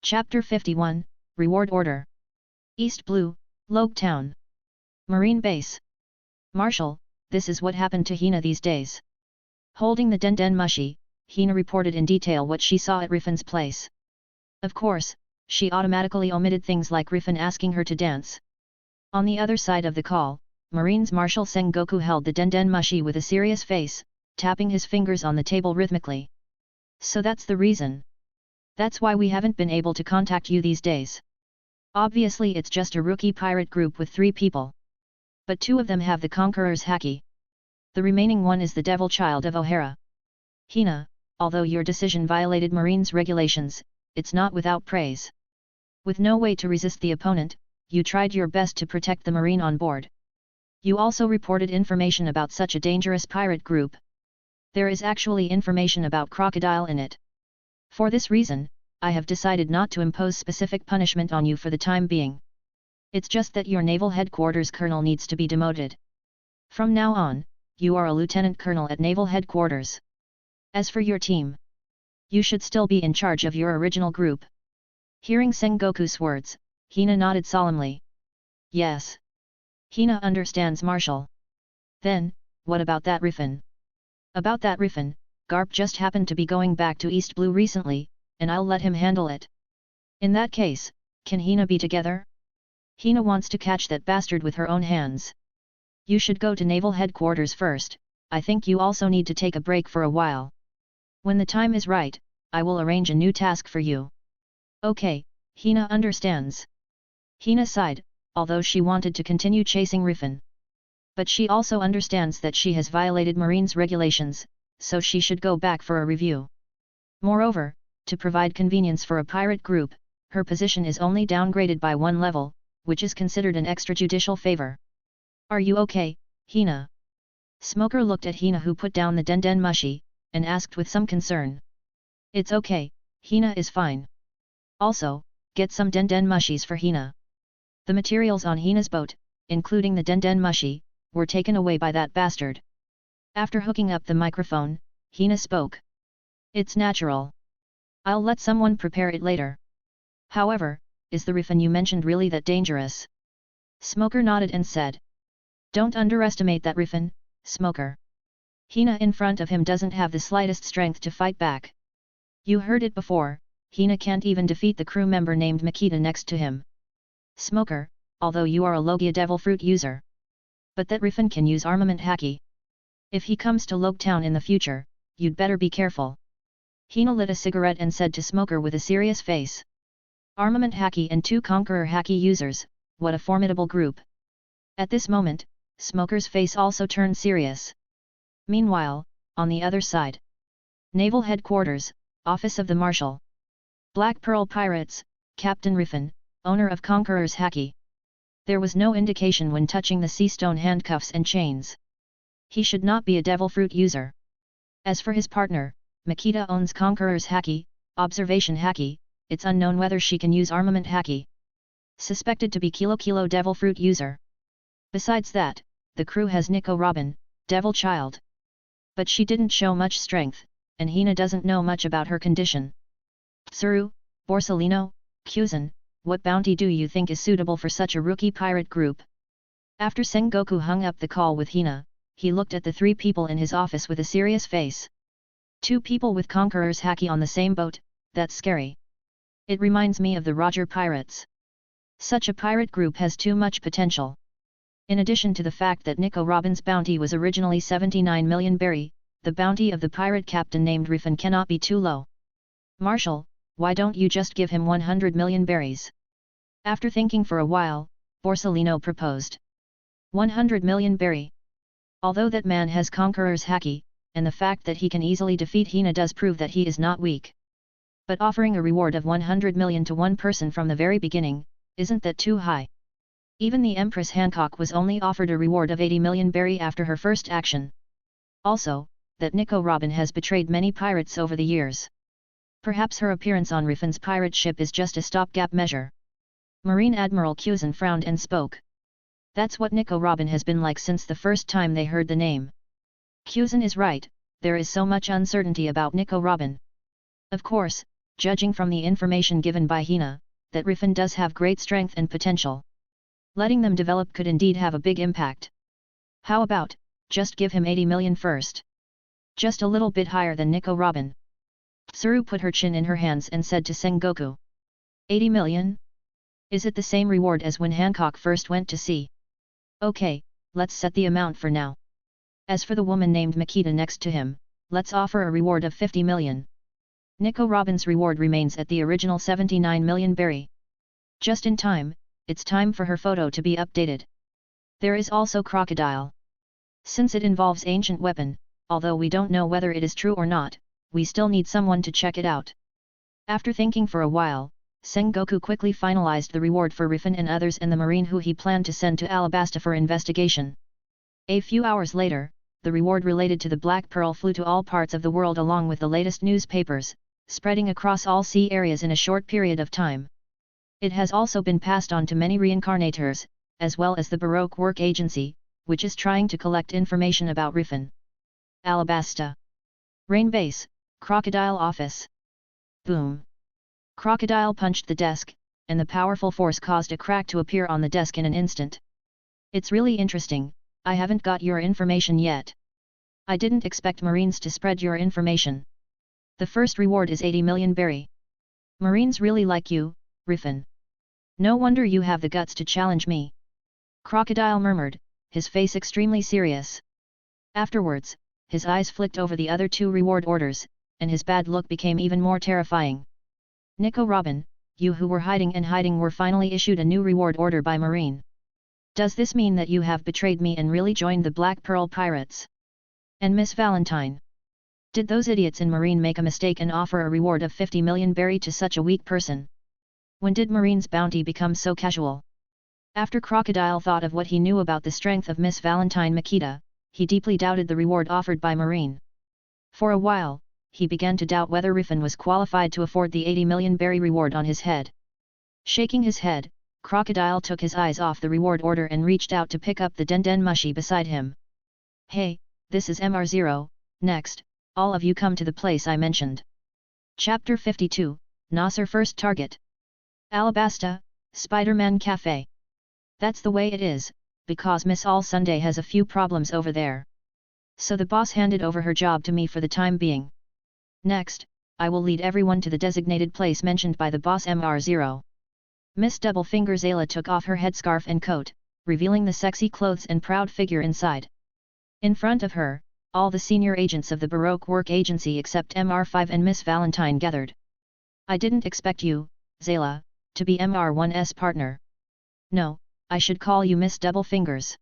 Chapter 51, Reward Order. East Blue, Logue Town. Marine Base. Marshal, this is what happened to Hina these days. Holding the Den Mushi, Hina reported in detail what she saw at Rifan's place. Of course, she automatically omitted things like Rifan asking her to dance. On the other side of the call, Marine's Marshal Sengoku held the Den Mushi with a serious face, tapping his fingers on the table rhythmically. So that's the reason. That's why we haven't been able to contact you these days. Obviously it's just a rookie pirate group with 3 people. But 2 of them have the Conqueror's Haki. The remaining one is the Devil Child of O'Hara. Hina, although your decision violated Marine's regulations, it's not without praise. With no way to resist the opponent, you tried your best to protect the Marine on board. You also reported information about such a dangerous pirate group. There is actually information about Crocodile in it. For this reason, I have decided not to impose specific punishment on you for the time being. It's just that your naval headquarters colonel needs to be demoted. From now on, you are a lieutenant colonel at naval headquarters. As for your team, you should still be in charge of your original group. Hearing Sengoku's words, Hina nodded solemnly. Yes. Hina understands, Marshal. Then, what about that Rifan? About that Rifan, Garp just happened to be going back to East Blue recently, and I'll let him handle it. In that case, can Hina be together? Hina wants to catch that bastard with her own hands. You should go to naval headquarters first. I think you also need to take a break for a while. When the time is right, I will arrange a new task for you. Okay, Hina understands. Hina sighed, although she wanted to continue chasing Rifan. But she also understands that she has violated Marine's regulations, so she should go back for a review. Moreover, to provide convenience for a pirate group, her position is only downgraded by 1 level, which is considered an extrajudicial favor. Are you okay, Hina? Smoker looked at Hina, who put down the Den Mushi, and asked with some concern. It's okay, Hina is fine. Also, get some Den Mushis for Hina. The materials on Hina's boat, including the Den Mushi, were taken away by that bastard. After hooking up the microphone, Hina spoke. It's natural. I'll let someone prepare it later. However, is the Rifan you mentioned really that dangerous? Smoker nodded and said. Don't underestimate that Rifan, Smoker. Hina in front of him doesn't have the slightest strength to fight back. You heard it before, Hina can't even defeat the crew member named Makita next to him. Smoker, although you are a Logia Devil Fruit user. But that Rifan can use armament haki. If he comes to Logue Town in the future, you'd better be careful. Hina lit a cigarette and said to Smoker with a serious face. Armament haki and 2 Conqueror haki users, what a formidable group. At this moment, Smoker's face also turned serious. Meanwhile, on the other side. Naval Headquarters, Office of the Marshal. Black Pearl Pirates, Captain Rifan, owner of Conqueror's haki. There was no indication when touching the sea stone handcuffs and chains. He should not be a devil fruit user. As for his partner, Makita owns Conqueror's haki, observation haki, it's unknown whether she can use armament haki. Suspected to be Kilo devil fruit user. Besides that, the crew has Nico Robin, Devil Child. But she didn't show much strength, and Hina doesn't know much about her condition. Tsuru, Borsellino, Kuzan, what bounty do you think is suitable for such a rookie pirate group? After Sengoku hung up the call with Hina, he looked at the 3 people in his office with a serious face. 2 people with Conqueror's haki on the same boat, that's scary. It reminds me of the Roger Pirates. Such a pirate group has too much potential. In addition to the fact that Nico Robin's bounty was originally 79 million berry, the bounty of the pirate captain named Rifan cannot be too low. Marshal, why don't you just give him 100 million berries? After thinking for a while, Borsellino proposed. 100 million berry. Although that man has Conqueror's haki, and the fact that he can easily defeat Hina does prove that he is not weak. But offering a reward of 100 million to one person from the very beginning, isn't that too high? Even the Empress Hancock was only offered a reward of 80 million berry after her first action. Also, that Nico Robin has betrayed many pirates over the years. Perhaps her appearance on Rifan's pirate ship is just a stopgap measure. Marine Admiral Kuzan frowned and spoke. That's what Nico Robin has been like since the first time they heard the name. Kuzan is right, there is so much uncertainty about Nico Robin. Of course, judging from the information given by Hina, that Rifan does have great strength and potential. Letting them develop could indeed have a big impact. How about, just give him 80 million first? Just a little bit higher than Nico Robin. Tsuru put her chin in her hands and said to Sengoku. 80 million? Is it the same reward as when Hancock first went to sea? Okay, let's set the amount for now. As for the woman named Makita next to him, let's offer a reward of 50 million. Nico Robin's reward remains at the original 79 million berry. Just in time, it's time for her photo to be updated. There is also Crocodile. Since it involves ancient weapon, although we don't know whether it is true or not, we still need someone to check it out. After thinking for a while, Sengoku quickly finalized the reward for Rifan and others and the marine who he planned to send to Alabasta for investigation. A few hours later, the reward related to the Black Pearl flew to all parts of the world along with the latest newspapers, spreading across all sea areas in a short period of time. It has also been passed on to many reincarnators, as well as the Baroque Work Agency, which is trying to collect information about Rifan. Alabasta. Rain Base, Crocodile Office. Boom. Crocodile punched the desk, and the powerful force caused a crack to appear on the desk in an instant. It's really interesting, I haven't got your information yet. I didn't expect Marines to spread your information. The first reward is 80 million berry. Marines really like you, Rifan. No wonder you have the guts to challenge me. Crocodile murmured, his face extremely serious. Afterwards, his eyes flicked over the other two reward orders, and his bad look became even more terrifying. Nico Robin, you who were hiding were finally issued a new reward order by Marine. Does this mean that you have betrayed me and really joined the Black Pearl Pirates? And Miss Valentine? Did those idiots in Marine make a mistake and offer a reward of 50 million berry to such a weak person? When did Marine's bounty become so casual? After Crocodile thought of what he knew about the strength of Miss Valentine Makita, he deeply doubted the reward offered by Marine. For a while, he began to doubt whether Rifan was qualified to afford the 80 million berry reward on his head. Shaking his head, Crocodile took his eyes off the reward order and reached out to pick up the Den Mushi beside him. Hey, this is MR0, next, all of you come to the place I mentioned. Chapter 52, Nasser First Target. Alabasta, Spider-Man Cafe. That's the way it is, because Miss All Sunday has a few problems over there. So the boss handed over her job to me for the time being. Next, I will lead everyone to the designated place mentioned by the boss MR0. Miss Doublefinger Zayla took off her headscarf and coat, revealing the sexy clothes and proud figure inside. In front of her, all the senior agents of the Baroque Work Agency except MR5 and Miss Valentine gathered. I didn't expect you, Zayla, to be MR1's partner. No, I should call you Miss Doublefingers.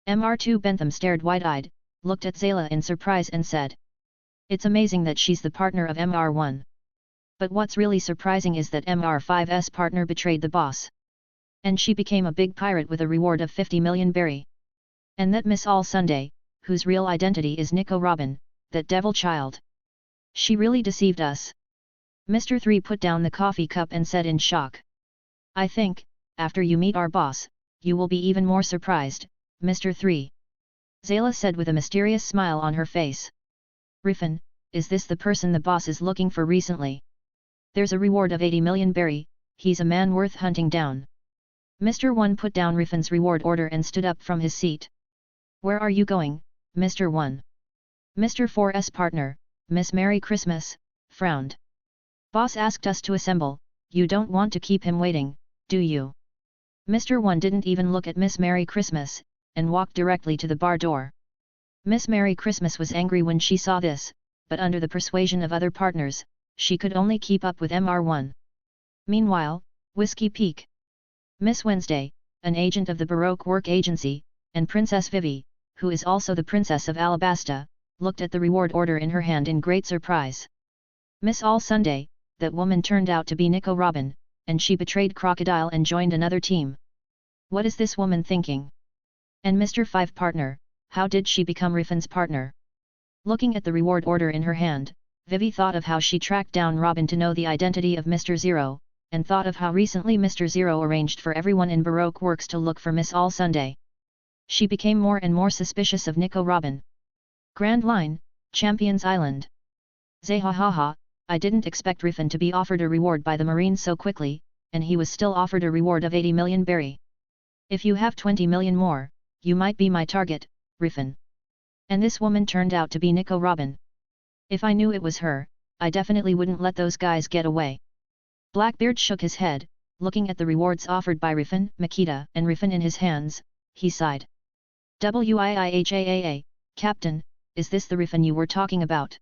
MR2 Bentham stared wide-eyed, looked at Zayla in surprise and said. It's amazing that she's the partner of MR1. But what's really surprising is that MR5's partner betrayed the boss. And she became a big pirate with a reward of 50 million berry. And that Miss All Sunday, whose real identity is Nico Robin, that devil child. She really deceived us. Mr. 3 put down the coffee cup and said in shock. I think, after you meet our boss, you will be even more surprised, Mr. 3. Zayla said with a mysterious smile on her face. Rifan, is this the person the boss is looking for recently? There's a reward of 80 million berry, he's a man worth hunting down. Mr. 1 put down Rifan's reward order and stood up from his seat. Where are you going, Mr. 1? Mr. 4's partner, Miss Merry Christmas, frowned. Boss asked us to assemble, you don't want to keep him waiting, do you? Mr. 1 didn't even look at Miss Merry Christmas, and walked directly to the bar door. Miss Merry Christmas was angry when she saw this, but under the persuasion of other partners, she could only keep up with MR1. Meanwhile, Whiskey Peak. Miss Wednesday, an agent of the Baroque Work Agency, and Princess Vivi, who is also the Princess of Alabasta, looked at the reward order in her hand in great surprise. Miss All Sunday, that woman turned out to be Nico Robin, and she betrayed Crocodile and joined another team. What is this woman thinking? And Mr. 5 partner, how did she become Rifan's partner? Looking at the reward order in her hand, Vivi thought of how she tracked down Robin to know the identity of Mr. Zero, and thought of how recently Mr. Zero arranged for everyone in Baroque Works to look for Miss All Sunday. She became more and more suspicious of Nico Robin. Grand Line, Champions Island. Zayhahaha, I didn't expect Rifan to be offered a reward by the Marines so quickly, and he was still offered a reward of 80 million berry. If you have 20 million more, you might be my target, Rifan. And this woman turned out to be Nico Robin. If I knew it was her, I definitely wouldn't let those guys get away. Blackbeard shook his head, looking at the rewards offered by Rifan, Makita, and Rifan in his hands, he sighed. Wiihaa, Captain, is this the Rifan you were talking about?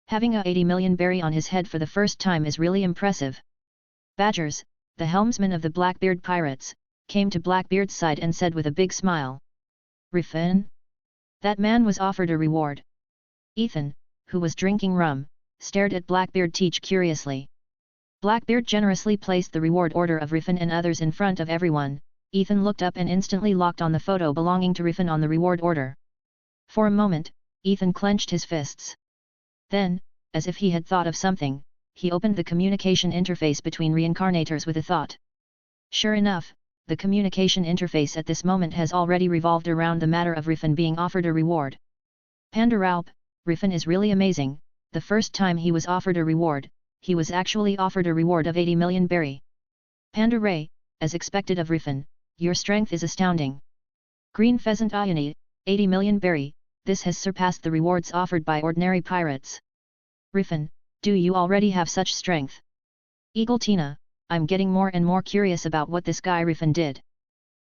Having a 80 million berry on his head for the first time is really impressive. Badgers, the helmsman of the Blackbeard pirates, came to Blackbeard's side and said with a big smile. Rifan? That man was offered a reward. Ethan, who was drinking rum, stared at Blackbeard teach curiously. Blackbeard generously placed the reward order of Rifan and others in front of everyone. Ethan looked up and instantly locked on the photo belonging to Rifan on the reward order. For a moment, Ethan clenched his fists. Then, as if he had thought of something, he opened the communication interface between reincarnators with a thought. Sure enough, the communication interface at this moment has already revolved around the matter of Rifan being offered a reward. Pandaralp, Rifan is really amazing. The first time he was offered a reward, he was actually offered a reward of 80 million berry. Pandaray, as expected of Rifan, your strength is astounding. Green Pheasant Ione, 80 million berry, this has surpassed the rewards offered by ordinary pirates. Rifan, do you already have such strength? Eagle Tina, I'm getting more and more curious about what this guy Rifan did.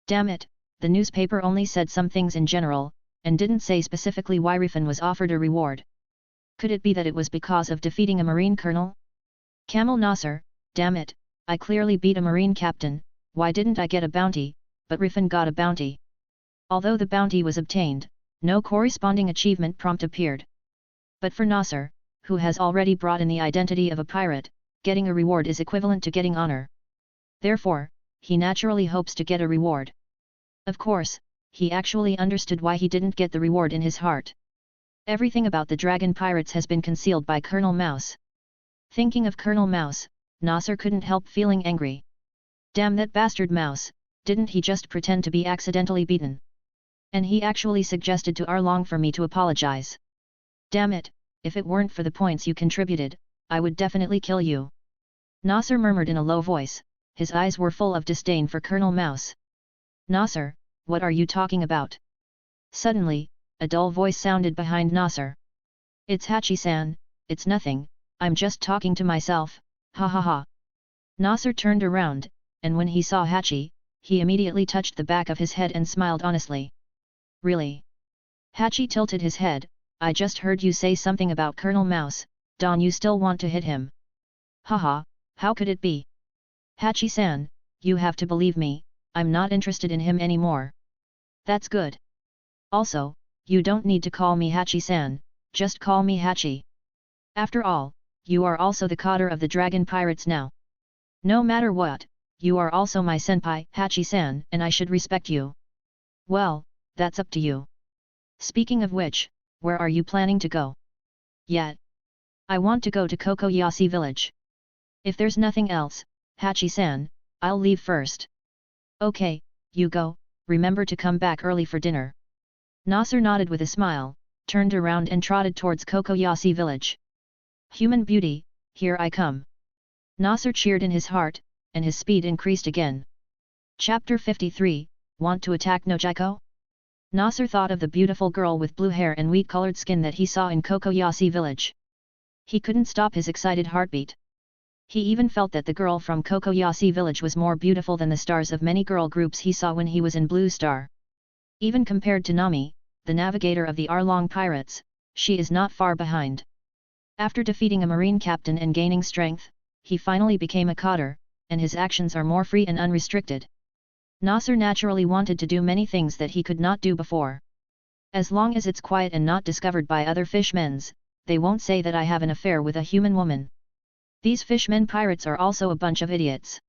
Damn it, the newspaper only said some things in general, and didn't say specifically why Rifan was offered a reward. Could it be that it was because of defeating a Marine colonel? Camel Nasser, damn it, I clearly beat a Marine captain, why didn't I get a bounty, but Rifan got a bounty. Although the bounty was obtained, no corresponding achievement prompt appeared. But for Nasser, who has already brought in the identity of a pirate, getting a reward is equivalent to getting honor. Therefore, he naturally hopes to get a reward. Of course, he actually understood why he didn't get the reward in his heart. Everything about the dragon pirates has been concealed by Colonel Mouse. Thinking of Colonel Mouse, Nasser couldn't help feeling angry. Damn that bastard Mouse, didn't he just pretend to be accidentally beaten? And he actually suggested to Arlong for me to apologize. Damn it, if it weren't for the points you contributed, I would definitely kill you. Nasser murmured in a low voice, his eyes were full of disdain for Colonel Mouse. Nasser, what are you talking about? Suddenly, a dull voice sounded behind Nasser. It's Hachi-san, it's nothing, I'm just talking to myself, ha ha ha. Nasser turned around, and when he saw Hachi, he immediately touched the back of his head and smiled honestly. Really? Hachi tilted his head, I just heard you say something about Colonel Mouse, Don you still want to hit him? Haha, how could it be? Hachi-san, you have to believe me, I'm not interested in him anymore. That's good. Also, you don't need to call me Hachi-san, just call me Hachi. After all, you are also the coder of the dragon pirates now. No matter what, you are also my senpai, Hachi-san, and I should respect you. Well, that's up to you. Speaking of which, where are you planning to go? Yet. I want to go to Kokoyasi village. If there's nothing else, Hachi-san, I'll leave first. Okay, you go, remember to come back early for dinner. Nasser nodded with a smile, turned around and trotted towards Kokoyasi village. Human beauty, here I come. Nasser cheered in his heart, and his speed increased again. Chapter 53, Want to attack Nojiko? Nasser thought of the beautiful girl with blue hair and wheat-colored skin that he saw in Kokoyasi village. He couldn't stop his excited heartbeat. He even felt that the girl from Kokoyasi village was more beautiful than the stars of many girl groups he saw when he was in Blue Star. Even compared to Nami, the navigator of the Arlong pirates, she is not far behind. After defeating a marine captain and gaining strength, he finally became a coder, and his actions are more free and unrestricted. Nasser naturally wanted to do many things that he could not do before. As long as it's quiet and not discovered by other fishmen, they won't say that I have an affair with a human woman. These fishmen pirates are also a bunch of idiots.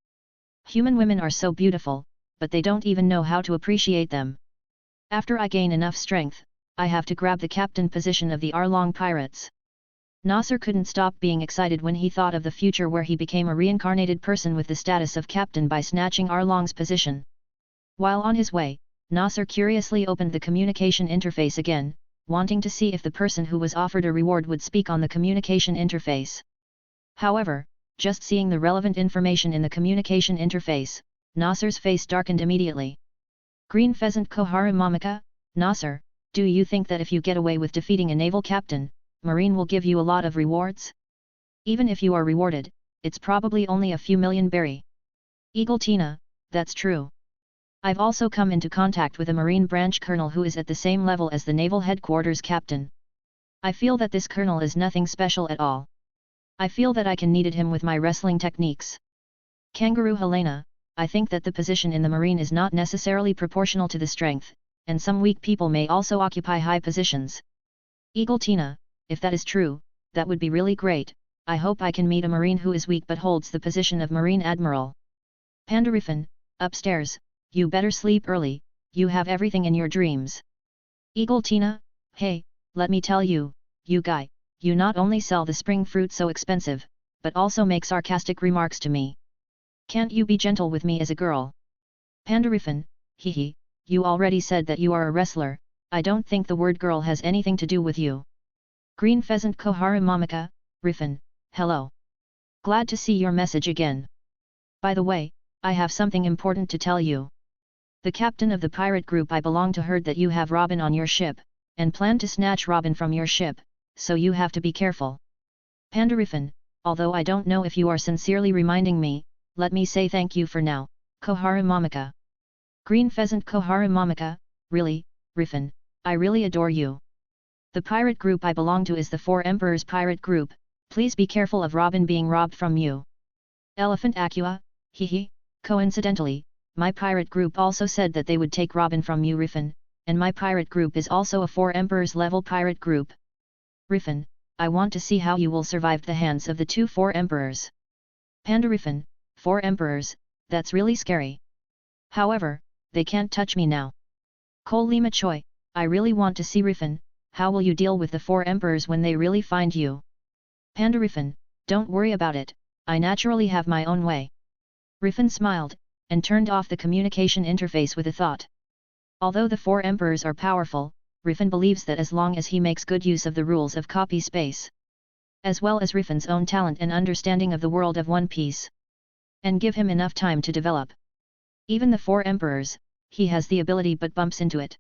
Human women are so beautiful, but they don't even know how to appreciate them. After I gain enough strength, I have to grab the captain position of the Arlong pirates. Nasser couldn't stop being excited when he thought of the future where he became a reincarnated person with the status of captain by snatching Arlong's position. While on his way, Nasser curiously opened the communication interface again, wanting to see if the person who was offered a reward would speak on the communication interface. However, just seeing the relevant information in the communication interface, Nasser's face darkened immediately. Green Pheasant Koharu Mamaka, Nasser, do you think that if you get away with defeating a naval captain, Marine will give you a lot of rewards? Even if you are rewarded, it's probably only a few million berry. Eagle Tina, that's true. I've also come into contact with a Marine branch colonel who is at the same level as the naval headquarters captain. I feel that this colonel is nothing special at all. I feel that I can knead him with my wrestling techniques. Kangaroo Helena, I think that the position in the Marine is not necessarily proportional to the strength, and some weak people may also occupy high positions. Eagle Tina, if that is true, that would be really great. I hope I can meet a Marine who is weak but holds the position of Marine Admiral. Panda Rifan, upstairs, you better sleep early, you have everything in your dreams. Eagle Tina, hey, let me tell you, you guy, you not only sell the spring fruit so expensive, but also make sarcastic remarks to me. Can't you be gentle with me as a girl? Panda Rifan, hehe, you already said that you are a wrestler, I don't think the word girl has anything to do with you. Green Pheasant Koharu Mamaka, Rifan, hello. Glad to see your message again. By the way, I have something important to tell you. The captain of the pirate group I belong to heard that you have Robin on your ship, and plan to snatch Robin from your ship, so you have to be careful. Panda Rifan, although I don't know if you are sincerely reminding me, let me say thank you for now, Koharu Mamaka. Green Pheasant Koharu Mamaka, really, Rifan, I really adore you. The pirate group I belong to is the Four Emperors Pirate Group, please be careful of Robin being robbed from you. Elephant Acua, hehe, coincidentally, my pirate group also said that they would take Robin from you Rifan, and my pirate group is also a Four Emperors level pirate group. Rifan, I want to see how you will survive the hands of the two Four Emperors. Panda Rifan, Four Emperors, that's really scary. However, they can't touch me now. Cole Lima Choi, I really want to see Rifan, how will you deal with the Four Emperors when they really find you? Panda Rifan, don't worry about it, I naturally have my own way. Rifan smiled, and turned off the communication interface with a thought. Although the Four Emperors are powerful, Rifan believes that as long as he makes good use of the rules of copy space, as well as Rifan's own talent and understanding of the world of One Piece, and give him enough time to develop. Even the Four Emperors, he has the ability but bumps into it.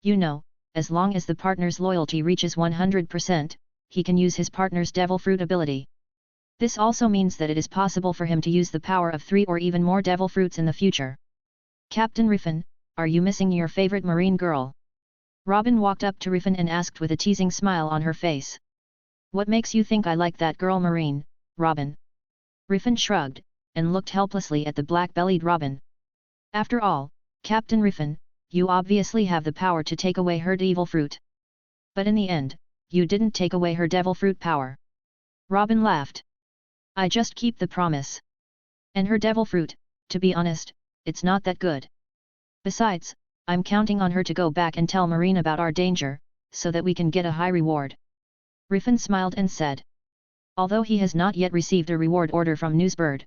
You know, as long as the partner's loyalty reaches 100%, he can use his partner's Devil Fruit ability. This also means that it is possible for him to use the power of 3 or even more Devil Fruits in the future. Captain Rifan, are you missing your favorite Marine girl? Robin walked up to Rifan and asked with a teasing smile on her face. What makes you think I like that girl Marine, Robin? Rifan shrugged, and looked helplessly at the black-bellied Robin. After all, Captain Rifan, you obviously have the power to take away her Devil Fruit. But in the end, you didn't take away her Devil Fruit power. Robin laughed. I just keep the promise. And her Devil Fruit, to be honest, it's not that good. Besides, I'm counting on her to go back and tell Marine about our danger, so that we can get a high reward. Rifan smiled and said. Although he has not yet received a reward order from Newsbird,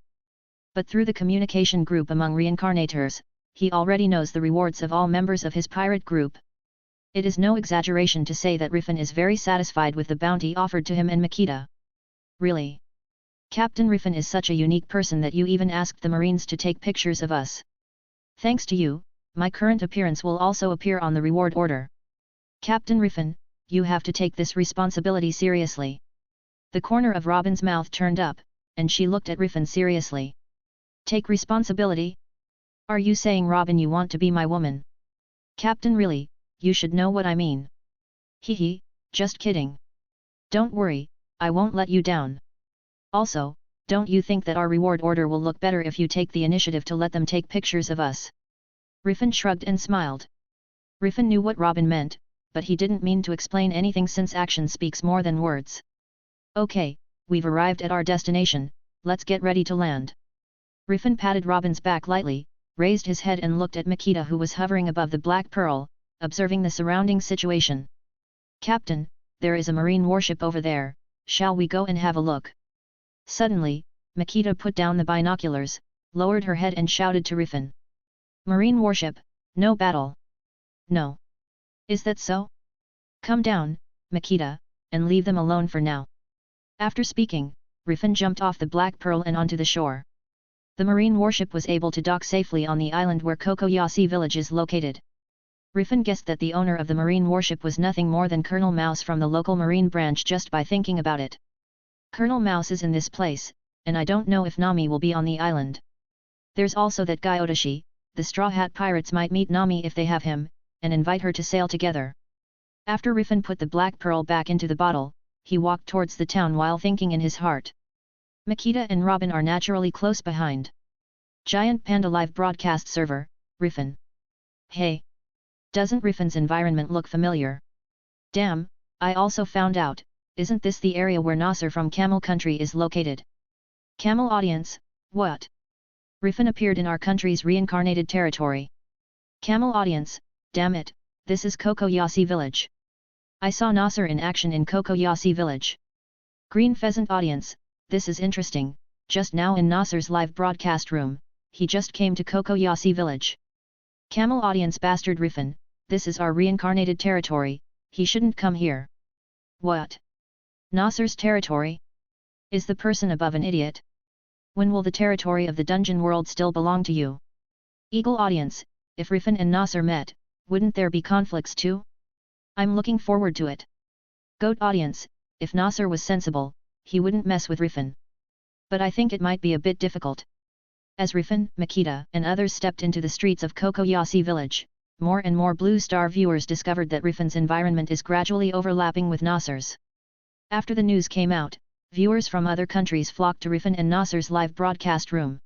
but through the communication group among Reincarnators, he already knows the rewards of all members of his pirate group. It is no exaggeration to say that Rifan is very satisfied with the bounty offered to him and Makita. Really? Captain Rifan is such a unique person that you even asked the Marines to take pictures of us. Thanks to you, my current appearance will also appear on the reward order. Captain Rifan, you have to take this responsibility seriously. The corner of Robin's mouth turned up, and she looked at Rifan seriously. Take responsibility? Are you saying Robin you want to be my woman? Captain really, you should know what I mean. Hehe, just kidding. Don't worry, I won't let you down. Also, don't you think that our reward order will look better if you take the initiative to let them take pictures of us? Rifan shrugged and smiled. Rifan knew what Robin meant, but he didn't mean to explain anything since action speaks more than words. Okay, we've arrived at our destination, let's get ready to land. Rifan patted Robin's back lightly, raised his head and looked at Makita who was hovering above the Black Pearl, observing the surrounding situation. Captain, there is a marine warship over there, shall we go and have a look? Suddenly, Makita put down the binoculars, lowered her head and shouted to Rifan. Marine warship, no battle. No. Is that so? Come down, Makita, and leave them alone for now. After speaking, Rifan jumped off the Black Pearl and onto the shore. The marine warship was able to dock safely on the island where Kokoyasi village is located. Rifan guessed that the owner of the marine warship was nothing more than Colonel Mouse from the local marine branch just by thinking about it. Colonel Mouse is in this place, and I don't know if Nami will be on the island. There's also that guy Otoshi. The Straw Hat Pirates might meet Nami if they have him, and invite her to sail together. After Rifan put the Black Pearl back into the bottle, he walked towards the town while thinking in his heart. Makita and Robin are naturally close behind. Giant Panda live broadcast server, Rifan. Hey! Doesn't Rifan's environment look familiar? Damn, I also found out, isn't this the area where Nasser from Camel Country is located? Camel audience, what? Rifan appeared in our country's reincarnated territory. Camel audience, damn it, this is Kokoyasi village. I saw Nasser in action in Kokoyasi village. Green Pheasant audience, this is interesting, just now in Nasser's live broadcast room, he just came to Kokoyasi village. Camel audience bastard Rifan, this is our reincarnated territory, he shouldn't come here. What? Nasser's territory? Is the person above an idiot? When will the territory of the dungeon world still belong to you? Eagle audience, if Rifan and Nasser met, wouldn't there be conflicts too? I'm looking forward to it. Goat audience, if Nasser was sensible, he wouldn't mess with Rifan. But I think it might be a bit difficult. As Rifan, Makita, and others stepped into the streets of Kokoyasi village, more and more Blue Star viewers discovered that Rifan's environment is gradually overlapping with Nasser's. After the news came out, viewers from other countries flocked to Rifan and Nasser's live broadcast room.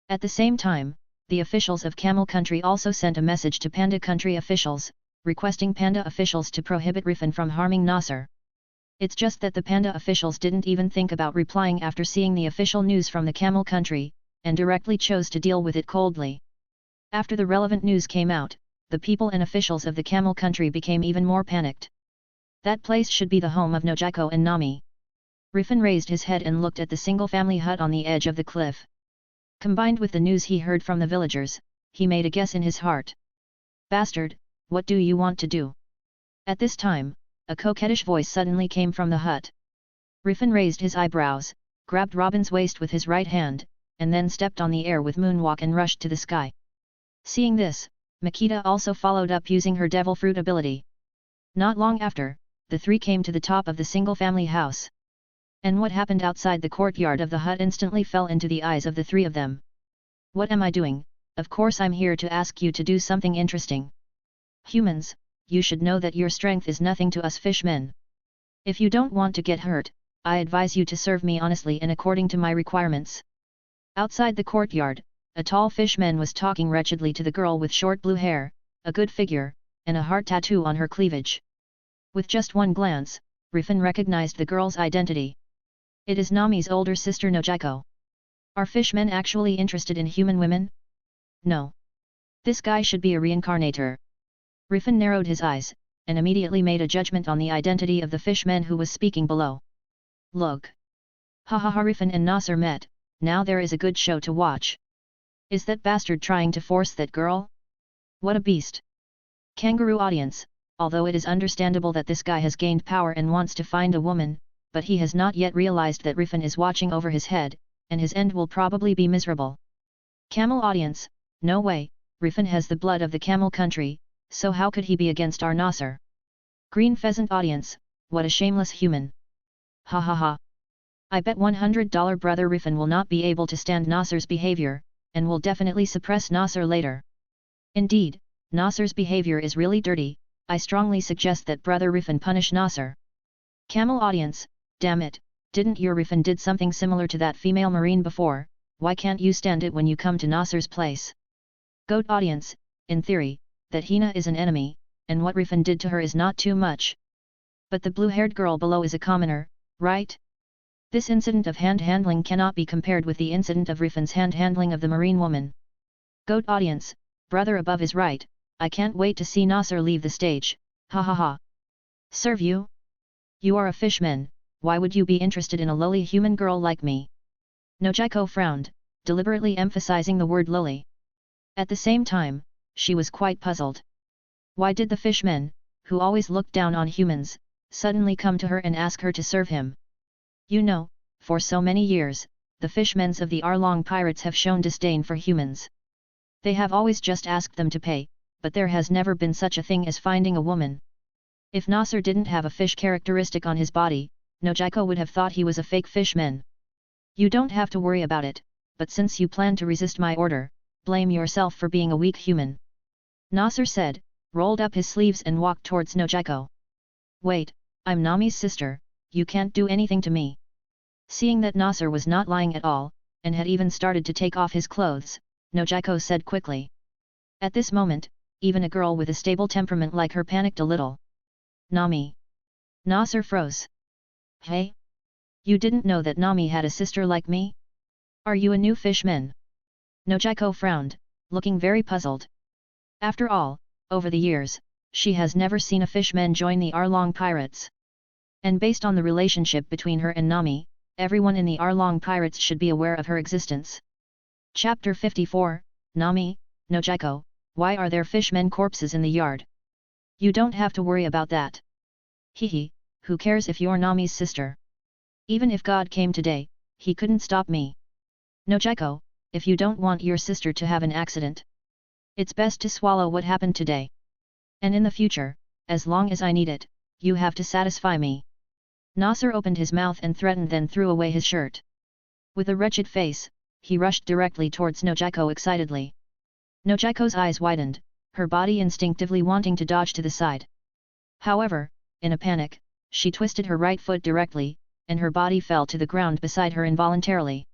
At the same time, the officials of Camel Country also sent a message to Panda Country officials, requesting Panda officials to prohibit Rifan from harming Nasser. It's just that the Panda officials didn't even think about replying after seeing the official news from the Camel Country, and directly chose to deal with it coldly. After the relevant news came out, the people and officials of the Camel Country became even more panicked. That place should be the home of Nojiko and Nami. Rifan raised his head and looked at the single-family hut on the edge of the cliff. Combined with the news he heard from the villagers, he made a guess in his heart. Bastard, what do you want to do? At this time, a coquettish voice suddenly came from the hut. Rifan raised his eyebrows, grabbed Robin's waist with his right hand, and then stepped on the air with moonwalk and rushed to the sky. Seeing this, Makita also followed up using her devil fruit ability. Not long after, the three came to the top of the single-family house. And what happened outside the courtyard of the hut instantly fell into the eyes of the three of them. What am I doing? Of course I'm here to ask you to do something interesting. Humans, you should know that your strength is nothing to us fishmen. If you don't want to get hurt, I advise you to serve me honestly and according to my requirements. Outside the courtyard, a tall fishman was talking wretchedly to the girl with short blue hair, a good figure, and a heart tattoo on her cleavage. With just one glance, Rifan recognized the girl's identity. It is Nami's older sister Nojiko. Are fishmen actually interested in human women? No. This guy should be a reincarnator. Rifan narrowed his eyes, and immediately made a judgment on the identity of the fishman who was speaking below. Look. Ha ha ha, Rifan and Nasser met, now there is a good show to watch. Is that bastard trying to force that girl? What a beast. Kangaroo audience, although it is understandable that this guy has gained power and wants to find a woman, but he has not yet realized that Rifan is watching over his head, and his end will probably be miserable. Camel audience, no way, Rifan has the blood of the Camel Country, so how could he be against our Nasser? Green Pheasant audience, what a shameless human. Ha ha ha. I bet $100 brother Rifan will not be able to stand Nasser's behavior, and will definitely suppress Nasser later. Indeed, Nasser's behavior is really dirty, I strongly suggest that brother Rifan punish Nasser. Camel audience, damn it, didn't your Rifan did something similar to that female marine before, why can't you stand it when you come to Nasser's place? Goat audience, in theory, that Hina is an enemy, and what Rifan did to her is not too much. But the blue-haired girl below is a commoner, right? This incident of hand-handling cannot be compared with the incident of Rifan's hand-handling of the marine woman. Goat audience, brother above is right, I can't wait to see Nasser leave the stage, ha ha ha. Serve you? You are a fishman, why would you be interested in a lowly human girl like me? Nojiko frowned, deliberately emphasizing the word lowly. At the same time, she was quite puzzled. Why did the fishman, who always looked down on humans, suddenly come to her and ask her to serve him? You know, for so many years, the fishmen of the Arlong pirates have shown disdain for humans. They have always just asked them to pay, but there has never been such a thing as finding a woman. If Nasser didn't have a fish characteristic on his body, Nojiko would have thought he was a fake fishman. You don't have to worry about it, but since you plan to resist my order, blame yourself for being a weak human. Nasser said, rolled up his sleeves and walked towards Nojiko. Wait, I'm Nami's sister, you can't do anything to me. Seeing that Nasser was not lying at all, and had even started to take off his clothes, Nojiko said quickly. At this moment, even a girl with a stable temperament like her panicked a little. Nami. Nasser froze. Hey? You didn't know that Nami had a sister like me? Are you a new fishman? Nojiko frowned, looking very puzzled. After all, over the years, she has never seen a fishman join the Arlong pirates. And based on the relationship between her and Nami, everyone in the Arlong pirates should be aware of her existence. Chapter 54, Nami, Nojiko, why are there fishmen corpses in the yard? You don't have to worry about that. Hehe, who cares if you're Nami's sister? Even if God came today, he couldn't stop me. Nojiko, if you don't want your sister to have an accident, it's best to swallow what happened today. And in the future, as long as I need it, you have to satisfy me. Nasser opened his mouth and threatened, then threw away his shirt. With a wretched face, he rushed directly towards Nojiko excitedly. Nojiko's eyes widened, her body instinctively wanting to dodge to the side. However, in a panic, she twisted her right foot directly, and her body fell to the ground beside her involuntarily.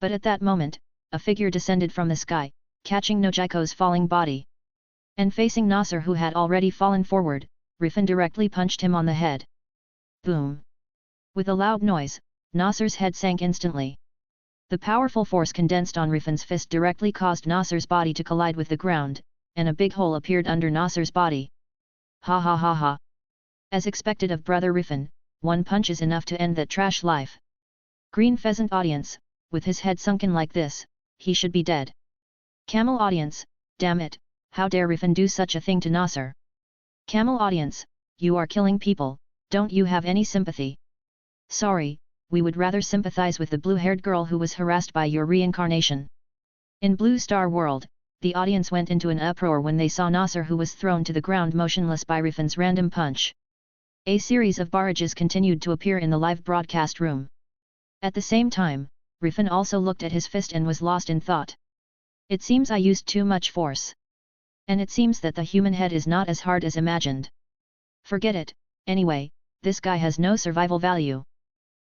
But at that moment, a figure descended from the sky, catching Nojiko's falling body. And facing Nasser, who had already fallen forward, Rifan directly punched him on the head. Boom! With a loud noise, Nasser's head sank instantly. The powerful force condensed on Rifan's fist directly caused Nasser's body to collide with the ground, and a big hole appeared under Nasser's body. Ha ha ha ha! As expected of brother Rifan, one punch is enough to end that trash life. Green Pheasant audience, with his head sunken like this, he should be dead. Camel audience, damn it, how dare Rifan do such a thing to Nasser? Camel audience, you are killing people, don't you have any sympathy? Sorry, we would rather sympathize with the blue-haired girl who was harassed by your reincarnation. In Blue Star World, the audience went into an uproar when they saw Nasser, who was thrown to the ground motionless by Rifan's random punch. A series of barrages continued to appear in the live broadcast room. At the same time, Rifan also looked at his fist and was lost in thought. It seems I used too much force. And it seems that the human head is not as hard as imagined. Forget it, anyway, this guy has no survival value.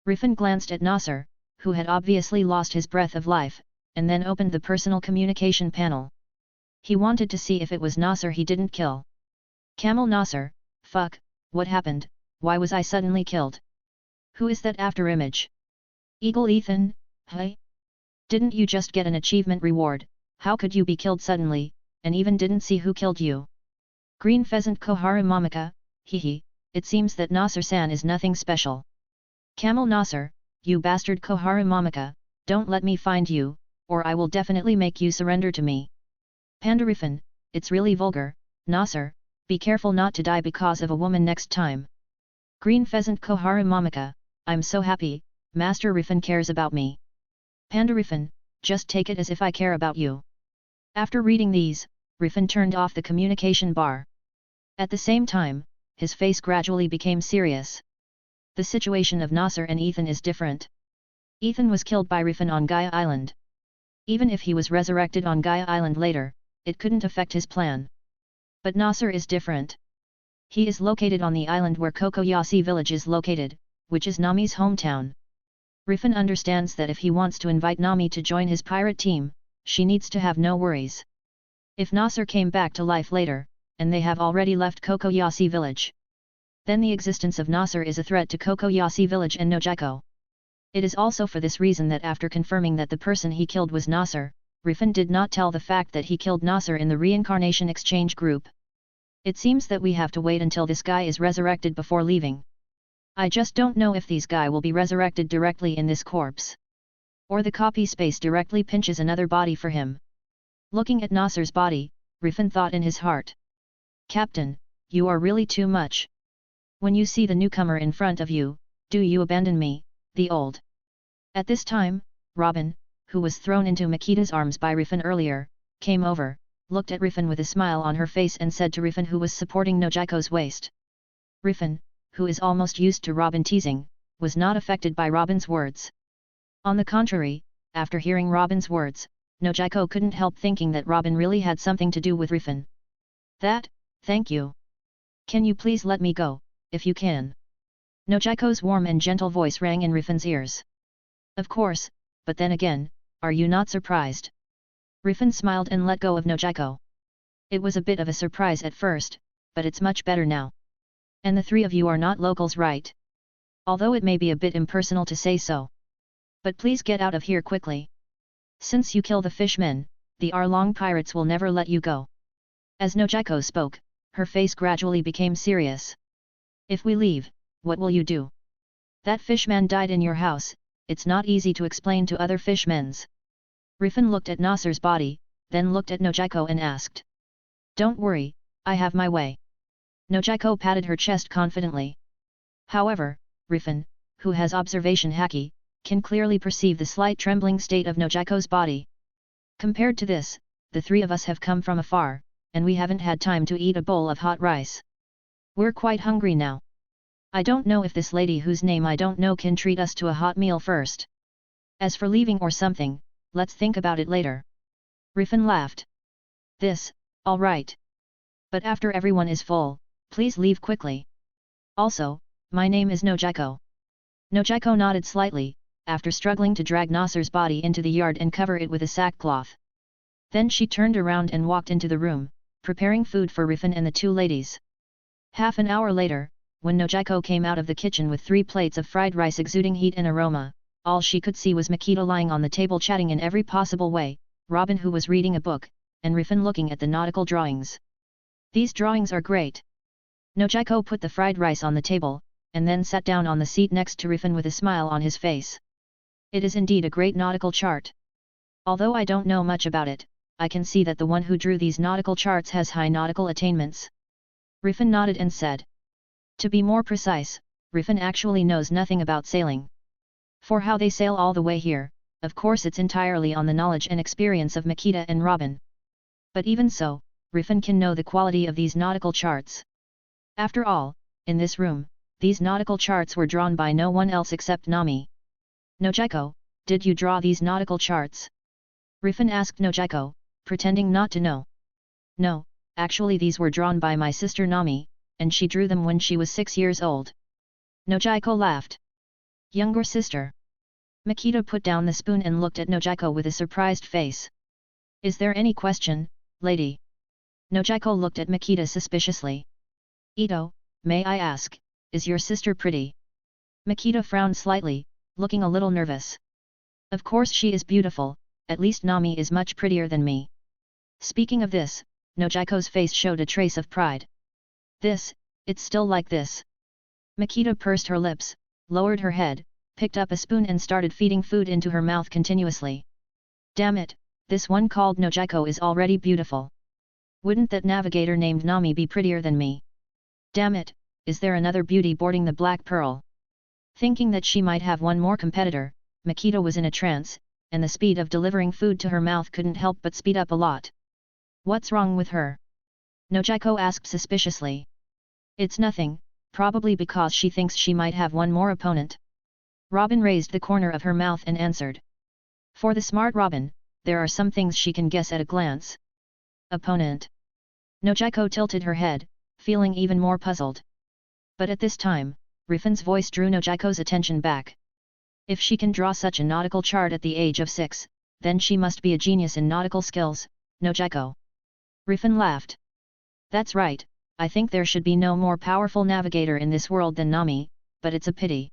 Rifan glanced at Nasser, who had obviously lost his breath of life, and then opened the personal communication panel. He wanted to see if it was Nasser he didn't kill. Camel Nasser, fuck, what happened, why was I suddenly killed? Who is that after image? Eagle Ethan, hey? Didn't you just get an achievement reward, how could you be killed suddenly, and even didn't see who killed you? Green Pheasant Koharu Mamaka, hehe, it seems that Nasser-san is nothing special. Camel Nasser, you bastard Koharu Mamaka, don't let me find you, or I will definitely make you surrender to me. Panda Rifan, it's really vulgar, Nasser, be careful not to die because of a woman next time. Green Pheasant Koharu Mamaka, I'm so happy, Master Rifan cares about me. Panda Rifan, just take it as if I care about you. After reading these, Rifan turned off the communication bar. At the same time, his face gradually became serious. The situation of Nasser and Ethan is different. Ethan was killed by Rifan on Gaia Island. Even if he was resurrected on Gaia Island later, it couldn't affect his plan. But Nasser is different. He is located on the island where Kokoyasi village is located, which is Nami's hometown. Rifan understands that if he wants to invite Nami to join his pirate team, she needs to have no worries. If Nasser came back to life later, and they have already left Kokoyasi village, then the existence of Nasser is a threat to Kokoyasi village and Nojiko. It is also for this reason that after confirming that the person he killed was Nasser, Rifan did not tell the fact that he killed Nasser in the reincarnation exchange group. It seems that we have to wait until this guy is resurrected before leaving. I just don't know if these guy will be resurrected directly in this corpse. Or the copy space directly pinches another body for him. Looking at Nasser's body, Rifan thought in his heart. Captain, you are really too much. When you see the newcomer in front of you, do you abandon me, the old At this time, Robin, who was thrown into Makita's arms by Rifan earlier, came over, looked at Rifan with a smile on her face and said to Rifan, who was supporting Nojiko's waist. Rifan, who is almost used to Robin teasing, was not affected by Robin's words. On the contrary, after hearing Robin's words, Nojiko couldn't help thinking that Robin really had something to do with Rifan. Thank you. Can you please let me go, if you can? Nojiko's warm and gentle voice rang in Rifan's ears. Of course, but then again, are you not surprised? Rifan smiled and let go of Nojiko. It was a bit of a surprise at first, but it's much better now. And the three of you are not locals, right? Although it may be a bit impersonal to say so. But please get out of here quickly. Since you kill the fishmen, the Arlong pirates will never let you go. As Nojiko spoke, her face gradually became serious. If we leave, what will you do? That fishman died in your house, it's not easy to explain to other fishmen's. Rifan looked at Nasser's body, then looked at Nojiko and asked. Don't worry, I have my way. Nojiko patted her chest confidently. However, Rifan, who has observation haki, can clearly perceive the slight trembling state of Nojiko's body. Compared to this, the three of us have come from afar, and we haven't had time to eat a bowl of hot rice. We're quite hungry now. I don't know if this lady whose name I don't know can treat us to a hot meal first. As for leaving or something, let's think about it later. Rifan laughed. All right. But after everyone is full, please leave quickly. Also, my name is Nojiko. Nojiko nodded slightly, after struggling to drag Nasser's body into the yard and cover it with a sackcloth. Then she turned around and walked into the room, preparing food for Rifan and the two ladies. Half an hour later, when Nojiko came out of the kitchen with 3 plates of fried rice exuding heat and aroma, all she could see was Makita lying on the table chatting in every possible way, Robin who was reading a book, and Rifan looking at the nautical drawings. These drawings are great. Nojiko put the fried rice on the table, and then sat down on the seat next to Rifan with a smile on his face. It is indeed a great nautical chart. Although I don't know much about it, I can see that the one who drew these nautical charts has high nautical attainments. Rifan nodded and said. To be more precise, Rifan actually knows nothing about sailing. For how they sail all the way here, of course it's entirely on the knowledge and experience of Makita and Robin. But even so, Rifan can know the quality of these nautical charts. After all, in this room, these nautical charts were drawn by no one else except Nami. Nojiko, did you draw these nautical charts? Rifan asked Nojiko, pretending not to know. No, actually these were drawn by my sister Nami, and she drew them when she was 6 years old. Nojiko laughed. Younger sister. Makita put down the spoon and looked at Nojiko with a surprised face. Is there any question, lady? Nojiko looked at Makita suspiciously. Ito, may I ask, is your sister pretty? Makita frowned slightly, looking a little nervous. Of course she is beautiful, at least Nami is much prettier than me. Speaking of this, Nojiko's face showed a trace of pride. It's still like this. Makita pursed her lips, lowered her head, picked up a spoon and started feeding food into her mouth continuously. Damn it, this one called Nojiko is already beautiful. Wouldn't that navigator named Nami be prettier than me? Damn it, is there another beauty boarding the Black Pearl? Thinking that she might have one more competitor, Makita was in a trance, and the speed of delivering food to her mouth couldn't help but speed up a lot. What's wrong with her? Nojiko asked suspiciously. It's nothing, probably because she thinks she might have one more opponent. Robin raised the corner of her mouth and answered. For the smart Robin, there are some things she can guess at a glance. Opponent. Nojiko tilted her head, feeling even more puzzled. But at this time, Rifan's voice drew Nojiko's attention back. If she can draw such a nautical chart at the age of 6, then she must be a genius in nautical skills, Nojiko. Rifan laughed. That's right, I think there should be no more powerful navigator in this world than Nami, but it's a pity.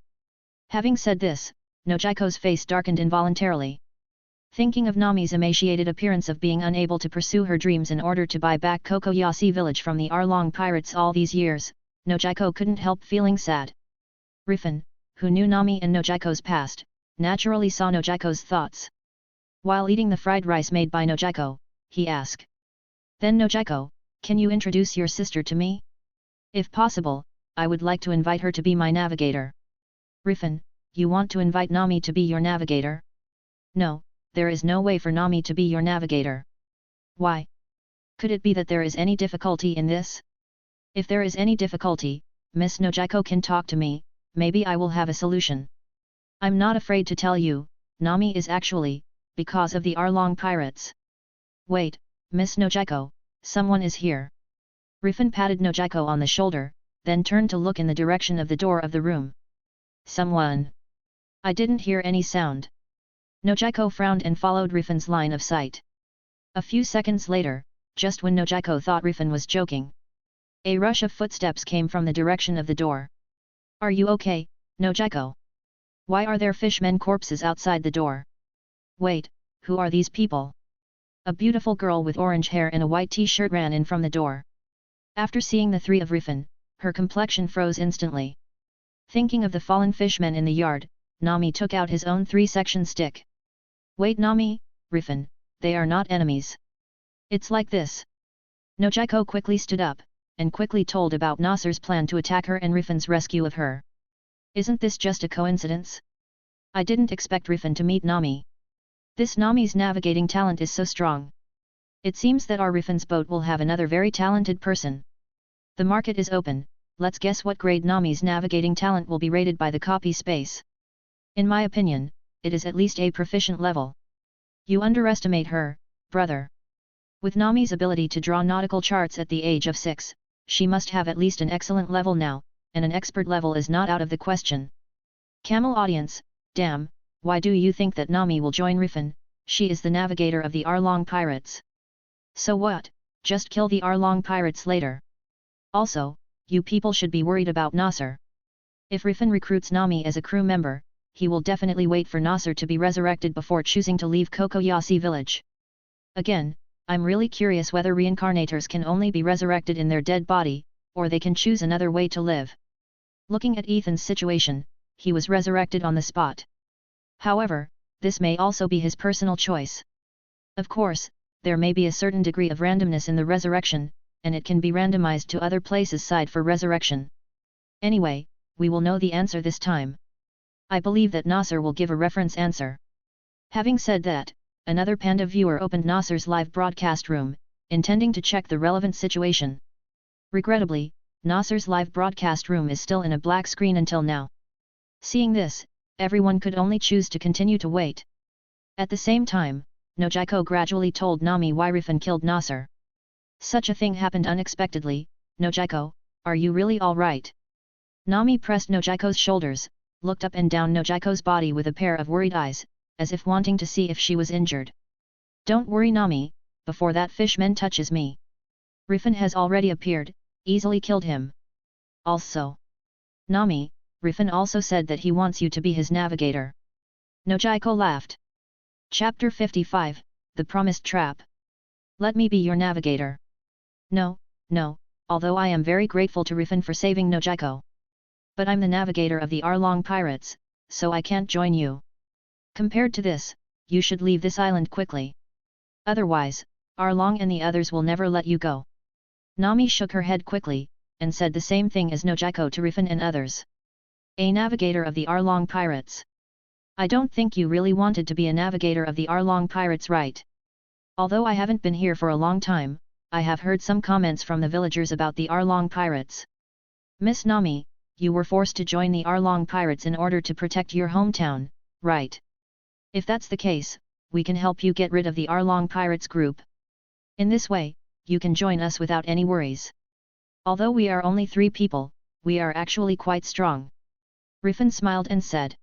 Having said this, Nojiko's face darkened involuntarily. Thinking of Nami's emaciated appearance of being unable to pursue her dreams in order to buy back Kokoyasi village from the Arlong pirates all these years, Nojiko couldn't help feeling sad. Rifan, who knew Nami and Nojiko's past, naturally saw Nojiko's thoughts. While eating the fried rice made by Nojiko, he asked. Then Nojiko, can you introduce your sister to me? If possible, I would like to invite her to be my navigator. Rifan, you want to invite Nami to be your navigator? No, there is no way for Nami to be your navigator. Why? Could it be that there is any difficulty in this? If there is any difficulty, Miss Nojiko can talk to me, maybe I will have a solution. I'm not afraid to tell you, Nami is actually, because of the Arlong pirates. Wait, Miss Nojiko, someone is here. Rifan patted Nojiko on the shoulder, then turned to look in the direction of the door of the room. Someone? I didn't hear any sound. Nojiko frowned and followed Rifan's line of sight. A few seconds later, just when Nojiko thought Rifan was joking, a rush of footsteps came from the direction of the door. Are you okay, Nojiko? Why are there fishmen corpses outside the door? Wait, who are these people? A beautiful girl with orange hair and a white t-shirt ran in from the door. After seeing the three of Rifan, her complexion froze instantly. Thinking of the fallen fishmen in the yard, Nami took out his own 3-section stick. Wait Nami, Rifan, they are not enemies. It's like this. Nojiko quickly stood up, and quickly told about Nasser's plan to attack her and Rifan's rescue of her. Isn't this just a coincidence? I didn't expect Rifan to meet Nami. This Nami's navigating talent is so strong. It seems that our Rifan's boat will have another very talented person. The market is open, let's guess what grade Nami's navigating talent will be rated by the copy space. In my opinion, it is at least a proficient level. You underestimate her, brother. With Nami's ability to draw nautical charts at the age of 6, she must have at least an excellent level now, and an expert level is not out of the question. Camel audience, damn, why do you think that Nami will join Rifan? She is the navigator of the Arlong pirates. So what, just kill the Arlong pirates later. Also, you people should be worried about Nasser. If Rifan recruits Nami as a crew member, he will definitely wait for Nasser to be resurrected before choosing to leave Kokoyasi village. Again, I'm really curious whether reincarnators can only be resurrected in their dead body, or they can choose another way to live. Looking at Ethan's situation, he was resurrected on the spot. However, this may also be his personal choice. Of course, there may be a certain degree of randomness in the resurrection, and it can be randomized to other places side for resurrection. Anyway, we will know the answer this time. I believe that Nasser will give a reference answer. Having said that, another Panda viewer opened Nasser's live broadcast room, intending to check the relevant situation. Regrettably, Nasser's live broadcast room is still in a black screen until now. Seeing this, everyone could only choose to continue to wait. At the same time, Nojiko gradually told Nami why Rifan killed Nasser. Such a thing happened unexpectedly. Nojiko, are you really alright? Nami pressed Nojiko's shoulders, looked up and down Nojiko's body with a pair of worried eyes, as if wanting to see if she was injured. Don't worry Nami, before that fishman touches me. Rifan has already appeared, easily killed him. Also, Nami, Rifan also said that he wants you to be his navigator. Nojiko laughed. Chapter 55, The Promised Trap. Let me be your navigator. No, although I am very grateful to Rifan for saving Nojiko. But I'm the navigator of the Arlong pirates, so I can't join you. Compared to this, you should leave this island quickly. Otherwise, Arlong and the others will never let you go. Nami shook her head quickly, and said the same thing as Nojiko to Rifan and others. A navigator of the Arlong pirates. I don't think you really wanted to be a navigator of the Arlong pirates, right? Although I haven't been here for a long time, I have heard some comments from the villagers about the Arlong pirates. Miss Nami, you were forced to join the Arlong pirates in order to protect your hometown, right? If that's the case, we can help you get rid of the Arlong pirates group. In this way, you can join us without any worries. Although we are only 3 people, we are actually quite strong. Rifan smiled and said.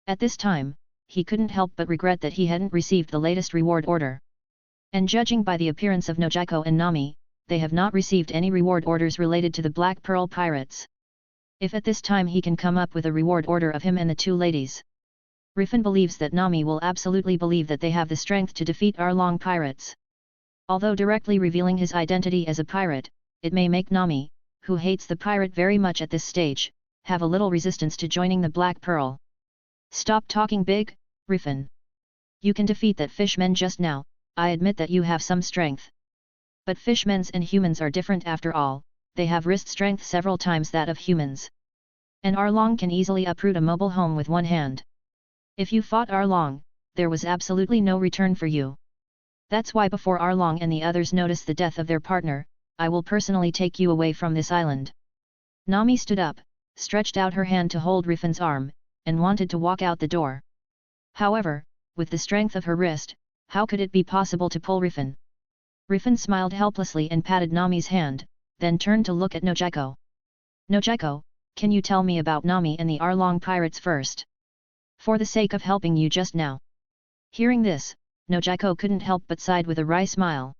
At this time, he couldn't help but regret that he hadn't received the latest reward order. And judging by the appearance of Nojiko and Nami, they have not received any reward orders related to the Black Pearl Pirates. If at this time he can come up with a reward order of him and the 2 ladies, Rifan believes that Nami will absolutely believe that they have the strength to defeat Arlong pirates. Although directly revealing his identity as a pirate, it may make Nami, who hates the pirate very much at this stage, have a little resistance to joining the Black Pearl. Stop talking big, Rifan. You can defeat that fishman just now. I admit that you have some strength. But fishmen and humans are different after all, they have wrist strength several times that of humans. And Arlong can easily uproot a mobile home with one hand. If you fought Arlong, there was absolutely no return for you. That's why before Arlong and the others notice the death of their partner, I will personally take you away from this island. Nami stood up, stretched out her hand to hold Rifan's arm, and wanted to walk out the door. However, with the strength of her wrist, how could it be possible to pull Rifan? Rifan smiled helplessly and patted Nami's hand, then turned to look at Nojiko. Nojiko, can you tell me about Nami and the Arlong pirates first? For the sake of helping you just now. Hearing this, Nojiko couldn't help but sighed with a wry smile.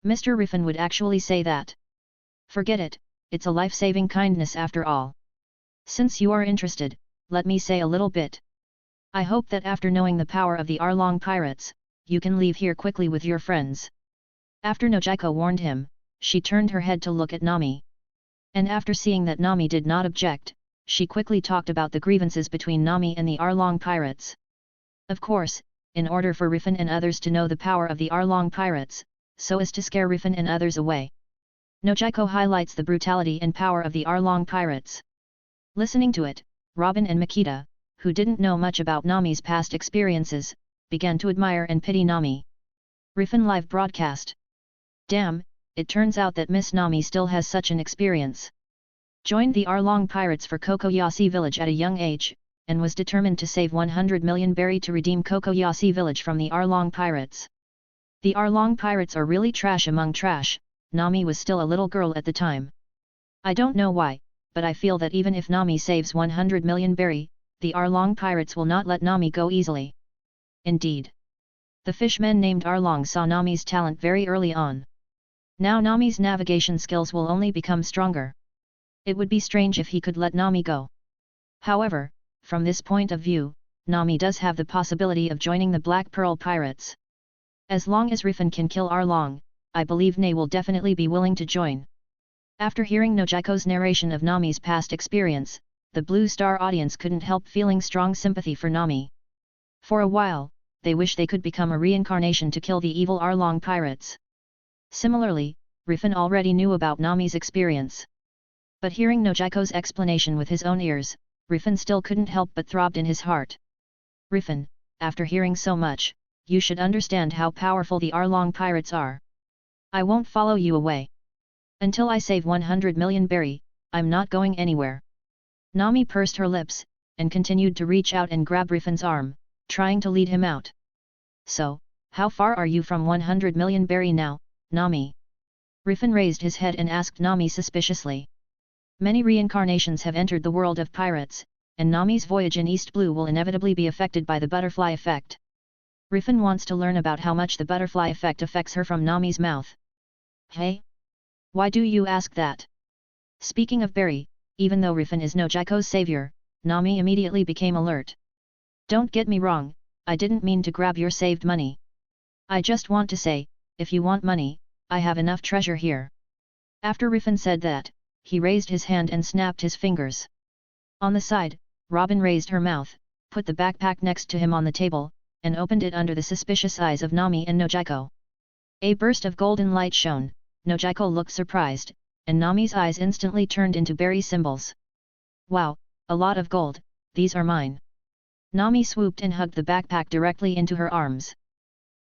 Mr. Rifan would actually say that. Forget it, it's a life-saving kindness after all. Since you are interested, let me say a little bit. I hope that after knowing the power of the Arlong pirates, you can leave here quickly with your friends. After Nojiko warned him, she turned her head to look at Nami. And after seeing that Nami did not object, she quickly talked about the grievances between Nami and the Arlong pirates. Of course, in order for Rifan and others to know the power of the Arlong pirates, so as to scare Rifan and others away. Nojiko highlights the brutality and power of the Arlong pirates. Listening to it, Robin and Makita, who didn't know much about Nami's past experiences, began to admire and pity Nami. Rifan live broadcast. Damn, it turns out that Miss Nami still has such an experience. Joined the Arlong pirates for Kokoyasi village at a young age, and was determined to save 100 million berry to redeem Kokoyasi village from the Arlong pirates. The Arlong pirates are really trash among trash. Nami was still a little girl at the time. I don't know why, but I feel that even if Nami saves 100 million berry, the Arlong pirates will not let Nami go easily. Indeed. The fishmen named Arlong saw Nami's talent very early on. Now Nami's navigation skills will only become stronger. It would be strange if he could let Nami go. However, from this point of view, Nami does have the possibility of joining the Black Pearl pirates. As long as Rifan can kill Arlong, I believe Nay will definitely be willing to join. After hearing Nojiko's narration of Nami's past experience, the Blue Star audience couldn't help feeling strong sympathy for Nami. For a while, they wish they could become a reincarnation to kill the evil Arlong pirates. Similarly, Rifan already knew about Nami's experience. But hearing Nojiko's explanation with his own ears, Rifan still couldn't help but throbbed in his heart. Rifan, after hearing so much, you should understand how powerful the Arlong pirates are. I won't follow you away. Until I save 100 million berry, I'm not going anywhere. Nami pursed her lips, and continued to reach out and grab Rifan's arm, trying to lead him out. So, how far are you from 100 million berry now, Nami? Rifan raised his head and asked Nami suspiciously. Many reincarnations have entered the world of pirates, and Nami's voyage in East Blue will inevitably be affected by the butterfly effect. Rifan wants to learn about how much the butterfly effect affects her from Nami's mouth. Hey? Why do you ask that? Speaking of berry, even though Rifan is Nojiko's savior, Nami immediately became alert. Don't get me wrong, I didn't mean to grab your saved money. I just want to say, if you want money, I have enough treasure here. After Rifan said that, he raised his hand and snapped his fingers. On the side, Robin raised her mouth, put the backpack next to him on the table, and opened it under the suspicious eyes of Nami and Nojiko. A burst of golden light shone, Nojiko looked surprised, and Nami's eyes instantly turned into berry symbols. Wow, a lot of gold, these are mine. Nami swooped and hugged the backpack directly into her arms.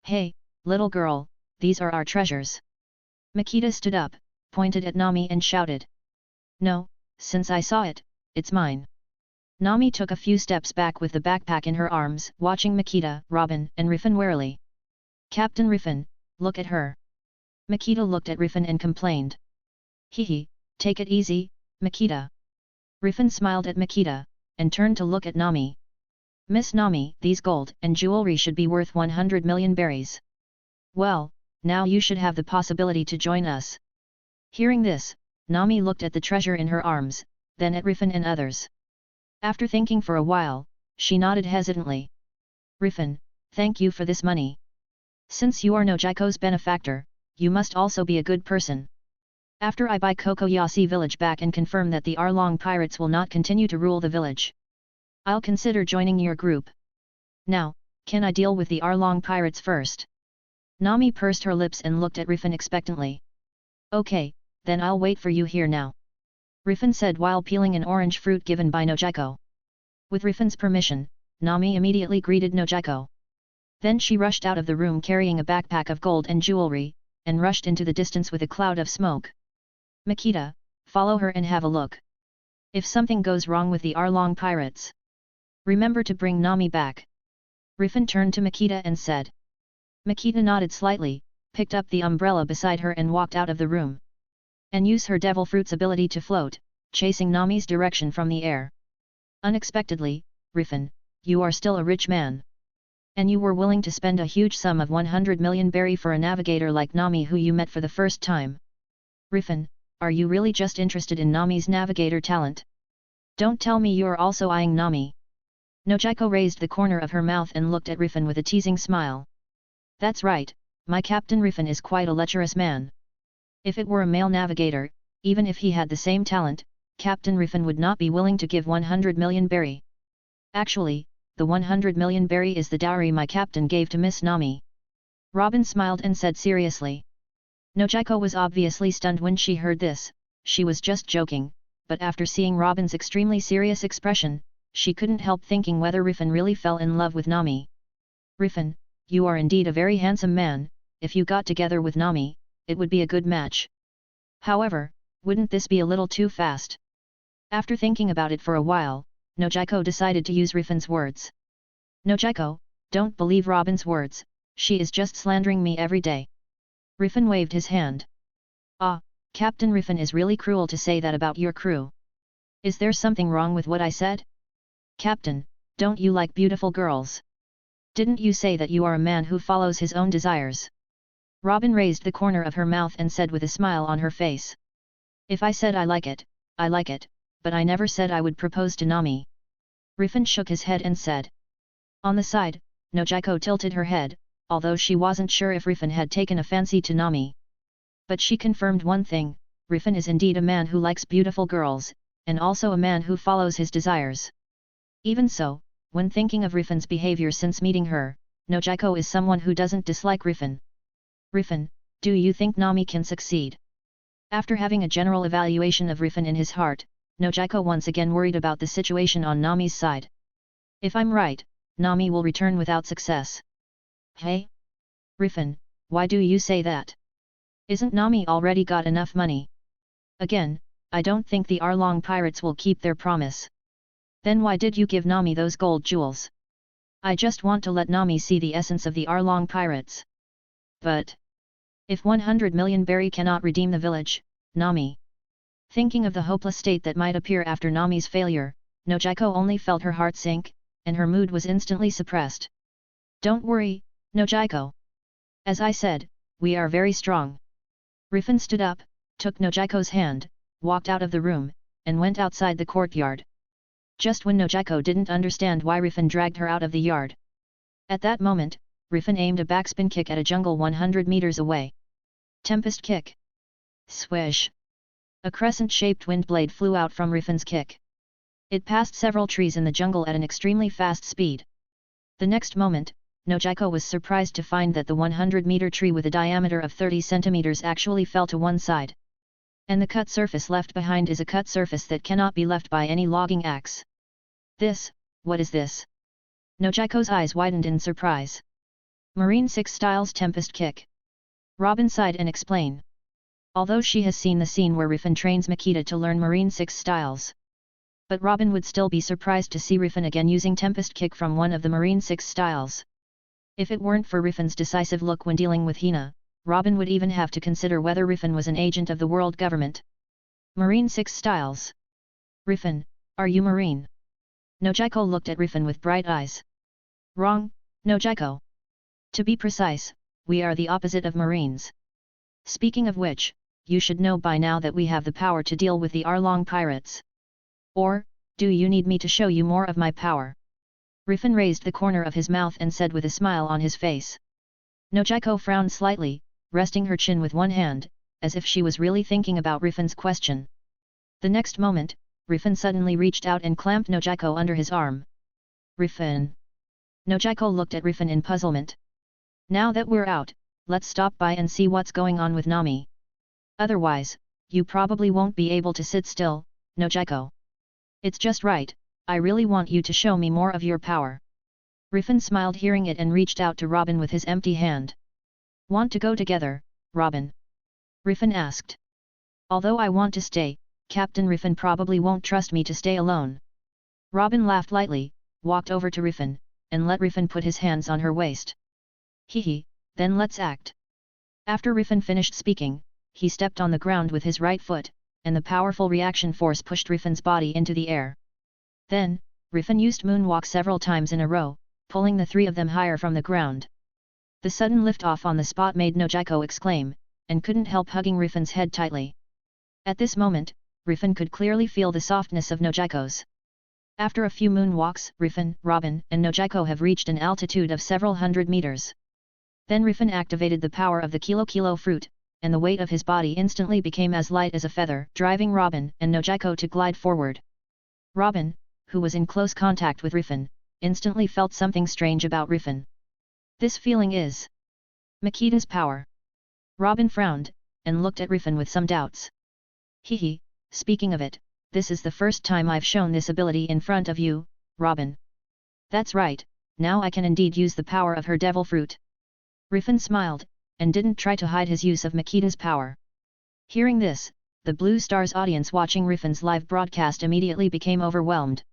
Hey, little girl, these are our treasures. Makita stood up, pointed at Nami and shouted. No, since I saw it, it's mine. Nami took a few steps back with the backpack in her arms, watching Makita, Robin, and Rifan warily. Captain Rifan, look at her. Makita looked at Rifan and complained. Hee, take it easy, Makita. Rifan smiled at Makita, and turned to look at Nami. Miss Nami, these gold and jewelry should be worth 100 million berries. Well, now you should have the possibility to join us. Hearing this, Nami looked at the treasure in her arms, then at Rifan and others. After thinking for a while, she nodded hesitantly. Rifan, thank you for this money. Since you are Nojiko's benefactor, you must also be a good person. After I buy Kokoyasi village back and confirm that the Arlong pirates will not continue to rule the village, I'll consider joining your group. Now, can I deal with the Arlong pirates first? Nami pursed her lips and looked at Rifan expectantly. Okay, then I'll wait for you here now. Rifan said while peeling an orange fruit given by Nojiko. With Rifan's permission, Nami immediately greeted Nojiko. Then she rushed out of the room carrying a backpack of gold and jewelry, and rushed into the distance with a cloud of smoke. Makita, follow her and have a look. If something goes wrong with the Arlong pirates, remember to bring Nami back. Rifan turned to Makita and said. Makita nodded slightly, picked up the umbrella beside her and walked out of the room. And use her devil fruit's ability to float, chasing Nami's direction from the air. Unexpectedly, Rifan, you are still a rich man. And you were willing to spend a huge sum of 100 million berry for a navigator like Nami who you met for the first time. Rifan, are you really just interested in Nami's navigator talent? Don't tell me you're also eyeing Nami. Nojiko raised the corner of her mouth and looked at Rifan with a teasing smile. That's right, my captain Rifan is quite a lecherous man. If it were a male navigator, even if he had the same talent, Captain Rifan would not be willing to give 100 million berry. Actually, the 100 million berry is the dowry my captain gave to Miss Nami. Robin smiled and said seriously. Nojiko was obviously stunned when she heard this. She was just joking, but after seeing Robin's extremely serious expression, she couldn't help thinking whether Rifan really fell in love with Nami. Rifan, you are indeed a very handsome man, if you got together with Nami, it would be a good match. However, wouldn't this be a little too fast? After thinking about it for a while, Nojiko decided to use Rifan's words. Nojiko, don't believe Robin's words, she is just slandering me every day. Rifan waved his hand. Ah, Captain Rifan is really cruel to say that about your crew. Is there something wrong with what I said? Captain, don't you like beautiful girls? Didn't you say that you are a man who follows his own desires? Robin raised the corner of her mouth and said with a smile on her face. If I said I like it, but I never said I would propose to Nami. Rifan shook his head and said. On the side, Nojiko tilted her head, although she wasn't sure if Rifan had taken a fancy to Nami. But she confirmed one thing, Rifan is indeed a man who likes beautiful girls, and also a man who follows his desires. Even so, when thinking of Rifan's behavior since meeting her, Nojiko is someone who doesn't dislike Rifan. Rifan, do you think Nami can succeed? After having a general evaluation of Rifan in his heart, Nojiko once again worried about the situation on Nami's side. If I'm right, Nami will return without success. Hey? Rifan, why do you say that? Isn't Nami already got enough money? Again, I don't think the Arlong pirates will keep their promise. Then why did you give Nami those gold jewels? I just want to let Nami see the essence of the Arlong pirates. But if 100 million berry cannot redeem the village, Nami. Thinking of the hopeless state that might appear after Nami's failure, Nojiko only felt her heart sink, and her mood was instantly suppressed. Don't worry, Nojiko. As I said, we are very strong. Rifan stood up, took Nojiko's hand, walked out of the room, and went outside the courtyard. Just when Nojiko didn't understand why Rifan dragged her out of the yard. At that moment, Rifan aimed a backspin kick at a jungle 100 meters away. Tempest kick. Swish. A crescent-shaped wind blade flew out from Rifan's kick. It passed several trees in the jungle at an extremely fast speed. The next moment, Nojiko was surprised to find that the 100-meter tree with a diameter of 30 centimeters actually fell to one side. And the cut surface left behind is a cut surface that cannot be left by any logging axe. What is this? Nojiko's eyes widened in surprise. Marine 6 Styles Tempest Kick. Robin sighed and explained. Although she has seen the scene where Rifan trains Makita to learn Marine 6 Styles. But Robin would still be surprised to see Rifan again using Tempest Kick from one of the Marine 6 Styles. If it weren't for Rifan's decisive look when dealing with Hina, Robin would even have to consider whether Rifan was an agent of the world government. Marine 6 Styles. Rifan, are you Marine? Nojiko looked at Rifan with bright eyes. Wrong, Nojiko. To be precise, we are the opposite of Marines. Speaking of which, you should know by now that we have the power to deal with the Arlong pirates. Or, do you need me to show you more of my power? Rifan raised the corner of his mouth and said with a smile on his face. Nojiko frowned slightly, resting her chin with one hand, as if she was really thinking about Rifan's question. The next moment, Rifan suddenly reached out and clamped Nojiko under his arm. Rifan. Nojiko looked at Rifan in puzzlement. Now that we're out, let's stop by and see what's going on with Nami. Otherwise, you probably won't be able to sit still, Nojiko. It's just right, I really want you to show me more of your power. Rifan smiled hearing it and reached out to Robin with his empty hand. Want to go together, Robin? Rifan asked. Although I want to stay, Captain Rifan probably won't trust me to stay alone. Robin laughed lightly, walked over to Rifan, and let Rifan put his hands on her waist. Hehe, then let's act. After Rifan finished speaking, he stepped on the ground with his right foot, and the powerful reaction force pushed Rifan's body into the air. Then, Rifan used moonwalk several times in a row, pulling the three of them higher from the ground. The sudden lift-off on the spot made Nojiko exclaim, and couldn't help hugging Rifan's head tightly. At this moment, Rifan could clearly feel the softness of Nojiko's. After a few moonwalks, Rifan, Robin, and Nojiko have reached an altitude of several hundred meters. Then Rifan activated the power of the Kilo fruit, and the weight of his body instantly became as light as a feather, driving Robin and Nojiko to glide forward. Robin, who was in close contact with Rifan, instantly felt something strange about Rifan. This feeling is Makita's power. Robin frowned, and looked at Rifan with some doubts. Hehe, speaking of it, this is the first time I've shown this ability in front of you, Robin. That's right, now I can indeed use the power of her devil fruit. Rifan smiled, and didn't try to hide his use of Makita's power. Hearing this, the Blue Stars audience watching Rifan's live broadcast immediately became overwhelmed.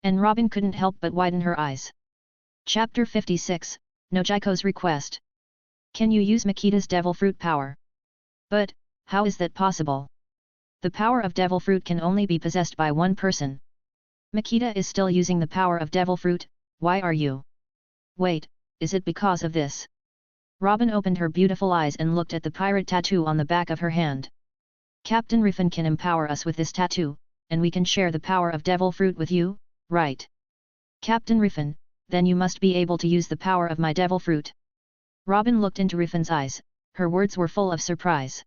And Robin couldn't help but widen her eyes. Chapter 56, Nojiko's Request. Can you use Makita's devil fruit power? But, how is that possible? The power of devil fruit can only be possessed by one person. Makita is still using the power of devil fruit, why are you? Wait, is it because of this? Robin opened her beautiful eyes and looked at the pirate tattoo on the back of her hand. Captain Rifan can empower us with this tattoo, and we can share the power of devil fruit with you, right? Captain Rifan, then you must be able to use the power of my devil fruit. Robin looked into Rifan's eyes, her words were full of surprise.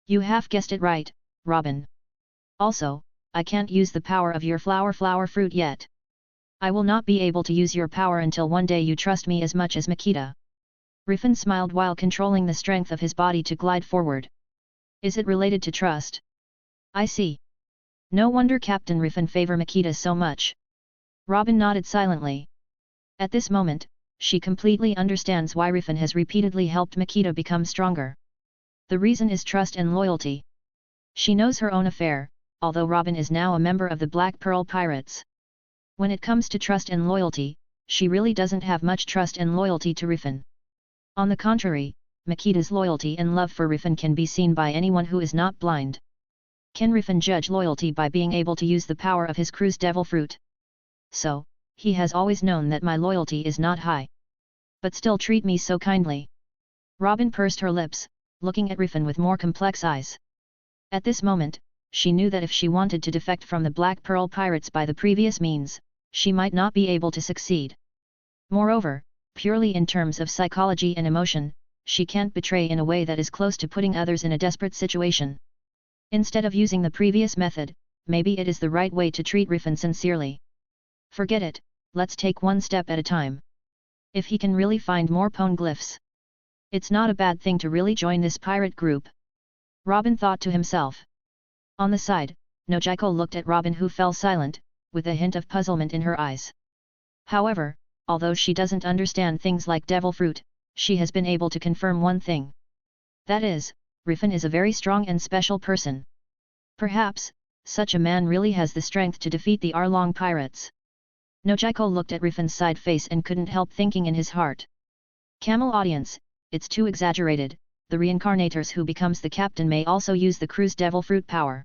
You have guessed it right, Robin. Also, I can't use the power of your flower fruit yet. I will not be able to use your power until one day you trust me as much as Makita. Rifan smiled while controlling the strength of his body to glide forward. Is it related to trust? I see. No wonder Captain Rifan favor Makita so much. Robin nodded silently. At this moment, she completely understands why Rifan has repeatedly helped Makita become stronger. The reason is trust and loyalty. She knows her own affair, although Robin is now a member of the Black Pearl Pirates. When it comes to trust and loyalty, she really doesn't have much trust and loyalty to Rifan. On the contrary, Makita's loyalty and love for Rifan can be seen by anyone who is not blind. Can Rifan judge loyalty by being able to use the power of his crew's devil fruit? So, he has always known that my loyalty is not high. But still treat me so kindly. Robin pursed her lips, looking at Rifan with more complex eyes. At this moment, she knew that if she wanted to defect from the Black Pearl Pirates by the previous means, she might not be able to succeed. Moreover, purely in terms of psychology and emotion, she can't betray in a way that is close to putting others in a desperate situation. Instead of using the previous method, maybe it is the right way to treat Rifan sincerely. Forget it, let's take one step at a time. If he can really find more poneglyphs, it's not a bad thing to really join this pirate group. Robin thought to himself. On the side, Nojiko looked at Robin who fell silent, with a hint of puzzlement in her eyes. However, although she doesn't understand things like devil fruit, she has been able to confirm one thing. That is, Rifan is a very strong and special person. Perhaps, such a man really has the strength to defeat the Arlong pirates. Nojiko looked at Rifan's side face and couldn't help thinking in his heart. Camel audience, it's too exaggerated, the reincarnators who becomes the captain may also use the crew's devil fruit power.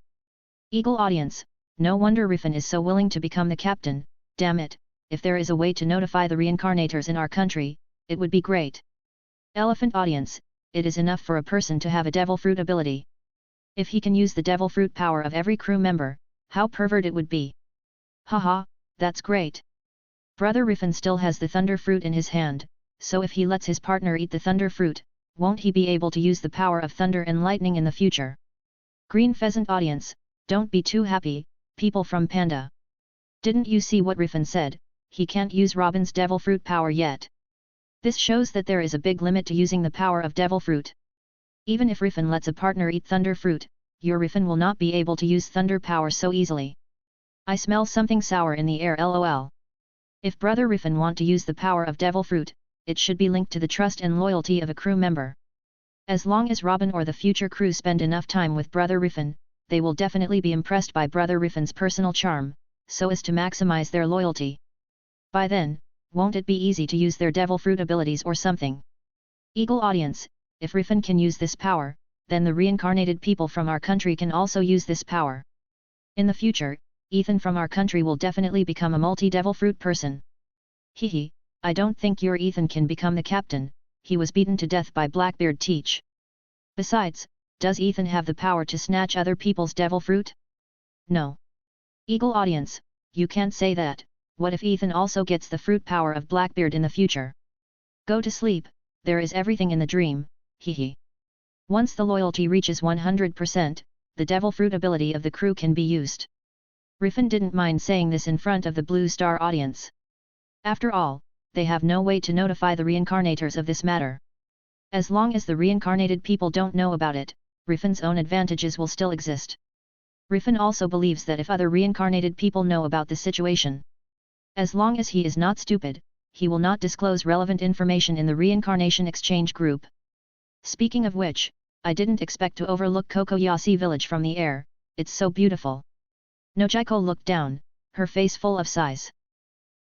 Eagle audience, no wonder Rifan is so willing to become the captain, damn it, if there is a way to notify the reincarnators in our country, it would be great. Elephant audience, it is enough for a person to have a devil fruit ability. If he can use the devil fruit power of every crew member, how pervert it would be. Haha, that's great. Brother Rifan still has the thunder fruit in his hand, so if he lets his partner eat the thunder fruit, won't he be able to use the power of thunder and lightning in the future? Green Pheasant audience, don't be too happy, people from Panda. Didn't you see what Rifan said, he can't use Robin's devil fruit power yet. This shows that there is a big limit to using the power of devil fruit. Even if Rifan lets a partner eat thunder fruit, your Rifan will not be able to use thunder power so easily. I smell something sour in the air lol. If Brother Rifan want to use the power of Devil Fruit, it should be linked to the trust and loyalty of a crew member. As long as Robin or the future crew spend enough time with Brother Rifan, they will definitely be impressed by Brother Rifan's personal charm, so as to maximize their loyalty. By then, won't it be easy to use their Devil Fruit abilities or something? Eagle audience, if Rifan can use this power, then the reincarnated people from our country can also use this power. In the future, Ethan from our country will definitely become a multi-Devil Fruit person. Hehe, I don't think your Ethan can become the captain, he was beaten to death by Blackbeard Teach. Besides, does Ethan have the power to snatch other people's Devil Fruit? No. Eagle audience, you can't say that, what if Ethan also gets the fruit power of Blackbeard in the future? Go to sleep, there is everything in the dream, hehe. Once the loyalty reaches 100%, the Devil Fruit ability of the crew can be used. Rifan didn't mind saying this in front of the Blue Star audience. After all, they have no way to notify the reincarnators of this matter. As long as the reincarnated people don't know about it, Rifan's own advantages will still exist. Rifan also believes that if other reincarnated people know about the situation, as long as he is not stupid, he will not disclose relevant information in the reincarnation exchange group. Speaking of which, I didn't expect to overlook Kokoyasi village from the air, it's so beautiful. Nojiko looked down, her face full of sighs.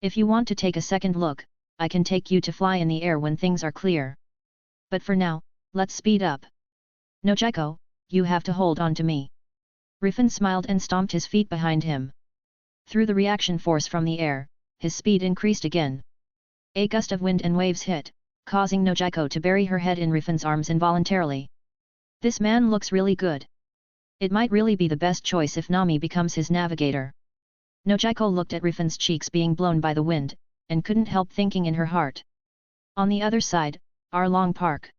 If you want to take a second look, I can take you to fly in the air when things are clear. But for now, let's speed up. Nojiko, you have to hold on to me. Rifan smiled and stomped his feet behind him. Through the reaction force from the air, his speed increased again. A gust of wind and waves hit, causing Nojiko to bury her head in Rifan's arms involuntarily. This man looks really good. It might really be the best choice if Nami becomes his navigator. Nojiko looked at Rifan's cheeks being blown by the wind, and couldn't help thinking in her heart. On the other side, Arlong Park.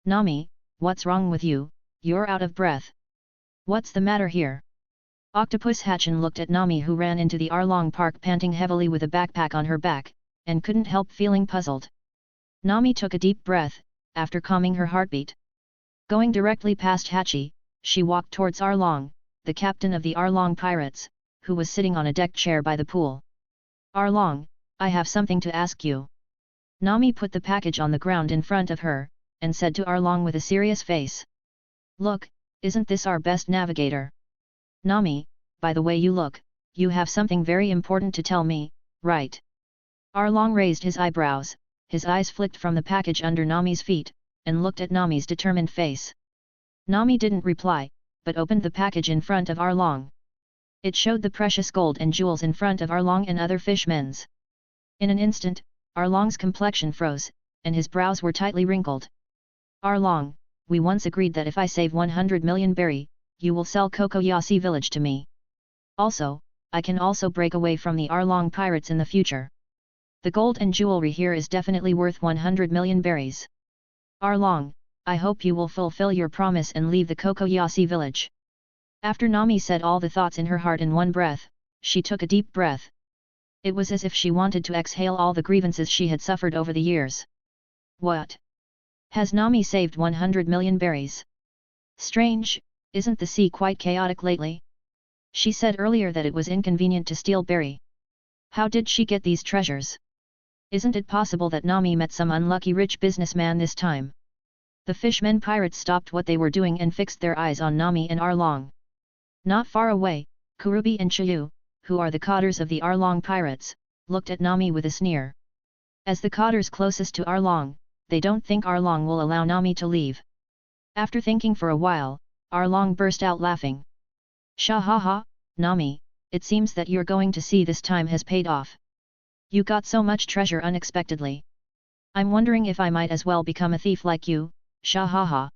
Nami, what's wrong with you, you're out of breath. What's the matter here? Octopus Hatchin looked at Nami who ran into the Arlong Park panting heavily with a backpack on her back, and couldn't help feeling puzzled. Nami took a deep breath, after calming her heartbeat. Going directly past Hachi, she walked towards Arlong, the captain of the Arlong Pirates, who was sitting on a deck chair by the pool. Arlong, I have something to ask you. Nami put the package on the ground in front of her, and said to Arlong with a serious face. Look, isn't this our best navigator? Nami, by the way you look, you have something very important to tell me, right? Arlong raised his eyebrows, his eyes flicked from the package under Nami's feet, and looked at Nami's determined face. Nami didn't reply, but opened the package in front of Arlong. It showed the precious gold and jewels in front of Arlong and other fishmen's. In an instant, Arlong's complexion froze, and his brows were tightly wrinkled. Arlong, we once agreed that if I save 100 million berry, you will sell Kokoyasi village to me. Also, I can also break away from the Arlong pirates in the future. The gold and jewelry here is definitely worth 100 million berries. Arlong, I hope you will fulfill your promise and leave the Kokoyasi village. After Nami said all the thoughts in her heart in one breath, she took a deep breath. It was as if she wanted to exhale all the grievances she had suffered over the years. What? Has Nami saved 100 million berries? Strange, isn't the sea quite chaotic lately? She said earlier that it was inconvenient to steal berry. How did she get these treasures? Isn't it possible that Nami met some unlucky rich businessman this time? The fishmen pirates stopped what they were doing and fixed their eyes on Nami and Arlong. Not far away, Kurubi and Chayu, who are the cotters of the Arlong pirates, looked at Nami with a sneer. As the cotters closest to Arlong, they don't think Arlong will allow Nami to leave. After thinking for a while, Arlong burst out laughing. Sha ha ha, Nami, it seems that you're going to see this time has paid off. You got so much treasure unexpectedly. I'm wondering if I might as well become a thief like you, sha ha ha.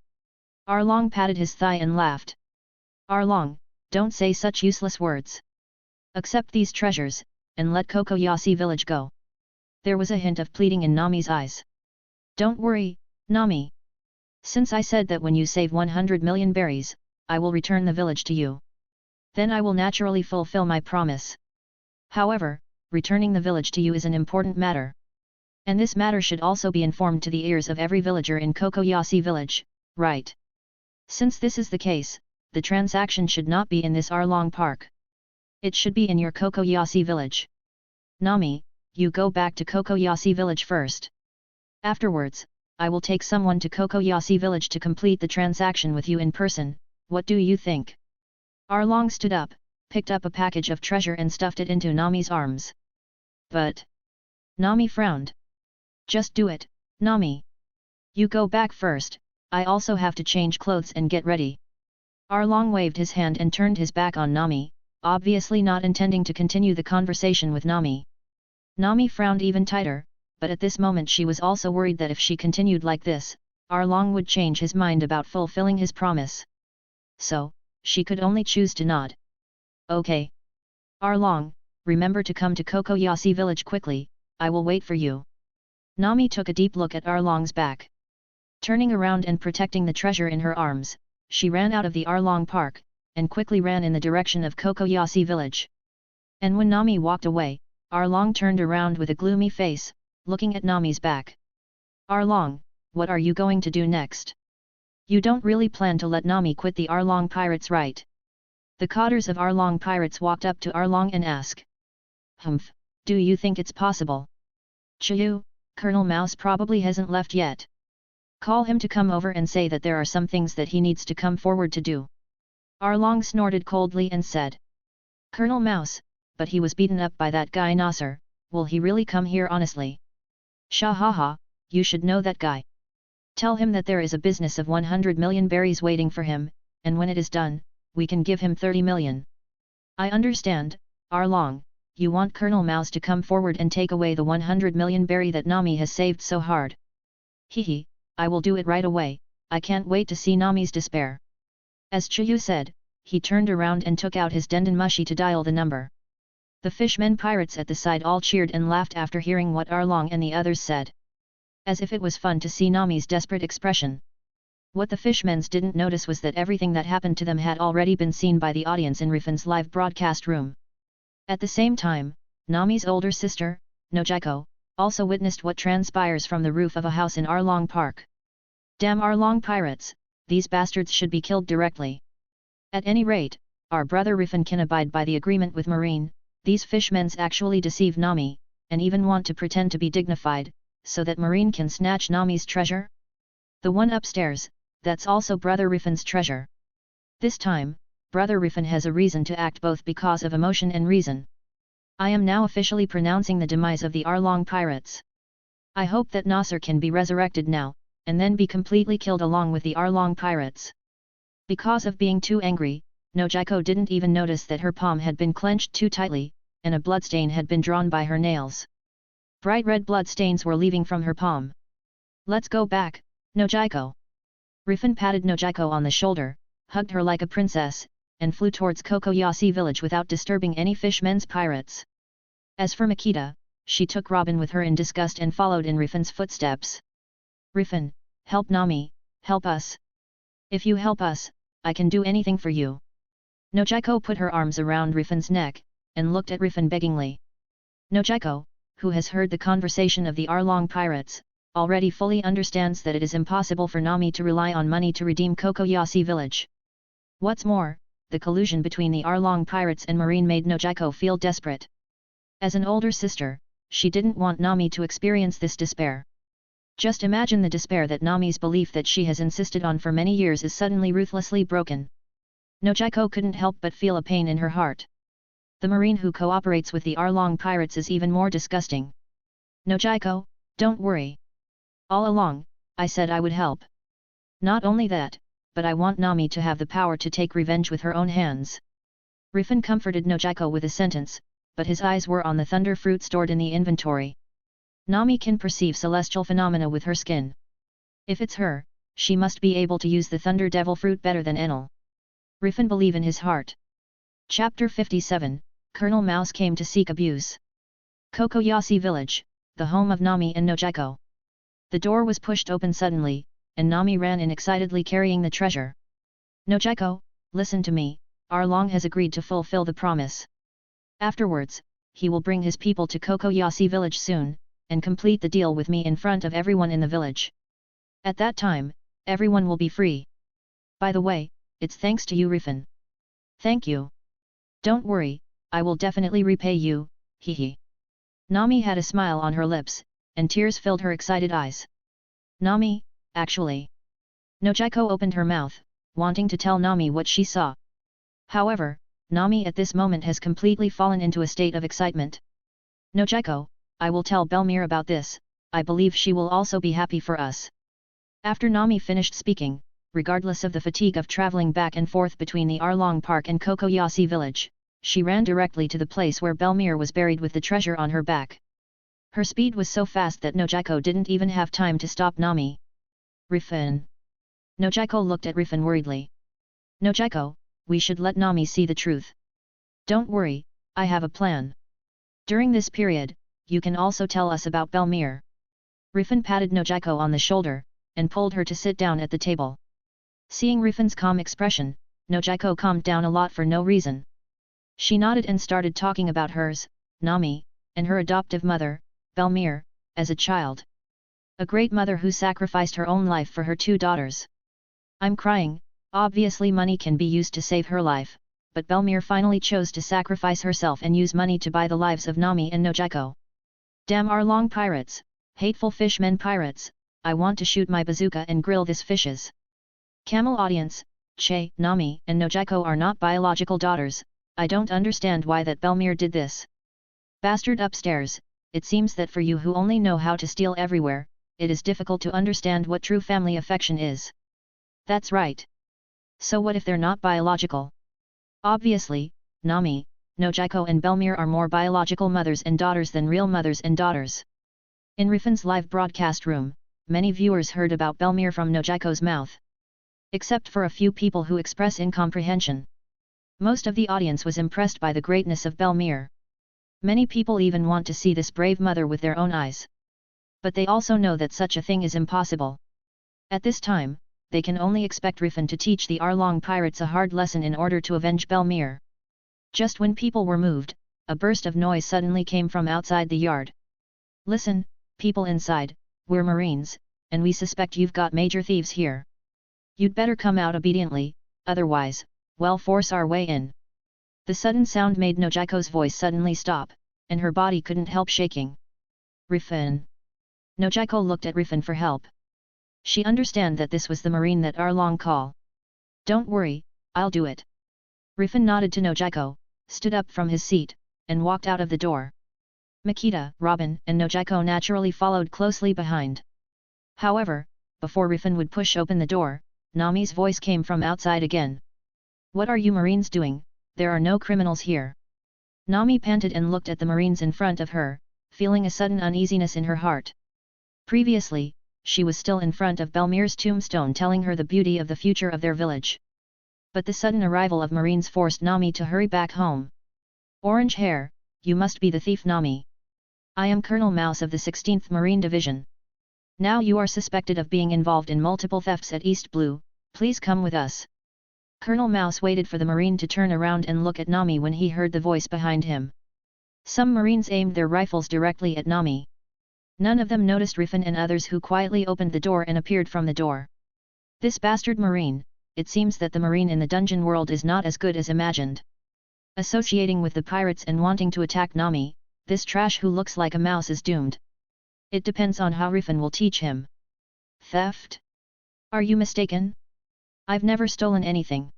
Arlong patted his thigh and laughed. Arlong, don't say such useless words. Accept these treasures, and let Kokoyasi village go. There was a hint of pleading in Nami's eyes. Don't worry, Nami. Since I said that when you save 100 million berries, I will return the village to you. Then I will naturally fulfill my promise. However, returning the village to you is an important matter. And this matter should also be informed to the ears of every villager in Kokoyasi village, right? Since this is the case, the transaction should not be in this Arlong Park. It should be in your Kokoyasi village. Nami, you go back to Kokoyasi village first. Afterwards, I will take someone to Kokoyasi village to complete the transaction with you in person. What do you think? Arlong stood up, picked up a package of treasure and stuffed it into Nami's arms. But Nami frowned. Just do it, Nami. You go back first, I also have to change clothes and get ready. Arlong waved his hand and turned his back on Nami, obviously not intending to continue the conversation with Nami. Nami frowned even tighter, but at this moment she was also worried that if she continued like this, Arlong would change his mind about fulfilling his promise. So, she could only choose to nod. Okay. Arlong, remember to come to Kokoyasi village quickly, I will wait for you. Nami took a deep look at Arlong's back. Turning around and protecting the treasure in her arms, she ran out of the Arlong Park, and quickly ran in the direction of Kokoyasi village. And when Nami walked away, Arlong turned around with a gloomy face, looking at Nami's back. Arlong, what are you going to do next? You don't really plan to let Nami quit the Arlong pirates, right? The cotters of Arlong pirates walked up to Arlong and asked. Humph, do you think it's possible? Chiyu, Colonel Mouse probably hasn't left yet. Call him to come over and say that there are some things that he needs to come forward to do. Arlong snorted coldly and said. Colonel Mouse, but he was beaten up by that guy Nasser, will he really come here honestly? Shahaha, you should know that guy. Tell him that there is a business of 100 million berries waiting for him, and when it is done, we can give him 30 million. I understand, Arlong, you want Colonel Mouse to come forward and take away the 100 million berry that Nami has saved so hard. Hehe, I will do it right away, I can't wait to see Nami's despair. As Chiyu said, he turned around and took out his denden mushi to dial the number. The fishmen pirates at the side all cheered and laughed after hearing what Arlong and the others said. As if it was fun to see Nami's desperate expression. What the fishmen didn't notice was that everything that happened to them had already been seen by the audience in Rifan's live broadcast room. At the same time, Nami's older sister, Nojiko, also witnessed what transpires from the roof of a house in Arlong Park. Damn Arlong pirates, these bastards should be killed directly. At any rate, our brother Rifan can abide by the agreement with Marine. These fishmen actually deceive Nami, and even want to pretend to be dignified, so that Marine can snatch Nami's treasure? The one upstairs, that's also Brother Rifan's treasure. This time, Brother Rifan has a reason to act both because of emotion and reason. I am now officially pronouncing the demise of the Arlong pirates. I hope that Nasser can be resurrected now, and then be completely killed along with the Arlong pirates. Because of being too angry, Nojiko didn't even notice that her palm had been clenched too tightly, and a bloodstain had been drawn by her nails. Bright red bloodstains were leaving from her palm. Let's go back, Nojiko. Rifan patted Nojiko on the shoulder, hugged her like a princess, and flew towards Kokoyasi village without disturbing any fishmen's pirates. As for Makita, she took Robin with her in disgust and followed in Rifan's footsteps. Rifan, help Nami, help us. If you help us, I can do anything for you. Nojiko put her arms around Rifan's neck, and looked at Rifan beggingly. Nojiko, who has heard the conversation of the Arlong pirates, already fully understands that it is impossible for Nami to rely on money to redeem Kokoyasi village. What's more, the collusion between the Arlong pirates and Marine made Nojiko feel desperate. As an older sister, she didn't want Nami to experience this despair. Just imagine the despair that Nami's belief that she has insisted on for many years is suddenly ruthlessly broken. Nojiko couldn't help but feel a pain in her heart. The Marine who cooperates with the Arlong pirates is even more disgusting. Nojiko, don't worry. All along, I said I would help. Not only that, but I want Nami to have the power to take revenge with her own hands. Rifan comforted Nojiko with a sentence, but his eyes were on the thunder fruit stored in the inventory. Nami can perceive celestial phenomena with her skin. If it's her, she must be able to use the thunder devil fruit better than Enel. Rifan believed in his heart. Chapter 57, Colonel Mouse came to seek abuse. Kokoyasi village, the home of Nami and Nojiko. The door was pushed open suddenly, and Nami ran in excitedly carrying the treasure. Nojiko, listen to me, Arlong has agreed to fulfill the promise. Afterwards, he will bring his people to Kokoyasi village soon, and complete the deal with me in front of everyone in the village. At that time, everyone will be free. By the way, it's thanks to you, Rifan. Thank you. Don't worry, I will definitely repay you, hehe. Nami had a smile on her lips, and tears filled her excited eyes. Nami, actually. Nojiko opened her mouth, wanting to tell Nami what she saw. However, Nami at this moment has completely fallen into a state of excitement. Nojiko, I will tell Belmir about this, I believe she will also be happy for us. After Nami finished speaking, regardless of the fatigue of traveling back and forth between the Arlong Park and Kokoyasi village, she ran directly to the place where Belmir was buried with the treasure on her back. Her speed was so fast that Nojiko didn't even have time to stop Nami. Rifan. Nojiko looked at Rifan worriedly. Nojiko, we should let Nami see the truth. Don't worry, I have a plan. During this period, you can also tell us about Belmir. Rifan patted Nojiko on the shoulder, and pulled her to sit down at the table. Seeing Rifan's calm expression, Nojiko calmed down a lot for no reason. She nodded and started talking about hers, Nami, and her adoptive mother, Belmir, as a child. A great mother who sacrificed her own life for her two daughters. I'm crying, obviously money can be used to save her life, but Belmir finally chose to sacrifice herself and use money to buy the lives of Nami and Nojiko. Damn Arlong pirates, hateful fishmen pirates, I want to shoot my bazooka and grill this fishes. Camel audience, Che, Nami and Nojiko are not biological daughters, I don't understand why that Belmir did this. Bastard upstairs, it seems that for you who only know how to steal everywhere, it is difficult to understand what true family affection is. That's right. So what if they're not biological? Obviously, Nami, Nojiko and Belmir are more biological mothers and daughters than real mothers and daughters. In Rifan's live broadcast room, many viewers heard about Belmir from Nojiko's mouth. Except for a few people who express incomprehension. Most of the audience was impressed by the greatness of Belmir. Many people even want to see this brave mother with their own eyes. But they also know that such a thing is impossible. At this time, they can only expect Rifan to teach the Arlong pirates a hard lesson in order to avenge Belmir. Just when people were moved, a burst of noise suddenly came from outside the yard. Listen, people inside, we're Marines, and we suspect you've got major thieves here. You'd better come out obediently, otherwise, we'll force our way in. The sudden sound made Nojiko's voice suddenly stop, and her body couldn't help shaking. Rifan. Nojiko looked at Rifan for help. She understand that this was the Marine that Arlong call. Don't worry, I'll do it. Rifan nodded to Nojiko, stood up from his seat, and walked out of the door. Makita, Robin and Nojiko naturally followed closely behind. However, before Rifan would push open the door, Nami's voice came from outside again. What are you Marines doing? There are no criminals here. Nami panted and looked at the Marines in front of her, feeling a sudden uneasiness in her heart. Previously, she was still in front of Belmir's tombstone telling her the beauty of the future of their village. But the sudden arrival of Marines forced Nami to hurry back home. Orange hair, you must be the thief Nami. I am Colonel Mouse of the 16th Marine Division. Now you are suspected of being involved in multiple thefts at East Blue, please come with us. Colonel Mouse waited for the Marine to turn around and look at Nami when he heard the voice behind him. Some Marines aimed their rifles directly at Nami. None of them noticed Rifan and others who quietly opened the door and appeared from the door. This bastard Marine, it seems that the Marine in the dungeon world is not as good as imagined. Associating with the pirates and wanting to attack Nami, this trash who looks like a mouse is doomed. It depends on how Rifan will teach him. Theft? Are you mistaken? I've never stolen anything.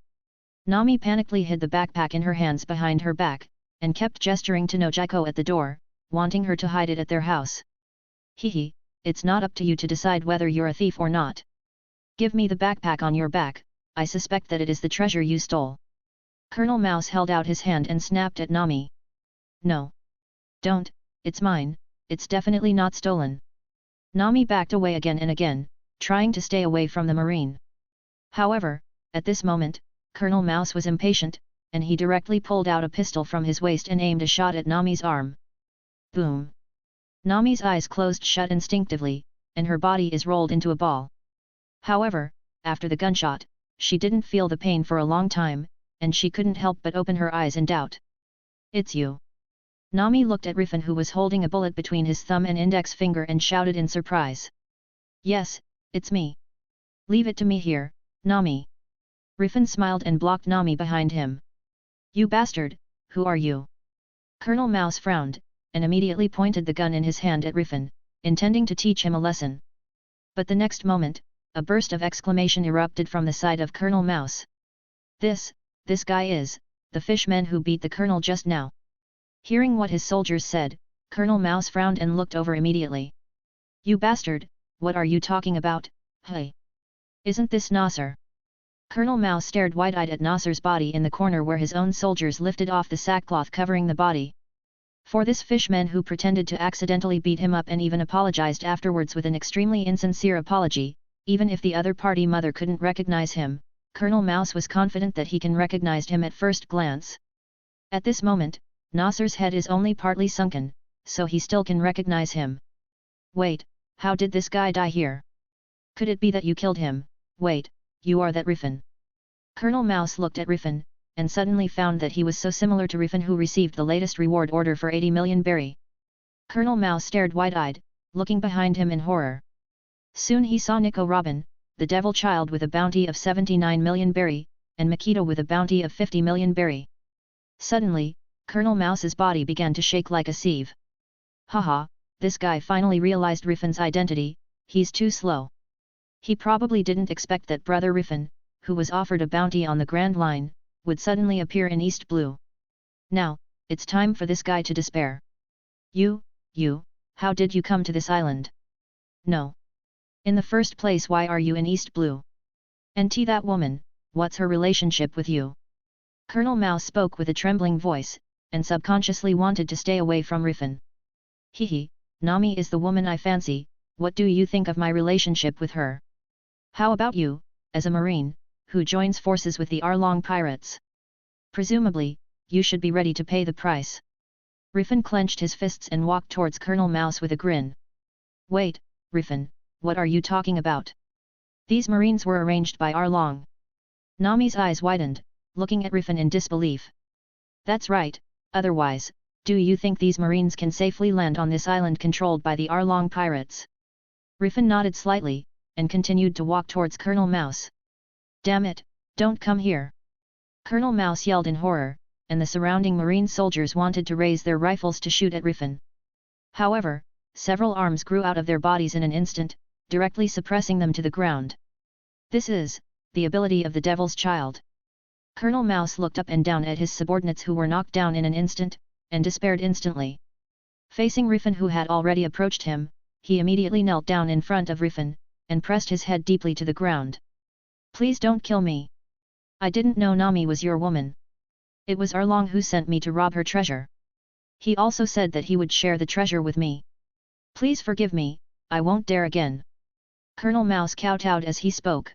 Nami panically hid the backpack in her hands behind her back, and kept gesturing to Nojiko at the door, wanting her to hide it at their house. Hehe, it's not up to you to decide whether you're a thief or not. Give me the backpack on your back, I suspect that it is the treasure you stole. Colonel Mouse held out his hand and snapped at Nami. No. Don't, it's mine, it's definitely not stolen. Nami backed away again and again, trying to stay away from the Marine. However, at this moment, Colonel Mouse was impatient, and he directly pulled out a pistol from his waist and aimed a shot at Nami's arm. Boom! Nami's eyes closed shut instinctively, and her body is rolled into a ball. However, after the gunshot, she didn't feel the pain for a long time, and she couldn't help but open her eyes in doubt. It's you. Nami looked at Rifan who was holding a bullet between his thumb and index finger and shouted in surprise. Yes, it's me. Leave it to me here, Nami. Rifan smiled and blocked Nami behind him. You bastard, who are you? Colonel Mouse frowned, and immediately pointed the gun in his hand at Rifan, intending to teach him a lesson. But the next moment, a burst of exclamation erupted from the side of Colonel Mouse. This guy is, the fishman who beat the colonel just now. Hearing what his soldiers said, Colonel Mouse frowned and looked over immediately. You bastard, what are you talking about, hey? Isn't this Nasser? Colonel Mouse stared wide-eyed at Nasser's body in the corner where his own soldiers lifted off the sackcloth covering the body. For this fishman who pretended to accidentally beat him up and even apologized afterwards with an extremely insincere apology, even if the other party mother couldn't recognize him, Colonel Mouse was confident that he can recognized him at first glance. At this moment, Nasser's head is only partly sunken, so he still can recognize him. Wait, how did this guy die here? Could it be that you killed him? Wait, you are that Rifan. Colonel Mouse looked at Rifan, and suddenly found that he was so similar to Rifan who received the latest reward order for 80 million berry. Colonel Mouse stared wide-eyed, looking behind him in horror. Soon he saw Nico Robin, the devil child with a bounty of 79 million berry, and Makito with a bounty of 50 million berry. Suddenly, Colonel Mouse's body began to shake like a sieve. Haha, this guy finally realized Rifan's identity, he's too slow. He probably didn't expect that brother Rifan, who was offered a bounty on the Grand Line, would suddenly appear in East Blue. Now, it's time for this guy to despair. You, how did you come to this island? No. In the first place, why are you in East Blue? And that woman, what's her relationship with you? Colonel Mouse spoke with a trembling voice, and subconsciously wanted to stay away from Rifan. Hehe, Nami is the woman I fancy, what do you think of my relationship with her? How about you, as a marine, who joins forces with the Arlong pirates? Presumably, you should be ready to pay the price. Rifan clenched his fists and walked towards Colonel Mouse with a grin. Wait, Rifan, what are you talking about? These marines were arranged by Arlong. Nami's eyes widened, looking at Rifan in disbelief. That's right, otherwise, do you think these marines can safely land on this island controlled by the Arlong pirates? Rifan nodded slightly, and continued to walk towards Colonel Mouse. Damn it, don't come here! Colonel Mouse yelled in horror, and the surrounding marine soldiers wanted to raise their rifles to shoot at Rifan. However, several arms grew out of their bodies in an instant, directly suppressing them to the ground. This is the ability of the Devil's Child. Colonel Mouse looked up and down at his subordinates who were knocked down in an instant, and despaired instantly. Facing Rifan who had already approached him, he immediately knelt down in front of Rifan, and pressed his head deeply to the ground. Please don't kill me. I didn't know Nami was your woman. It was Arlong who sent me to rob her treasure. He also said that he would share the treasure with me. Please forgive me, I won't dare again. Colonel Mouse kowtowed as he spoke.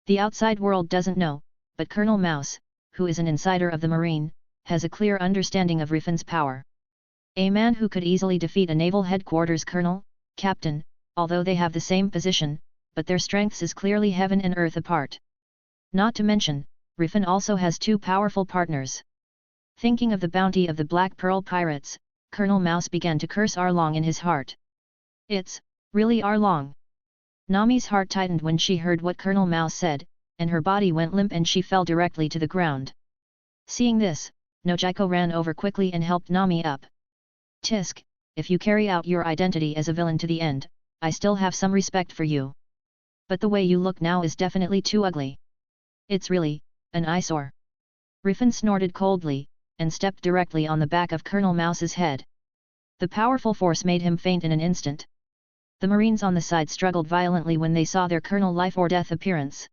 The outside world doesn't know, but Colonel Mouse, who is an insider of the Marine, has a clear understanding of Rifan's power. A man who could easily defeat a naval headquarters colonel, captain, although they have the same position, but their strengths is clearly heaven and earth apart. Not to mention, Rifan also has two powerful partners. Thinking of the bounty of the Black Pearl pirates, Colonel Mouse began to curse Arlong in his heart. It's really Arlong. Nami's heart tightened when she heard what Colonel Mouse said, and her body went limp and she fell directly to the ground. Seeing this, Nojiko ran over quickly and helped Nami up. Tisk, if you carry out your identity as a villain to the end, I still have some respect for you. But the way you look now is definitely too ugly. It's really an eyesore. Rifan snorted coldly, and stepped directly on the back of Colonel Mouse's head. The powerful force made him faint in an instant. The Marines on the side struggled violently when they saw their colonel life or death appearance.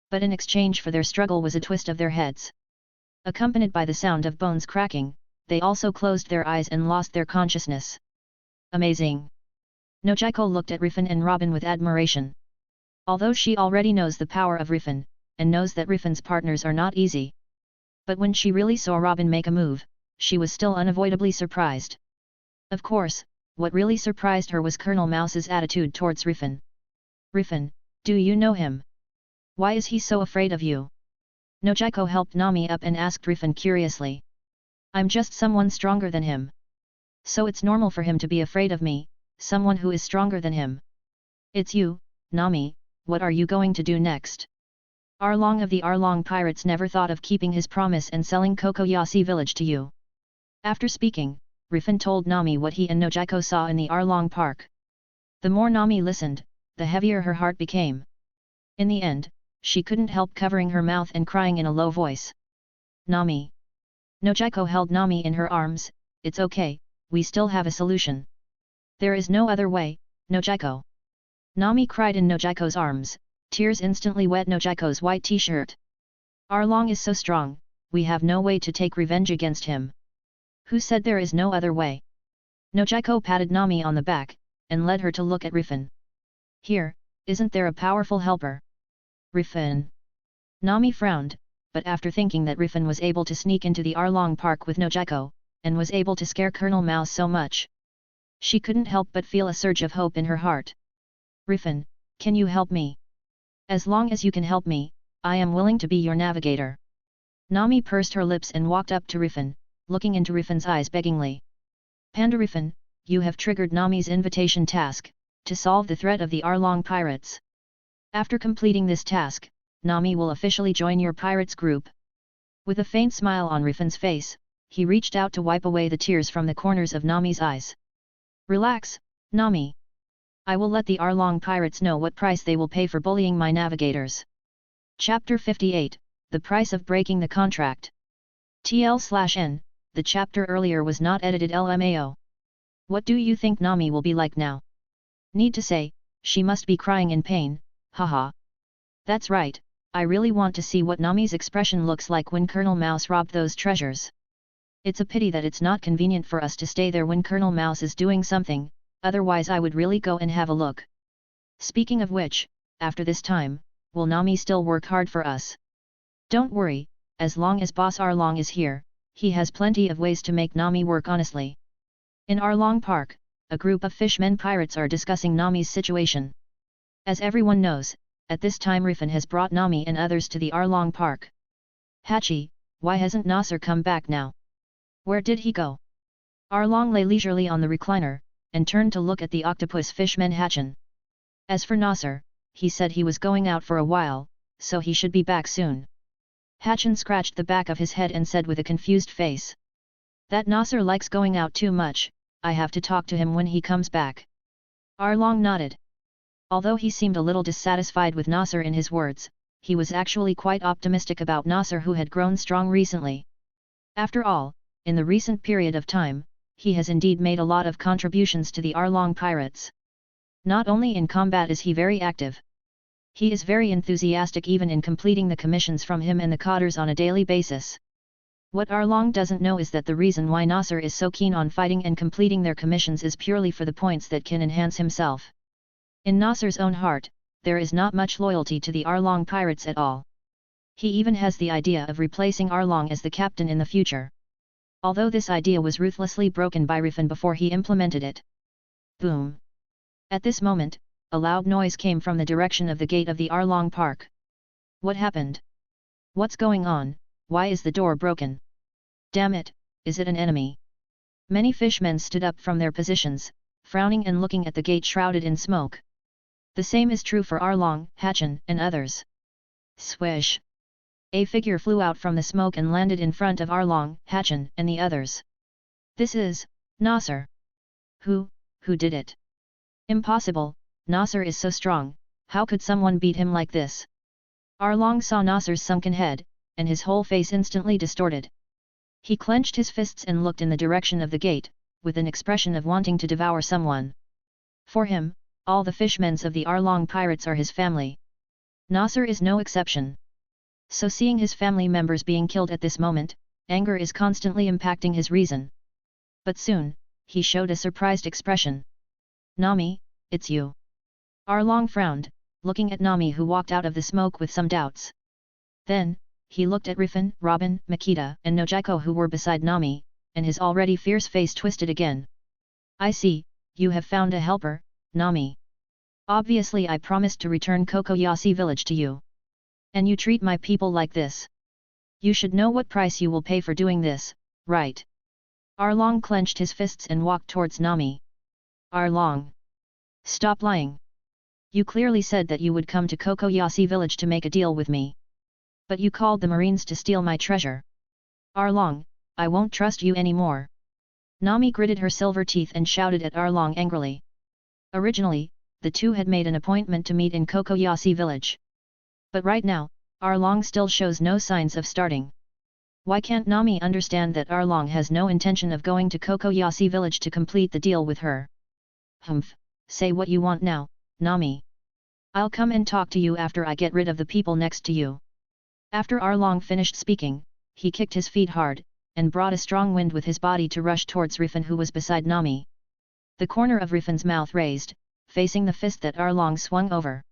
But in exchange for their struggle was a twist of their heads. Accompanied by the sound of bones cracking, they also closed their eyes and lost their consciousness. Amazing! Nojiko looked at Rifan and Robin with admiration. Although she already knows the power of Rifan, and knows that Rifan's partners are not easy. But when she really saw Robin make a move, she was still unavoidably surprised. Of course, what really surprised her was Colonel Mouse's attitude towards Rifan. Rifan, do you know him? Why is he so afraid of you? Nojiko helped Nami up and asked Rifan curiously. I'm just someone stronger than him. So it's normal for him to be afraid of me, someone who is stronger than him. It's you, Nami, what are you going to do next? Arlong of the Arlong pirates never thought of keeping his promise and selling Kokoyasi village to you. After speaking, Rifan told Nami what he and Nojiko saw in the Arlong park. The more Nami listened, the heavier her heart became. In the end, she couldn't help covering her mouth and crying in a low voice. Nami. Nojiko held Nami in her arms. It's okay, we still have a solution. There is no other way, Nojiko. Nami cried in Nojiko's arms, tears instantly wet Nojiko's white t-shirt. Arlong is so strong, we have no way to take revenge against him. Who said there is no other way? Nojiko patted Nami on the back, and led her to look at Rifan. Here, isn't there a powerful helper? Rifan. Nami frowned, but after thinking that Rifan was able to sneak into the Arlong park with Nojiko, and was able to scare Colonel Mao so much, she couldn't help but feel a surge of hope in her heart. Rifan, can you help me? As long as you can help me, I am willing to be your navigator. Nami pursed her lips and walked up to Rifan, looking into Rifan's eyes beggingly. Panda Rifan, you have triggered Nami's invitation task, to solve the threat of the Arlong pirates. After completing this task, Nami will officially join your pirates group. With a faint smile on Rifan's face, he reached out to wipe away the tears from the corners of Nami's eyes. Relax, Nami. I will let the Arlong pirates know what price they will pay for bullying my navigators. Chapter 58, The Price of Breaking the Contract. TL/N, the chapter earlier was not edited LMAO. What do you think Nami will be like now? Need to say, she must be crying in pain, haha. That's right, I really want to see what Nami's expression looks like when Colonel Mouse robbed those treasures. It's a pity that it's not convenient for us to stay there when Colonel Mouse is doing something, otherwise I would really go and have a look. Speaking of which, after this time, will Nami still work hard for us? Don't worry, as long as Boss Arlong is here, he has plenty of ways to make Nami work honestly. In Arlong Park, a group of fishmen pirates are discussing Nami's situation. As everyone knows, at this time Rifan has brought Nami and others to the Arlong Park. Hachi, why hasn't Nasser come back now? Where did he go? Arlong lay leisurely on the recliner, and turned to look at the octopus fishman Hachin. As for Nasser, he said he was going out for a while, so he should be back soon. Hachin scratched the back of his head and said with a confused face. That Nasser likes going out too much, I have to talk to him when he comes back. Arlong nodded. Although he seemed a little dissatisfied with Nasser in his words, he was actually quite optimistic about Nasser, who had grown strong recently. After all, in the recent period of time, he has indeed made a lot of contributions to the Arlong pirates. Not only in combat is he very active. He is very enthusiastic even in completing the commissions from him and the cotters on a daily basis. What Arlong doesn't know is that the reason why Nasser is so keen on fighting and completing their commissions is purely for the points that can enhance himself. In Nasser's own heart, there is not much loyalty to the Arlong pirates at all. He even has the idea of replacing Arlong as the captain in the future. Although this idea was ruthlessly broken by Rifan before he implemented it. Boom! At this moment, a loud noise came from the direction of the gate of the Arlong Park. What happened? What's going on? Why is the door broken? Damn it, is it an enemy? Many fishmen stood up from their positions, frowning and looking at the gate shrouded in smoke. The same is true for Arlong, Hachin, and others. Swish! A figure flew out from the smoke and landed in front of Arlong, Hachin, and the others. This is Nasser. Who did it? Impossible, Nasser is so strong, how could someone beat him like this? Arlong saw Nasser's sunken head, and his whole face instantly distorted. He clenched his fists and looked in the direction of the gate, with an expression of wanting to devour someone. For him, all the fishmen of the Arlong pirates are his family. Nasser is no exception. So seeing his family members being killed at this moment, anger is constantly impacting his reason. But soon, he showed a surprised expression. Nami, it's you. Arlong frowned, looking at Nami, who walked out of the smoke with some doubts. Then, he looked at Rifan, Robin, Makita, and Nojiko, who were beside Nami, and his already fierce face twisted again. I see, you have found a helper, Nami. Obviously I promised to return Kokoyasi village to you. And you treat my people like this. You should know what price you will pay for doing this, right? Arlong clenched his fists and walked towards Nami. Arlong! Stop lying. You clearly said that you would come to Kokoyasi village to make a deal with me, But you called the Marines to steal my treasure. Arlong, I won't trust you anymore. Nami gritted her silver teeth and shouted at Arlong angrily. Originally, the two had made an appointment to meet in Kokoyasi village. But right now, Arlong still shows no signs of starting. Why can't Nami understand that Arlong has no intention of going to Kokoyasi village to complete the deal with her? Humph, say what you want now, Nami. I'll come and talk to you after I get rid of the people next to you. After Arlong finished speaking, he kicked his feet hard, and brought a strong wind with his body to rush towards Rifan who was beside Nami. The corner of Rifan's mouth raised, facing the fist that Arlong swung over.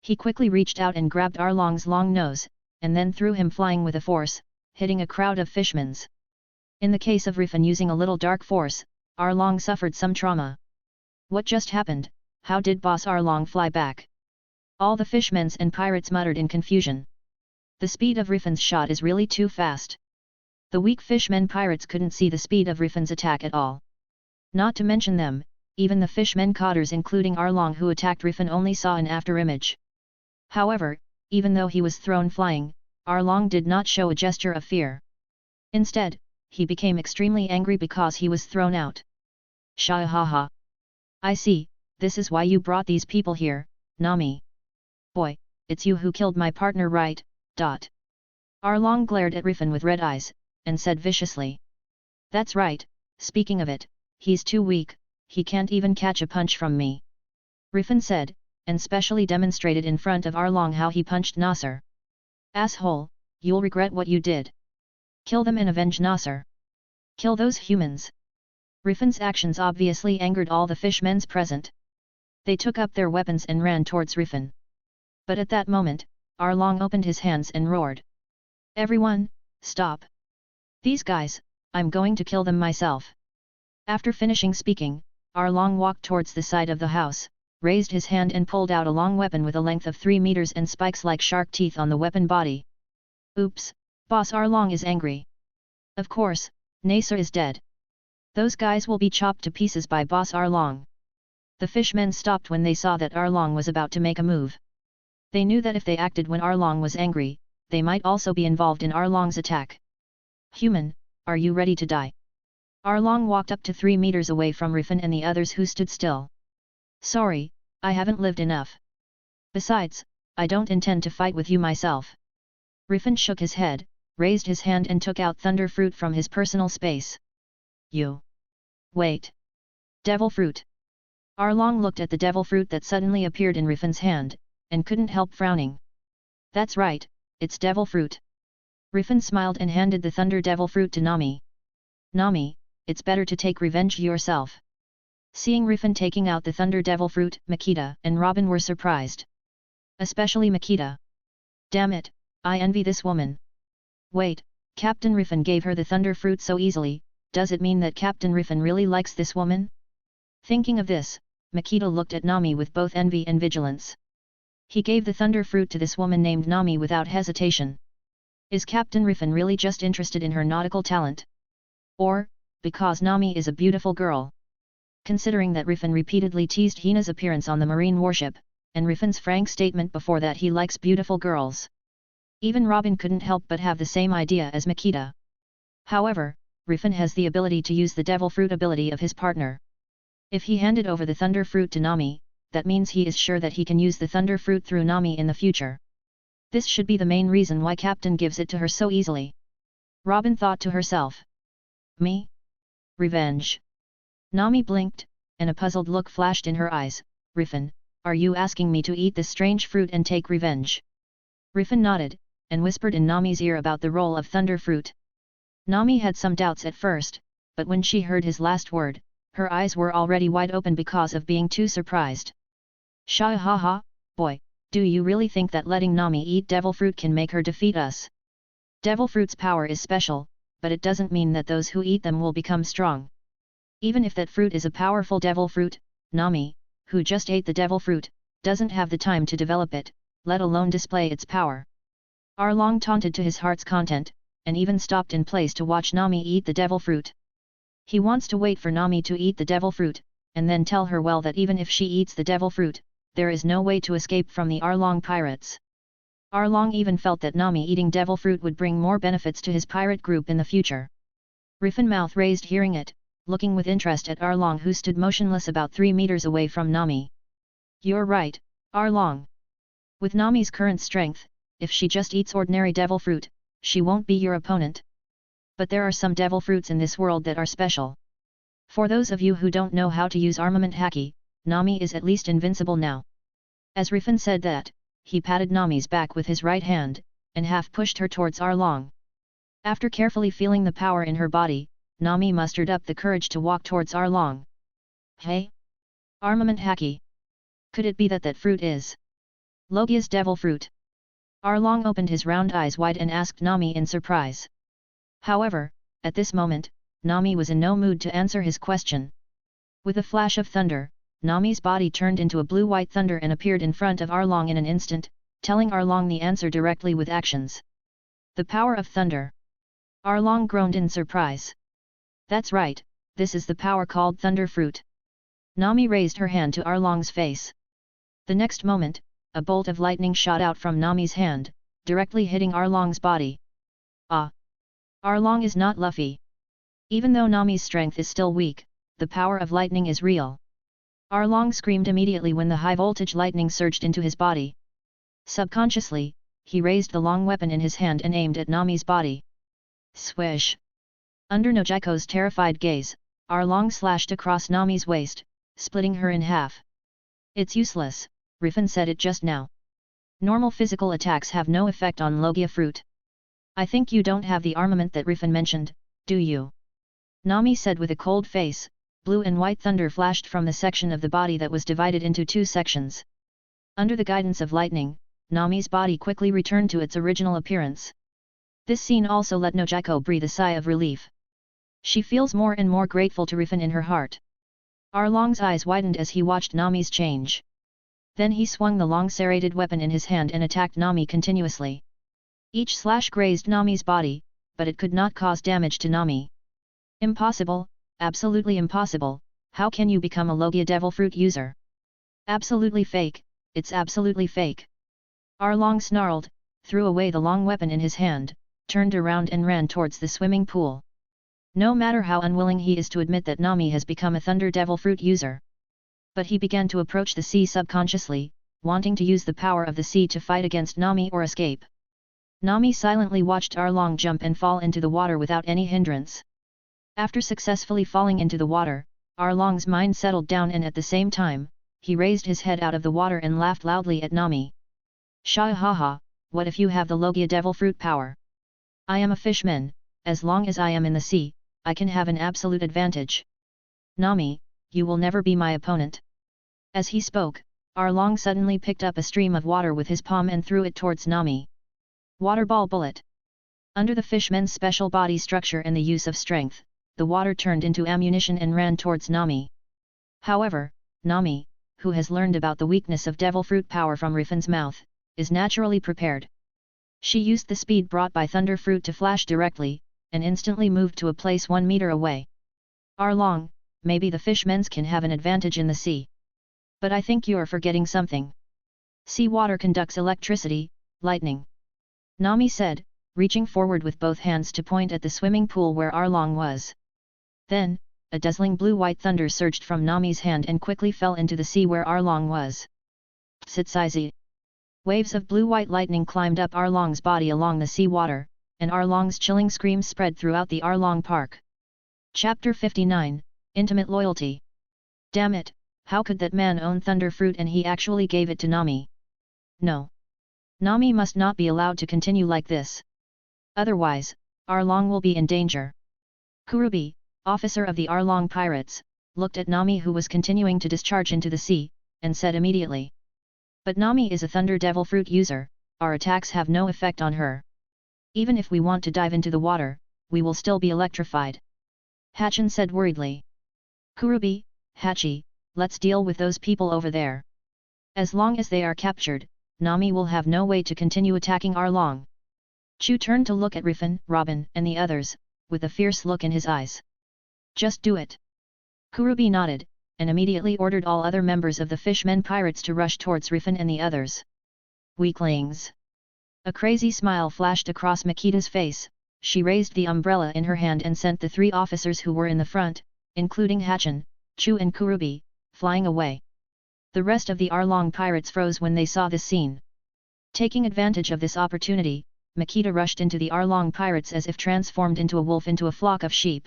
He quickly reached out and grabbed Arlong's long nose, and then threw him flying with a force, hitting a crowd of fishmen's. In the case of Rifan using a little dark force, Arlong suffered some trauma. What just happened? How did Boss Arlong fly back? All the fishmen's and pirates muttered in confusion. The speed of Rifan's shot is really too fast. The weak fishmen pirates couldn't see the speed of Rifan's attack at all. Not to mention them, even the fishmen cotters including Arlong who attacked Rifan only saw an after-image. However, even though he was thrown flying, Arlong did not show a gesture of fear. Instead, he became extremely angry because he was thrown out. Shah ha ha. I see, this is why you brought these people here, Nami. Boy, it's you who killed my partner, right? Arlong glared at Rifan with red eyes, and said viciously. That's right, speaking of it, he's too weak, he can't even catch a punch from me. Rifan said, and specially demonstrated in front of Arlong how he punched Nasser. Asshole, you'll regret what you did. Kill them and avenge Nasser. Kill those humans. Rifan's actions obviously angered all the fishmen present. They took up their weapons and ran towards Rifan. But at that moment, Arlong opened his hands and roared. Everyone, stop! These guys, I'm going to kill them myself. After finishing speaking, Arlong walked towards the side of the house, raised his hand and pulled out a long weapon with a length of 3 meters and spikes like shark teeth on the weapon body. Oops, Boss Arlong is angry. Of course, Nasser is dead. Those guys will be chopped to pieces by Boss Arlong. The fishmen stopped when they saw that Arlong was about to make a move. They knew that if they acted when Arlong was angry, they might also be involved in Arlong's attack. Human, are you ready to die? Arlong walked up to 3 meters away from Rifan and the others who stood still. Sorry, I haven't lived enough. Besides, I don't intend to fight with you myself. Rifan shook his head, raised his hand and took out thunder fruit from his personal space. You. Wait. Devil fruit. Arlong looked at the devil fruit that suddenly appeared in Rifan's hand, and couldn't help frowning. That's right, it's devil fruit. Rifan smiled and handed the thunder devil fruit to Nami. Nami, it's better to take revenge yourself. Seeing Rifan taking out the thunder devil fruit, Makita and Robin were surprised. Especially Makita. Damn it, I envy this woman. Wait, Captain Rifan gave her the thunder fruit so easily, does it mean that Captain Rifan really likes this woman? Thinking of this, Makita looked at Nami with both envy and vigilance. He gave the thunder fruit to this woman named Nami without hesitation. Is Captain Rifan really just interested in her nautical talent? Or, because Nami is a beautiful girl? Considering that Rifan repeatedly teased Hina's appearance on the marine warship, and Rifan's frank statement before that he likes beautiful girls. Even Robin couldn't help but have the same idea as Makita. However, Rifan has the ability to use the devil fruit ability of his partner. If he handed over the thunder fruit to Nami, that means he is sure that he can use the thunder fruit through Nami in the future. This should be the main reason why Captain gives it to her so easily. Robin thought to herself. Me? Revenge. Nami blinked, and a puzzled look flashed in her eyes. Rifan, are you asking me to eat this strange fruit and take revenge? Rifan nodded, and whispered in Nami's ear about the role of thunder fruit. Nami had some doubts at first, but when she heard his last word, her eyes were already wide open because of being too surprised. Shah ha ha, boy, do you really think that letting Nami eat devil fruit can make her defeat us? Devil fruit's power is special, but it doesn't mean that those who eat them will become strong. Even if that fruit is a powerful devil fruit, Nami, who just ate the devil fruit, doesn't have the time to develop it, let alone display its power. Arlong taunted to his heart's content, and even stopped in place to watch Nami eat the devil fruit. He wants to wait for Nami to eat the devil fruit, and then tell her well that even if she eats the devil fruit, there is no way to escape from the Arlong pirates. Arlong even felt that Nami eating devil fruit would bring more benefits to his pirate group in the future. Rifan mouth raised hearing it, looking with interest at Arlong who stood motionless about 3 meters away from Nami. You're right, Arlong. With Nami's current strength, if she just eats ordinary devil fruit, she won't be your opponent. But there are some devil fruits in this world that are special. For those of you who don't know how to use armament haki, Nami is at least invincible now. As Rifan said that, he patted Nami's back with his right hand, and half pushed her towards Arlong. After carefully feeling the power in her body, Nami mustered up the courage to walk towards Arlong. Hey? Armament haki. Could it be that fruit is Logia's devil fruit? Arlong opened his round eyes wide and asked Nami in surprise. However, at this moment, Nami was in no mood to answer his question. With a flash of thunder, Nami's body turned into a blue-white thunder and appeared in front of Arlong in an instant, telling Arlong the answer directly with actions. The power of thunder. Arlong groaned in surprise. That's right, this is the power called thunder fruit. Nami raised her hand to Arlong's face. The next moment, a bolt of lightning shot out from Nami's hand, directly hitting Arlong's body. Ah! Arlong is not Luffy. Even though Nami's strength is still weak, the power of lightning is real. Arlong screamed immediately when the high-voltage lightning surged into his body. Subconsciously, he raised the long weapon in his hand and aimed at Nami's body. Swish! Under Nojiko's terrified gaze, Arlong slashed across Nami's waist, splitting her in half. It's useless, Rifan said it just now. Normal physical attacks have no effect on Logia fruit. I think you don't have the armament that Rifan mentioned, do you? Nami said with a cold face. Blue and white thunder flashed from the section of the body that was divided into 2 sections. Under the guidance of lightning, Nami's body quickly returned to its original appearance. This scene also let Nojiko breathe a sigh of relief. She feels more and more grateful to Rifan in her heart. Arlong's eyes widened as he watched Nami's change. Then he swung the long serrated weapon in his hand and attacked Nami continuously. Each slash grazed Nami's body, but it could not cause damage to Nami. Impossible! Absolutely impossible, how can you become a Logia devil fruit user? Absolutely fake, it's absolutely fake. Arlong snarled, threw away the long weapon in his hand, turned around and ran towards the swimming pool. No matter how unwilling he is to admit that Nami has become a thunder devil fruit user. But he began to approach the sea subconsciously, wanting to use the power of the sea to fight against Nami or escape. Nami silently watched Arlong jump and fall into the water without any hindrance. After successfully falling into the water, Arlong's mind settled down and at the same time, he raised his head out of the water and laughed loudly at Nami. Shahaha, what if you have the Logia devil fruit power? I am a fishman, as long as I am in the sea, I can have an absolute advantage. Nami, you will never be my opponent. As he spoke, Arlong suddenly picked up a stream of water with his palm and threw it towards Nami. Waterball bullet. Under the fishman's special body structure and the use of strength, the water turned into ammunition and ran towards Nami. However, Nami, who has learned about the weakness of devil fruit power from Rifan's mouth, is naturally prepared. She used the speed brought by thunder fruit to flash directly, and instantly moved to a place 1 meter away. Arlong, maybe the fishmen's can have an advantage in the sea. But I think you're forgetting something. Sea water conducts electricity, lightning. Nami said, reaching forward with both hands to point at the swimming pool where Arlong was. Then, a dazzling blue-white thunder surged from Nami's hand and quickly fell into the sea where Arlong was. Sitsaizi. Waves of blue-white lightning climbed up Arlong's body along the sea water, and Arlong's chilling screams spread throughout the Arlong Park. Chapter 59, Intimate Loyalty. Damn it, how could that man own thunder fruit and he actually gave it to Nami? No. Nami must not be allowed to continue like this. Otherwise, Arlong will be in danger. Kurubi, officer of the Arlong pirates, looked at Nami who was continuing to discharge into the sea, and said immediately. But Nami is a thunder devil fruit user, our attacks have no effect on her. Even if we want to dive into the water, we will still be electrified. Hachin said worriedly. Kurubi, Hachi, let's deal with those people over there. As long as they are captured, Nami will have no way to continue attacking Arlong. Chu turned to look at Rifan, Robin, and the others, with a fierce look in his eyes. Just do it. Kurubi nodded, and immediately ordered all other members of the fishmen pirates to rush towards Rifan and the others. Weaklings! A crazy smile flashed across Makita's face. She raised the umbrella in her hand and sent the 3 officers who were in the front, including Hachin, Chu and Kurubi, flying away. The rest of the Arlong pirates froze when they saw this scene. Taking advantage of this opportunity, Makita rushed into the Arlong pirates as if transformed into a wolf into a flock of sheep.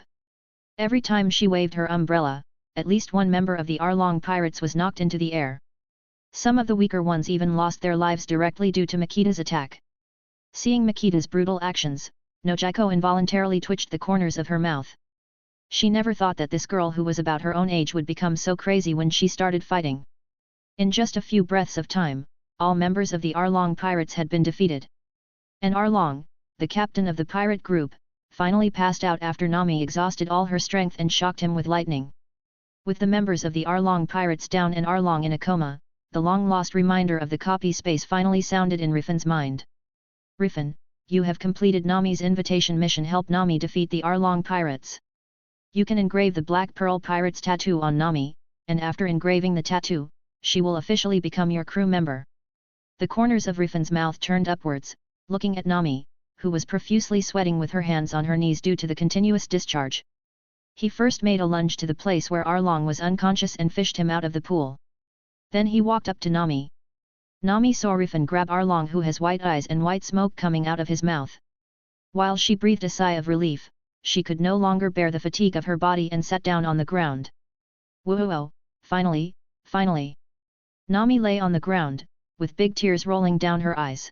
Every time she waved her umbrella, at least one member of the Arlong pirates was knocked into the air. Some of the weaker ones even lost their lives directly due to Makita's attack. Seeing Makita's brutal actions, Nojiko involuntarily twitched the corners of her mouth. She never thought that this girl who was about her own age would become so crazy when she started fighting. In just a few breaths of time, all members of the Arlong pirates had been defeated. And Arlong, the captain of the pirate group, finally passed out after Nami exhausted all her strength and shocked him with lightning. With the members of the Arlong pirates down and Arlong in a coma, the long-lost reminder of the copy space finally sounded in Rifan's mind. Rifan, you have completed Nami's invitation mission. Help Nami defeat the Arlong pirates. You can engrave the Black Pearl Pirates tattoo on Nami, and after engraving the tattoo, she will officially become your crew member. The corners of Rifan's mouth turned upwards, looking at Nami, who was profusely sweating with her hands on her knees due to the continuous discharge. He first made a lunge to the place where Arlong was unconscious and fished him out of the pool. Then he walked up to Nami. Nami saw Rifan grab Arlong, who has white eyes and white smoke coming out of his mouth. While she breathed a sigh of relief, she could no longer bear the fatigue of her body and sat down on the ground. Whoa! Finally, finally! Nami lay on the ground, with big tears rolling down her eyes.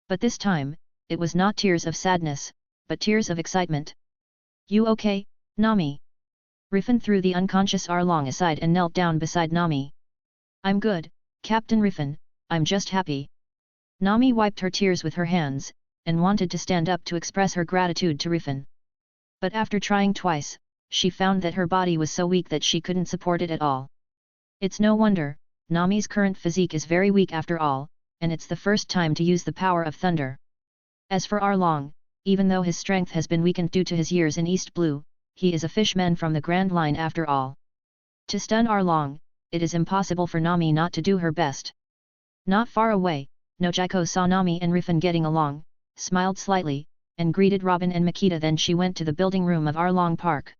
But this time, it was not tears of sadness, but tears of excitement. You okay, Nami? Rifan threw the unconscious Arlong aside and knelt down beside Nami. I'm good, Captain Rifan, I'm just happy. Nami wiped her tears with her hands, and wanted to stand up to express her gratitude to Rifan. But after trying twice, she found that her body was so weak that she couldn't support it at all. It's no wonder, Nami's current physique is very weak after all, and it's the first time to use the power of thunder. As for Arlong, even though his strength has been weakened due to his years in East Blue, he is a fishman from the Grand Line after all. To stun Arlong, it is impossible for Nami not to do her best. Not far away, Nojiko saw Nami and Rifan getting along, smiled slightly, and greeted Robin and Makita. Then she went to the building room of Arlong Park.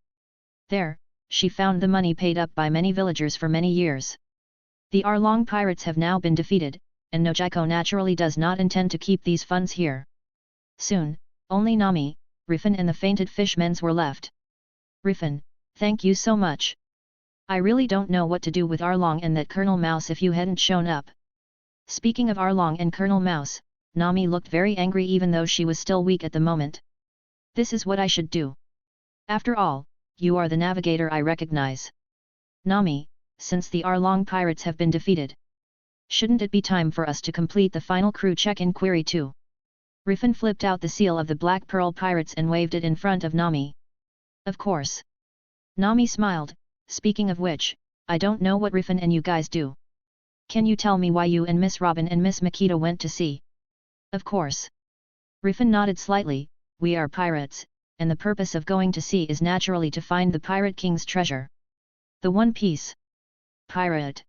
There, she found the money paid up by many villagers for many years. The Arlong pirates have now been defeated, and Nojiko naturally does not intend to keep these funds here. Soon, only Nami, Rifan and the fainted fishmen were left. Rifan, thank you so much. I really don't know what to do with Arlong and that Colonel Mouse if you hadn't shown up. Speaking of Arlong and Colonel Mouse, Nami looked very angry even though she was still weak at the moment. This is what I should do. After all, you are the navigator I recognize. Nami, since the Arlong pirates have been defeated, shouldn't it be time for us to complete the final crew check-in query too? Rifan flipped out the seal of the Black Pearl Pirates and waved it in front of Nami. Of course. Nami smiled. Speaking of which, I don't know what Rifan and you guys do. Can you tell me why you and Miss Robin and Miss Makita went to sea? Of course. Rifan nodded slightly. We are pirates, and the purpose of going to sea is naturally to find the Pirate King's treasure. The One Piece. Pirate.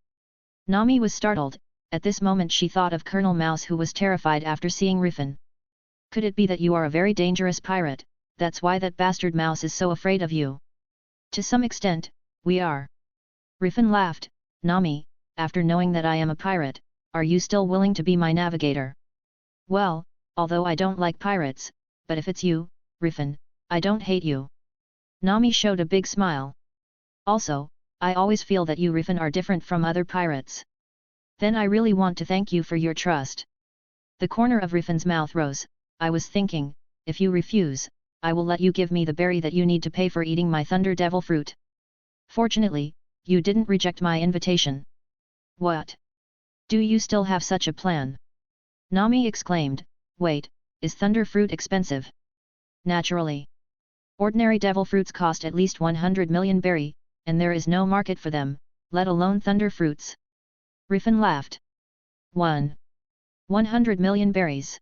Nami was startled. At this moment she thought of Colonel Mouse, who was terrified after seeing Rifan. Could it be that you are a very dangerous pirate? That's why that bastard Mouse is so afraid of you. To some extent, we are. Rifan laughed. Nami, after knowing that I am a pirate, are you still willing to be my navigator? Well, although I don't like pirates, but if it's you, Rifan, I don't hate you. Nami showed a big smile. Also, I always feel that you Rifan are different from other pirates. Then I really want to thank you for your trust. The corner of Rifan's mouth rose. I was thinking, if you refuse, I will let you give me the berry that you need to pay for eating my Thunder Devil fruit. Fortunately, you didn't reject my invitation. What? Do you still have such a plan? Nami exclaimed. Wait, is thunder fruit expensive? Naturally. Ordinary devil fruits cost at least 100 million berry, and there is no market for them, let alone thunder fruits. Rifan laughed. 100 million berries.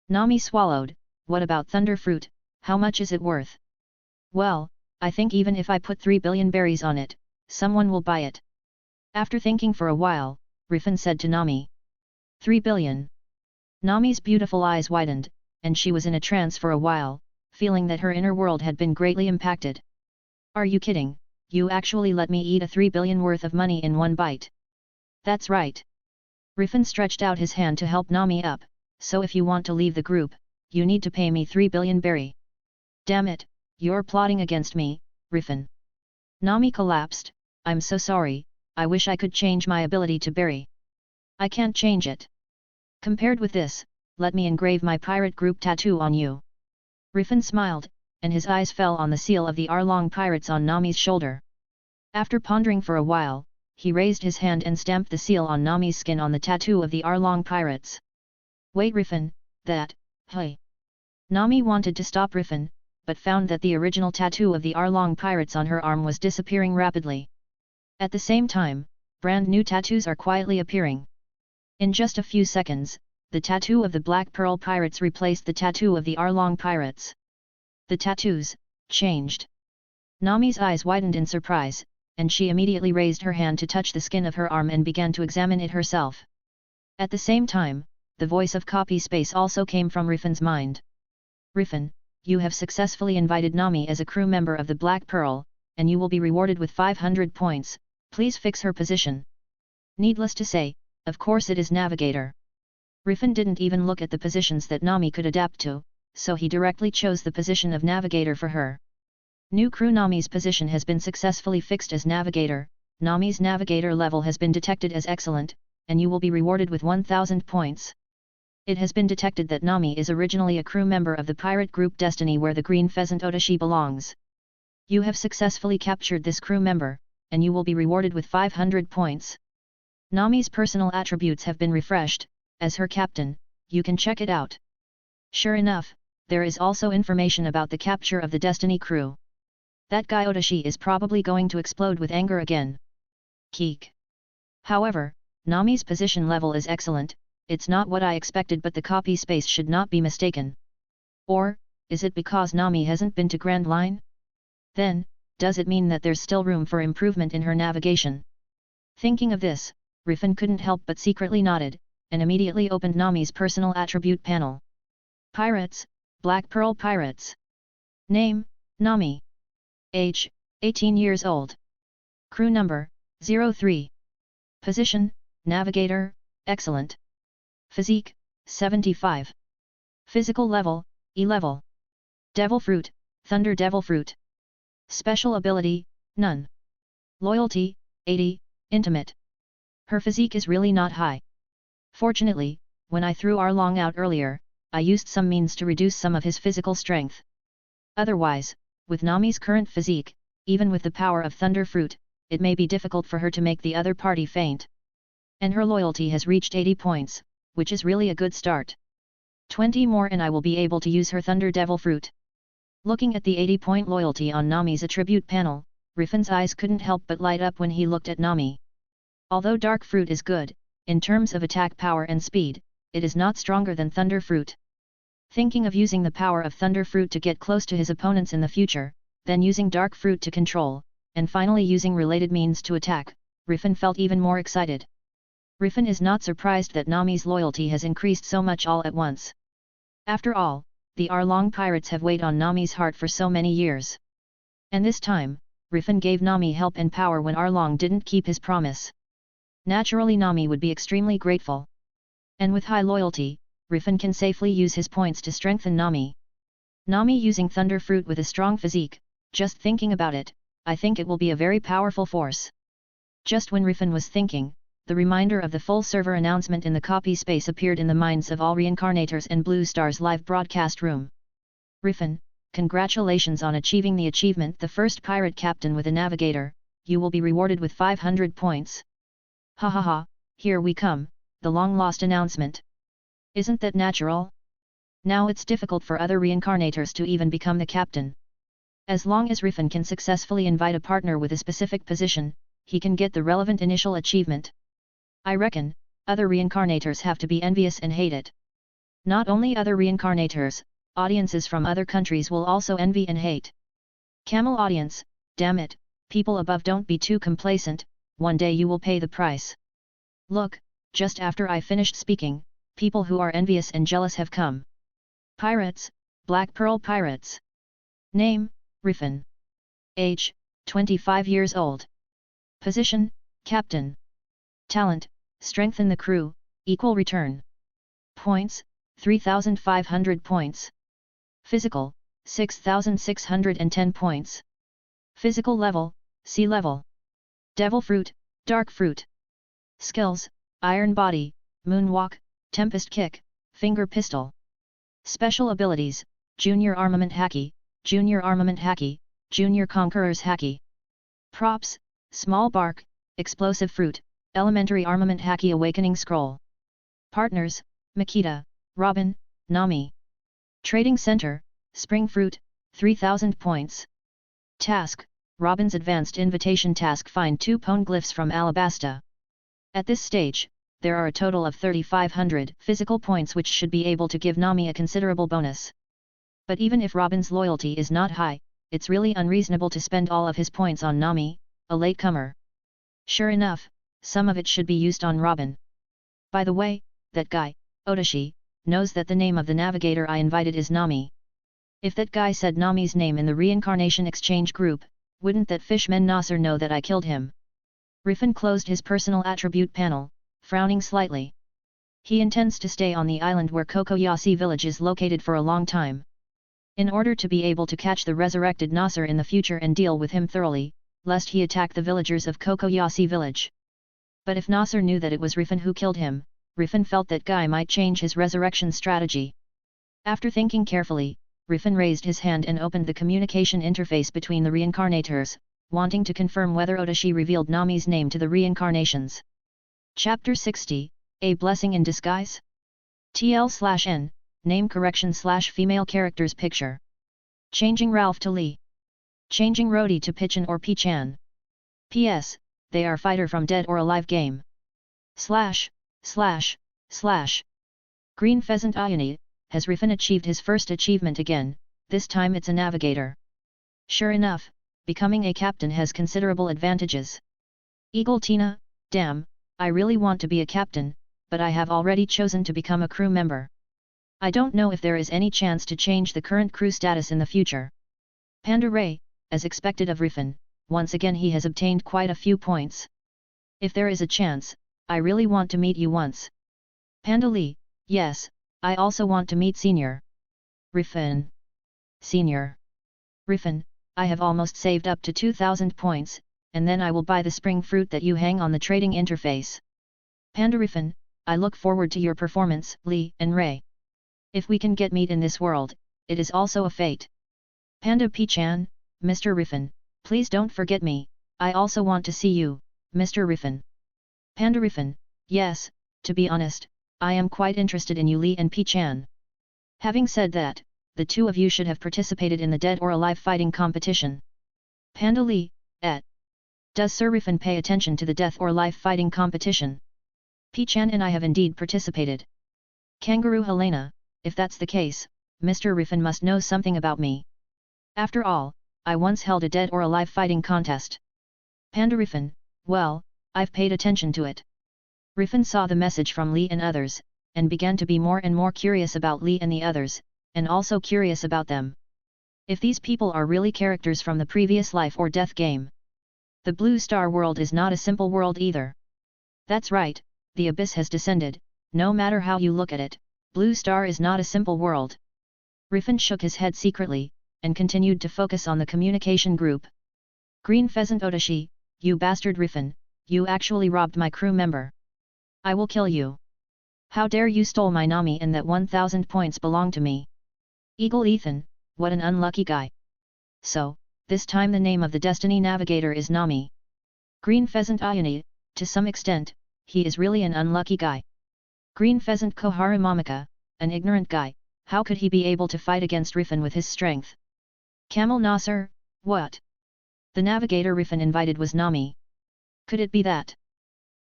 Nami swallowed. What about thunder fruit, how much is it worth? Well, I think even if I put 3 billion berries on it, someone will buy it. After thinking for a while, Rifan said to Nami. 3 billion. Nami's beautiful eyes widened, and she was in a trance for a while, feeling that her inner world had been greatly impacted. Are you kidding? You actually let me eat a 3 billion worth of money in one bite. That's right. Rifan stretched out his hand to help Nami up, so if you want to leave the group, you need to pay me 3 billion berry. Damn it, you're plotting against me, Rifan. Nami collapsed. I'm so sorry, I wish I could change my ability to berry. I can't change it. Compared with this, let me engrave my pirate group tattoo on you. Rifan smiled, and his eyes fell on the seal of the Arlong pirates on Nami's shoulder. After pondering for a while, he raised his hand and stamped the seal on Nami's skin on the tattoo of the Arlong pirates. Wait Rifan, that, hey. Nami wanted to stop Rifan, but found that the original tattoo of the Arlong pirates on her arm was disappearing rapidly. At the same time, brand new tattoos are quietly appearing. In just a few seconds, the tattoo of the Black Pearl pirates replaced the tattoo of the Arlong pirates. The tattoos changed. Nami's eyes widened in surprise, and she immediately raised her hand to touch the skin of her arm and began to examine it herself. At the same time, the voice of Copy Space also came from Rifan's mind. Rifan, you have successfully invited Nami as a crew member of the Black Pearl, and you will be rewarded with 500 points, please fix her position. Needless to say, of course it is Navigator. Rifan didn't even look at the positions that Nami could adapt to, so he directly chose the position of Navigator for her. New crew Nami's position has been successfully fixed as Navigator, Nami's Navigator level has been detected as excellent, and you will be rewarded with 1000 points. It has been detected that Nami is originally a crew member of the pirate group Destiny where the green pheasant Otoshi belongs. You have successfully captured this crew member, and you will be rewarded with 500 points. Nami's personal attributes have been refreshed, as her captain, you can check it out. Sure enough, there is also information about the capture of the Destiny crew. That guy Otoshi is probably going to explode with anger again. Keek. However, Nami's position level is excellent, it's not what I expected but the copy space should not be mistaken. Or, is it because Nami hasn't been to Grand Line? Then, does it mean that there's still room for improvement in her navigation? Thinking of this, Rifan couldn't help but secretly nodded, and immediately opened Nami's personal attribute panel. Pirates, Black Pearl Pirates. Name, Nami. Age, 18 years old. Crew number, 03. Position, Navigator, excellent. Physique, 75. Physical level, E level. Devil Fruit, Thunder Devil Fruit. Special ability, none. Loyalty, 80, intimate. Her physique is really not high. Fortunately, when I threw Arlong out earlier, I used some means to reduce some of his physical strength. Otherwise, with Nami's current physique, even with the power of Thunder Fruit, it may be difficult for her to make the other party faint. And her loyalty has reached 80 points, which is really a good start. 20 more and I will be able to use her Thunder Devil Fruit. Looking at the 80-point loyalty on Nami's attribute panel, Rifan's eyes couldn't help but light up when he looked at Nami. Although Dark Fruit is good, in terms of attack power and speed, it is not stronger than Thunder Fruit. Thinking of using the power of Thunder Fruit to get close to his opponents in the future, then using Dark Fruit to control, and finally using related means to attack, Rifan felt even more excited. Rifan is not surprised that Nami's loyalty has increased so much all at once. After all, the Arlong pirates have weighed on Nami's heart for so many years. And this time, Rifan gave Nami help and power when Arlong didn't keep his promise. Naturally Nami would be extremely grateful. And with high loyalty, Rifan can safely use his points to strengthen Nami. Nami using Thunder Fruit with a strong physique, just thinking about it, I think it will be a very powerful force. Just when Rifan was thinking, the reminder of the full server announcement in the copy space appeared in the minds of all Reincarnators and Blue Star's live broadcast room. Rifan, congratulations on achieving the achievement the first pirate captain with a navigator, you will be rewarded with 500 points. Ha ha ha, here we come, the long-lost announcement. Isn't that natural? Now it's difficult for other Reincarnators to even become the captain. As long as Rifan can successfully invite a partner with a specific position, he can get the relevant initial achievement. I reckon, other Reincarnators have to be envious and hate it. Not only other Reincarnators, audiences from other countries will also envy and hate. Camel audience, damn it, people above don't be too complacent, one day you will pay the price. Look, just after I finished speaking, people who are envious and jealous have come. Pirates, Black Pearl Pirates. Name, Rifan. Age, 25 years old. Position, Captain. Talent, strengthen the crew, equal return. Points, 3,500 points. Physical, 6,610 points. Physical level, sea level. Devil fruit, dark fruit. Skills, iron body, moonwalk, tempest kick, finger pistol. Special abilities, junior armament haki, junior armament haki, junior conqueror's haki. Props, small bark, explosive fruit, elementary armament haki awakening scroll. Partners, Makita, Robin, Nami. Trading center, spring fruit, 3,000 points. Task, Robin's advanced invitation task: find 2 poneglyphs from Alabasta. At this stage, there are a total of 3,500 physical points which should be able to give Nami a considerable bonus. But even if Robin's loyalty is not high, it's really unreasonable to spend all of his points on Nami, a latecomer. Sure enough, some of it should be used on Robin. By the way, that guy, Otoshi, knows that the name of the navigator I invited is Nami. If that guy said Nami's name in the reincarnation exchange group, wouldn't that fishman Nasser know that I killed him? Rifan closed his personal attribute panel, frowning slightly. He intends to stay on the island where Kokoyasi village is located for a long time. In order to be able to catch the resurrected Nasser in the future and deal with him thoroughly, lest he attack the villagers of Kokoyasi village. But if Nasser knew that it was Rifan who killed him, Rifan felt that guy might change his resurrection strategy. After thinking carefully, Rifan raised his hand and opened the communication interface between the reincarnators, wanting to confirm whether Otoshi revealed Nami's name to the reincarnations. Chapter 60, A Blessing in Disguise? TL/N, Name Correction / Female Characters Picture. Changing Ralph to Lee. Changing Rhodey to Pichan or Pichan. P.S. They are fighter from Dead or Alive game. / Green Pheasant Ione, has Rifan achieved his first achievement again, this time it's a navigator. Sure enough, becoming a captain has considerable advantages. Eagle Tina, damn, I really want to be a captain, but I have already chosen to become a crew member. I don't know if there is any chance to change the current crew status in the future. Panda Ray, as expected of Rifan, once again he has obtained quite a few points. If there is a chance, I really want to meet you once. Panda Lee, yes, I also want to meet Senior. Rifan. Senior. Rifan, I have almost saved up to 2,000 points, and then I will buy the spring fruit that you hang on the trading interface. Panda Rifan, I look forward to your performance, Lee and Ray. If we can get meet in this world, it is also a fate. Panda Pichan, Mr. Rifan, please don't forget me, I also want to see you, Mr. Rifan. Panda Rifan, yes, to be honest, I am quite interested in you Lee and Pichan. Having said that, the two of you should have participated in the Dead or Alive fighting competition. Panda Lee, does Sir Rifan pay attention to the Death or Life fighting competition? Pichan and I have indeed participated. Kangaroo Helena, if that's the case, Mr. Rifan must know something about me. After all, I once held a Dead or Alive fighting contest. Panda Rifan, well, I've paid attention to it. Rifan saw the message from Lee and others, and began to be more and more curious about Lee and the others, and also curious about them. If these people are really characters from the previous life or death game. The Blue Star world is not a simple world either. That's right, the abyss has descended, no matter how you look at it, Blue Star is not a simple world. Rifan shook his head secretly, and continued to focus on the communication group. Green Pheasant Otoshi, you bastard Rifan, you actually robbed my crew member. I will kill you. How dare you stole my Nami and that 1,000 points belong to me. Eagle Ethan, what an unlucky guy. So, this time the name of the Destiny Navigator is Nami. Green Pheasant Ione, to some extent, he is really an unlucky guy. Green Pheasant Koharu Momika, an ignorant guy, how could he be able to fight against Rifan with his strength? Camel Nasser, what? The navigator Rifan invited was Nami. Could it be that?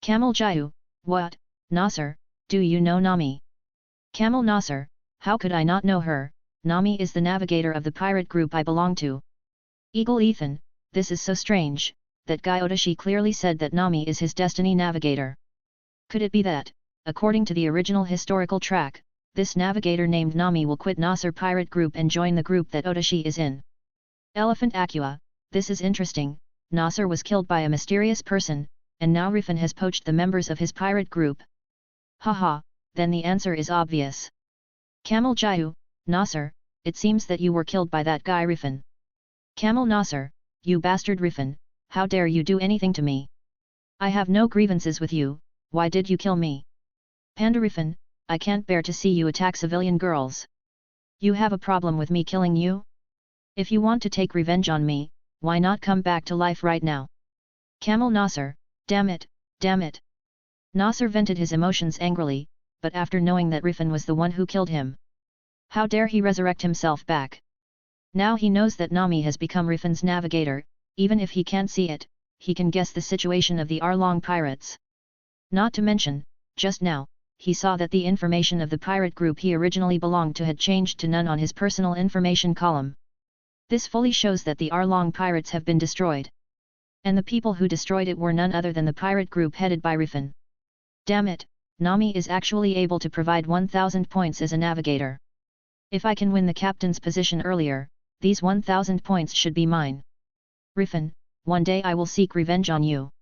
Camel Jayu, what, Nasser, do you know Nami? Camel Nasser, how could I not know her? Nami is the navigator of the pirate group I belong to. Eagle Ethan, this is so strange, that guy Otoshi clearly said that Nami is his destiny navigator. Could it be that, according to the original historical track, this navigator named Nami will quit Nasser pirate group and join the group that Otoshi is in. Elephant Aqua, this is interesting. Nasser was killed by a mysterious person, and now Rifan has poached the members of his pirate group. Haha, then the answer is obvious. Camel Jayu, Nasser, it seems that you were killed by that guy Rifan. Camel Nasser, you bastard Rifan, how dare you do anything to me? I have no grievances with you, why did you kill me? Panda Rifan, I can't bear to see you attack civilian girls. You have a problem with me killing you? If you want to take revenge on me, why not come back to life right now? Camel Nasser, damn it, damn it. Nasser vented his emotions angrily, but after knowing that Rifan was the one who killed him. How dare he resurrect himself back? Now he knows that Nami has become Rifan's navigator, even if he can't see it, he can guess the situation of the Arlong pirates. Not to mention, just now, he saw that the information of the pirate group he originally belonged to had changed to none on his personal information column. This fully shows that the Arlong pirates have been destroyed. And the people who destroyed it were none other than the pirate group headed by Rifan. Damn it, Nami is actually able to provide 1000 points as a navigator. If I can win the captain's position earlier, these 1000 points should be mine. Rifan, one day I will seek revenge on you.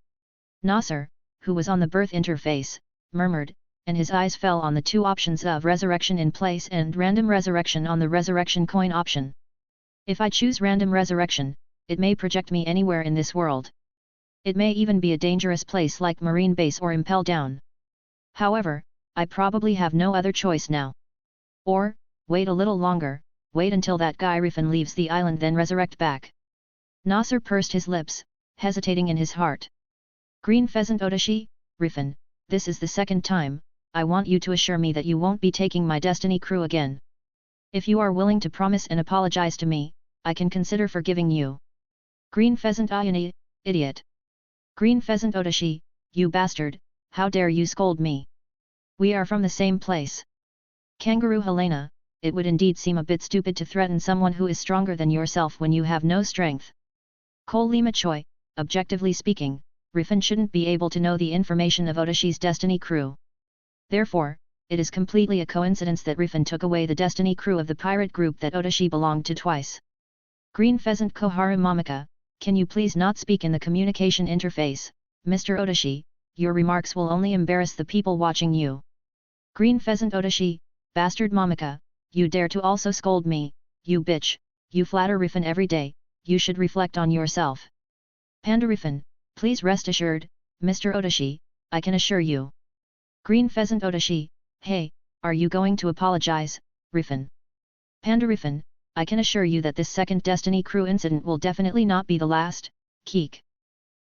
Nasser, who was on the birth interface, murmured, and his eyes fell on the two options of resurrection in place and random resurrection on the resurrection coin option. If I choose random resurrection, it may project me anywhere in this world. It may even be a dangerous place like Marine Base or Impel Down. However, I probably have no other choice now. Or, wait a little longer, wait until that guy Rifan leaves the island then resurrect back. Nasser pursed his lips, hesitating in his heart. Green Pheasant Otoshi, Rifan, this is the second time, I want you to assure me that you won't be taking my Destiny crew again. If you are willing to promise and apologize to me, I can consider forgiving you. Green Pheasant Ayani, idiot. Green Pheasant Otoshi, you bastard, how dare you scold me? We are from the same place. Kangaroo Helena, it would indeed seem a bit stupid to threaten someone who is stronger than yourself when you have no strength. Cole Lima Choi, objectively speaking, Rifan shouldn't be able to know the information of Otoshi's Destiny crew. Therefore, it is completely a coincidence that Rifan took away the Destiny crew of the pirate group that Otoshi belonged to twice. Green Pheasant Koharu Momika, can you please not speak in the communication interface, Mr. Otoshi, your remarks will only embarrass the people watching you. Green Pheasant Otoshi, bastard Momika, you dare to also scold me, you bitch, you flatter Rifan every day, you should reflect on yourself. Panda Rifan, please rest assured, Mr. Otoshi, I can assure you. Green Pheasant Otoshi, hey, are you going to apologize, Rifan? Panda Rifan, I can assure you that this second Destiny crew incident will definitely not be the last, Keek.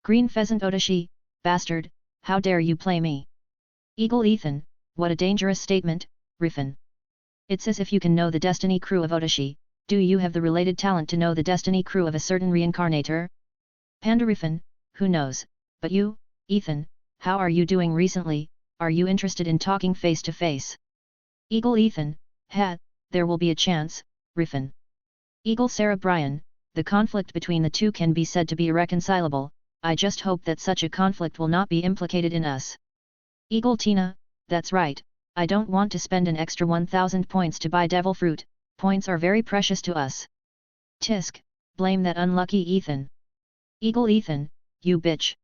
Green Pheasant Otoshi, bastard, how dare you play me? Eagle Ethan, what a dangerous statement, Rifan. It's as if you can know the Destiny crew of Otoshi, do you have the related talent to know the Destiny crew of a certain Reincarnator? Panda Rifan, who knows, but you, Ethan, how are you doing recently, are you interested in talking face to face? Eagle Ethan, there will be a chance, Rifan. Eagle Sarah Bryan, the conflict between the two can be said to be irreconcilable, I just hope that such a conflict will not be implicated in us. Eagle Tina, that's right, I don't want to spend an extra 1000 points to buy devil fruit, points are very precious to us. Tisk, blame that unlucky Ethan. Eagle Ethan, you bitch.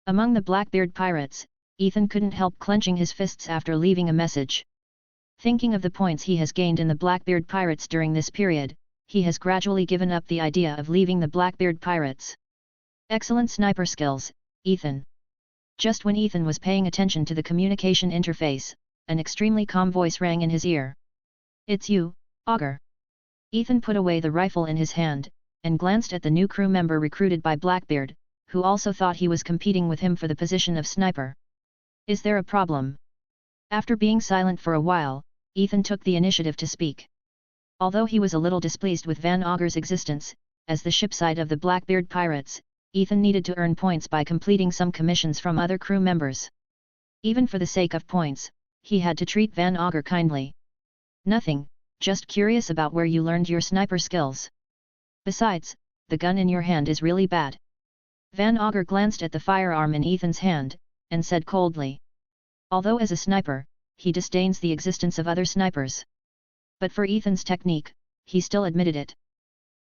Among the Blackbeard pirates, Ethan couldn't help clenching his fists after leaving a message. Thinking of the points he has gained in the Blackbeard pirates during this period, he has gradually given up the idea of leaving the Blackbeard pirates. Excellent sniper skills, Ethan. Just when Ethan was paying attention to the communication interface, an extremely calm voice rang in his ear. It's you, Augur. Ethan put away the rifle in his hand, and glanced at the new crew member recruited by Blackbeard, who also thought he was competing with him for the position of sniper. Is there a problem? After being silent for a while, Ethan took the initiative to speak. Although he was a little displeased with Van Augur's existence, as the shipside of the Blackbeard pirates, Ethan needed to earn points by completing some commissions from other crew members. Even for the sake of points, he had to treat Van Augur kindly. Nothing, just curious about where you learned your sniper skills. Besides, the gun in your hand is really bad. Van Augur glanced at the firearm in Ethan's hand, and said coldly. Although as a sniper, he disdains the existence of other snipers. But for Ethan's technique, he still admitted it.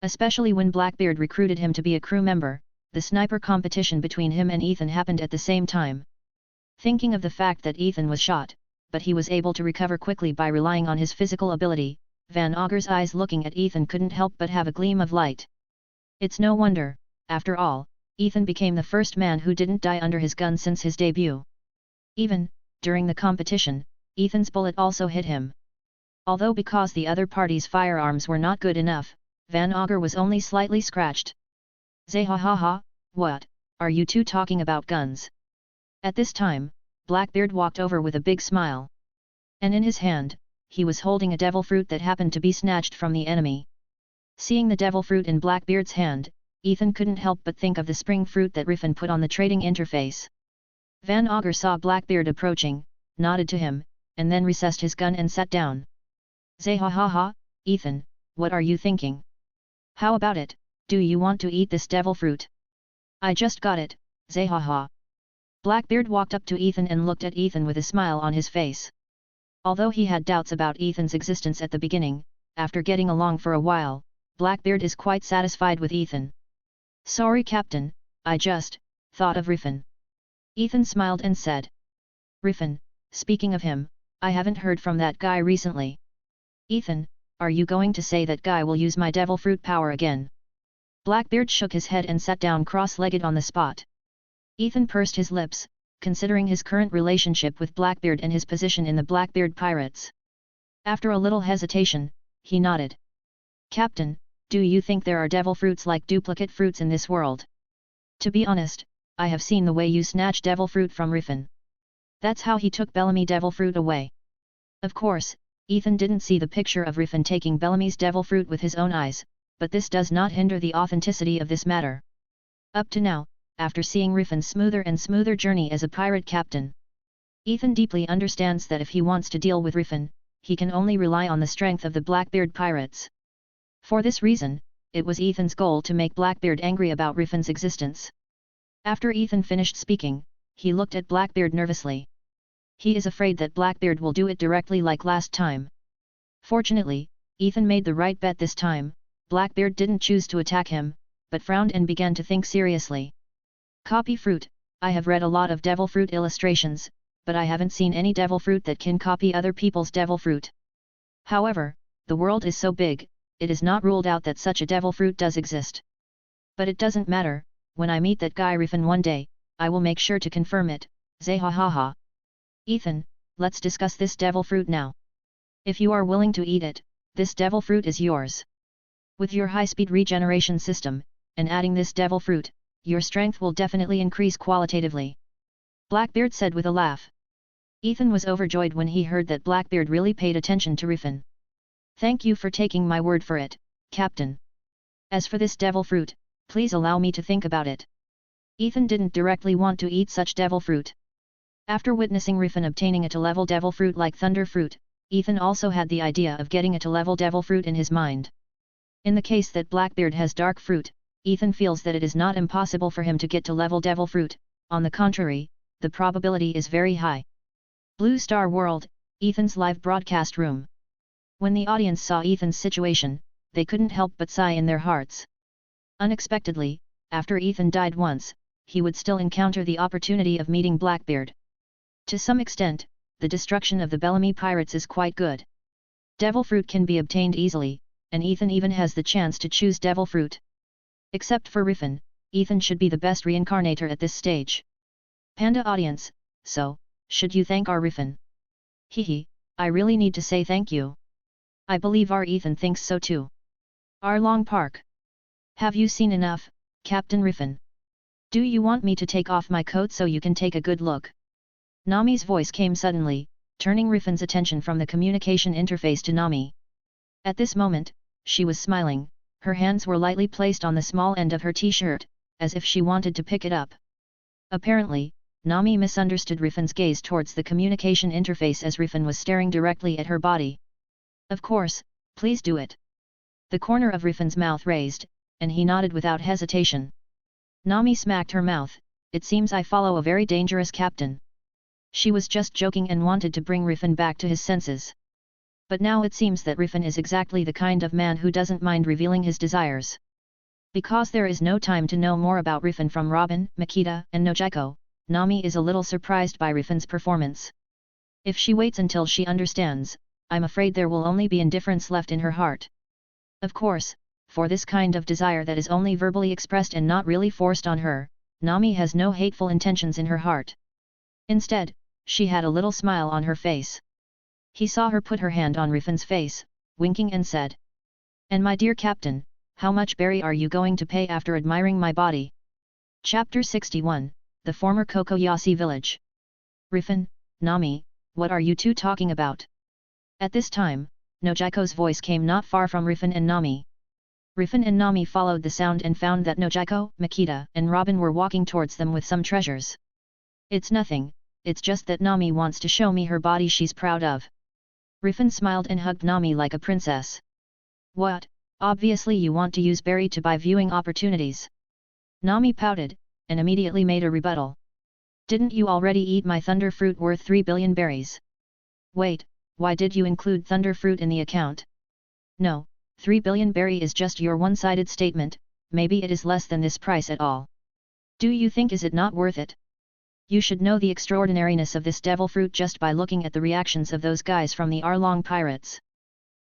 Especially when Blackbeard recruited him to be a crew member, the sniper competition between him and Ethan happened at the same time. Thinking of the fact that Ethan was shot, but he was able to recover quickly by relying on his physical ability, Van Auger's eyes looking at Ethan couldn't help but have a gleam of light. It's no wonder, after all, Ethan became the first man who didn't die under his gun since his debut. Even, during the competition, Ethan's bullet also hit him. Although because the other party's firearms were not good enough, Van Auger was only slightly scratched. Zahahaha, what, are you two talking about guns? At this time, Blackbeard walked over with a big smile. And in his hand, he was holding a devil fruit that happened to be snatched from the enemy. Seeing the devil fruit in Blackbeard's hand, Ethan couldn't help but think of the spring fruit that Rifan put on the trading interface. Van Auger saw Blackbeard approaching, nodded to him, and then recessed his gun and sat down. Zahahaha, Ethan, what are you thinking? How about it, do you want to eat this devil fruit? I just got it, Zahaha. Blackbeard walked up to Ethan and looked at Ethan with a smile on his face. Although he had doubts about Ethan's existence at the beginning, after getting along for a while, Blackbeard is quite satisfied with Ethan. Sorry Captain, I just thought of Rifan. Ethan smiled and said. Rifan, speaking of him, I haven't heard from that guy recently. Ethan, are you going to say that guy will use my devil fruit power again? Blackbeard shook his head and sat down cross-legged on the spot. Ethan pursed his lips, considering his current relationship with Blackbeard and his position in the Blackbeard Pirates. After a little hesitation, he nodded. Captain, do you think there are devil fruits like duplicate fruits in this world? To be honest, I have seen the way you snatch devil fruit from Rifan. That's how he took Bellamy devil fruit away. Of course, Ethan didn't see the picture of Rifan taking Bellamy's devil fruit with his own eyes, but this does not hinder the authenticity of this matter. Up to now, after seeing Rifan's smoother and smoother journey as a pirate captain, Ethan deeply understands that if he wants to deal with Rifan, he can only rely on the strength of the Blackbeard pirates. For this reason, it was Ethan's goal to make Blackbeard angry about Rifan's existence. After Ethan finished speaking, he looked at Blackbeard nervously. He is afraid that Blackbeard will do it directly like last time. Fortunately, Ethan made the right bet this time. Blackbeard didn't choose to attack him, but frowned and began to think seriously. Copy fruit, I have read a lot of devil fruit illustrations, but I haven't seen any devil fruit that can copy other people's devil fruit. However, the world is so big, it is not ruled out that such a devil fruit does exist. But it doesn't matter, when I meet that guy Rifan one day, I will make sure to confirm it, Zahahaha. Ethan, let's discuss this devil fruit now. If you are willing to eat it, this devil fruit is yours. With your high-speed regeneration system, and adding this devil fruit, your strength will definitely increase qualitatively. Blackbeard said with a laugh. Ethan was overjoyed when he heard that Blackbeard really paid attention to Rifan. Thank you for taking my word for it, Captain. As for this devil fruit, please allow me to think about it. Ethan didn't directly want to eat such devil fruit. After witnessing Rifan obtaining a to-level devil fruit like Thunder Fruit, Ethan also had the idea of getting a to-level devil fruit in his mind. In the case that Blackbeard has Dark Fruit, Ethan feels that it is not impossible for him to get to level devil fruit, on the contrary, the probability is very high. Blue Star World, Ethan's live broadcast room. When the audience saw Ethan's situation, they couldn't help but sigh in their hearts. Unexpectedly, after Ethan died once, he would still encounter the opportunity of meeting Blackbeard. To some extent, the destruction of the Bellamy pirates is quite good. Devil fruit can be obtained easily, and Ethan even has the chance to choose devil fruit. Except for Rifan, Ethan should be the best reincarnator at this stage. Panda audience, so, should you thank our Rifan? Hehe, I really need to say thank you. I believe our Ethan thinks so too. Our Long Park. Have you seen enough, Captain Rifan? Do you want me to take off my coat so you can take a good look? Nami's voice came suddenly, turning Rifan's attention from the communication interface to Nami. At this moment, she was smiling, her hands were lightly placed on the small end of her t-shirt, as if she wanted to pick it up. Apparently, Nami misunderstood Rifan's gaze towards the communication interface as Rifan was staring directly at her body. Of course, please do it. The corner of Rifan's mouth raised, and he nodded without hesitation. Nami smacked her mouth, it seems I follow a very dangerous captain. She was just joking and wanted to bring Rifan back to his senses. But now it seems that Rifan is exactly the kind of man who doesn't mind revealing his desires. Because there is no time to know more about Rifan from Robin, Makita, and Nojiko, Nami is a little surprised by Rifan's performance. If she waits until she understands, I'm afraid there will only be indifference left in her heart. Of course, for this kind of desire that is only verbally expressed and not really forced on her, Nami has no hateful intentions in her heart. Instead, she had a little smile on her face. He saw her put her hand on Rifan's face, winking and said, "And my dear captain, how much berry are you going to pay after admiring my body?" Chapter 61, The Former Kokoyasi Village. Rifan, Nami, what are you two talking about? At this time, Nojiko's voice came not far from Rifan and Nami. Rifan and Nami followed the sound and found that Nojiko, Makita, and Robin were walking towards them with some treasures. "It's nothing, it's just that Nami wants to show me her body she's proud of." Rifan smiled and hugged Nami like a princess. "What, obviously you want to use berry to buy viewing opportunities." Nami pouted, and immediately made a rebuttal. "Didn't you already eat my thunder fruit worth 3 billion berries?" "Wait, why did you include thunder fruit in the account?" "No, 3 billion berry is just your one-sided statement, maybe it is less than this price at all. Do you think is it not worth it? You should know the extraordinariness of this devil fruit just by looking at the reactions of those guys from the Arlong pirates.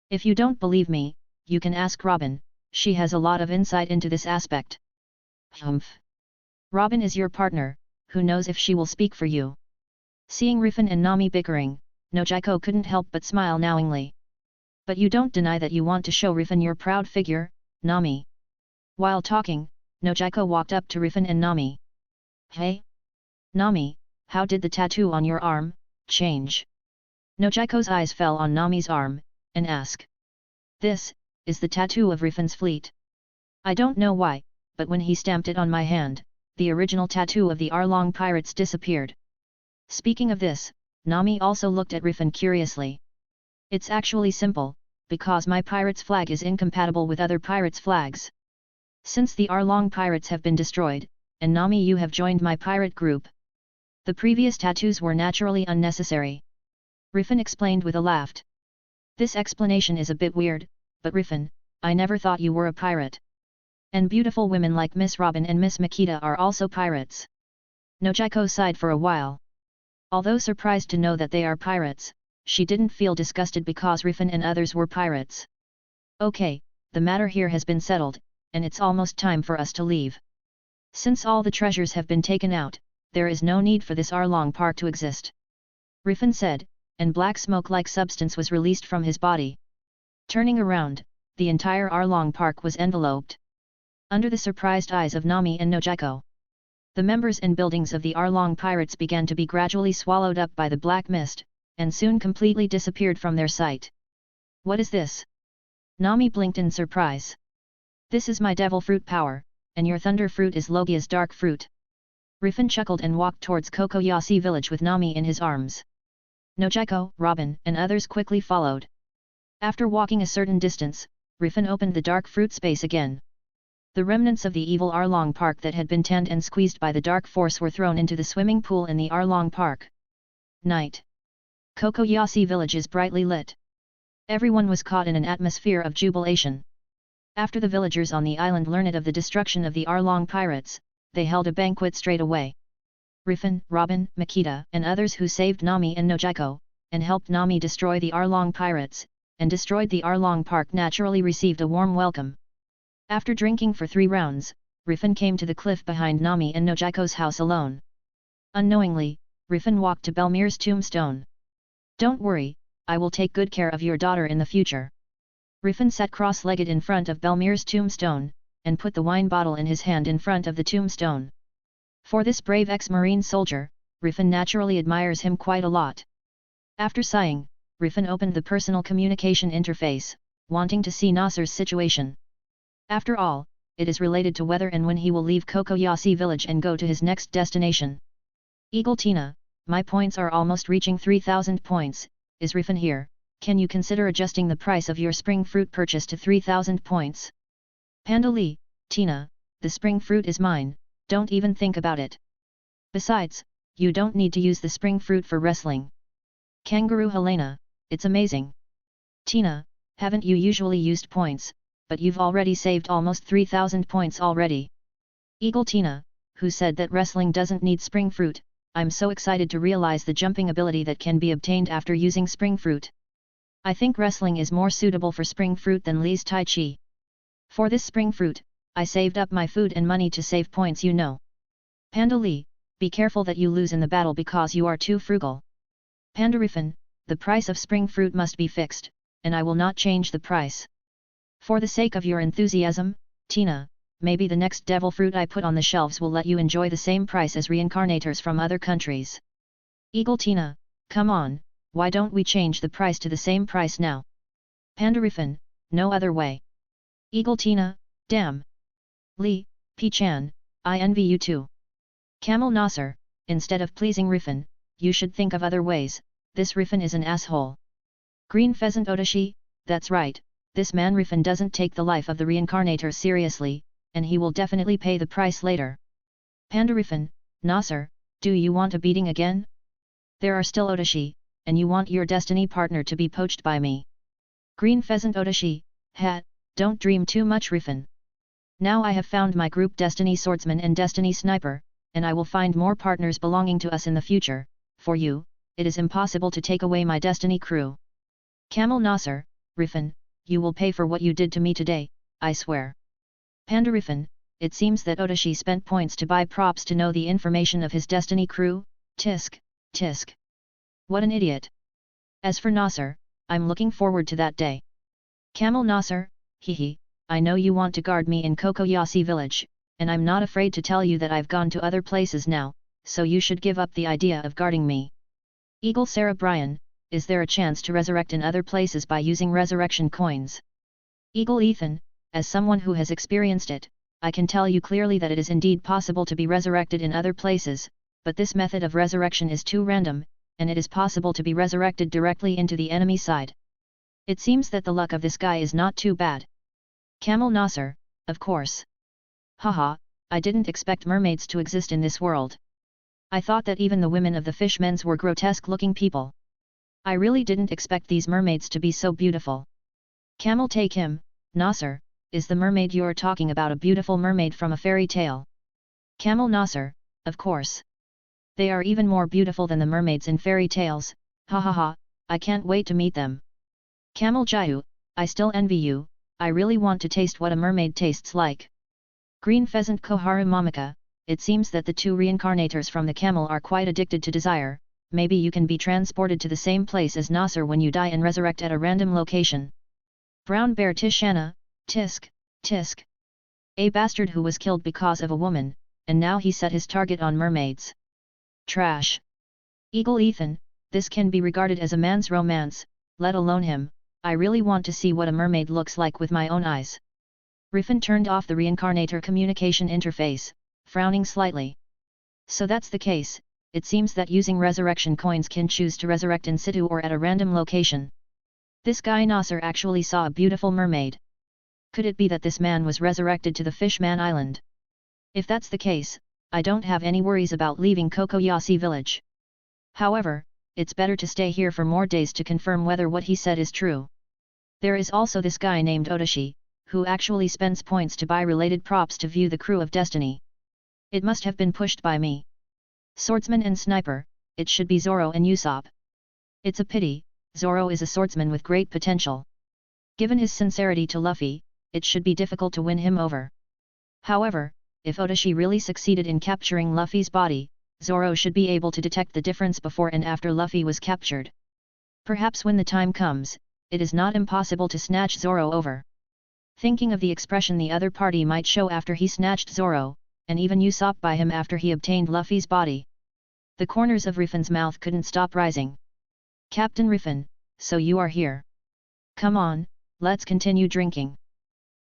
If you don't believe me, you can ask Robin, she has a lot of insight into this aspect." "Humph. Robin is your partner, who knows if she will speak for you?" Seeing Rifan and Nami bickering, Nojiko couldn't help but smile knowingly. "But you don't deny that you want to show Rifan your proud figure, Nami." While talking, Nojiko walked up to Rifan and Nami. "Hey? Nami, how did the tattoo on your arm change?" Nojiko's eyes fell on Nami's arm, and asked. "This is the tattoo of Rifan's fleet. I don't know why, but when he stamped it on my hand, the original tattoo of the Arlong pirates disappeared." Speaking of this, Nami also looked at Rifan curiously. "It's actually simple, because my pirate's flag is incompatible with other pirates' flags. Since the Arlong pirates have been destroyed, and Nami you have joined my pirate group, the previous tattoos were naturally unnecessary." Rifan explained with a laugh. "This explanation is a bit weird, but Rifan, I never thought you were a pirate. And beautiful women like Miss Robin and Miss Makita are also pirates." Nojiko sighed for a while. Although surprised to know that they are pirates, she didn't feel disgusted because Rifan and others were pirates. "Okay, the matter here has been settled, and it's almost time for us to leave. Since all the treasures have been taken out, there is no need for this Arlong Park to exist," Rifan said, and black smoke-like substance was released from his body. Turning around, the entire Arlong Park was enveloped. Under the surprised eyes of Nami and Nojiko, the members and buildings of the Arlong pirates began to be gradually swallowed up by the black mist, and soon completely disappeared from their sight. "What is this?" Nami blinked in surprise. "This is my devil fruit power, and your thunder fruit is Logia's dark fruit." Rifan chuckled and walked towards Kokoyasi village with Nami in his arms. Nojiko, Robin, and others quickly followed. After walking a certain distance, Rifan opened the dark fruit space again. The remnants of the evil Arlong Park that had been tanned and squeezed by the dark force were thrown into the swimming pool in the Arlong Park. Night. Kokoyasi village is brightly lit. Everyone was caught in an atmosphere of jubilation. After the villagers on the island learned of the destruction of the Arlong pirates, they held a banquet straight away. Rifan, Robin, Makita, and others who saved Nami and Nojiko, and helped Nami destroy the Arlong pirates, and destroyed the Arlong Park naturally received a warm welcome. After drinking for 3 rounds, Rifan came to the cliff behind Nami and Nojiko's house alone. Unknowingly, Rifan walked to Belmir's tombstone. "Don't worry, I will take good care of your daughter in the future." Rifan sat cross-legged in front of Belmir's tombstone, and put the wine bottle in his hand in front of the tombstone. For this brave ex-marine soldier, Rifan naturally admires him quite a lot. After sighing, Rifan opened the personal communication interface, wanting to see Nasser's situation. After all, it is related to whether and when he will leave Kokoyasi village and go to his next destination. "Eagle Tina, my points are almost reaching 3,000 points, is Rifan here, can you consider adjusting the price of your spring fruit purchase to 3,000 points? Panda Lee, Tina, the spring fruit is mine, don't even think about it. Besides, you don't need to use the spring fruit for wrestling. Kangaroo Helena, it's amazing. Tina, haven't you usually used points, but you've already saved almost 3,000 points already. Eagle Tina, who said that wrestling doesn't need spring fruit, I'm so excited to realize the jumping ability that can be obtained after using spring fruit. I think wrestling is more suitable for spring fruit than Li's Tai Chi. For this spring fruit, I saved up my food and money to save points you know. Panda Li, be careful that you lose in the battle because you are too frugal. Panda Rifan, the price of spring fruit must be fixed, and I will not change the price. For the sake of your enthusiasm, Tina, maybe the next devil fruit I put on the shelves will let you enjoy the same price as reincarnators from other countries. Eagle Tina, come on, why don't we change the price to the same price now? Panda Rifan, no other way. Eagle Tina, damn. Li, P-chan, I envy you too. Camel Nasser, instead of pleasing Rifan, you should think of other ways, this Rifan is an asshole. Green Pheasant Odashi, that's right, this man Rifan doesn't take the life of the reincarnator seriously, and he will definitely pay the price later. Panda Rifan, Nasser, do you want a beating again? There are still Odashi, and you want your destiny partner to be poached by me. Green Pheasant Odashi, don't dream too much Rifan. Now I have found my group Destiny Swordsman and Destiny Sniper, and I will find more partners belonging to us in the future. For you, it is impossible to take away my Destiny crew. Camel Nasser, Rifan, you will pay for what you did to me today, I swear. Panda Rifan, it seems that Odashi spent points to buy props to know the information of his Destiny crew, tisk, tisk. What an idiot. As for Nasser, I'm looking forward to that day. Camel Nasser, hehe, I know you want to guard me in Kokoyasi village, and I'm not afraid to tell you that I've gone to other places now, so you should give up the idea of guarding me. Eagle Sarah Brian, is there a chance to resurrect in other places by using resurrection coins? Eagle Ethan, as someone who has experienced it, I can tell you clearly that it is indeed possible to be resurrected in other places, but this method of resurrection is too random, and it is possible to be resurrected directly into the enemy side. It seems that the luck of this guy is not too bad. Camel Nasser, of course. Haha, I didn't expect mermaids to exist in this world. I thought that even the women of the fishmen's were grotesque-looking people. I really didn't expect these mermaids to be so beautiful. Camel take him, Nasser, is the mermaid you're talking about a beautiful mermaid from a fairy tale? Camel Nasser, of course. They are even more beautiful than the mermaids in fairy tales, ha ha ha, I can't wait to meet them. Camel Jayu, I still envy you, I really want to taste what a mermaid tastes like. Green Pheasant Koharu Momika, it seems that the two reincarnators from the camel are quite addicted to desire, maybe you can be transported to the same place as Nasser when you die and resurrect at a random location. Brown Bear Tishana, tisk, tisk. A bastard who was killed because of a woman, and now he set his target on mermaids. Trash. Eagle Ethan, this can be regarded as a man's romance, let alone him, I really want to see what a mermaid looks like with my own eyes. Rifan turned off the Reincarnator communication interface, frowning slightly. So that's the case, it seems that using resurrection coins can choose to resurrect in situ or at a random location. This guy Nasser actually saw a beautiful mermaid. Could it be that this man was resurrected to the Fishman Island? If that's the case, I don't have any worries about leaving Kokoyasi village. However, it's better to stay here for more days to confirm whether what he said is true. There is also this guy named Odashi, who actually spends points to buy related props to view the crew of Destiny. It must have been pushed by me. Swordsman and Sniper, it should be Zoro and Usopp. It's a pity, Zoro is a swordsman with great potential. Given his sincerity to Luffy, it should be difficult to win him over. However, if Odashi really succeeded in capturing Luffy's body, Zoro should be able to detect the difference before and after Luffy was captured. Perhaps when the time comes, it is not impossible to snatch Zoro over. Thinking of the expression the other party might show after he snatched Zoro, and even Usopp by him after he obtained Luffy's body. The corners of Rifan's mouth couldn't stop rising. Captain Rifan, so you are here. Come on, let's continue drinking.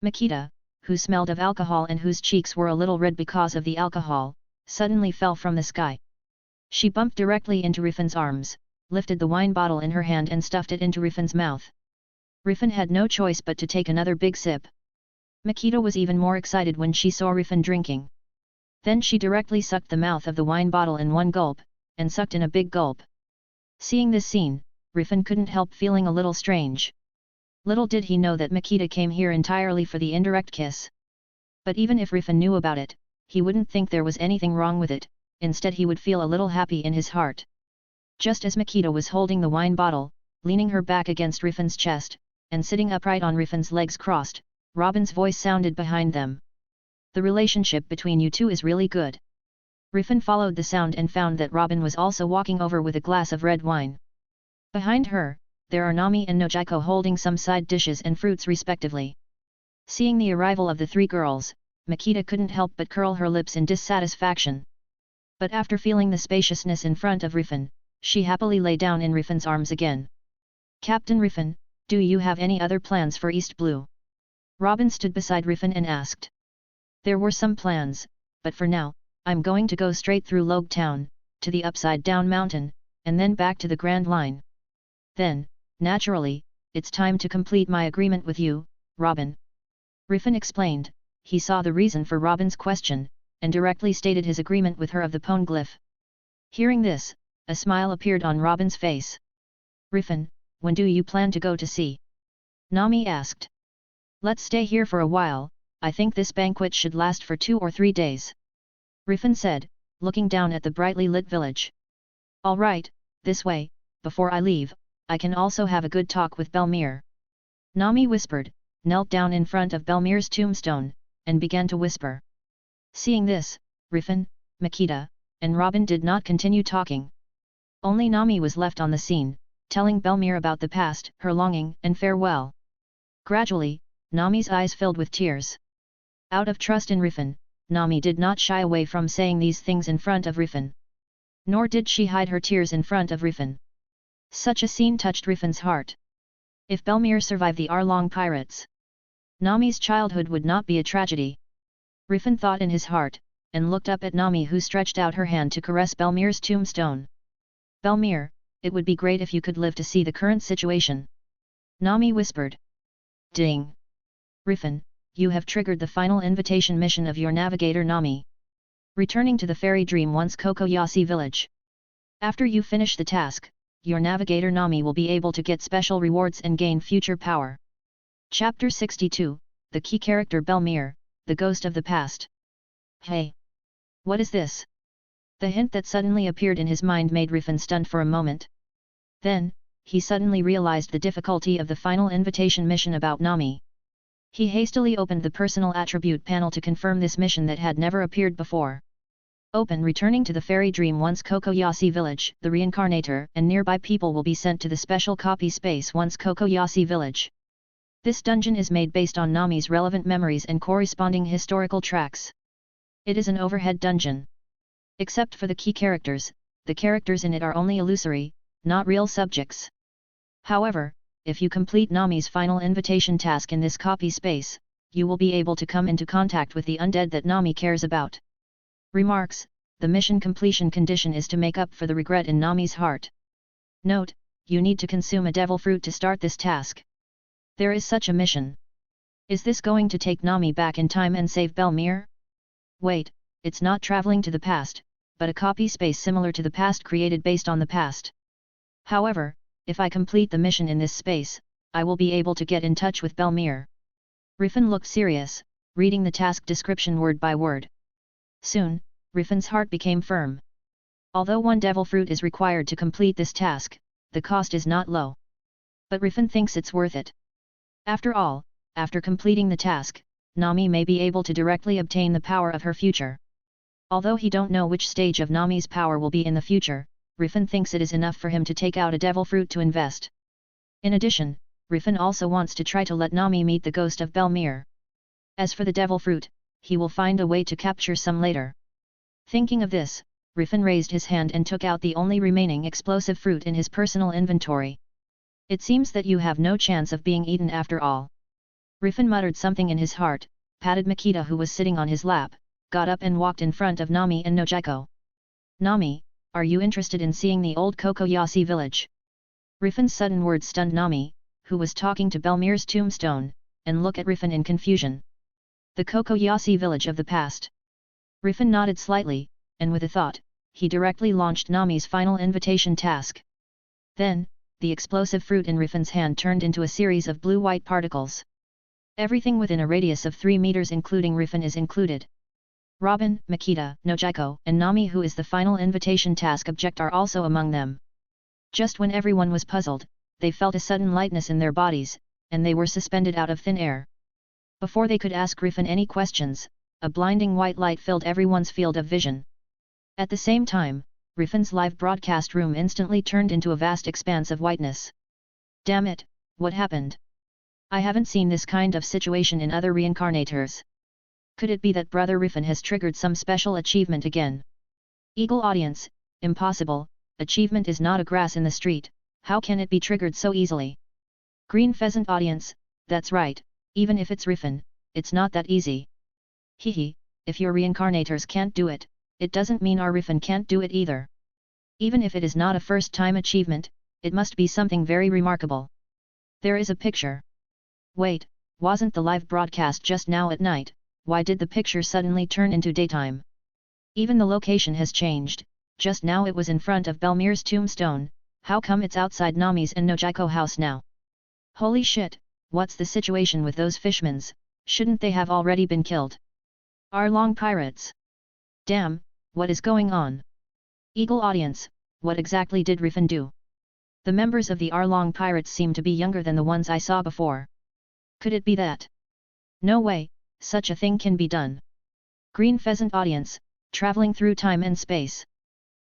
Makita, who smelled of alcohol and whose cheeks were a little red because of the alcohol, suddenly fell from the sky. She bumped directly into Rifan's arms, lifted the wine bottle in her hand and stuffed it into Rifan's mouth. Rifan had no choice but to take another big sip. Makita was even more excited when she saw Rifan drinking. Then she directly sucked the mouth of the wine bottle in one gulp, and sucked in a big gulp. Seeing this scene, Rifan couldn't help feeling a little strange. Little did he know that Makita came here entirely for the indirect kiss. But even if Rifan knew about it, he wouldn't think there was anything wrong with it, instead he would feel a little happy in his heart. Just as Makita was holding the wine bottle, leaning her back against Rifan's chest, and sitting upright on Rifan's legs crossed, Robin's voice sounded behind them. The relationship between you two is really good. Rifan followed the sound and found that Robin was also walking over with a glass of red wine. Behind her, there are Nami and Nojiko holding some side dishes and fruits respectively. Seeing the arrival of the three girls, Makita couldn't help but curl her lips in dissatisfaction. But after feeling the spaciousness in front of Rifan, she happily lay down in Rifan's arms again. Captain Rifan, do you have any other plans for East Blue? Robin stood beside Rifan and asked. There were some plans, but for now, I'm going to go straight through Logue Town, to the Upside Down Mountain, and then back to the Grand Line. Then, naturally, it's time to complete my agreement with you, Robin. Rifan explained. He saw the reason for Robin's question, and directly stated his agreement with her of the Poneglyph. Hearing this, a smile appeared on Robin's face. Rifan, when do you plan to go to sea? Nami asked. Let's stay here for a while, I think this banquet should last for 2 or 3 days. Rifan said, looking down at the brightly lit village. All right, this way, before I leave, I can also have a good talk with Belmir. Nami whispered, knelt down in front of Belmir's tombstone, and began to whisper. Seeing this, Rifan, Makita, and Robin did not continue talking. Only Nami was left on the scene, telling Belmir about the past, her longing and farewell. Gradually, Nami's eyes filled with tears. Out of trust in Rifan, Nami did not shy away from saying these things in front of Rifan. Nor did she hide her tears in front of Rifan. Such a scene touched Rifan's heart. If Belmir survived the Arlong pirates, Nami's childhood would not be a tragedy. Rifan thought in his heart, and looked up at Nami who stretched out her hand to caress Belmir's tombstone. Belmir, it would be great if you could live to see the current situation. Nami whispered. Ding! Rifan, you have triggered the final invitation mission of your navigator Nami. Returning to the fairy dream once Kokoyasi village. After you finish the task, your navigator Nami will be able to get special rewards and gain future power. Chapter 62, The Key Character Belmir, the Ghost of the Past. Hey! What is this? The hint that suddenly appeared in his mind made Rifan stunned for a moment. Then, he suddenly realized the difficulty of the final invitation mission about Nami. He hastily opened the personal attribute panel to confirm this mission that had never appeared before. Open. Returning to the fairy dream once Kokoyasi village, the Reincarnator and nearby people will be sent to the special copy space once Kokoyasi village. This dungeon is made based on Nami's relevant memories and corresponding historical tracks. It is an overhead dungeon. Except for the key characters, the characters in it are only illusory, not real subjects. However, if you complete Nami's final invitation task in this copy space, you will be able to come into contact with the undead that Nami cares about. Remarks: the mission completion condition is to make up for the regret in Nami's heart. Note: you need to consume a devil fruit to start this task. There is such a mission. Is this going to take Nami back in time and save Belmir? Wait, it's not traveling to the past, but a copy space similar to the past created based on the past. However, if I complete the mission in this space, I will be able to get in touch with Belmir. Rifan looked serious, reading the task description word by word. Soon, Rifan's heart became firm. Although 1 devil fruit is required to complete this task, the cost is not low. But Rifan thinks it's worth it. After all, after completing the task, Nami may be able to directly obtain the power of her future. Although he don't know which stage of Nami's power will be in the future, Rifan thinks it is enough for him to take out a devil fruit to invest. In addition, Rifan also wants to try to let Nami meet the ghost of Belmir. As for the devil fruit, he will find a way to capture some later. Thinking of this, Rifan raised his hand and took out the only remaining explosive fruit in his personal inventory. It seems that you have no chance of being eaten after all. Rifan muttered something in his heart, patted Makita who was sitting on his lap, got up and walked in front of Nami and Nojiko. Nami, are you interested in seeing the old Kokoyasi village? Rifan's sudden words stunned Nami, who was talking to Belmir's tombstone, and looked at Rifan in confusion. The Kokoyasi village of the past. Rifan nodded slightly, and with a thought, he directly launched Nami's final invitation task. Then, the explosive fruit in Rifan's hand turned into a series of blue-white particles. Everything within a radius of 3 meters including Rifan is included. Robin, Makita, Nojiko, and Nami, who is the final invitation task object, are also among them. Just when everyone was puzzled, they felt a sudden lightness in their bodies, and they were suspended out of thin air. Before they could ask Rifan any questions, a blinding white light filled everyone's field of vision. At the same time, Rifan's live broadcast room instantly turned into a vast expanse of whiteness. Damn it, what happened? I haven't seen this kind of situation in other reincarnators. Could it be that Brother Rifan has triggered some special achievement again? Eagle audience, impossible, achievement is not a grass in the street, how can it be triggered so easily? Green pheasant audience, that's right, even if it's Rifan, it's not that easy. Hehe, if your reincarnators can't do it, it doesn't mean our Rifan can't do it either. Even if it is not a first-time achievement, it must be something very remarkable. There is a picture. Wait, wasn't the live broadcast just now at night? Why did the picture suddenly turn into daytime? Even the location has changed, just now it was in front of Belmir's tombstone, how come it's outside Nami's and Nojiko house now? Holy shit, what's the situation with those fishmans, shouldn't they have already been killed? Arlong pirates. Damn, what is going on? Eagle audience, what exactly did Rifan do? The members of the Arlong pirates seem to be younger than the ones I saw before. Could it be that? No way, such a thing can be done. Green pheasant audience, traveling through time and space.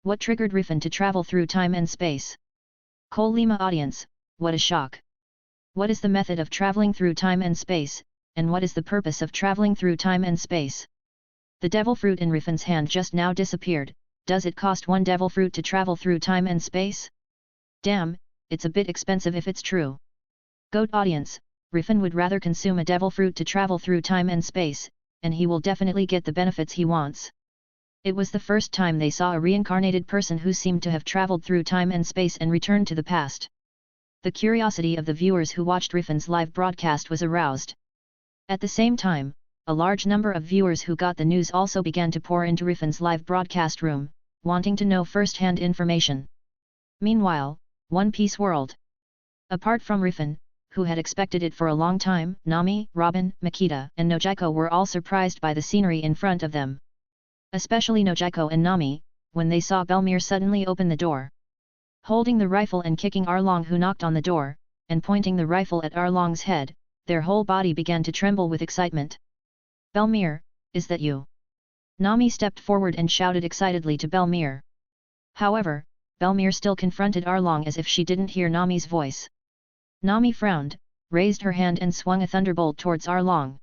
What triggered Rifan to travel through time and space? Cole Lima audience, what a shock. What is the method of traveling through time and space, and what is the purpose of traveling through time and space? The devil fruit in Rifan's hand just now disappeared, does it cost 1 devil fruit to travel through time and space? Damn, it's a bit expensive if it's true. Goat audience, Rifan would rather consume a devil fruit to travel through time and space, and he will definitely get the benefits he wants. It was the first time they saw a reincarnated person who seemed to have traveled through time and space and returned to the past. The curiosity of the viewers who watched Rifan's live broadcast was aroused. At the same time, a large number of viewers who got the news also began to pour into Rifan's live broadcast room, wanting to know first-hand information. Meanwhile, One Piece World. Apart from Rifan, who had expected it for a long time, Nami, Robin, Makita, and Nojiko were all surprised by the scenery in front of them. Especially Nojiko and Nami, when they saw Belmir suddenly open the door. Holding the rifle and kicking Arlong, who knocked on the door, and pointing the rifle at Arlong's head, their whole body began to tremble with excitement. Belmir, is that you? Nami stepped forward and shouted excitedly to Belmir. However, Belmir still confronted Arlong as if she didn't hear Nami's voice. Nami frowned, raised her hand and swung a thunderbolt towards Arlong.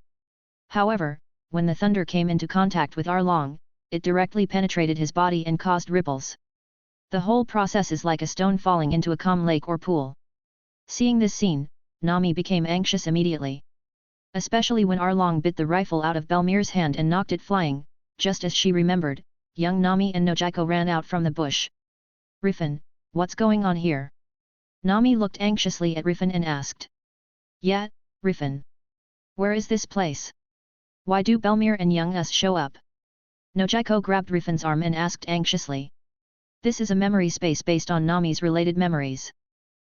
However, when the thunder came into contact with Arlong, it directly penetrated his body and caused ripples. The whole process is like a stone falling into a calm lake or pool. Seeing this scene, Nami became anxious immediately. Especially when Arlong bit the rifle out of Belmir's hand and knocked it flying, just as she remembered, young Nami and Nojiko ran out from the bush. Rifan, what's going on here? Nami looked anxiously at Rifan and asked. Yeah, Rifan. Where is this place? Why do Belmir and young us show up? Nojiko grabbed Rifan's arm and asked anxiously. This is a memory space based on Nami's related memories.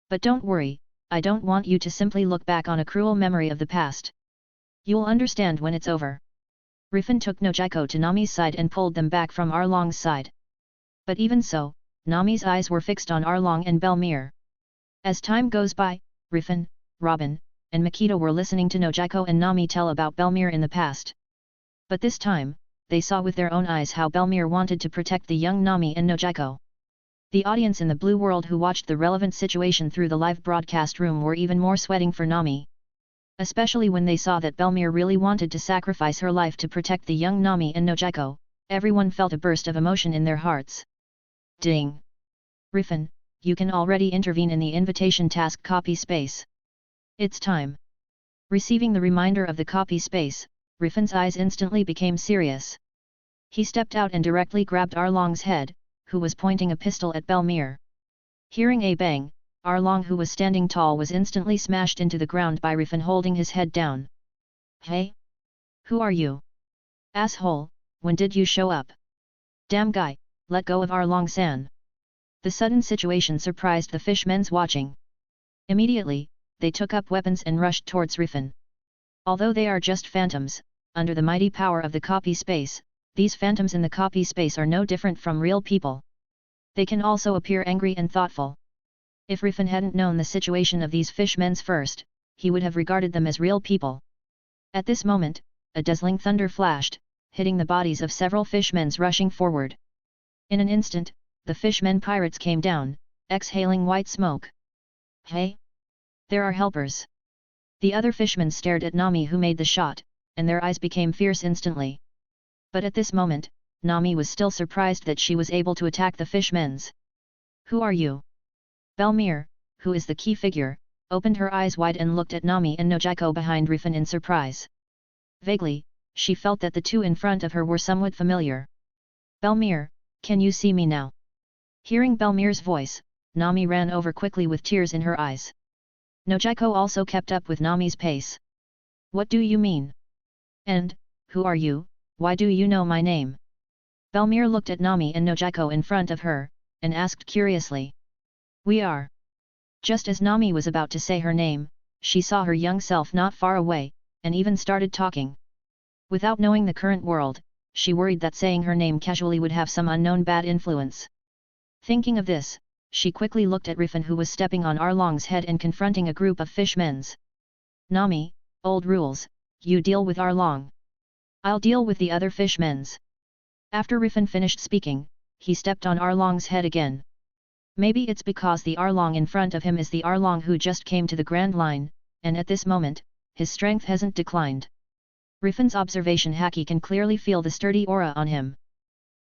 But don't worry, I don't want you to simply look back on a cruel memory of the past. You'll understand when it's over. Rifan took Nojiko to Nami's side and pulled them back from Arlong's side. But even so, Nami's eyes were fixed on Arlong and Belmir. As time goes by, Rifan, Robin, and Makita were listening to Nojiko and Nami tell about Belmir in the past. But this time, they saw with their own eyes how Belmir wanted to protect the young Nami and Nojiko. The audience in the Blue World who watched the relevant situation through the live broadcast room were even more sweating for Nami. Especially when they saw that Belmir really wanted to sacrifice her life to protect the young Nami and Nojiko, everyone felt a burst of emotion in their hearts. Ding! Rifan, you can already intervene in the invitation task copy space. It's time. Receiving the reminder of the copy space, Rifan's eyes instantly became serious. He stepped out and directly grabbed Arlong's head, who was pointing a pistol at Belmir. Hearing a bang, Arlong, who was standing tall, was instantly smashed into the ground by Rifan holding his head down. Hey? Who are you? Asshole, when did you show up? Damn guy, let go of Arlong-san. The sudden situation surprised the fishmen watching. Immediately, they took up weapons and rushed towards Rifan. Although they are just phantoms, under the mighty power of the copy space, these phantoms in the copy space are no different from real people. They can also appear angry and thoughtful. If Rifan hadn't known the situation of these fishmen first, he would have regarded them as real people. At this moment, a dazzling thunder flashed, hitting the bodies of several fishmen rushing forward. In an instant, the fishmen pirates came down, exhaling white smoke. Hey! There are helpers! The other fishmen stared at Nami who made the shot, and their eyes became fierce instantly. But at this moment, Nami was still surprised that she was able to attack the fishmen. Who are you? Belmir, who is the key figure, opened her eyes wide and looked at Nami and Nojiko behind Rifan in surprise. Vaguely, she felt that the two in front of her were somewhat familiar. Belmir, can you see me now? Hearing Belmir's voice, Nami ran over quickly with tears in her eyes. Nojiko also kept up with Nami's pace. What do you mean? And, who are you, why do you know my name? Belmir looked at Nami and Nojiko in front of her, and asked curiously. We are. Just as Nami was about to say her name, she saw her young self not far away, and even started talking. Without knowing the current world, she worried that saying her name casually would have some unknown bad influence. Thinking of this, she quickly looked at Rifan who was stepping on Arlong's head and confronting a group of fishmen. Nami, old rules, you deal with Arlong. I'll deal with the other fishmen. After Rifan finished speaking, he stepped on Arlong's head again. Maybe it's because the Arlong in front of him is the Arlong who just came to the Grand Line, and at this moment, his strength hasn't declined. Rifan's observation Haki can clearly feel the sturdy aura on him.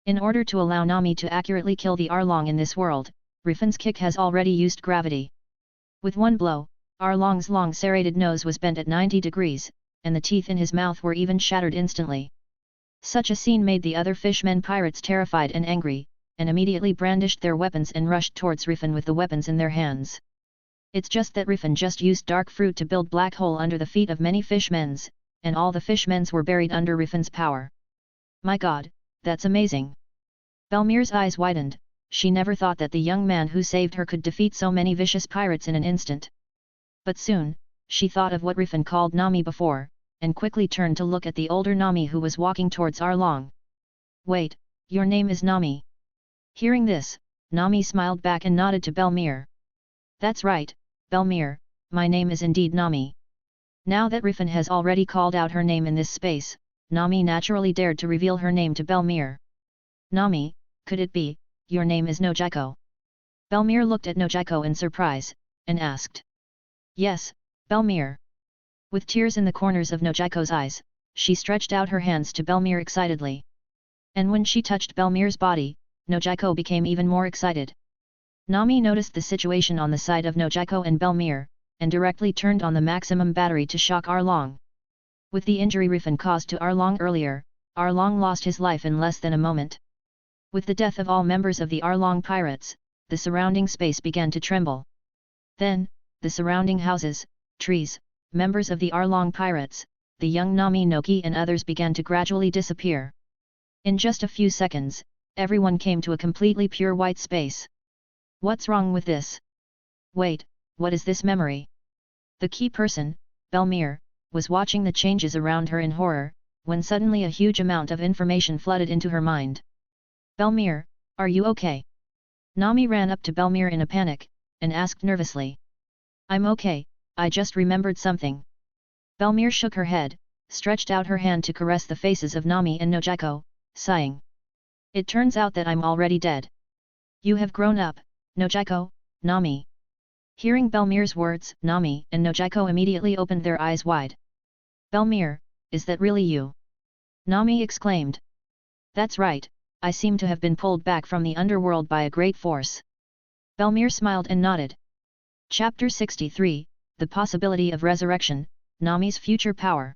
In order to allow Nami to accurately kill the Arlong in this world, Rifan's kick has already used gravity. With one blow, Arlong's long serrated nose was bent at 90 degrees, and the teeth in his mouth were even shattered instantly. Such a scene made the other fishmen pirates terrified and angry, and immediately brandished their weapons and rushed towards Rifan with the weapons in their hands. It's just that Rifan just used dark fruit to build black hole under the feet of many fishmen, and all the fishmen were buried under Rifan's power. My god, that's amazing! Belmir's eyes widened, she never thought that the young man who saved her could defeat so many vicious pirates in an instant. But soon, she thought of what Rifan called Nami before, and quickly turned to look at the older Nami who was walking towards Arlong. Wait, your name is Nami? Hearing this, Nami smiled back and nodded to Belmir. That's right, Belmir, my name is indeed Nami. Now that Rifan has already called out her name in this space, Nami naturally dared to reveal her name to Belmir. Nami, could it be, your name is Nojiko? Belmir looked at Nojiko in surprise, and asked. Yes, Belmir. With tears in the corners of Nojiko's eyes, she stretched out her hands to Belmir excitedly. And when she touched Belmir's body, Nojiko became even more excited. Nami noticed the situation on the side of Nojiko and Belmir, and directly turned on the maximum battery to shock Arlong. With the injury Rifan caused to Arlong earlier, Arlong lost his life in less than a moment. With the death of all members of the Arlong pirates, the surrounding space began to tremble. Then, the surrounding houses, trees, members of the Arlong pirates, the young Nami Noki and others began to gradually disappear. In just a few seconds, everyone came to a completely pure white space. What's wrong with this? Wait, what is this memory? The key person, Belmir, was watching the changes around her in horror, when suddenly a huge amount of information flooded into her mind. Belmir, are you okay? Nami ran up to Belmir in a panic, and asked nervously. I'm okay, I just remembered something. Belmir shook her head, stretched out her hand to caress the faces of Nami and Nojiko, sighing. It turns out that I'm already dead. You have grown up, Nojiko, Nami. Hearing Belmir's words, Nami and Nojiko immediately opened their eyes wide. Belmir, is that really you? Nami exclaimed. That's right, I seem to have been pulled back from the underworld by a great force. Belmir smiled and nodded. Chapter 63, The Possibility of Resurrection, Nami's Future Power.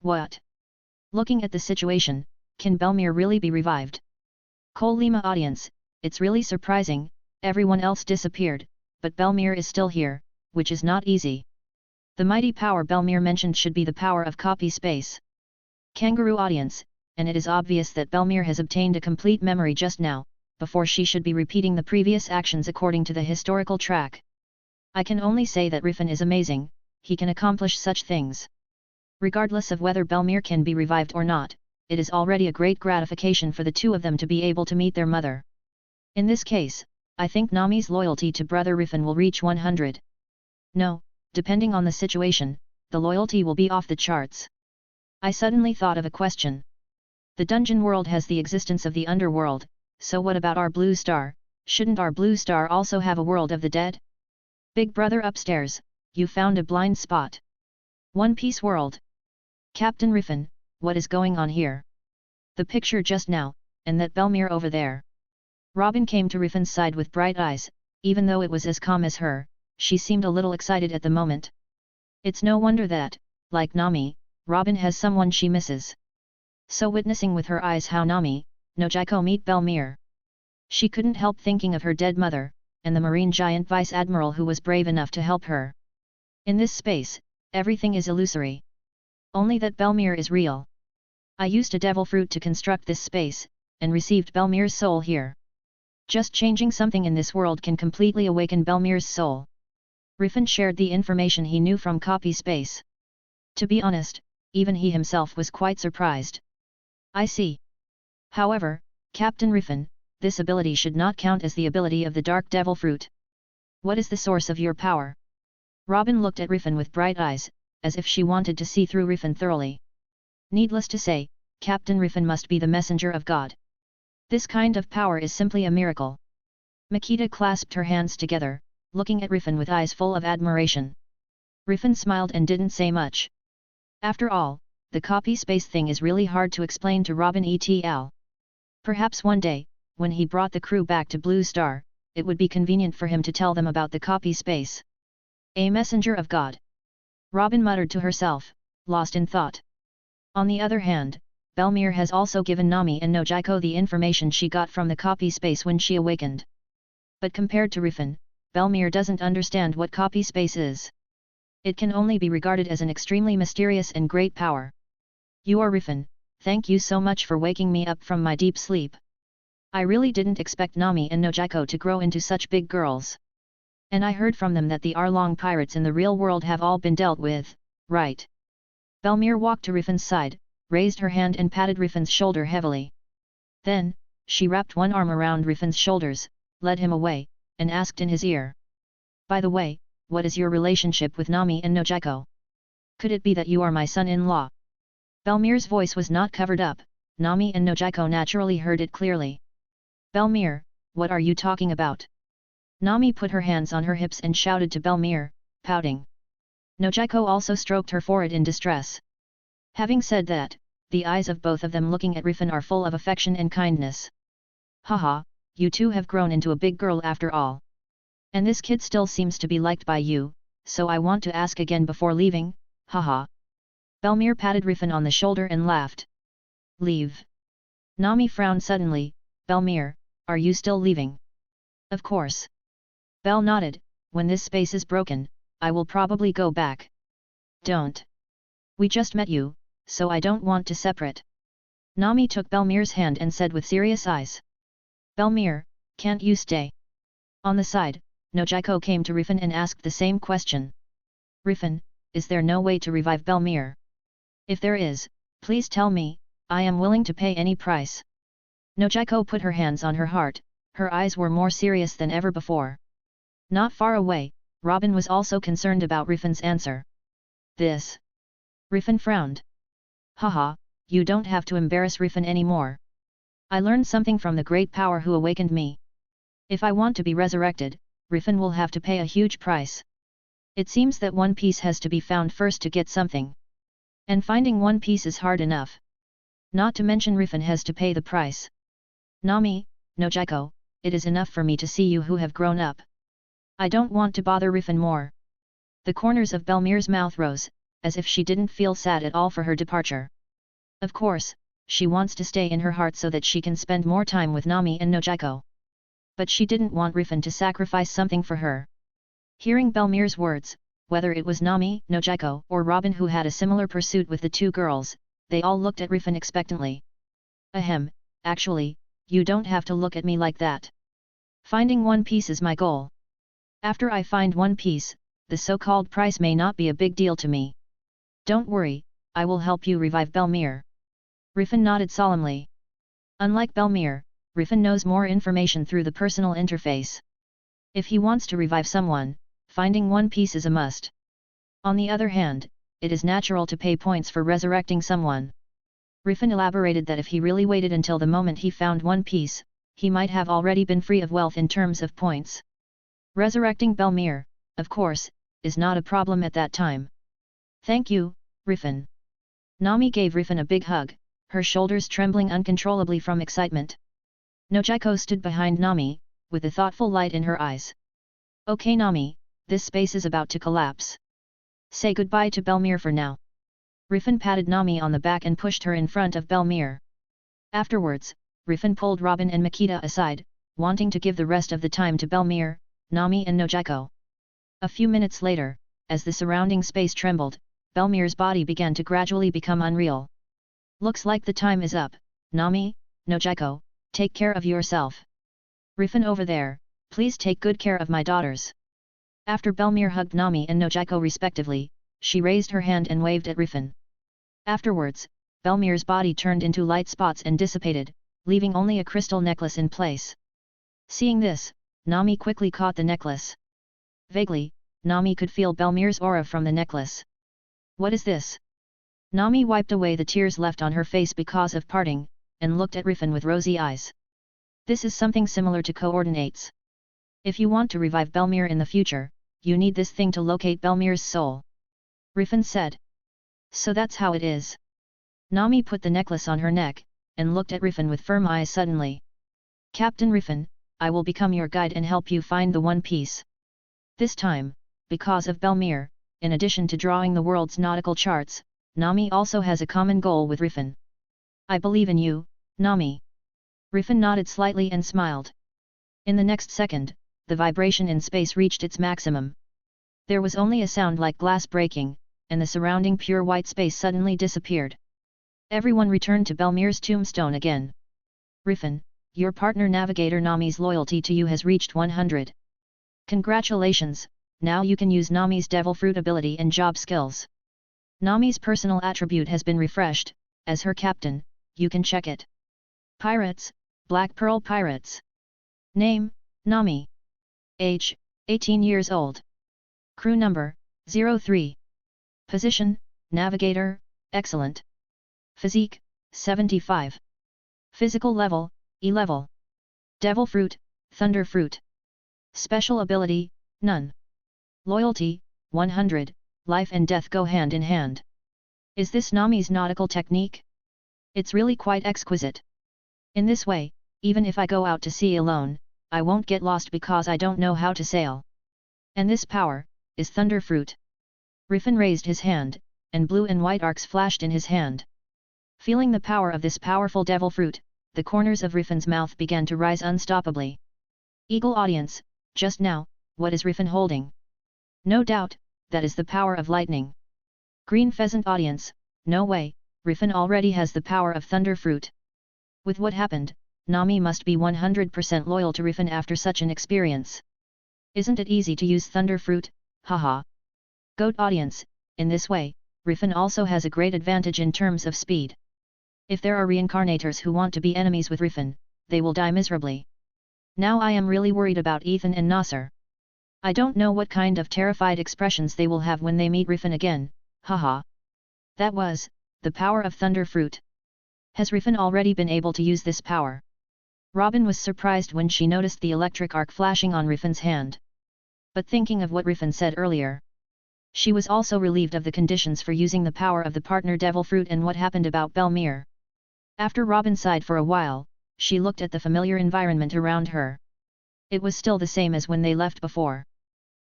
What? Looking at the situation, can Belmir really be revived? Kolima audience, it's really surprising, everyone else disappeared, but Belmir is still here, which is not easy. The mighty power Belmir mentioned should be the power of copy space. Kangaroo audience, and it is obvious that Belmir has obtained a complete memory just now, before she should be repeating the previous actions according to the historical track. I can only say that Rifan is amazing, he can accomplish such things. Regardless of whether Belmir can be revived or not, it is already a great gratification for the two of them to be able to meet their mother. In this case, I think Nami's loyalty to brother Rifan will reach 100. No, depending on the situation, the loyalty will be off the charts. I suddenly thought of a question. The dungeon world has the existence of the underworld, so what about our blue star? Shouldn't our blue star also have a world of the dead? Big brother upstairs, you found a blind spot. One Piece world. Captain Rifan, what is going on here? The picture just now, and that Belmir over there. Robin came to Rifan's side with bright eyes, even though it was as calm as her, she seemed a little excited at the moment. It's no wonder that, like Nami, Robin has someone she misses. So witnessing with her eyes how Nami, Nojiko meet Belmir. She couldn't help thinking of her dead mother, and the marine giant vice admiral who was brave enough to help her. In this space, everything is illusory. Only that Belmir is real. I used a devil fruit to construct this space, and received Belmir's soul here. Just changing something in this world can completely awaken Belmir's soul. Rifan shared the information he knew from copy space. To be honest, even he himself was quite surprised. I see. However, Captain Rifan, this ability should not count as the ability of the Dark Devil Fruit. What is the source of your power? Robin looked at Rifan with bright eyes, as if she wanted to see through Rifan thoroughly. Needless to say, Captain Rifan must be the messenger of God. This kind of power is simply a miracle. Makita clasped her hands together, looking at Rifan with eyes full of admiration. Rifan smiled and didn't say much. After all, the copy space thing is really hard to explain to Robin et.al. Perhaps one day, when he brought the crew back to Blue Star, it would be convenient for him to tell them about the copy space. A messenger of God. Robin muttered to herself, lost in thought. On the other hand, Belmir has also given Nami and Nojiko the information she got from the copy space when she awakened. But compared to Rifan, Belmir doesn't understand what copy space is. It can only be regarded as an extremely mysterious and great power. You are Rifan, thank you so much for waking me up from my deep sleep. I really didn't expect Nami and Nojiko to grow into such big girls. And I heard from them that the Arlong pirates in the real world have all been dealt with, right? Belmir walked to Rifan's side, raised her hand and patted Rifan's shoulder heavily. Then, she wrapped one arm around Rifan's shoulders, led him away, and asked in his ear. By the way, what is your relationship with Nami and Nojiko? Could it be that you are my son-in-law? Belmir's voice was not covered up, Nami and Nojiko naturally heard it clearly. Belmir, what are you talking about? Nami put her hands on her hips and shouted to Belmir, pouting. Nojiko also stroked her forehead in distress. Having said that, the eyes of both of them looking at Rifan are full of affection and kindness. Haha, you two have grown into a big girl after all. And this kid still seems to be liked by you, so I want to ask again before leaving, haha. Belmir patted Rifan on the shoulder and laughed. Leave. Nami frowned suddenly, Belmir, are you still leaving? Of course. Bel nodded, when this space is broken, I will probably go back. Don't. We just met you, so I don't want to separate. Nami took Belmir's hand and said with serious eyes. Belmir, can't you stay? On the side, Nojiko came to Rifan and asked the same question. Rifan, is there no way to revive Belmir? If there is, please tell me, I am willing to pay any price. Nojiko put her hands on her heart, her eyes were more serious than ever before. Not far away, Robin was also concerned about Rifan's answer. This. Rifan frowned. Haha, you don't have to embarrass Rifan anymore. I learned something from the great power who awakened me. If I want to be resurrected, Rifan will have to pay a huge price. It seems that one piece has to be found first to get something. And finding one piece is hard enough. Not to mention Rifan has to pay the price. Nami, Nojiko, it is enough for me to see you who have grown up. I don't want to bother Rifan more. The corners of Belmir's mouth rose, as if she didn't feel sad at all for her departure. Of course, she wants to stay in her heart so that she can spend more time with Nami and Nojiko. But she didn't want Rifan to sacrifice something for her. Hearing Belmir's words, whether it was Nami, Nojiko or Robin who had a similar pursuit with the two girls, they all looked at Rifan expectantly. Ahem, actually, you don't have to look at me like that. Finding One Piece is my goal. After I find One Piece, the so-called price may not be a big deal to me. Don't worry, I will help you revive Belmir. Rifan nodded solemnly. Unlike Belmir, Rifan knows more information through the personal interface. If he wants to revive someone, finding One Piece is a must. On the other hand, it is natural to pay points for resurrecting someone. Rifan elaborated that if he really waited until the moment he found One Piece, he might have already been free of wealth in terms of points. Resurrecting Belmir, of course, is not a problem at that time. Thank you, Rifan. Nami gave Rifan a big hug, her shoulders trembling uncontrollably from excitement. Nojiko stood behind Nami, with a thoughtful light in her eyes. Okay Nami, this space is about to collapse. Say goodbye to Belmir for now. Rifan patted Nami on the back and pushed her in front of Belmir. Afterwards, Rifan pulled Robin and Makita aside, wanting to give the rest of the time to Belmir, Nami and Nojiko. A few minutes later, as the surrounding space trembled, Belmir's body began to gradually become unreal. Looks like the time is up, Nami, Nojiko, take care of yourself. Rifan over there, please take good care of my daughters. After Belmir hugged Nami and Nojiko respectively, she raised her hand and waved at Rifan. Afterwards, Belmir's body turned into light spots and dissipated, leaving only a crystal necklace in place. Seeing this, Nami quickly caught the necklace. Vaguely, Nami could feel Belmir's aura from the necklace. What is this? Nami wiped away the tears left on her face because of parting, and looked at Rifan with rosy eyes. This is something similar to coordinates. If you want to revive Belmir in the future, you need this thing to locate Belmir's soul. Rifan said. So that's how it is. Nami put the necklace on her neck, and looked at Rifan with firm eyes suddenly. Captain Rifan, I will become your guide and help you find the One Piece. This time, because of Belmir, in addition to drawing the world's nautical charts, Nami also has a common goal with Rifan. I believe in you, Nami. Rifan nodded slightly and smiled. In the next second, the vibration in space reached its maximum. There was only a sound like glass breaking, and the surrounding pure white space suddenly disappeared. Everyone returned to Belmir's tombstone again. Rifan, your partner navigator Nami's loyalty to you has reached 100. Congratulations, now you can use Nami's devil fruit ability and job skills. Nami's personal attribute has been refreshed, as her captain, you can check it. Pirates, Black Pearl Pirates. Name, Nami. Age, 18 years old. Crew number, 03. Position, Navigator, excellent. Physique, 75. Physical level, E level. Devil fruit, Thunder fruit. Special ability, none. Loyalty, 100, life and death go hand in hand. Is this Nami's nautical technique? It's really quite exquisite. In this way, even if I go out to sea alone, I won't get lost because I don't know how to sail. And this power, is Thunder fruit. Rifan raised his hand, and blue and white arcs flashed in his hand. Feeling the power of this powerful devil fruit, the corners of Rifan's mouth began to rise unstoppably. Eagle audience, just now, what is Rifan holding? No doubt, that is the power of lightning. Green pheasant audience, no way, Rifan already has the power of thunder fruit. With what happened, Nami must be 100% loyal to Rifan after such an experience. Isn't it easy to use thunder fruit, haha. Goat audience, in this way, Rifan also has a great advantage in terms of speed. If there are reincarnators who want to be enemies with Rifan, they will die miserably. Now I am really worried about Ethan and Nasser. I don't know what kind of terrified expressions they will have when they meet Rifan again, haha. That was, the power of thunder fruit. Has Rifan already been able to use this power? Robin was surprised when she noticed the electric arc flashing on Rifan's hand. But thinking of what Rifan said earlier, she was also relieved of the conditions for using the power of the partner devil fruit and what happened about Belmir. After Robin sighed for a while, she looked at the familiar environment around her. It was still the same as when they left before.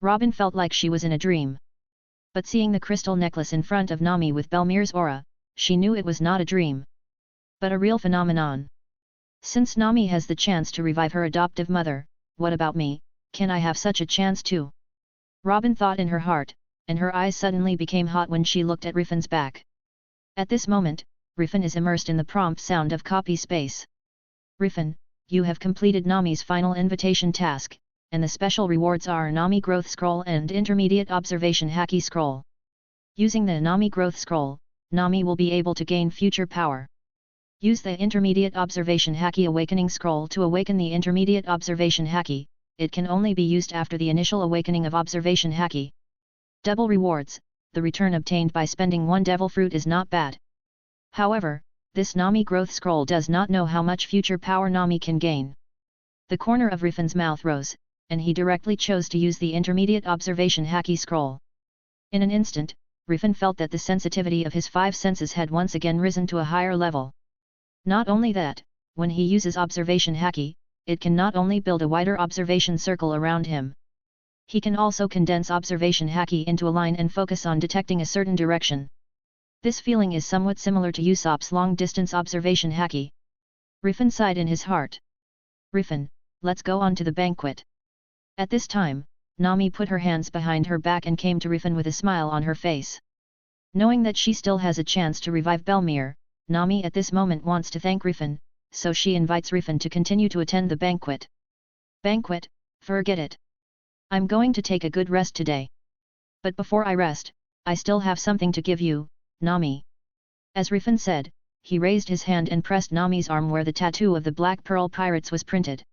Robin felt like she was in a dream. But seeing the crystal necklace in front of Nami with Belmir's aura, she knew it was not a dream, but a real phenomenon. Since Nami has the chance to revive her adoptive mother, what about me, can I have such a chance too? Robin thought in her heart, and her eyes suddenly became hot when she looked at Rifan's back. At this moment, Rifan is immersed in the prompt sound of copy space. Rifan, you have completed Nami's final invitation task, and the special rewards are Nami Growth Scroll and Intermediate Observation Haki Scroll. Using the Nami Growth Scroll, Nami will be able to gain future power. Use the Intermediate Observation Haki Awakening Scroll to awaken the Intermediate Observation Haki. It can only be used after the initial awakening of Observation Haki. Double rewards, the return obtained by spending one devil fruit is not bad. However, this Nami Growth Scroll does not know how much future power Nami can gain. The corner of Rifan's mouth rose, and he directly chose to use the Intermediate Observation Haki Scroll. In an instant, Rifan felt that the sensitivity of his five senses had once again risen to a higher level. Not only that, when he uses Observation Haki, it can not only build a wider observation circle around him. He can also condense Observation Haki into a line and focus on detecting a certain direction. This feeling is somewhat similar to Usopp's long-distance observation haki. Rifan sighed in his heart. Rifan, let's go on to the banquet. At this time, Nami put her hands behind her back and came to Rifan with a smile on her face. Knowing that she still has a chance to revive Belmir, Nami at this moment wants to thank Rifan, so she invites Rifan to continue to attend the banquet. Banquet? Forget it. I'm going to take a good rest today. But before I rest, I still have something to give you, Nami. As Rifan said, he raised his hand and pressed Nami's arm where the tattoo of the Black Pearl Pirates was printed.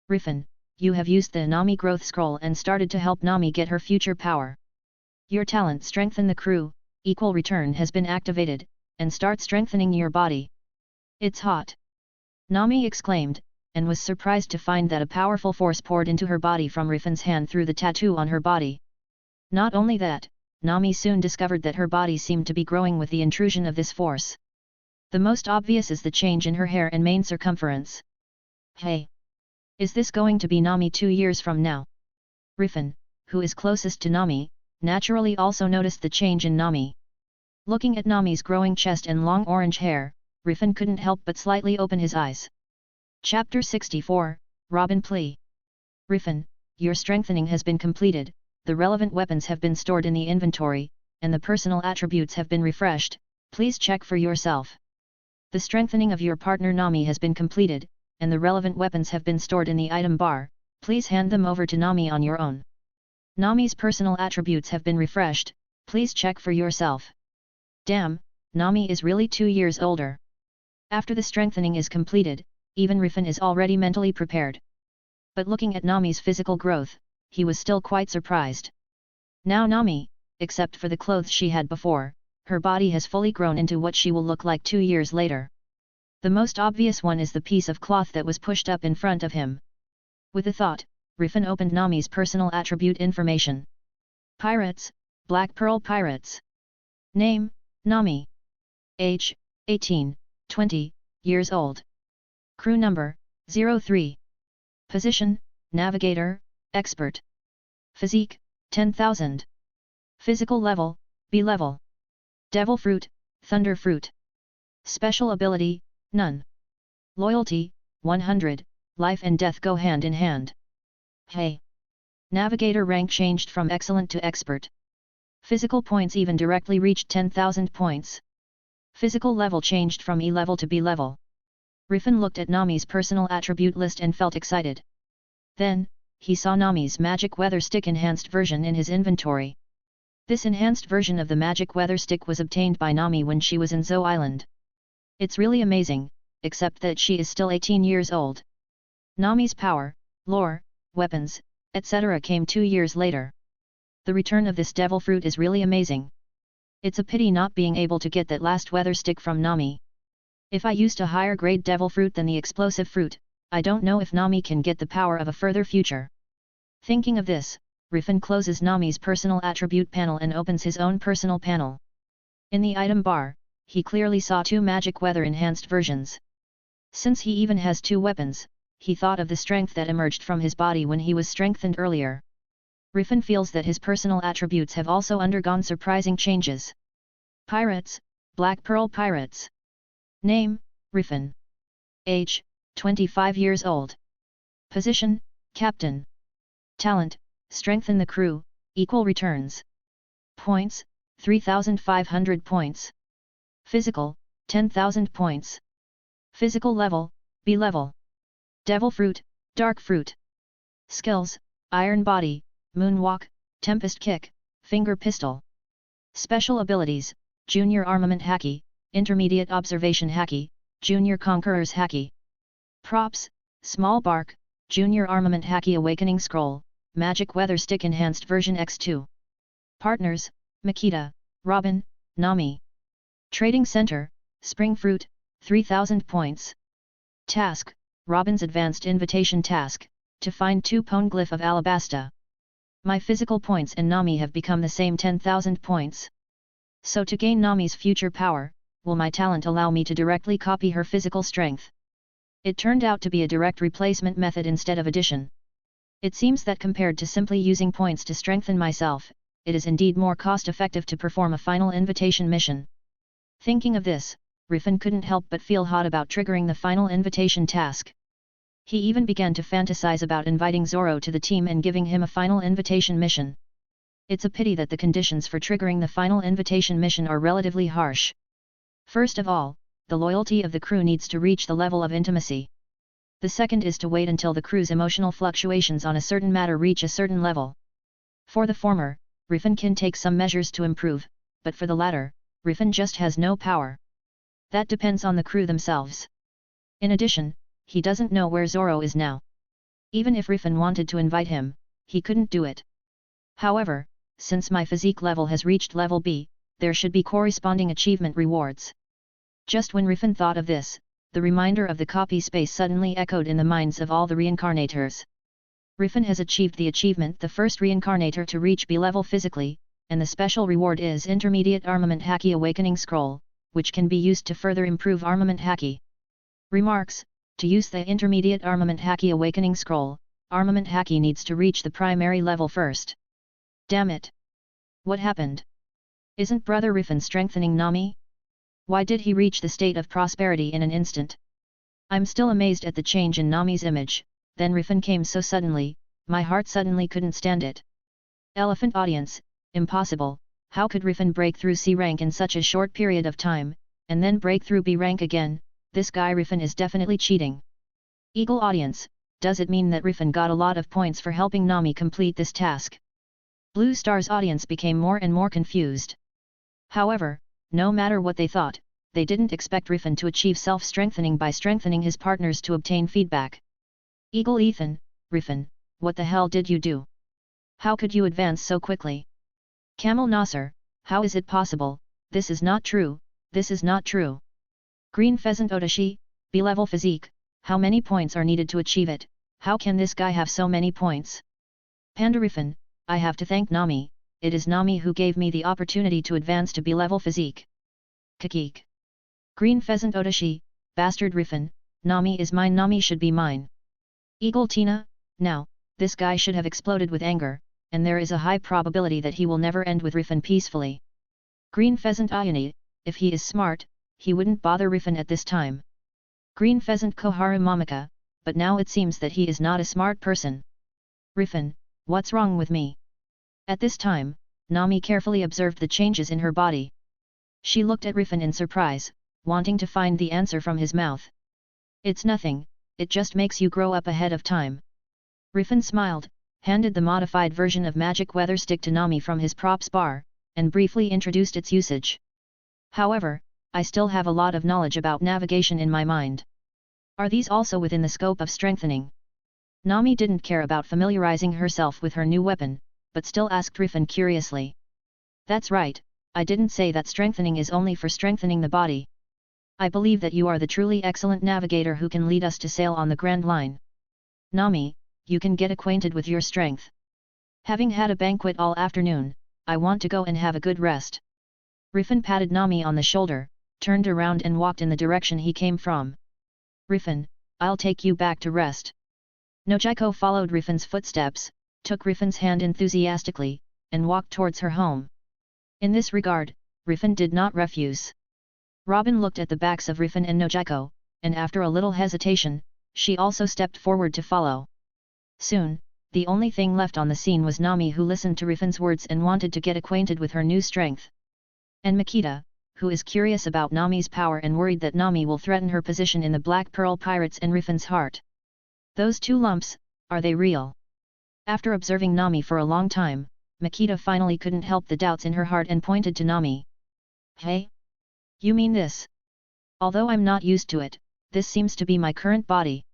Rifan, you have used the Nami Growth Scroll and started to help Nami get her future power. Your talent Strengthen the Crew, Equal Return has been activated, and start strengthening your body. It's hot. Nami exclaimed, and was surprised to find that a powerful force poured into her body from Rifan's hand through the tattoo on her body. Not only that, Nami soon discovered that her body seemed to be growing with the intrusion of this force. The most obvious is the change in her hair and mane circumference. Hey! Is this going to be Nami 2 years from now? Rifan, who is closest to Nami, naturally also noticed the change in Nami. Looking at Nami's growing chest and long orange hair, Rifan couldn't help but slightly open his eyes. Chapter 64, Robin Plea. Rifan, your strengthening has been completed. The relevant weapons have been stored in the inventory, and the personal attributes have been refreshed. Please check for yourself. The strengthening of your partner Nami has been completed, and the relevant weapons have been stored in the item bar. Please hand them over to Nami on your own. Nami's personal attributes have been refreshed. Please check for yourself. Damn, Nami is really 2 years older. After the strengthening is completed, even Rifan is already mentally prepared. But looking at Nami's physical growth, he was still quite surprised. Now Nami, except for the clothes she had before, her body has fully grown into what she will look like 2 years later. The most obvious one is the piece of cloth that was pushed up in front of him. With a thought, Rifan opened Nami's personal attribute information. Pirates, Black Pearl Pirates. Name, Nami. Age, 18, 20 years old. Crew number, 03. Position, Navigator, Expert. Physique, 10,000. Physical level, B level. Devil Fruit, Thunder Fruit. Special ability, none. Loyalty, 100, life and death go hand in hand. Hey! Navigator rank changed from excellent to expert. Physical points even directly reached 10,000 points. Physical level changed from E level to B level. Rifan looked at Nami's personal attribute list and felt excited. Then, he saw Nami's Magic Weather Stick enhanced version in his inventory. This enhanced version of the Magic Weather Stick was obtained by Nami when she was in Zou Island. It's really amazing, except that she is still 18 years old. Nami's power, lore, weapons, etc. came 2 years later. The return of this devil fruit is really amazing. It's a pity not being able to get that last weather stick from Nami. If I used a higher grade devil fruit than the explosive fruit, I don't know if Nami can get the power of a further future. Thinking of this, Rifan closes Nami's personal attribute panel and opens his own personal panel. In the item bar, he clearly saw 2 magic weather enhanced versions. Since he even has 2 weapons, he thought of the strength that emerged from his body when he was strengthened earlier. Rifan feels that his personal attributes have also undergone surprising changes. Pirates, Black Pearl Pirates. Name, Rifan. Age, 25 years old. Position, Captain. Talent, Strengthen the Crew, Equal Returns. Points, 3,500 points. Physical, 10,000 points. Physical level, B level. Devil Fruit, Dark Fruit. Skills, Iron Body, Moonwalk, Tempest Kick, Finger Pistol. Special abilities, Junior Armament Haki, Intermediate Observation Haki, Junior Conqueror's Haki. Props, Small Bark, Junior Armament Haki Awakening Scroll, Magic Weather Stick Enhanced Version X2. Partners, Makita, Robin, Nami. Trading Center, Spring Fruit, 3000 points. Task, Robin's Advanced Invitation Task, to find 2 Poneglyph of Alabasta. My physical points and Nami have become the same 10,000 points. So to gain Nami's future power, will my talent allow me to directly copy her physical strength? It turned out to be a direct replacement method instead of addition. It seems that compared to simply using points to strengthen myself, it is indeed more cost-effective to perform a final invitation mission. Thinking of this, Rifan couldn't help but feel hot about triggering the final invitation task. He even began to fantasize about inviting Zoro to the team and giving him a final invitation mission. It's a pity that the conditions for triggering the final invitation mission are relatively harsh. First of all, the loyalty of the crew needs to reach the level of intimacy. The second is to wait until the crew's emotional fluctuations on a certain matter reach a certain level. For the former, Rifan can take some measures to improve, but for the latter, Rifan just has no power. That depends on the crew themselves. In addition, he doesn't know where Zoro is now. Even if Rifan wanted to invite him, he couldn't do it. However, since my physique level has reached level B, there should be corresponding achievement rewards. Just when Rifan thought of this, the reminder of the copy space suddenly echoed in the minds of all the Reincarnators. Rifan has achieved the achievement, the first Reincarnator to reach B level physically, and the special reward is Intermediate Armament Haki Awakening Scroll, which can be used to further improve Armament Haki. Remarks: to use the Intermediate Armament Haki Awakening Scroll, Armament Haki needs to reach the primary level first. Damn it! What happened? Isn't Brother Rifan strengthening Nami? Why did he reach the state of prosperity in an instant? I'm still amazed at the change in Nami's image. Then Rifan came so suddenly, my heart suddenly couldn't stand it. Elephant audience, impossible, how could Rifan break through C rank in such a short period of time, and then break through B rank again? This guy Rifan is definitely cheating. Eagle audience, does it mean that Rifan got a lot of points for helping Nami complete this task? Blue Star's audience became more and more confused. However, no matter what they thought, they didn't expect Rifan to achieve self-strengthening by strengthening his partners to obtain feedback. Eagle Ethan, Rifan, what the hell did you do? How could you advance so quickly? Camel Nasser, how is it possible? This is not true, this is not true. Green Pheasant Odashi, B-level physique, how many points are needed to achieve it? How can this guy have so many points? Panda Rifan, I have to thank Nami, it is Nami who gave me the opportunity to advance to B-level physique. Kakik. Green Pheasant Odashi, Bastard Rifan, Nami is mine, Nami should be mine. Eagle Tina, now, this guy should have exploded with anger, and there is a high probability that he will never end with Rifan peacefully. Green Pheasant Ayani, if he is smart, he wouldn't bother Rifan at this time. Green Pheasant Koharu Momika, but now it seems that he is not a smart person. Rifan, what's wrong with me? At this time, Nami carefully observed the changes in her body. She looked at Rifan in surprise, wanting to find the answer from his mouth. It's nothing, it just makes you grow up ahead of time. Rifan smiled, handed the modified version of Magic Weather Stick to Nami from his props bar, and briefly introduced its usage. However, I still have a lot of knowledge about navigation in my mind. Are these also within the scope of strengthening? Nami didn't care about familiarizing herself with her new weapon, but still asked Rifan curiously. That's right, I didn't say that strengthening is only for strengthening the body. I believe that you are the truly excellent navigator who can lead us to sail on the Grand Line. Nami, you can get acquainted with your strength. Having had a banquet all afternoon, I want to go and have a good rest. Rifan patted Nami on the shoulder, turned around and walked in the direction he came from. Rifan, I'll take you back to rest. Nojiko followed Rifan's footsteps, took Rifan's hand enthusiastically, and walked towards her home. In this regard, Rifan did not refuse. Robin looked at the backs of Rifan and Nojiko, and after a little hesitation, she also stepped forward to follow. Soon, the only thing left on the scene was Nami, who listened to Rifan's words and wanted to get acquainted with her new strength. And Makita, who is curious about Nami's power and worried that Nami will threaten her position in the Black Pearl Pirates and Rifan's heart. Those two lumps, are they real? After observing Nami for a long time, Makita finally couldn't help the doubts in her heart and pointed to Nami. Hey? You mean this? Although I'm not used to it, this seems to be my current body.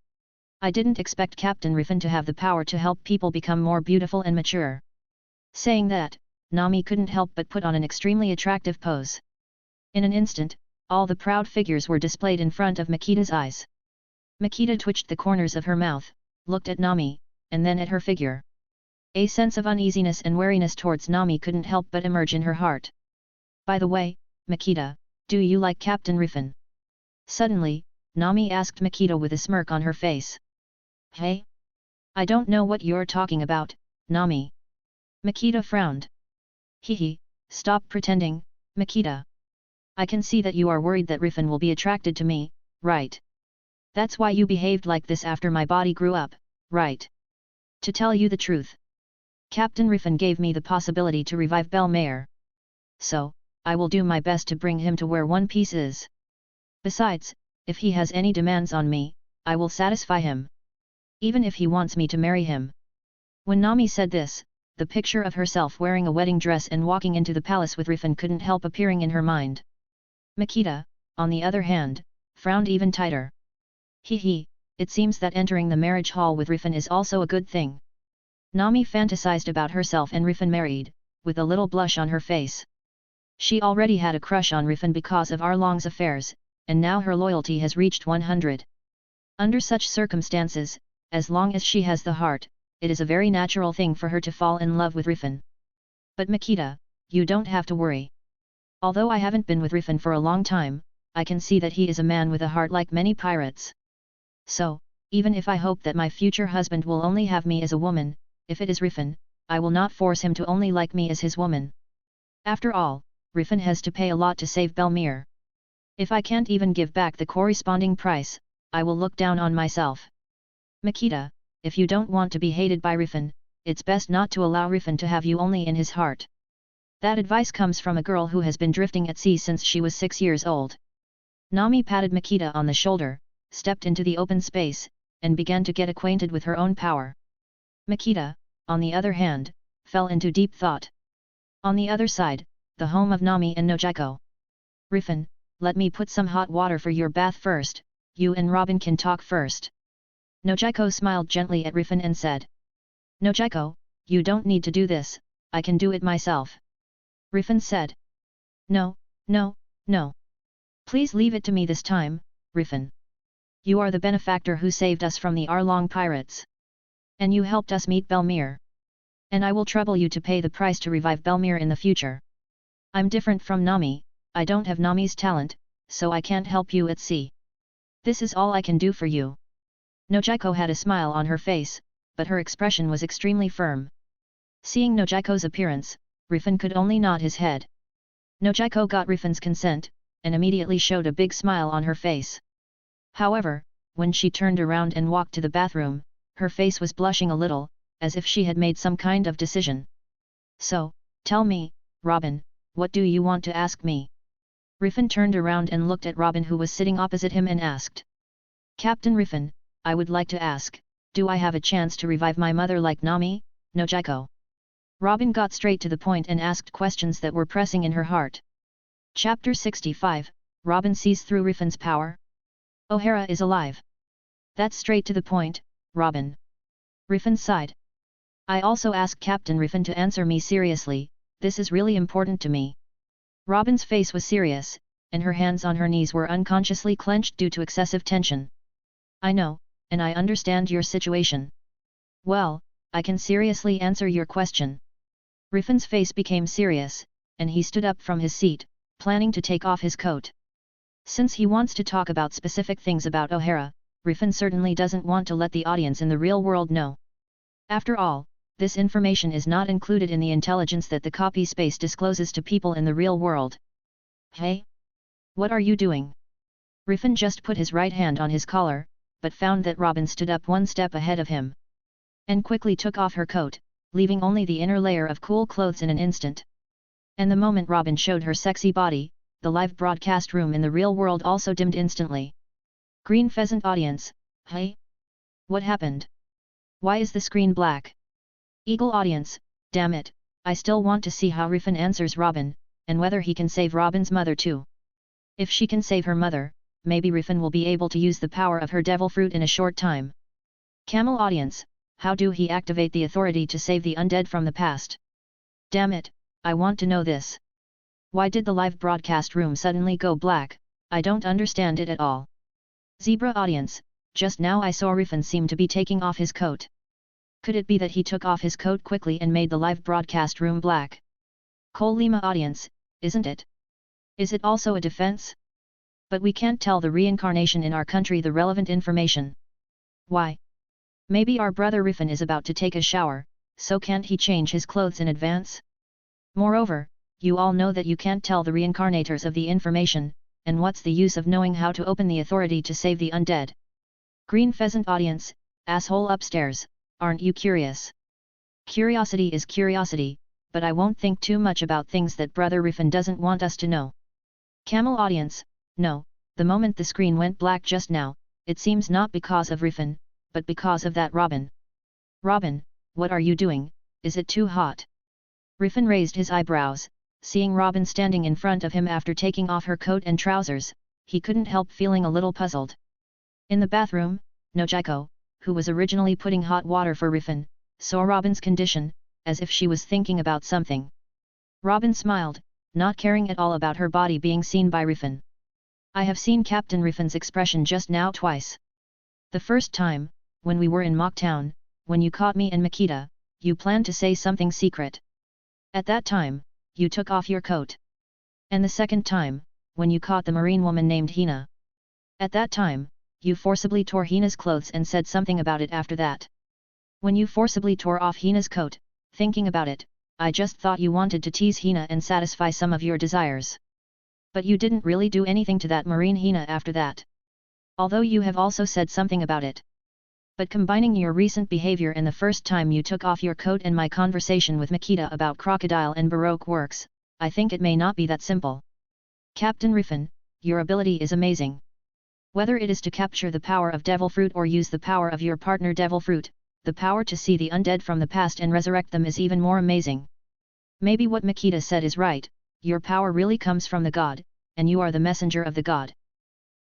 I didn't expect Captain Rifan to have the power to help people become more beautiful and mature. Saying that, Nami couldn't help but put on an extremely attractive pose. In an instant, all the proud figures were displayed in front of Makita's eyes. Makita twitched the corners of her mouth, looked at Nami, and then at her figure. A sense of uneasiness and wariness towards Nami couldn't help but emerge in her heart. By the way, Makita, do you like Captain Rifan? Suddenly, Nami asked Makita with a smirk on her face. Hey? I don't know what you're talking about, Nami. Makita frowned. Hehe, stop pretending, Makita. I can see that you are worried that Rifan will be attracted to me, right? That's why you behaved like this after my body grew up, right? To tell you the truth, Captain Rifan gave me the possibility to revive Belmare. So, I will do my best to bring him to where One Piece is. Besides, if he has any demands on me, I will satisfy him. Even if he wants me to marry him. When Nami said this, the picture of herself wearing a wedding dress and walking into the palace with Rifan couldn't help appearing in her mind. Makita, on the other hand, frowned even tighter. Hehe, it seems that entering the marriage hall with Rifan is also a good thing. Nami fantasized about herself and Rifan married, with a little blush on her face. She already had a crush on Rifan because of Arlong's affairs, and now her loyalty has reached 100. Under such circumstances, as long as she has the heart, it is a very natural thing for her to fall in love with Rifan. But Makita, you don't have to worry. Although I haven't been with Rifan for a long time, I can see that he is a man with a heart like many pirates. So, even if I hope that my future husband will only have me as a woman, if it is Rifan, I will not force him to only like me as his woman. After all, Rifan has to pay a lot to save Belmare. If I can't even give back the corresponding price, I will look down on myself. Makita, if you don't want to be hated by Rifan, it's best not to allow Rifan to have you only in his heart. That advice comes from a girl who has been drifting at sea since she was 6 years old. Nami patted Makita on the shoulder, stepped into the open space, and began to get acquainted with her own power. Makita, on the other hand, fell into deep thought. On the other side, the home of Nami and Nojiko. Rifan, let me put some hot water for your bath first, you and Robin can talk first. Nojiko smiled gently at Rifan and said. Nojiko, you don't need to do this, I can do it myself. Rifan said. No, no, no. Please leave it to me this time, Rifan. You are the benefactor who saved us from the Arlong pirates. And you helped us meet Belmare. And I will trouble you to pay the price to revive Belmare in the future. I'm different from Nami, I don't have Nami's talent, so I can't help you at sea. This is all I can do for you. Nojiko had a smile on her face, but her expression was extremely firm. Seeing Nojiko's appearance, Rifan could only nod his head. Nojiko got Rifan's consent, and immediately showed a big smile on her face. However, when she turned around and walked to the bathroom, her face was blushing a little, as if she had made some kind of decision. So, tell me, Robin, what do you want to ask me? Rifan turned around and looked at Robin who was sitting opposite him and asked. Captain Rifan, I would like to ask, do I have a chance to revive my mother like Nami, Nojiko? Robin got straight to the point and asked questions that were pressing in her heart. Chapter 65, Robin sees through Rifan's power. O'Hara is alive. That's straight to the point, Robin. Rifan sighed. I also asked Captain Rifan to answer me seriously, this is really important to me. Robin's face was serious, and her hands on her knees were unconsciously clenched due to excessive tension. I know, and I understand your situation. Well, I can seriously answer your question. Rifan's face became serious, and he stood up from his seat, planning to take off his coat. Since he wants to talk about specific things about O'Hara, Rifan certainly doesn't want to let the audience in the real world know. After all, this information is not included in the intelligence that the copy space discloses to people in the real world. Hey? What are you doing? Rifan just put his right hand on his collar, but found that Robin stood up one step ahead of him. And quickly took off her coat, leaving only the inner layer of cool clothes in an instant. And the moment Robin showed her sexy body, the live broadcast room in the real world also dimmed instantly. Green Pheasant audience, hey? What happened? Why is the screen black? Eagle audience, damn it, I still want to see how Rifan answers Robin, and whether he can save Robin's mother too. If she can save her mother, maybe Rifan will be able to use the power of her devil fruit in a short time. Camel audience, how do he activate the authority to save the undead from the past? Damn it, I want to know this. Why did the live broadcast room suddenly go black? I don't understand it at all. Zebra audience, just now I saw Rifan seem to be taking off his coat. Could it be that he took off his coat quickly and made the live broadcast room black? Cole Lima audience, isn't it? Is it also a defense? But we can't tell the reincarnation in our country the relevant information. Why? Maybe our brother Rifan is about to take a shower, so can't he change his clothes in advance? Moreover, you all know that you can't tell the reincarnators of the information, and what's the use of knowing how to open the authority to save the undead? Green Pheasant audience, asshole upstairs, aren't you curious? Curiosity is curiosity, but I won't think too much about things that brother Rifan doesn't want us to know. Camel audience, no, the moment the screen went black just now, it seems not because of Rifan, but because of that Robin. Robin, what are you doing, is it too hot? Rifan raised his eyebrows, seeing Robin standing in front of him after taking off her coat and trousers, he couldn't help feeling a little puzzled. In the bathroom, Nojiko, who was originally putting hot water for Rifan, saw Robin's condition, as if she was thinking about something. Robin smiled, not caring at all about her body being seen by Rifan. I have seen Captain Rifan's expression just now twice. The first time, when we were in Mocktown, when you caught me and Makita, you planned to say something secret. At that time, you took off your coat. And the second time, when you caught the marine woman named Hina. At that time, you forcibly tore Hina's clothes and said something about it after that. When you forcibly tore off Hina's coat, thinking about it, I just thought you wanted to tease Hina and satisfy some of your desires. But you didn't really do anything to that marine Hina after that. Although you have also said something about it. But combining your recent behavior and the first time you took off your coat and my conversation with Makita about crocodile and Baroque works, I think it may not be that simple. Captain Rifan, your ability is amazing. Whether it is to capture the power of devil fruit or use the power of your partner devil fruit, the power to see the undead from the past and resurrect them is even more amazing. Maybe what Makita said is right, your power really comes from the god, and you are the messenger of the god.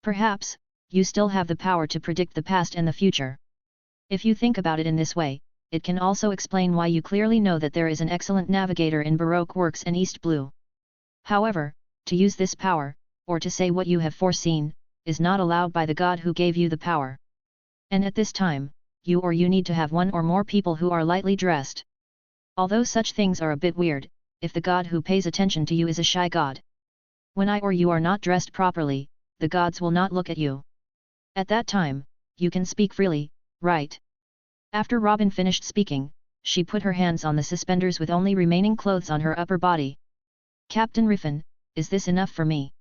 Perhaps, you still have the power to predict the past and the future. If you think about it in this way, it can also explain why you clearly know that there is an excellent navigator in Baroque works and East Blue. However, to use this power, or to say what you have foreseen, is not allowed by the god who gave you the power. And at this time, you need to have one or more people who are lightly dressed. Although such things are a bit weird, if the god who pays attention to you is a shy god. When you are not dressed properly, the gods will not look at you. At that time, you can speak freely, right? After Robin finished speaking, she put her hands on the suspenders with only remaining clothes on her upper body. Captain Rifan, is this enough for me?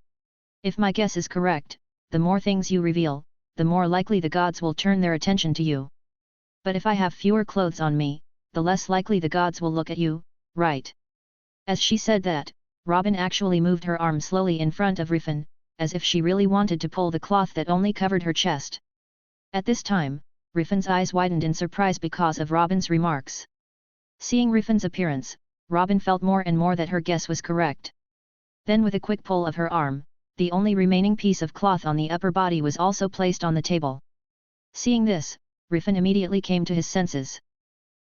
If my guess is correct, the more things you reveal, the more likely the gods will turn their attention to you. But if I have fewer clothes on me, the less likely the gods will look at you, right? As she said that, Robin actually moved her arm slowly in front of Rifan, as if she really wanted to pull the cloth that only covered her chest. At this time, Rifan's eyes widened in surprise because of Robin's remarks. Seeing Rifan's appearance, Robin felt more and more that her guess was correct. Then with a quick pull of her arm, the only remaining piece of cloth on the upper body was also placed on the table. Seeing this, Rifan immediately came to his senses.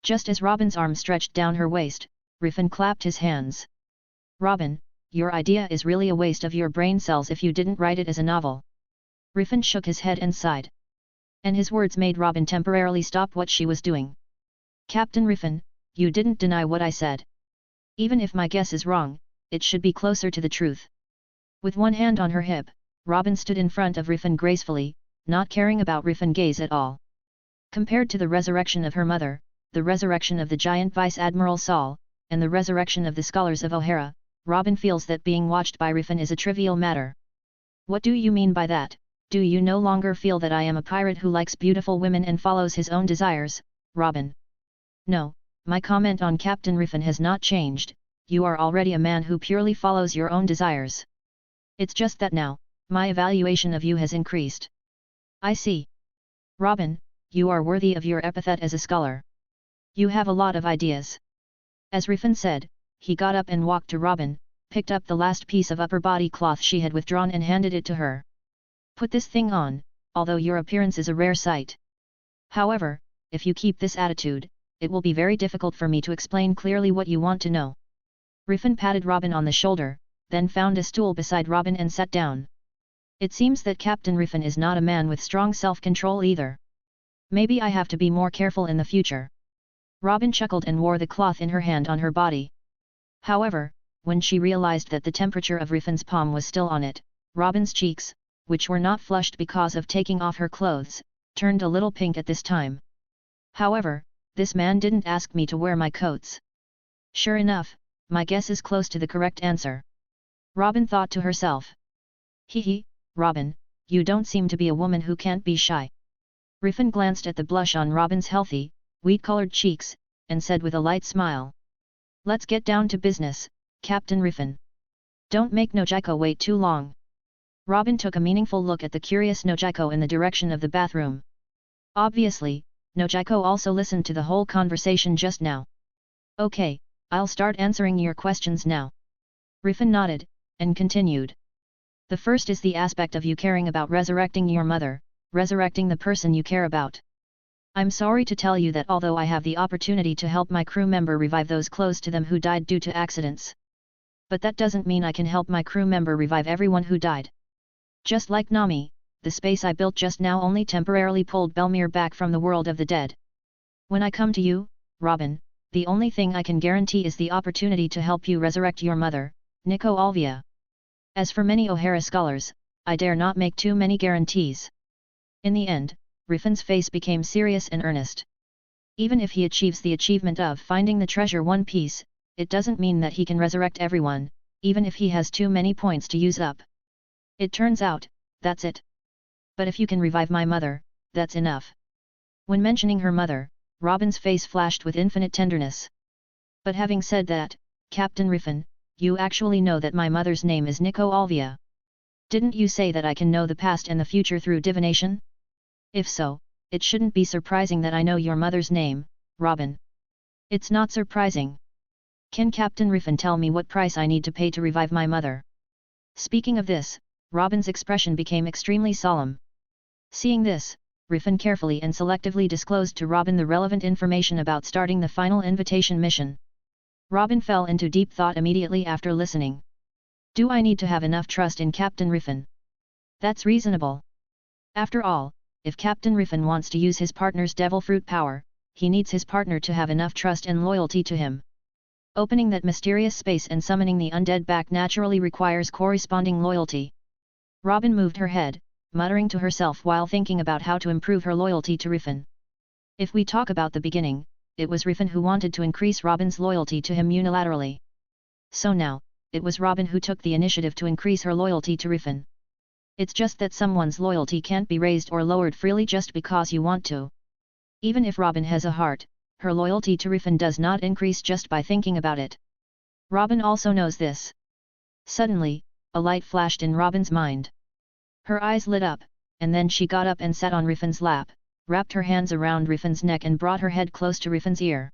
Just as Robin's arm stretched down her waist, Rifan clapped his hands. Robin, your idea is really a waste of your brain cells if you didn't write it as a novel. Rifan shook his head and sighed. And his words made Robin temporarily stop what she was doing. Captain Rifan, you didn't deny what I said. Even if my guess is wrong, it should be closer to the truth. With one hand on her hip, Robin stood in front of Rifan gracefully, not caring about Rifan's gaze at all. Compared to the resurrection of her mother, the resurrection of the giant Vice Admiral Saul, and the resurrection of the scholars of O'Hara, Robin feels that being watched by Rifan is a trivial matter. What do you mean by that? Do you no longer feel that I am a pirate who likes beautiful women and follows his own desires, Robin? No, my comment on Captain Rifan has not changed, you are already a man who purely follows your own desires. It's just that now, my evaluation of you has increased. I see. Robin, you are worthy of your epithet as a scholar. You have a lot of ideas. As Rifan said, he got up and walked to Robin, picked up the last piece of upper body cloth she had withdrawn and handed it to her. Put this thing on, although your appearance is a rare sight. However, if you keep this attitude, it will be very difficult for me to explain clearly what you want to know. Rifan patted Robin on the shoulder, then found a stool beside Robin and sat down. It seems that Captain Rifan is not a man with strong self-control either. Maybe I have to be more careful in the future. Robin chuckled and wore the cloth in her hand on her body. However, when she realized that the temperature of Rifan's palm was still on it, Robin's cheeks, which were not flushed because of taking off her clothes, turned a little pink at this time. However, this man didn't ask me to wear my coats. Sure enough, my guess is close to the correct answer. Robin thought to herself. Hee, Robin, you don't seem to be a woman who can't be shy. Rifan glanced at the blush on Robin's healthy, wheat-colored cheeks, and said with a light smile. Let's get down to business, Captain Rifan. Don't make Nojiko wait too long. Robin took a meaningful look at the curious Nojiko in the direction of the bathroom. Obviously, Nojiko also listened to the whole conversation just now. Okay, I'll start answering your questions now. Rifan nodded, and continued. The first is the aspect of you caring about resurrecting your mother, resurrecting the person you care about. I'm sorry to tell you that although I have the opportunity to help my crew member revive those close to them who died due to accidents, but that doesn't mean I can help my crew member revive everyone who died. Just like Nami, the space I built just now only temporarily pulled Belmir back from the world of the dead. When I come to you, Robin, the only thing I can guarantee is the opportunity to help you resurrect your mother, Nico Alvia. As for many O'Hara scholars, I dare not make too many guarantees. In the end, Rifan's face became serious and earnest. Even if he achieves the achievement of finding the treasure One Piece, it doesn't mean that he can resurrect everyone, even if he has too many points to use up. It turns out, that's it. But if you can revive my mother, that's enough. When mentioning her mother, Robin's face flashed with infinite tenderness. But having said that, Captain Rifan, you actually know that my mother's name is Nico Alvia. Didn't you say that I can know the past and the future through divination? If so, it shouldn't be surprising that I know your mother's name, Robin. It's not surprising. Can Captain Rifan tell me what price I need to pay to revive my mother? Speaking of this, Robin's expression became extremely solemn. Seeing this, Rifan carefully and selectively disclosed to Robin the relevant information about starting the final invitation mission. Robin fell into deep thought immediately after listening. Do I need to have enough trust in Captain Rifan? That's reasonable. After all, if Captain Rifan wants to use his partner's devil fruit power, he needs his partner to have enough trust and loyalty to him. Opening that mysterious space and summoning the undead back naturally requires corresponding loyalty. Robin moved her head, muttering to herself while thinking about how to improve her loyalty to Rifan. If we talk about the beginning, it was Rifan who wanted to increase Robin's loyalty to him unilaterally. So now, it was Robin who took the initiative to increase her loyalty to Rifan. It's just that someone's loyalty can't be raised or lowered freely just because you want to. Even if Robin has a heart, her loyalty to Rifan does not increase just by thinking about it. Robin also knows this. Suddenly, a light flashed in Robin's mind. Her eyes lit up, and then she got up and sat on Rifan's lap, wrapped her hands around Rifan's neck and brought her head close to Rifan's ear.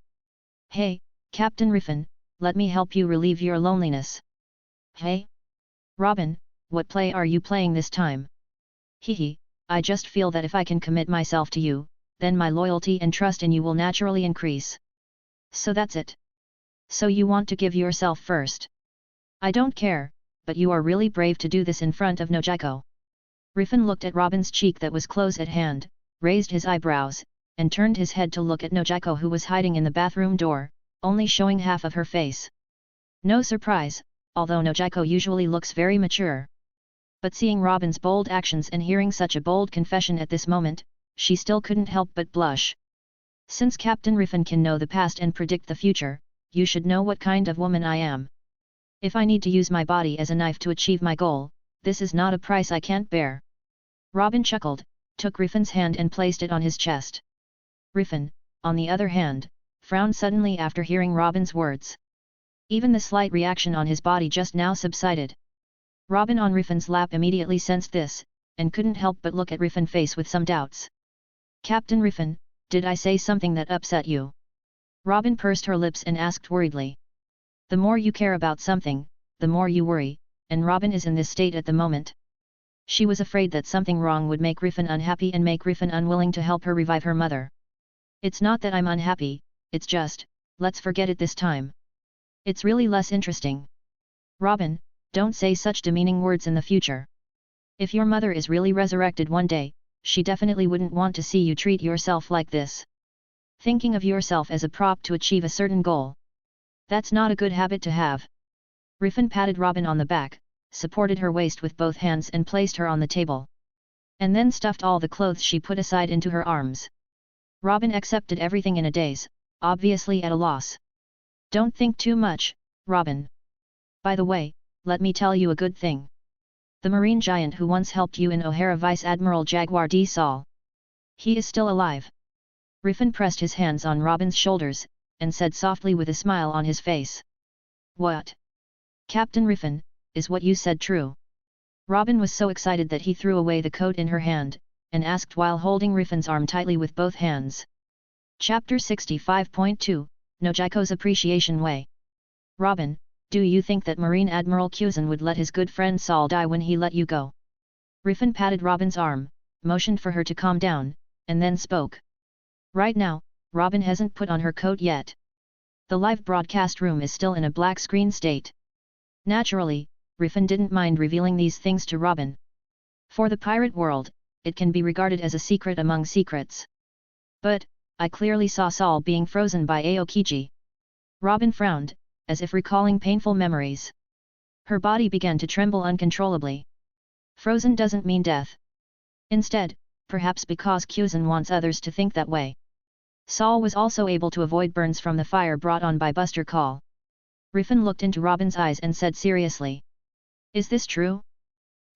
Hey, Captain Rifan, let me help you relieve your loneliness. Hey? Robin, what play are you playing this time? Hehe, I just feel that if I can commit myself to you, then my loyalty and trust in you will naturally increase. So that's it. So you want to give yourself first. I don't care, but you are really brave to do this in front of Nojiko. Rifan looked at Robin's cheek that was close at hand, raised his eyebrows, and turned his head to look at Nojiko who was hiding in the bathroom door, only showing half of her face. No surprise, although Nojiko usually looks very mature. But seeing Robin's bold actions and hearing such a bold confession at this moment, she still couldn't help but blush. Since Captain Rifan can know the past and predict the future, you should know what kind of woman I am. If I need to use my body as a knife to achieve my goal, this is not a price I can't bear. Robin chuckled, took Rifan's hand and placed it on his chest. Rifan, on the other hand, frowned suddenly after hearing Robin's words. Even the slight reaction on his body just now subsided. Robin on Rifan's lap immediately sensed this, and couldn't help but look at Rifan's face with some doubts. Captain Rifan, did I say something that upset you? Robin pursed her lips and asked worriedly. The more you care about something, the more you worry, and Robin is in this state at the moment. She was afraid that something wrong would make Rifan unhappy and make Rifan unwilling to help her revive her mother. It's not that I'm unhappy, it's just, let's forget it this time. It's really less interesting. Robin, don't say such demeaning words in the future. If your mother is really resurrected one day, she definitely wouldn't want to see you treat yourself like this. Thinking of yourself as a prop to achieve a certain goal. That's not a good habit to have. Rifan patted Robin on the back, supported her waist with both hands and placed her on the table. And then stuffed all the clothes she put aside into her arms. Robin accepted everything in a daze, obviously at a loss. Don't think too much, Robin. By the way, let me tell you a good thing. The marine giant who once helped you in O'Hara, Vice Admiral Jaguar D. Saul. He is still alive. Rifan pressed his hands on Robin's shoulders, and said softly with a smile on his face. What? Captain Rifan, is what you said true? Robin was so excited that he threw away the coat in her hand, and asked while holding Rifan's arm tightly with both hands. Chapter 65.2, Nojiko's Appreciation Way. Robin, do you think that Marine Admiral Kuzan would let his good friend Saul die when he let you go? Rifan patted Robin's arm, motioned for her to calm down, and then spoke. Right now, Robin hasn't put on her coat yet. The live broadcast room is still in a black screen state. Naturally, Rifan didn't mind revealing these things to Robin. For the pirate world, it can be regarded as a secret among secrets. But, I clearly saw Saul being frozen by Aokiji. Robin frowned, as if recalling painful memories. Her body began to tremble uncontrollably. Frozen doesn't mean death. Instead, perhaps because Kuzan wants others to think that way. Saul was also able to avoid burns from the fire brought on by Buster Call. Rifan looked into Robin's eyes and said seriously. Is this true?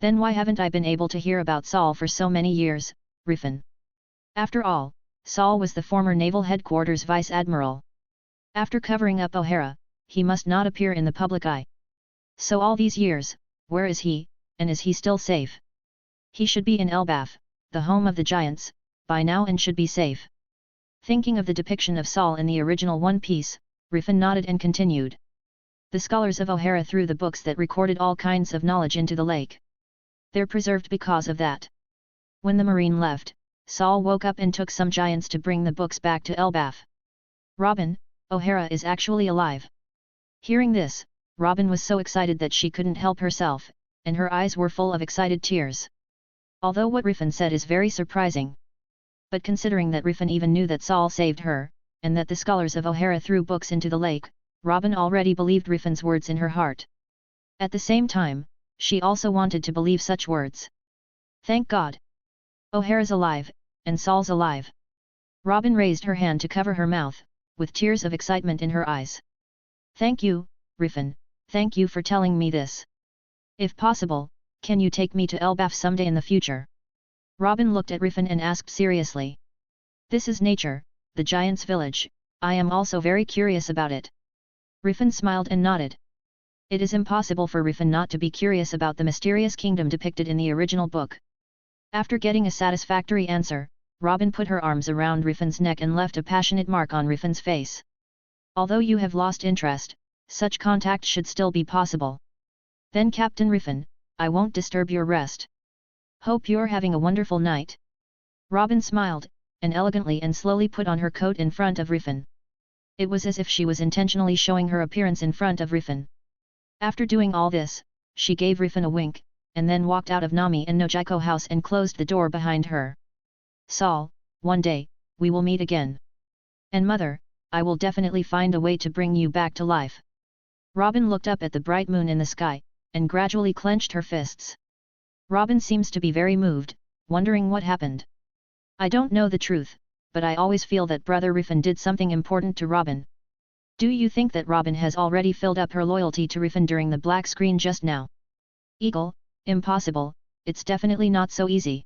Then why haven't I been able to hear about Saul for so many years, Rifan? After all, Saul was the former Naval Headquarters Vice Admiral. After covering up O'Hara, he must not appear in the public eye. So all these years, where is he, and is he still safe? He should be in Elbaf, the home of the giants, by now and should be safe. Thinking of the depiction of Saul in the original One Piece, Rifan nodded and continued. The scholars of O'Hara threw the books that recorded all kinds of knowledge into the lake. They're preserved because of that. When the marine left, Saul woke up and took some giants to bring the books back to Elbaf. Robin, O'Hara is actually alive. Hearing this, Robin was so excited that she couldn't help herself, and her eyes were full of excited tears. Although what Rifan said is very surprising. But considering that Rifan even knew that Saul saved her, and that the scholars of O'Hara threw books into the lake, Robin already believed Rifan's words in her heart. At the same time, she also wanted to believe such words. Thank God! O'Hara's alive, and Saul's alive. Robin raised her hand to cover her mouth, with tears of excitement in her eyes. Thank you, Rifan, thank you for telling me this. If possible, can you take me to Elbaf someday in the future? Robin looked at Rifan and asked seriously. This is nature, the giant's village, I am also very curious about it. Rifan smiled and nodded. It is impossible for Rifan not to be curious about the mysterious kingdom depicted in the original book. After getting a satisfactory answer, Robin put her arms around Rifan's neck and left a passionate mark on Rifan's face. Although you have lost interest, such contact should still be possible. Then Captain Rifan, I won't disturb your rest. Hope you're having a wonderful night. Robin smiled, and elegantly and slowly put on her coat in front of Rifan. It was as if she was intentionally showing her appearance in front of Rifan. After doing all this, she gave Rifan a wink, and then walked out of Nami and Nojiko house and closed the door behind her. Saul, one day, we will meet again. And mother, I will definitely find a way to bring you back to life. Robin looked up at the bright moon in the sky, and gradually clenched her fists. Robin seems to be very moved, wondering what happened. I don't know the truth, but I always feel that Brother Rifan did something important to Robin. Do you think that Robin has already filled up her loyalty to Rifan during the black screen just now? Eagle, impossible, it's definitely not so easy.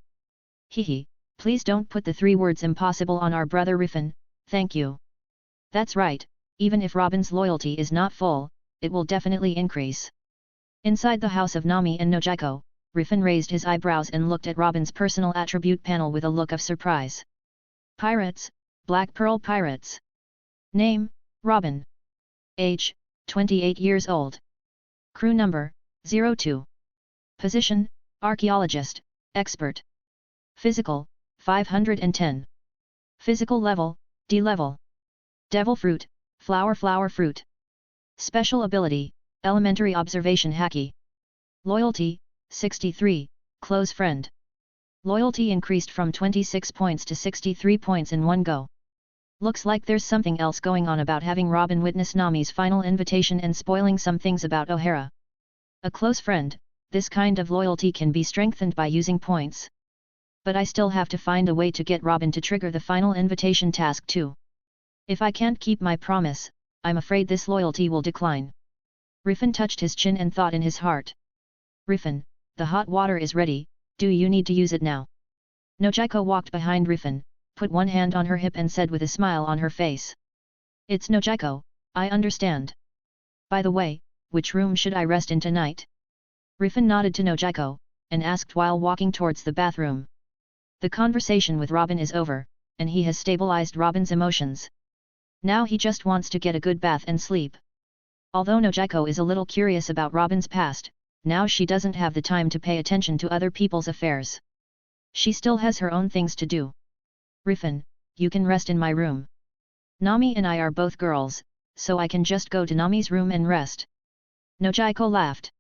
Hehe, please don't put the 3 words impossible on our brother Rifan, thank you. That's right, even if Robin's loyalty is not full, it will definitely increase. Inside the house of Nami and Nojiko, Rifan raised his eyebrows and looked at Robin's personal attribute panel with a look of surprise. Pirates, Black Pearl Pirates. Name, Robin. Age, 28 years old. Crew number, 02. Position, Archaeologist, Expert. Physical, 510. Physical level, D level. Devil Fruit, Flower Fruit. Special ability, Elementary Observation Haki. Loyalty, 63, Close Friend. Loyalty increased from 26 points to 63 points in one go. Looks like there's something else going on about having Robin witness Nami's final invitation and spoiling some things about O'Hara. A close friend, this kind of loyalty can be strengthened by using points. But I still have to find a way to get Robin to trigger the final invitation task too. If I can't keep my promise, I'm afraid this loyalty will decline. Rifan touched his chin and thought in his heart. Rifan, the hot water is ready, do you need to use it now? Nojiko walked behind Rifan, put one hand on her hip and said with a smile on her face. It's Nojiko, I understand. By the way, which room should I rest in tonight? Rifan nodded to Nojiko, and asked while walking towards the bathroom. The conversation with Robin is over, and he has stabilized Robin's emotions. Now he just wants to get a good bath and sleep. Although Nojiko is a little curious about Robin's past, now she doesn't have the time to pay attention to other people's affairs. She still has her own things to do. Rifan, you can rest in my room. Nami and I are both girls, so I can just go to Nami's room and rest. Nojiko laughed.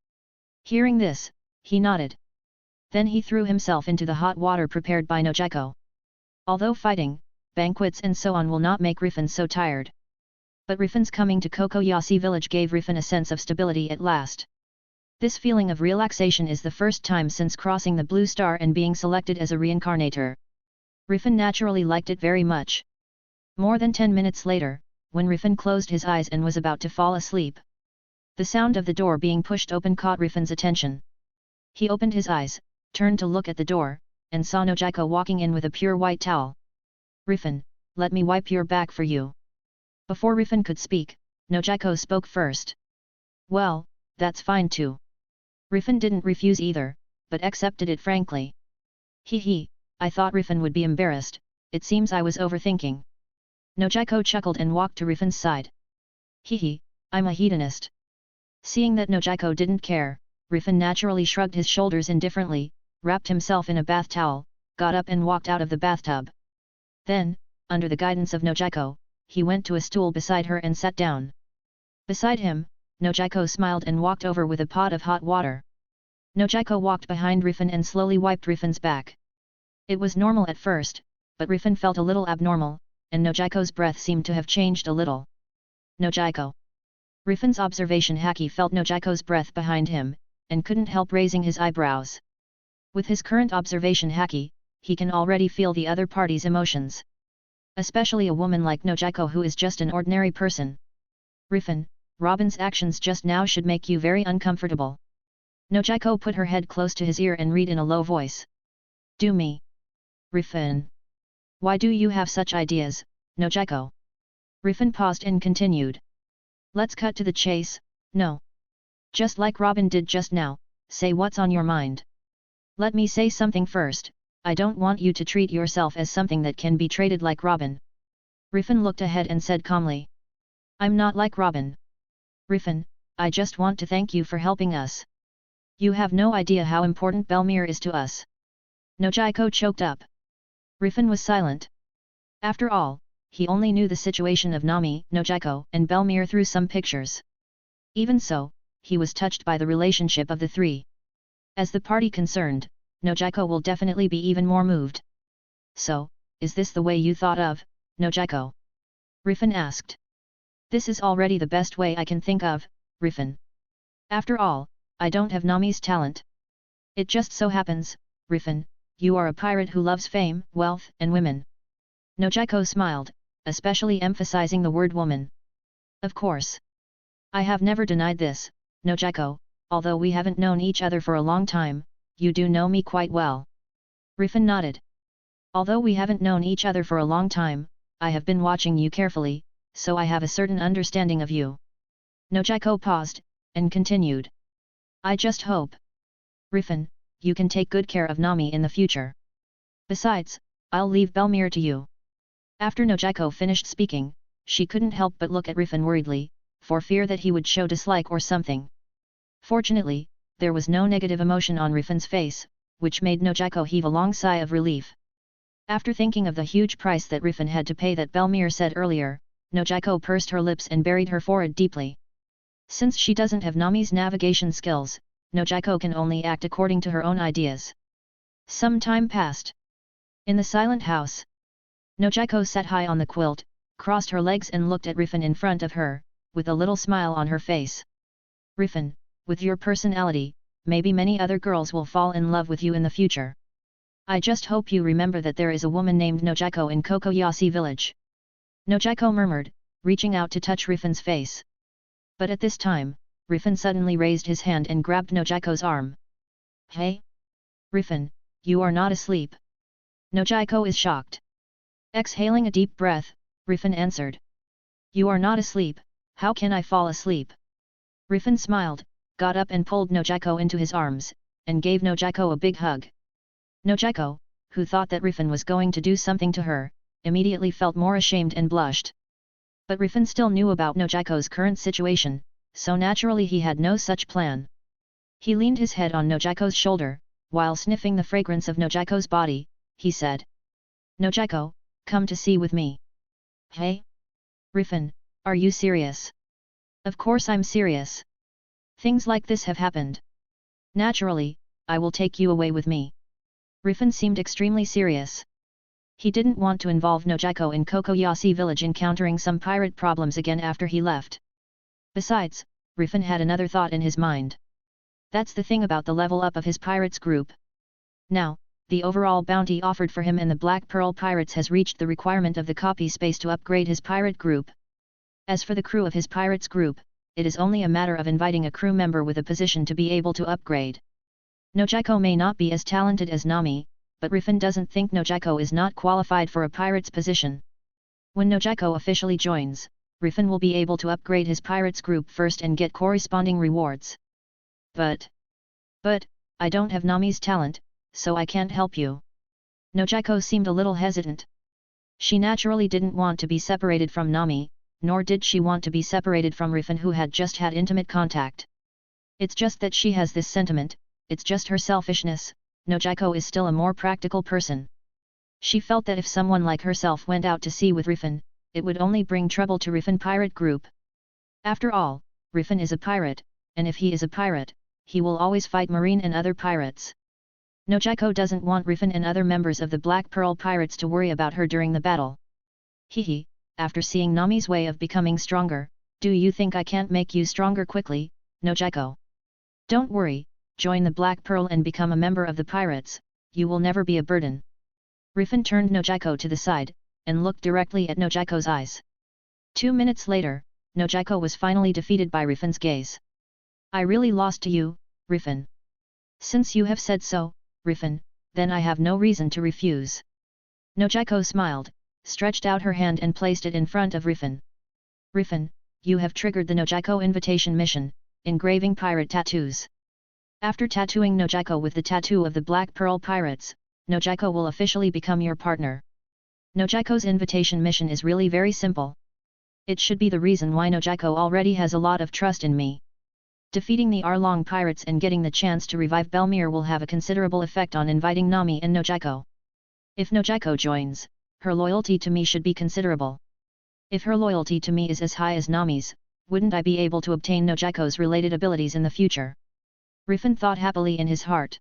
Hearing this, he nodded. Then he threw himself into the hot water prepared by Nojiko. Although fighting, banquets and so on will not make Rifan so tired. But Rifan's coming to Kokoyasi village gave Rifan a sense of stability at last. This feeling of relaxation is the first time since crossing the Blue Star and being selected as a Reincarnator. Rifan naturally liked it very much. More than 10 minutes later, when Rifan closed his eyes and was about to fall asleep, the sound of the door being pushed open caught Rifan's attention. He opened his eyes, turned to look at the door, and saw Nojiko walking in with a pure white towel. Rifan, let me wipe your back for you. Before Rifan could speak, Nojiko spoke first. Well, that's fine too. Rifan didn't refuse either, but accepted it frankly. Hee, I thought Rifan would be embarrassed, it seems I was overthinking. Nojiko chuckled and walked to Rifan's side. Hee, I'm a hedonist. Seeing that Nojiko didn't care, Rifan naturally shrugged his shoulders indifferently, wrapped himself in a bath towel, got up and walked out of the bathtub. Then, under the guidance of Nojiko, he went to a stool beside her and sat down. Beside him, Nojiko smiled and walked over with a pot of hot water. Nojiko walked behind Rifan and slowly wiped Rifan's back. It was normal at first, but Rifan felt a little abnormal, and Nojiko's breath seemed to have changed a little. Nojiko. Rifan's observation Haki felt Nojiko's breath behind him, and couldn't help raising his eyebrows. With his current observation Haki, he can already feel the other party's emotions. Especially a woman like Nojiko who is just an ordinary person. Rifan, Robin's actions just now should make you very uncomfortable. Nojiko put her head close to his ear and read in a low voice. Do me. Rifan. Why do you have such ideas, Nojiko? Rifan paused and continued. Let's cut to the chase, no. Just like Robin did just now, say what's on your mind. Let me say something first, I don't want you to treat yourself as something that can be traded like Robin. Rifan looked ahead and said calmly. I'm not like Robin. Rifan, I just want to thank you for helping us. You have no idea how important Belmere is to us. Nojiko choked up. Rifan was silent. After all, he only knew the situation of Nami, Nojiko, and Belmere through some pictures. Even so, he was touched by the relationship of the three. As the party concerned, Nojiko will definitely be even more moved. So, is this the way you thought of, Nojiko? Rifan asked. This is already the best way I can think of, Rifan. After all, I don't have Nami's talent. It just so happens, Rifan, you are a pirate who loves fame, wealth, and women. Nojiko smiled, especially emphasizing the word woman. Of course. I have never denied this, Nojiko, although we haven't known each other for a long time, you do know me quite well. Rifan nodded. Although we haven't known each other for a long time, I have been watching you carefully, so I have a certain understanding of you. Nojiko paused, and continued. I just hope. Rifan, you can take good care of Nami in the future. Besides, I'll leave Belmere to you. After Nojiko finished speaking, she couldn't help but look at Rifan worriedly, for fear that he would show dislike or something. Fortunately, there was no negative emotion on Rifan's face, which made Nojiko heave a long sigh of relief. After thinking of the huge price that Rifan had to pay that Belmir said earlier, Nojiko pursed her lips and buried her forehead deeply. Since she doesn't have Nami's navigation skills, Nojiko can only act according to her own ideas. Some time passed. In the silent house, Nojiko sat high on the quilt, crossed her legs and looked at Rifan in front of her, with a little smile on her face. Rifan, with your personality, maybe many other girls will fall in love with you in the future. I just hope you remember that there is a woman named Nojiko in Kokoyasi village. Nojiko murmured, reaching out to touch Rifan's face. But at this time, Rifan suddenly raised his hand and grabbed Nojiko's arm. Hey? Rifan, you are not asleep. Nojiko is shocked. Exhaling a deep breath, Rifan answered. You are not asleep, how can I fall asleep? Rifan smiled, got up and pulled Nojiko into his arms, and gave Nojiko a big hug. Nojiko, who thought that Rifan was going to do something to her, immediately felt more ashamed and blushed. But Rifan still knew about Nojiko's current situation, so naturally he had no such plan. He leaned his head on Nojiko's shoulder, while sniffing the fragrance of Nojiko's body, he said. Nojiko, come to see with me. Hey? Rifan, are you serious? Of course I'm serious. Things like this have happened. Naturally, I will take you away with me. Rifan seemed extremely serious. He didn't want to involve Nojiko in Kokoyasi village encountering some pirate problems again after he left. Besides, Rifan had another thought in his mind. That's the thing about the level up of his pirates group. Now, the overall bounty offered for him and the Black Pearl Pirates has reached the requirement of the copy space to upgrade his pirate group. As for the crew of his pirates group, it is only a matter of inviting a crew member with a position to be able to upgrade. Nojiko may not be as talented as Nami, but Rifan doesn't think Nojiko is not qualified for a pirate's position. When Nojiko officially joins, Rifan will be able to upgrade his pirates group first and get corresponding rewards. But I don't have Nami's talent, so I can't help you. Nojiko seemed a little hesitant. She naturally didn't want to be separated from Nami, nor did she want to be separated from Rifan who had just had intimate contact. It's just that she has this sentiment, it's just her selfishness. Nojiko is still a more practical person. She felt that if someone like herself went out to sea with Rifan, it would only bring trouble to Rifan pirate group. After all, Rifan is a pirate, and if he is a pirate, he will always fight marine and other pirates. Nojiko doesn't want Rifan and other members of the Black Pearl Pirates to worry about her during the battle. Hehe, after seeing Nami's way of becoming stronger, do you think I can't make you stronger quickly, Nojiko? Don't worry, join the Black Pearl and become a member of the pirates, you will never be a burden. Rifan turned Nojiko to the side, and looked directly at Nojiko's eyes. 2 minutes later, Nojiko was finally defeated by Rifan's gaze. I really lost to you, Rifan. Since you have said so, Rifan, then I have no reason to refuse. Nojiko smiled, stretched out her hand and placed it in front of Rifan. Rifan, you have triggered the Nojiko invitation mission, engraving pirate tattoos. After tattooing Nojiko with the tattoo of the Black Pearl Pirates, Nojiko will officially become your partner. Nojiko's invitation mission is really very simple. It should be the reason why Nojiko already has a lot of trust in me. Defeating the Arlong pirates and getting the chance to revive Belmir will have a considerable effect on inviting Nami and Nojiko. If Nojiko joins, her loyalty to me should be considerable. If her loyalty to me is as high as Nami's, wouldn't I be able to obtain Nojiko's related abilities in the future? Rifan thought happily in his heart.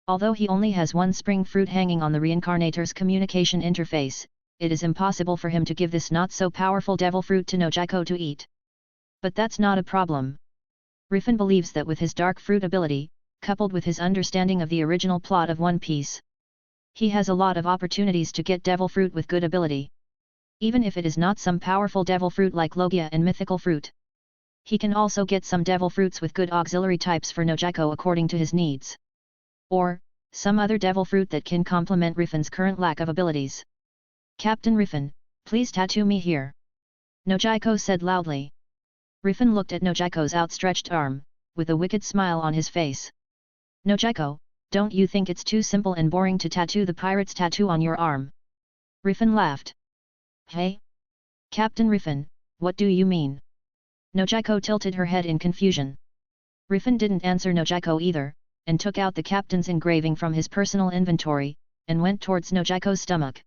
Although he only has one spring fruit hanging on the Reincarnator's communication interface, it is impossible for him to give this not-so-powerful devil fruit to Nojiko to eat. But that's not a problem. Rifan believes that with his dark fruit ability, coupled with his understanding of the original plot of One Piece, he has a lot of opportunities to get devil fruit with good ability. Even if it is not some powerful devil fruit like Logia and mythical fruit. He can also get some devil fruits with good auxiliary types for Nojiko according to his needs. Or, some other devil fruit that can complement Rifan's current lack of abilities. Captain Rifan, please tattoo me here. Nojiko said loudly. Rifan looked at Nojiko's outstretched arm, with a wicked smile on his face. Nojiko, don't you think it's too simple and boring to tattoo the pirate's tattoo on your arm? Rifan laughed. Hey? Captain Rifan, what do you mean? Nojiko tilted her head in confusion. Rifan didn't answer Nojiko either, and took out the captain's engraving from his personal inventory, and went towards Nojiko's stomach.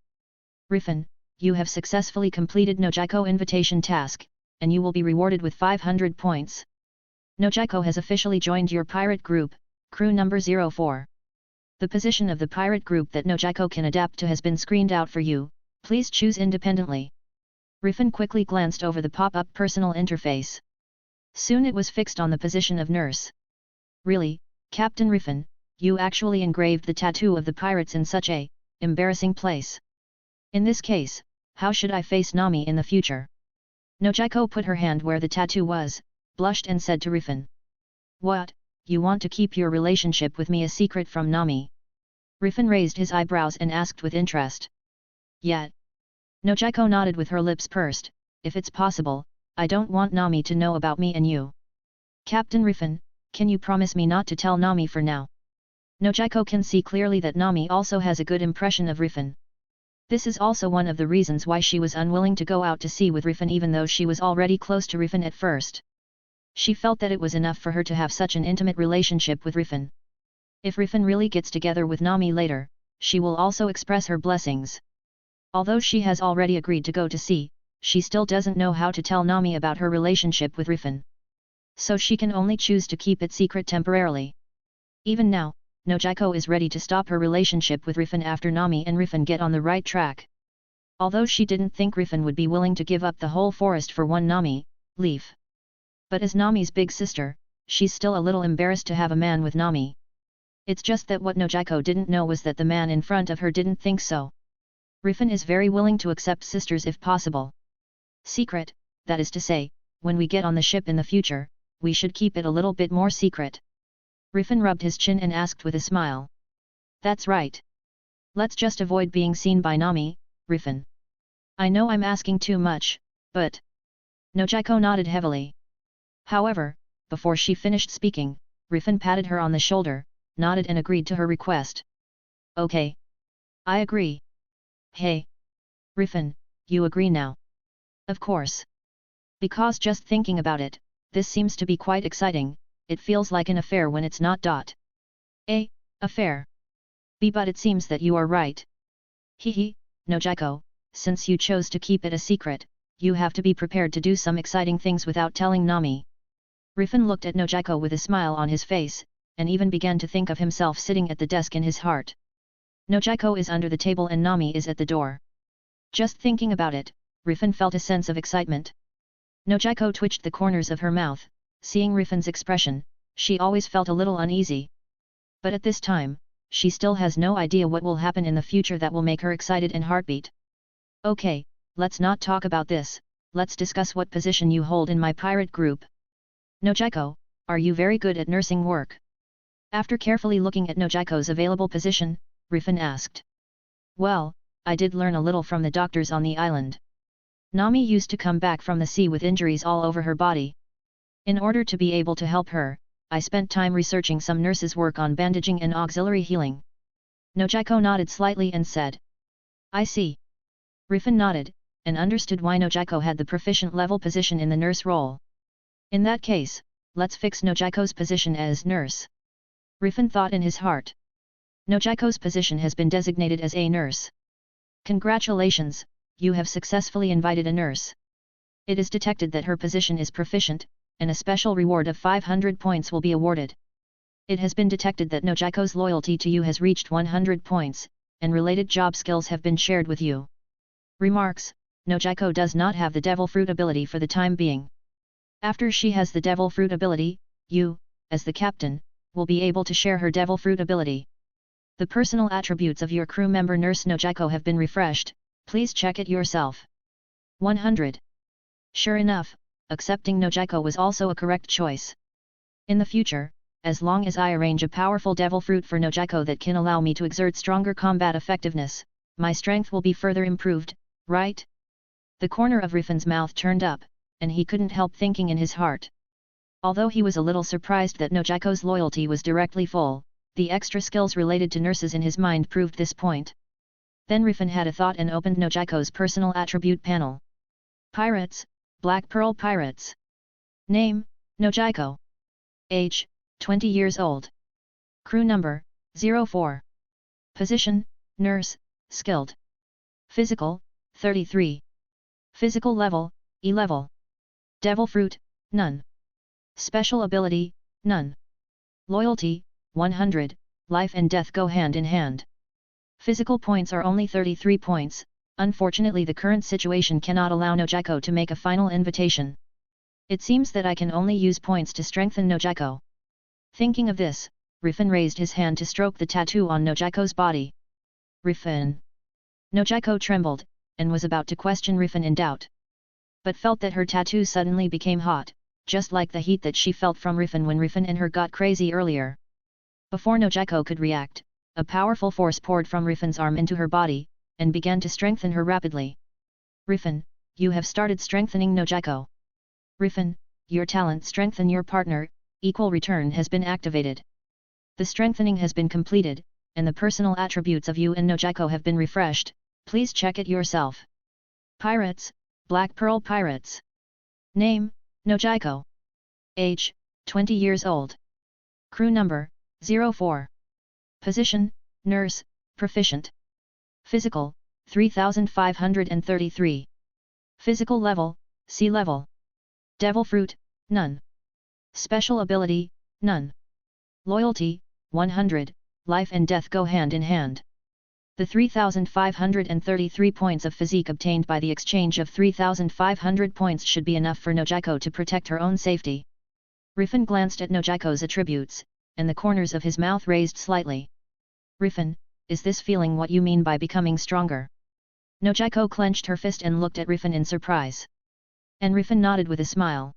Rifan, you have successfully completed Nojiko invitation task, and you will be rewarded with 500 points. Nojiko has officially joined your pirate group, crew number 04. The position of the pirate group that Nojiko can adapt to has been screened out for you, please choose independently. Rifan quickly glanced over the pop-up personal interface. Soon it was fixed on the position of nurse. Really, Captain Rifan, you actually engraved the tattoo of the pirates in such a embarrassing place. In this case, how should I face Nami in the future? Nojiko put her hand where the tattoo was, blushed and said to Rifan. What, you want to keep your relationship with me a secret from Nami? Rifan raised his eyebrows and asked with interest. Yet. Nojiko nodded with her lips pursed, if it's possible, I don't want Nami to know about me and you. Captain Rifan, can you promise me not to tell Nami for now? Nojiko can see clearly that Nami also has a good impression of Rifan. This is also one of the reasons why she was unwilling to go out to sea with Rifan even though she was already close to Rifan at first. She felt that it was enough for her to have such an intimate relationship with Rifan. If Rifan really gets together with Nami later, she will also express her blessings. Although she has already agreed to go to sea, she still doesn't know how to tell Nami about her relationship with Rifan. So she can only choose to keep it secret temporarily. Even now, Nojiko is ready to stop her relationship with Rifan after Nami and Rifan get on the right track. Although she didn't think Rifan would be willing to give up the whole forest for one Nami, leaf. But as Nami's big sister, she's still a little embarrassed to have a man with Nami. It's just that what Nojiko didn't know was that the man in front of her didn't think so. Rifan is very willing to accept sisters if possible. Secret, that is to say, when we get on the ship in the future, we should keep it a little bit more secret. Rifan rubbed his chin and asked with a smile. That's right. Let's just avoid being seen by Nami, Rifan. I know I'm asking too much, but... Nojiko nodded heavily. However, before she finished speaking, Rifan patted her on the shoulder, nodded and agreed to her request. Okay. I agree. Hey. Rifan, you agree now? Of course. Because just thinking about it, this seems to be quite exciting, it feels like an affair when it's not. A. Affair. B. But it seems that you are right. Hehe, Nojiko, since you chose to keep it a secret, you have to be prepared to do some exciting things without telling Nami. Rifan looked at Nojiko with a smile on his face, and even began to think of himself sitting at the desk in his heart. Nojiko is under the table and Nami is at the door. Just thinking about it, Rifan felt a sense of excitement. Nojiko twitched the corners of her mouth, seeing Rifan's expression, she always felt a little uneasy. But at this time, she still has no idea what will happen in the future that will make her excited and heartbeat. Okay, let's not talk about this, let's discuss what position you hold in my pirate group. Nojiko, are you very good at nursing work? After carefully looking at Nojiko's available position, Rifan asked. Well, I did learn a little from the doctors on the island. Nami used to come back from the sea with injuries all over her body. In order to be able to help her, I spent time researching some nurses' work on bandaging and auxiliary healing. Nojiko nodded slightly and said. I see. Rifan nodded, and understood why Nojiko had the proficient level position in the nurse role. In that case, let's fix Nojiko's position as nurse. Rifan thought in his heart. Nojiko's position has been designated as a nurse. Congratulations, you have successfully invited a nurse. It is detected that her position is proficient, and a special reward of 500 points will be awarded. It has been detected that Nojiko's loyalty to you has reached 100 points, and related job skills have been shared with you. Remarks, Nojiko does not have the Devil Fruit ability for the time being. After she has the Devil Fruit ability, you, as the captain, will be able to share her Devil Fruit ability. The personal attributes of your crew member Nurse Nojiko have been refreshed, please check it yourself. 100. Sure enough, accepting Nojiko was also a correct choice. In the future, as long as I arrange a powerful Devil Fruit for Nojiko that can allow me to exert stronger combat effectiveness, my strength will be further improved, right? The corner of Rifan's mouth turned up, and he couldn't help thinking in his heart. Although he was a little surprised that Nojiko's loyalty was directly full, the extra skills related to nurses in his mind proved this point. Then Rifan had a thought and opened Nojiko's personal attribute panel. Pirates, Black Pearl Pirates. Name, Nojiko. Age, 20 years old. Crew number, 04. Position, Nurse, Skilled. Physical, 33. Physical level, E level. Devil Fruit, none. Special ability, none. Loyalty, 100, life and death go hand in hand. Physical points are only 33 points, unfortunately the current situation cannot allow Nojiko to make a final invitation. It seems that I can only use points to strengthen Nojiko. Thinking of this, Rifan raised his hand to stroke the tattoo on Nojiko's body. Rifan. Nojiko trembled, and was about to question Rifan in doubt. But felt that her tattoo suddenly became hot, just like the heat that she felt from Rifan when Rifan and her got crazy earlier. Before Nojiko could react, a powerful force poured from Rifan's arm into her body, and began to strengthen her rapidly. Rifan, you have started strengthening Nojiko. Rifan, your talent strengthen your partner, equal return has been activated. The strengthening has been completed, and the personal attributes of you and Nojiko have been refreshed, please check it yourself. Pirates, Black Pearl Pirates. Name, Nojiko. Age, 20 years old. Crew number, 04. Position, Nurse, Proficient. Physical, 3533. Physical level, C level. Devil Fruit, none. Special ability, none. Loyalty, 100, life and death go hand in hand. The 3533 points of physique obtained by the exchange of 3500 points should be enough for Nojiko to protect her own safety. Rifan glanced at Nojiko's attributes, and the corners of his mouth raised slightly. Rifan, is this feeling what you mean by becoming stronger? Nojiko clenched her fist and looked at Rifan in surprise. And Rifan nodded with a smile.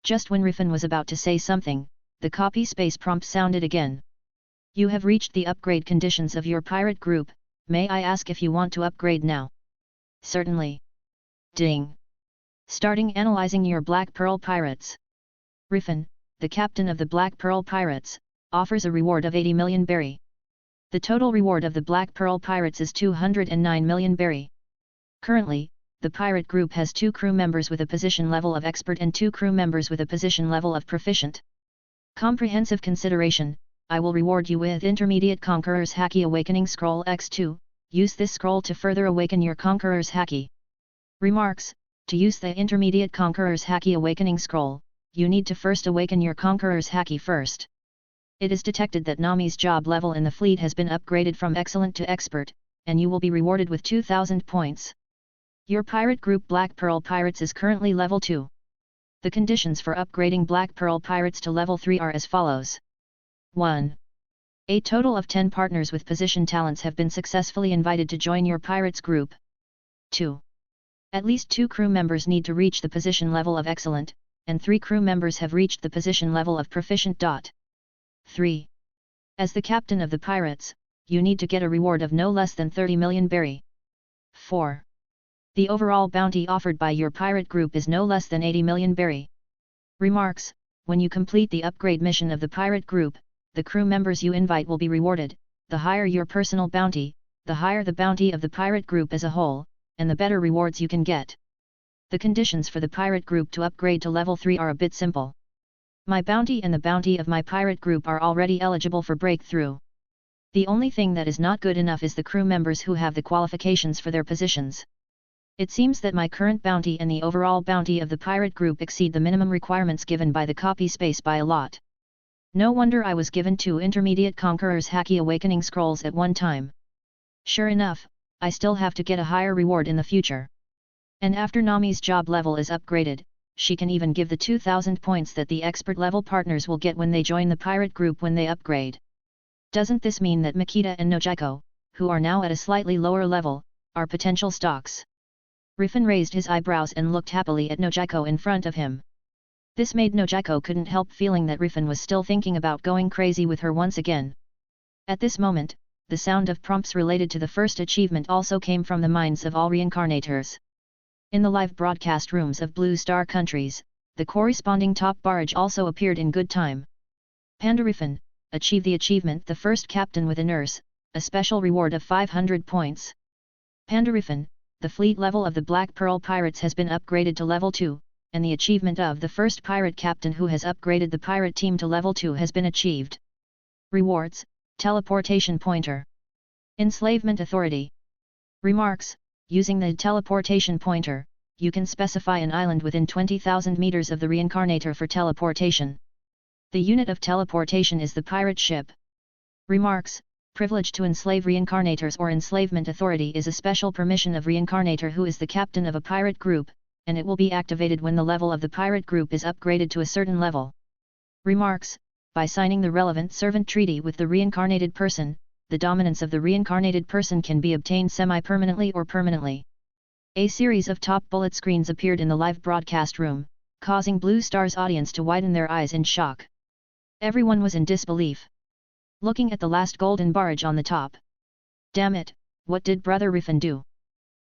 Just when Rifan was about to say something, the copy space prompt sounded again. You have reached the upgrade conditions of your pirate group, may I ask if you want to upgrade now? Certainly. Ding. Starting analyzing your Black Pearl Pirates. Rifan, the captain of the Black Pearl Pirates, offers a reward of 80 million berry. The total reward of the Black Pearl Pirates is 209 million berry. Currently, the pirate group has 2 crew members with a position level of expert and 2 crew members with a position level of proficient. Comprehensive consideration, I will reward you with Intermediate Conqueror's Haki Awakening Scroll X2, use this scroll to further awaken your Conqueror's Haki. Remarks, to use the Intermediate Conqueror's Haki Awakening Scroll, you need to first awaken your Conqueror's Haki first. It is detected that Nami's job level in the fleet has been upgraded from Excellent to Expert, and you will be rewarded with 2000 points. Your pirate group Black Pearl Pirates is currently level 2. The conditions for upgrading Black Pearl Pirates to level 3 are as follows. 1. A total of 10 partners with position talents have been successfully invited to join your pirates group. 2. At least 2 crew members need to reach the position level of Excellent, and 3 crew members have reached the position level of Proficient. 3. As the captain of the pirates, you need to get a reward of no less than 30 million berry. 4. The overall bounty offered by your pirate group is no less than 80 million berry. Remarks, when you complete the upgrade mission of the pirate group, the crew members you invite will be rewarded, the higher your personal bounty, the higher the bounty of the pirate group as a whole, and the better rewards you can get. The conditions for the pirate group to upgrade to level 3 are a bit simple. My bounty and the bounty of my pirate group are already eligible for breakthrough. The only thing that is not good enough is the crew members who have the qualifications for their positions. It seems that my current bounty and the overall bounty of the pirate group exceed the minimum requirements given by the copy space by a lot. No wonder I was given 2 Intermediate Conqueror's Haki Awakening Scrolls at one time. Sure enough, I still have to get a higher reward in the future. And after Nami's job level is upgraded, she can even give the 2000 points that the expert level partners will get when they join the pirate group when they upgrade. Doesn't this mean that Makita and Nojiko, who are now at a slightly lower level, are potential stocks? Rifan raised his eyebrows and looked happily at Nojiko in front of him. This made Nojiko couldn't help feeling that Rifan was still thinking about going crazy with her once again. At this moment, the sound of prompts related to the first achievement also came from the minds of all reincarnators. In the live broadcast rooms of Blue Star countries, the corresponding top barrage also appeared in good time. Panda Rifan, achieve the achievement The First Captain with a Nurse, a special reward of 500 points. Panda Rifan, the fleet level of the Black Pearl Pirates has been upgraded to level 2, and the achievement of the first pirate captain who has upgraded the pirate team to level 2 has been achieved. Rewards, Teleportation Pointer. Enslavement Authority. Remarks, using the teleportation pointer, you can specify an island within 20,000 meters of the Reincarnator for teleportation. The unit of teleportation is the pirate ship. Remarks, privilege to enslave Reincarnators or enslavement authority is a special permission of Reincarnator who is the captain of a pirate group, and it will be activated when the level of the pirate group is upgraded to a certain level. Remarks, by signing the relevant servant treaty with the reincarnated person, the dominance of the reincarnated person can be obtained semi-permanently or permanently. A series of top bullet screens appeared in the live broadcast room, causing Blue Star's audience to widen their eyes in shock. Everyone was in disbelief, looking at the last golden barge on the top. Damn it, what did Brother Rifan do?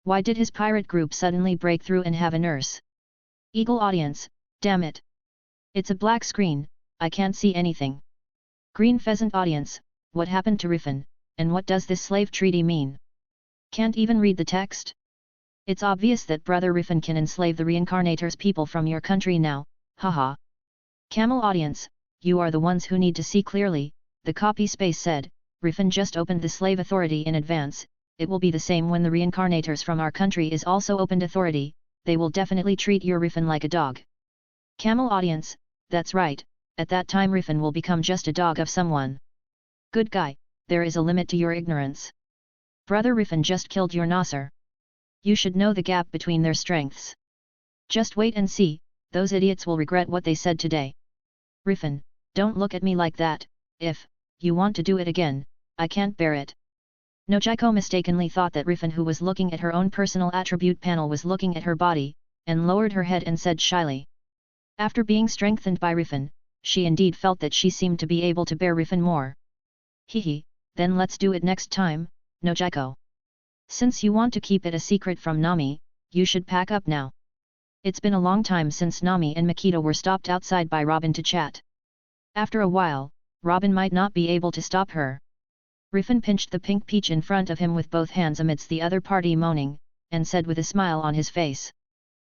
Why did his pirate group suddenly break through and have a nurse? Eagle audience, damn it. It's a black screen, I can't see anything. Green Pheasant audience, what happened to Rifan, and what does this slave treaty mean? Can't even read the text? It's obvious that Brother Rifan can enslave the Reincarnator's people from your country now, haha. Camel audience, you are the ones who need to see clearly, the copy space said, Rifan just opened the slave authority in advance, it will be the same when the Reincarnators from our country is also opened authority, they will definitely treat your Rifan like a dog. Camel audience, that's right, at that time Rifan will become just a dog of someone. Good guy, there is a limit to your ignorance. Brother Rifan just killed your Nasser. You should know the gap between their strengths. Just wait and see, those idiots will regret what they said today. Rifan, don't look at me like that, if you want to do it again, I can't bear it. Nojiko mistakenly thought that Rifan, who was looking at her own personal attribute panel, was looking at her body, and lowered her head and said shyly. After being strengthened by Rifan, she indeed felt that she seemed to be able to bear Rifan more. Hehe, then let's do it next time, Nojiko. Since you want to keep it a secret from Nami, you should pack up now. It's been a long time since Nami and Makito were stopped outside by Robin to chat. After a while, Robin might not be able to stop her. Rifan pinched the pink peach in front of him with both hands amidst the other party moaning, and said with a smile on his face.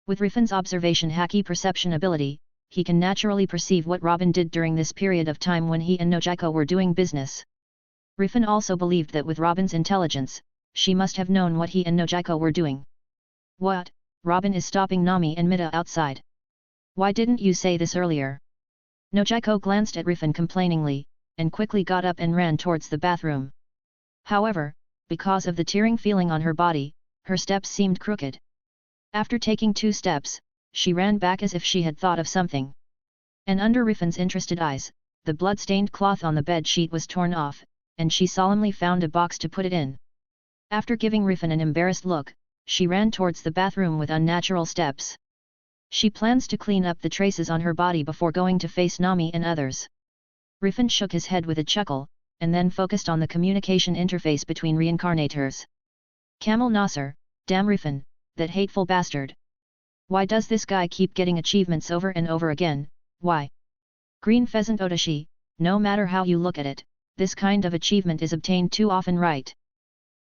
With Rifan's observation hacky perception ability, he can naturally perceive what Robin did during this period of time when he and Nojiko were doing business. Rifan also believed that with Robin's intelligence, she must have known what he and Nojiko were doing. What, Robin is stopping Nami and Mida outside? Why didn't you say this earlier? Nojiko glanced at Rifan complainingly, and quickly got up and ran towards the bathroom. However, because of the tearing feeling on her body, her steps seemed crooked. After taking 2 steps, she ran back as if she had thought of something. And under Rifan's interested eyes, the blood-stained cloth on the bed sheet was torn off, and she solemnly found a box to put it in. After giving Rifan an embarrassed look, she ran towards the bathroom with unnatural steps. She plans to clean up the traces on her body before going to face Nami and others. Rifan shook his head with a chuckle, and then focused on the communication interface between Reincarnators. Camel Nasser, damn Rifan, that hateful bastard. Why does this guy keep getting achievements over and over again, why? Green Pheasant Odashi, no matter how you look at it, this kind of achievement is obtained too often, right?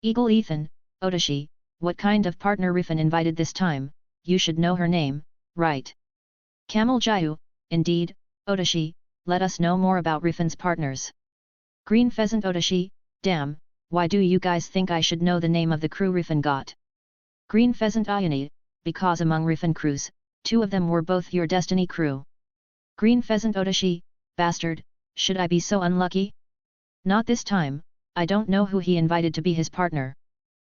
Eagle Ethan, Odashi, what kind of partner Rifan invited this time, you should know her name, right? Camel Jayu, indeed, Odashi, let us know more about Rifan's partners. Green Pheasant Odashi, damn, why do you guys think I should know the name of the crew Rifan got? Green Pheasant Ayani, because among Rifan crews, 2 of them were both your destiny crew. Green Pheasant Odashi, bastard, should I be so unlucky? Not this time, I don't know who he invited to be his partner.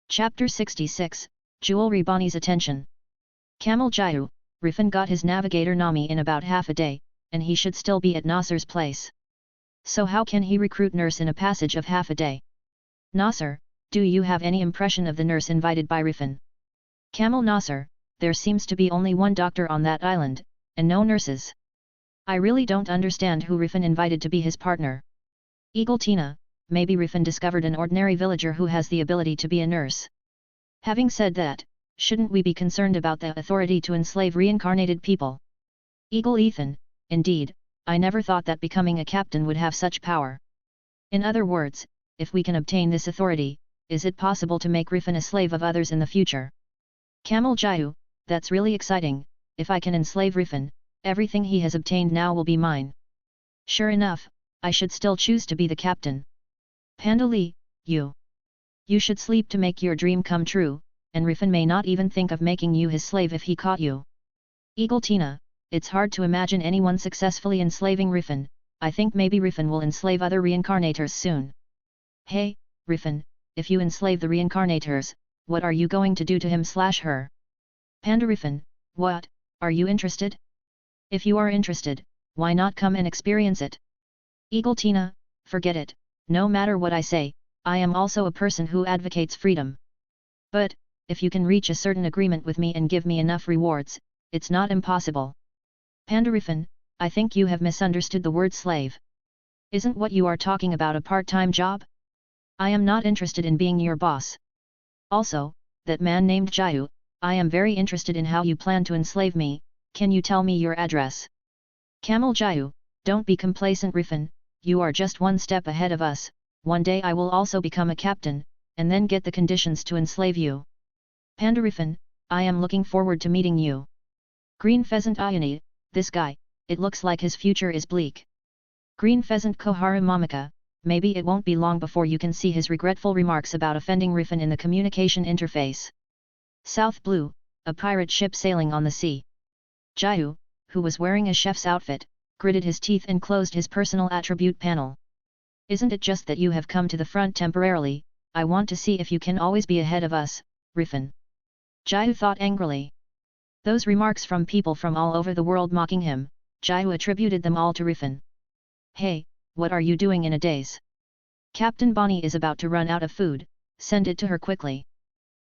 Chapter 66, Jewelry Bonnie's attention. Camel Jayu, Rifan got his navigator Nami in about half a day, and he should still be at Nasser's place. So how can he recruit nurse in a passage of half a day? Nasser, do you have any impression of the nurse invited by Rifan? Camel Nasser, there seems to be only 1 doctor on that island, and no nurses. I really don't understand who Rifan invited to be his partner. Eagle Tina, maybe Rifan discovered an ordinary villager who has the ability to be a nurse. Having said that, shouldn't we be concerned about the authority to enslave reincarnated people? Eagle Ethan, indeed, I never thought that becoming a captain would have such power. In other words, if we can obtain this authority, is it possible to make Rifan a slave of others in the future? Camel Jiu, that's really exciting, if I can enslave Rifan, everything he has obtained now will be mine. Sure enough, I should still choose to be the captain. Panda Li, you should sleep to make your dream come true, and Rifan may not even think of making you his slave if he caught you. Eagle Tina, it's hard to imagine anyone successfully enslaving Rifan. I think maybe Rifan will enslave other reincarnators soon. Hey, Rifan, if you enslave the reincarnators, what are you going to do to him/her? Panda Rifan, what, are you interested? If you are interested, why not come and experience it? Eagle Tina, forget it, no matter what I say, I am also a person who advocates freedom. But, if you can reach a certain agreement with me and give me enough rewards, it's not impossible. Panda Rifan, I think you have misunderstood the word slave. Isn't what you are talking about a part-time job? I am not interested in being your boss. Also, that man named Jiu, I am very interested in how you plan to enslave me, can you tell me your address? Camel Jiu, don't be complacent Rifan, you are just one step ahead of us, one day I will also become a captain, and then get the conditions to enslave you. Panda Rifan, I am looking forward to meeting you. Green Pheasant Ayani, this guy, it looks like his future is bleak. Green Pheasant Koharu Momika, maybe it won't be long before you can see his regretful remarks about offending Rifan in the communication interface. South Blue, a pirate ship sailing on the sea. Jiu, who was wearing a chef's outfit, gritted his teeth and closed his personal attribute panel. Isn't it just that you have come to the front temporarily, I want to see if you can always be ahead of us, Rifan. Jiu thought angrily. Those remarks from people from all over the world mocking him, Jiu attributed them all to Rifan. Hey, what are you doing in a daze? Captain Bonnie is about to run out of food, send it to her quickly.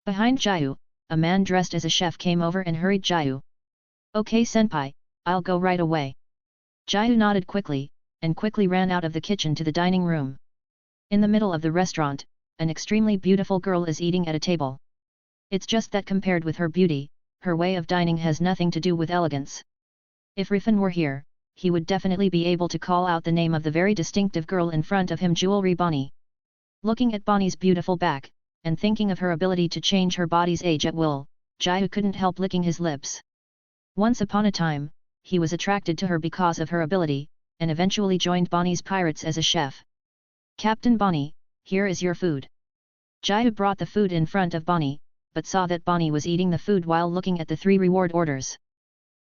Behind Jiu, a man dressed as a chef came over and hurried Jiu. Okay senpai, I'll go right away. Jiu nodded quickly, and quickly ran out of the kitchen to the dining room. In the middle of the restaurant, an extremely beautiful girl is eating at a table. It's just that compared with her beauty, her way of dining has nothing to do with elegance. If Rifan were here, he would definitely be able to call out the name of the very distinctive girl in front of him, Jewelry Bonnie. Looking at Bonnie's beautiful back, and thinking of her ability to change her body's age at will, Jiu couldn't help licking his lips. Once upon a time, he was attracted to her because of her ability, and eventually joined Bonnie's pirates as a chef. Captain Bonnie, here is your food. Jiu brought the food in front of Bonnie, but saw that Bonnie was eating the food while looking at the 3 reward orders.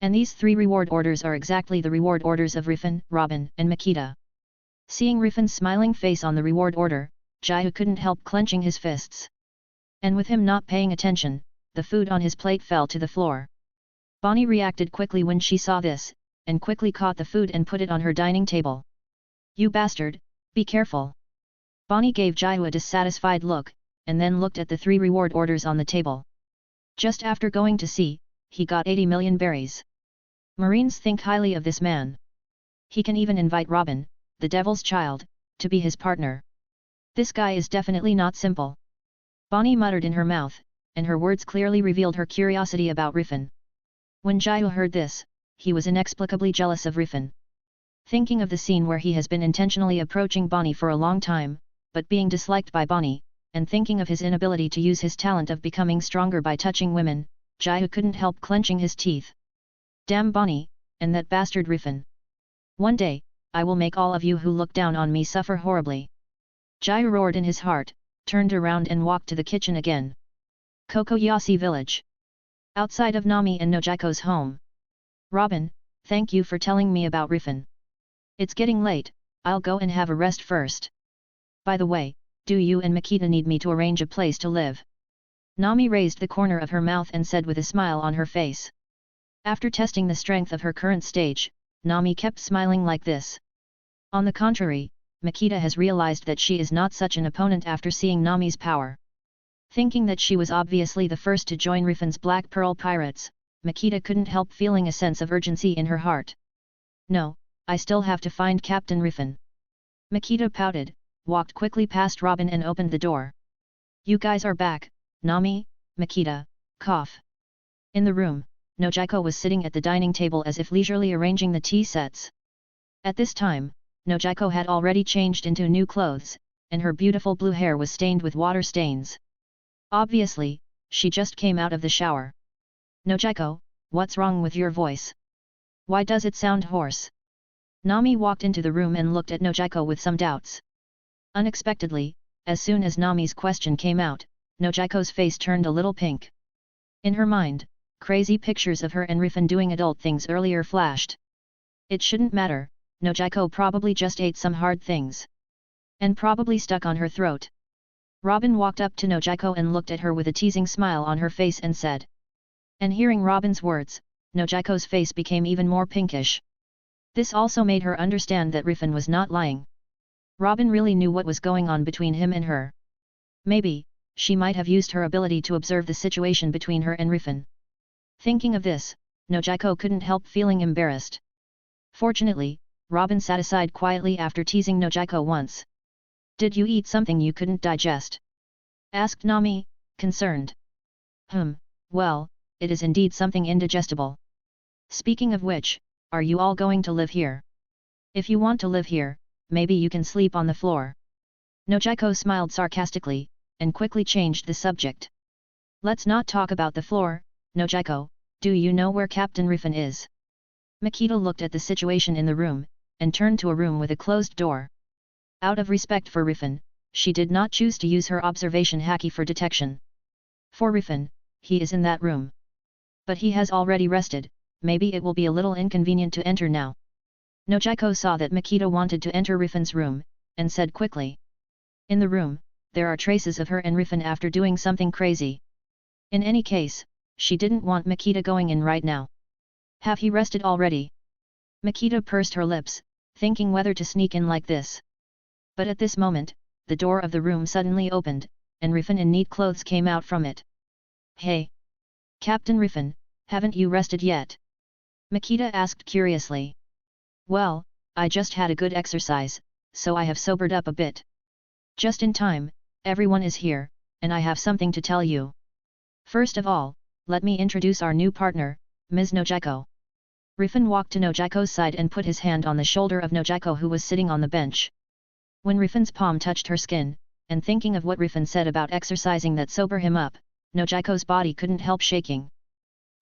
And these 3 reward orders are exactly the reward orders of Rifan, Robin, and Makita. Seeing Rifan's smiling face on the reward order, Jiu couldn't help clenching his fists. And with him not paying attention, the food on his plate fell to the floor. Bonnie reacted quickly when she saw this, and quickly caught the food and put it on her dining table. You bastard, be careful. Bonnie gave Jiu a dissatisfied look, and then looked at the 3 reward orders on the table. Just after going to sea, he got 80 million berries. Marines think highly of this man. He can even invite Robin, the devil's child, to be his partner. This guy is definitely not simple. Bonnie muttered in her mouth, and her words clearly revealed her curiosity about Rifan. When Jiu heard this, he was inexplicably jealous of Rifan. Thinking of the scene where he has been intentionally approaching Bonnie for a long time, but being disliked by Bonnie, and thinking of his inability to use his talent of becoming stronger by touching women, Jiu couldn't help clenching his teeth. Damn Bonnie, and that bastard Rifan. One day, I will make all of you who look down on me suffer horribly. Jiu roared in his heart, turned around and walked to the kitchen again. Kokoyasi village. Outside of Nami and Nojiko's home. Robin, thank you for telling me about Rifan. It's getting late, I'll go and have a rest first. By the way, do you and Makita need me to arrange a place to live? Nami raised the corner of her mouth and said with a smile on her face. After testing the strength of her current stage, Nami kept smiling like this. On the contrary, Makita has realized that she is not such an opponent after seeing Nami's power. Thinking that she was obviously the first to join Rifan's Black Pearl Pirates, Makita couldn't help feeling a sense of urgency in her heart. No, I still have to find Captain Rifan. Makita pouted, walked quickly past Robin and opened the door. You guys are back, Nami, Makita, cough. In the room, Nojiko was sitting at the dining table as if leisurely arranging the tea sets. At this time, Nojiko had already changed into new clothes, and her beautiful blue hair was stained with water stains. Obviously, she just came out of the shower. Nojiko, what's wrong with your voice? Why does it sound hoarse? Nami walked into the room and looked at Nojiko with some doubts. Unexpectedly, as soon as Nami's question came out, Nojiko's face turned a little pink. In her mind, crazy pictures of her and Rifan doing adult things earlier flashed. It shouldn't matter, Nojiko probably just ate some hard things. And probably stuck on her throat. Robin walked up to Nojiko and looked at her with a teasing smile on her face and said. And hearing Robin's words, Nojiko's face became even more pinkish. This also made her understand that Rifan was not lying. Robin really knew what was going on between him and her. Maybe, she might have used her ability to observe the situation between her and Rifan. Thinking of this, Nojiko couldn't help feeling embarrassed. Fortunately, Robin sat aside quietly after teasing Nojiko once. Did you eat something you couldn't digest? Asked Nami, concerned. Well, it is indeed something indigestible. Speaking of which, are you all going to live here? If you want to live here, maybe you can sleep on the floor. Nojiko smiled sarcastically, and quickly changed the subject. Let's not talk about the floor, Nojiko, do you know where Captain Rifan is? Makita looked at the situation in the room, and turned to a room with a closed door. Out of respect for Rifan, she did not choose to use her observation haki for detection. For Rifan, he is in that room. But he has already rested, maybe it will be a little inconvenient to enter now. Nojiko saw that Makita wanted to enter Rifan's room, and said quickly. In the room, there are traces of her and Rifan after doing something crazy. In any case, she didn't want Makita going in right now. Have he rested already? Makita pursed her lips, thinking whether to sneak in like this. But at this moment, the door of the room suddenly opened, and Rifan in neat clothes came out from it. Hey! Captain Rifan, haven't you rested yet? Makita asked curiously. Well, I just had a good exercise, so I have sobered up a bit. Just in time, everyone is here, and I have something to tell you. First of all, let me introduce our new partner, Ms. Nojiko. Rifan walked to Nojiko's side and put his hand on the shoulder of Nojiko who was sitting on the bench. When Rifan's palm touched her skin, and thinking of what Rifan said about exercising that sober him up, Nojiko's body couldn't help shaking.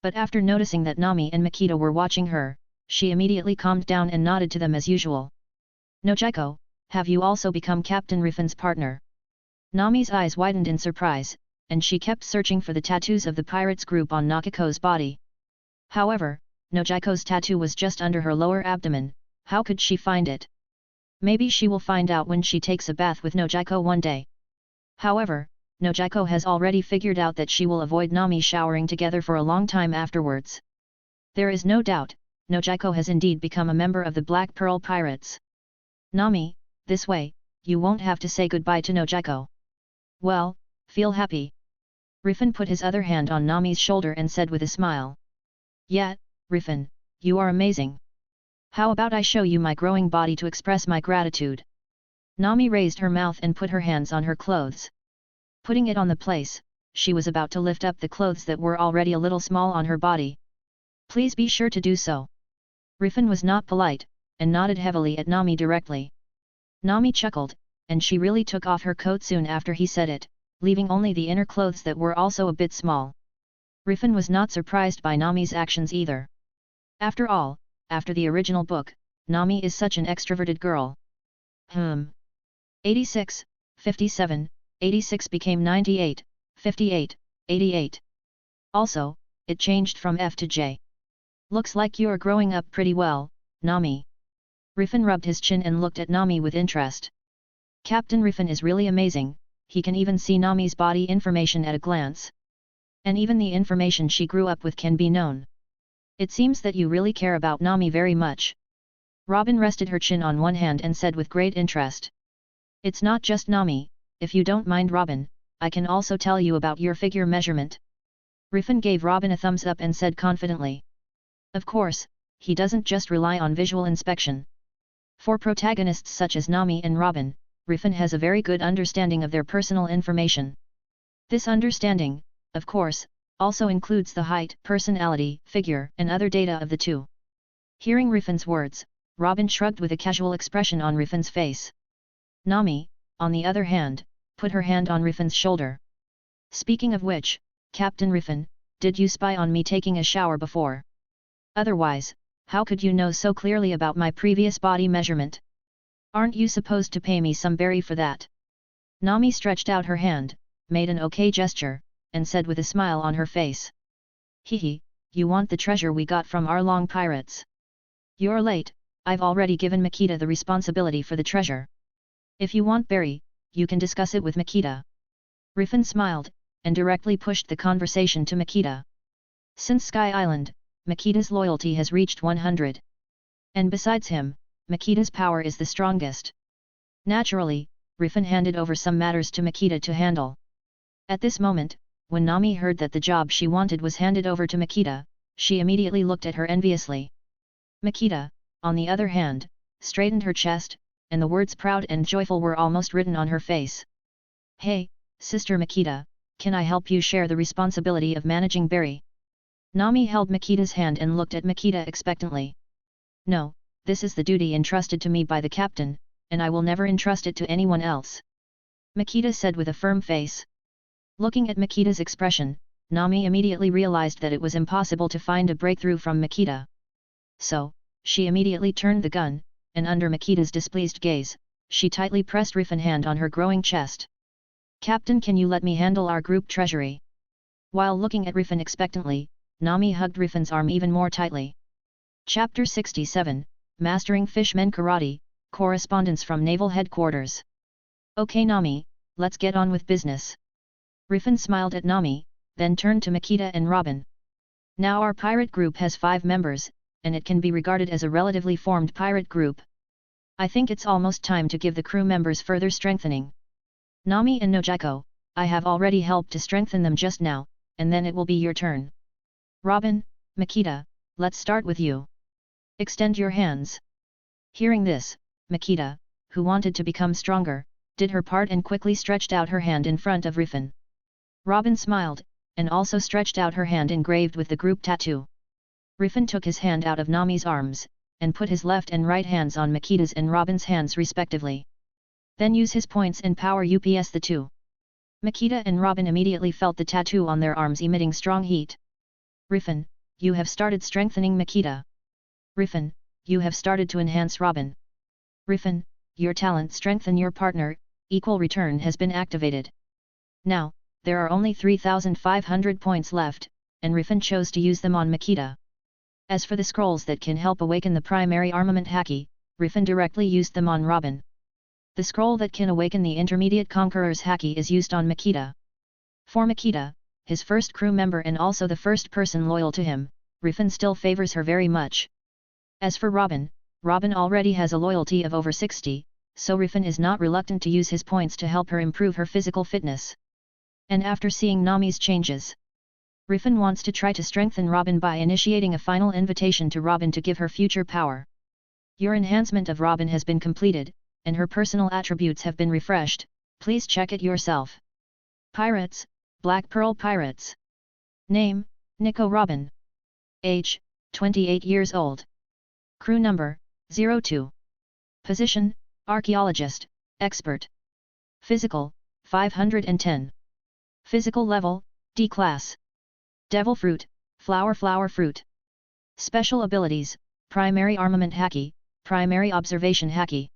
But after noticing that Nami and Makita were watching her, she immediately calmed down and nodded to them as usual. Nojiko, have you also become Captain Rifan's partner? Nami's eyes widened in surprise, and she kept searching for the tattoos of the pirates group on Nakiko's body. However, Nojiko's tattoo was just under her lower abdomen, how could she find it? Maybe she will find out when she takes a bath with Nojiko one day. However, Nojiko has already figured out that she will avoid Nami showering together for a long time afterwards. There is no doubt, Nojiko has indeed become a member of the Black Pearl Pirates. Nami, this way, you won't have to say goodbye to Nojiko. Well, feel happy. Rifan put his other hand on Nami's shoulder and said with a smile. Yeah, Rifan, you are amazing. How about I show you my growing body to express my gratitude? Nami raised her mouth and put her hands on her clothes. Putting it on the place, she was about to lift up the clothes that were already a little small on her body. Please be sure to do so. Rifan was not polite, and nodded heavily at Nami directly. Nami chuckled, and she really took off her coat soon after he said it, leaving only the inner clothes that were also a bit small. Rifan was not surprised by Nami's actions either. After all, after the original book, Nami is such an extroverted girl. 86, 57, 86 became 98, 58, 88. Also, it changed from F to J. Looks like you're growing up pretty well, Nami. Rifan rubbed his chin and looked at Nami with interest. Captain Rifan is really amazing, he can even see Nami's body information at a glance. And even the information she grew up with can be known. It seems that you really care about Nami very much. Robin rested her chin on one hand and said with great interest. It's not just Nami, if you don't mind Robin, I can also tell you about your figure measurement. Rifan gave Robin a thumbs up and said confidently. Of course, he doesn't just rely on visual inspection. For protagonists such as Nami and Robin, Rifan has a very good understanding of their personal information. This understanding, of course, also includes the height, personality, figure, and other data of the two. Hearing Rifan's words, Robin shrugged with a casual expression on Rifan's face. Nami, on the other hand, put her hand on Rifan's shoulder. Speaking of which, Captain Rifan, did you spy on me taking a shower before? Otherwise, how could you know so clearly about my previous body measurement? Aren't you supposed to pay me some berry for that? Nami stretched out her hand, made an okay gesture, and said with a smile on her face. Hehe, you want the treasure we got from our long pirates. You're late, I've already given Makita the responsibility for the treasure. If you want berry, you can discuss it with Makita. Rifan smiled, and directly pushed the conversation to Makita. Since Sky Island, Makita's loyalty has reached 100. And besides him, Makita's power is the strongest. Naturally, Rifan handed over some matters to Makita to handle. At this moment, when Nami heard that the job she wanted was handed over to Makita, she immediately looked at her enviously. Makita, on the other hand, straightened her chest, and the words proud and joyful were almost written on her face. Hey, Sister Makita, can I help you share the responsibility of managing Berry? Nami held Makita's hand and looked at Makita expectantly. No, this is the duty entrusted to me by the captain, and I will never entrust it to anyone else. Makita said with a firm face. Looking at Makita's expression, Nami immediately realized that it was impossible to find a breakthrough from Makita. So, she immediately turned the gun, and under Makita's displeased gaze, she tightly pressed Rifan's hand on her growing chest. Captain, can you let me handle our group treasury? While looking at Rifan expectantly, Nami hugged Rifan's arm even more tightly. Chapter 67, Mastering Fishman Karate, Correspondence from Naval Headquarters. Okay Nami, let's get on with business. Rifan smiled at Nami, then turned to Makita and Robin. Now our pirate group has 5 members, and it can be regarded as a relatively formed pirate group. I think it's almost time to give the crew members further strengthening. Nami and Nojiko, I have already helped to strengthen them just now, and then it will be your turn. Robin, Makita, let's start with you. Extend your hands. Hearing this, Makita, who wanted to become stronger, did her part and quickly stretched out her hand in front of Rifan. Robin smiled, and also stretched out her hand engraved with the group tattoo. Rifan took his hand out of Nami's arms, and put his left and right hands on Makita's and Robin's hands respectively. Then use his points and power ups the two. Makita and Robin immediately felt the tattoo on their arms emitting strong heat. Rifan, you have started strengthening Makita. Rifan, you have started to enhance Robin. Rifan, your talent strengthen your partner, equal return has been activated. Now, there are only 3,500 points left, and Rifan chose to use them on Makita. As for the scrolls that can help awaken the primary armament Haki, Rifan directly used them on Robin. The scroll that can awaken the intermediate conqueror's Haki is used on Makita. For Makita, his first crew member and also the first person loyal to him, Rifan still favors her very much. As for Robin, Robin already has a loyalty of over 60, so Rifan is not reluctant to use his points to help her improve her physical fitness. And after seeing Nami's changes, Rifan wants to try to strengthen Robin by initiating a final invitation to Robin to give her future power. Your enhancement of Robin has been completed, and her personal attributes have been refreshed, please check it yourself. Pirates, Black Pearl Pirates. Name, Nico Robin. Age, 28 years old. Crew number, 02. Position, Archaeologist, Expert. Physical, 510. Physical level, D class. Devil Fruit, Flower Fruit. Special abilities, Primary Armament Haki, Primary Observation Haki.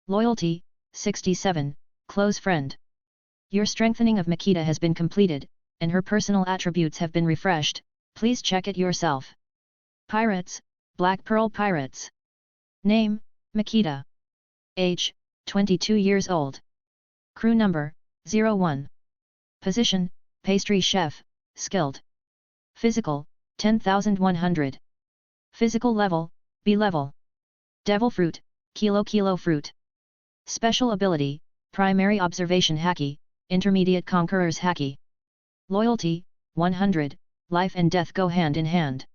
Loyalty, 67, Close Friend. Your strengthening of Makita has been completed, and her personal attributes have been refreshed, please check it yourself. Pirates, Black Pearl Pirates. Name, Makita. Age, 22 years old. Crew number, 01. Position, Pastry Chef, Skilled. Physical, 10,100. Physical level, B level. Devil Fruit, Kilo Fruit. Special ability, Primary Observation Haki, Intermediate Conqueror's Haki. Loyalty, 100, life and death go hand in hand.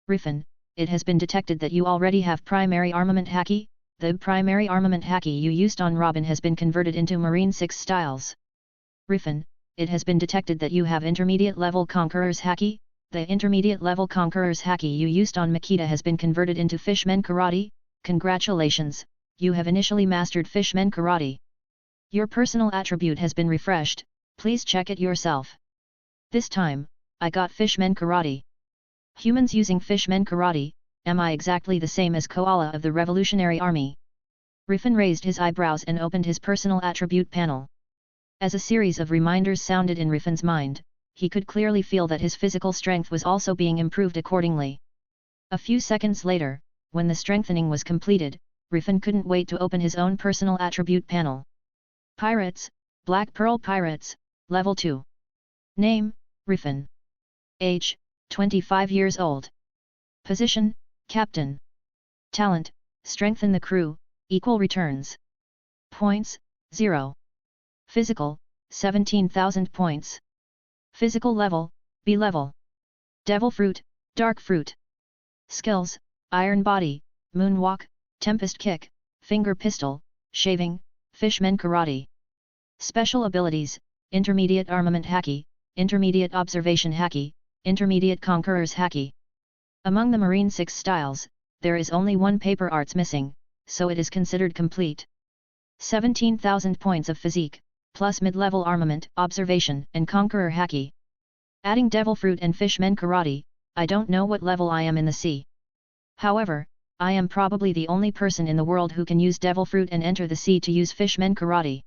Rifan, it has been detected that you already have Primary Armament Haki. The Primary Armament Haki you used on Robin has been converted into Marine 6 styles. Rifan, it has been detected that you have Intermediate Level Conqueror's Haki. The Intermediate Level Conqueror's Haki you used on Makita has been converted into Fishman Karate. Congratulations, you have initially mastered Fishman Karate. Your personal attribute has been refreshed, please check it yourself. This time, I got Fishman Karate. Humans using Fishman Karate, am I exactly the same as Koala of the Revolutionary Army? Rifan raised his eyebrows and opened his personal attribute panel. As a series of reminders sounded in Rifan's mind, he could clearly feel that his physical strength was also being improved accordingly. A few seconds later, when the strengthening was completed, Rifan couldn't wait to open his own personal attribute panel. Pirates, Black Pearl Pirates, Level 2. Name, Rifan. Age, 25 years old. Position, Captain. Talent, strengthen the crew, equal returns. Points, 0. Physical, 17,000 points. Physical level, B level. Devil Fruit, Dark Fruit. Skills, Iron Body, Moonwalk, Tempest Kick, Finger Pistol, Shaving, Fishman Karate. Special abilities, Intermediate Armament Haki, Intermediate Observation Haki, Intermediate Conqueror's Haki. Among the Marine 6 styles, there is only one paper arts missing, so it is considered complete. 17,000 points of physique, plus mid-level armament, observation and conqueror haki. Adding Devil Fruit and Fishman Karate, I don't know what level I am in the sea. However, I am probably the only person in the world who can use Devil Fruit and enter the sea to use Fishman Karate.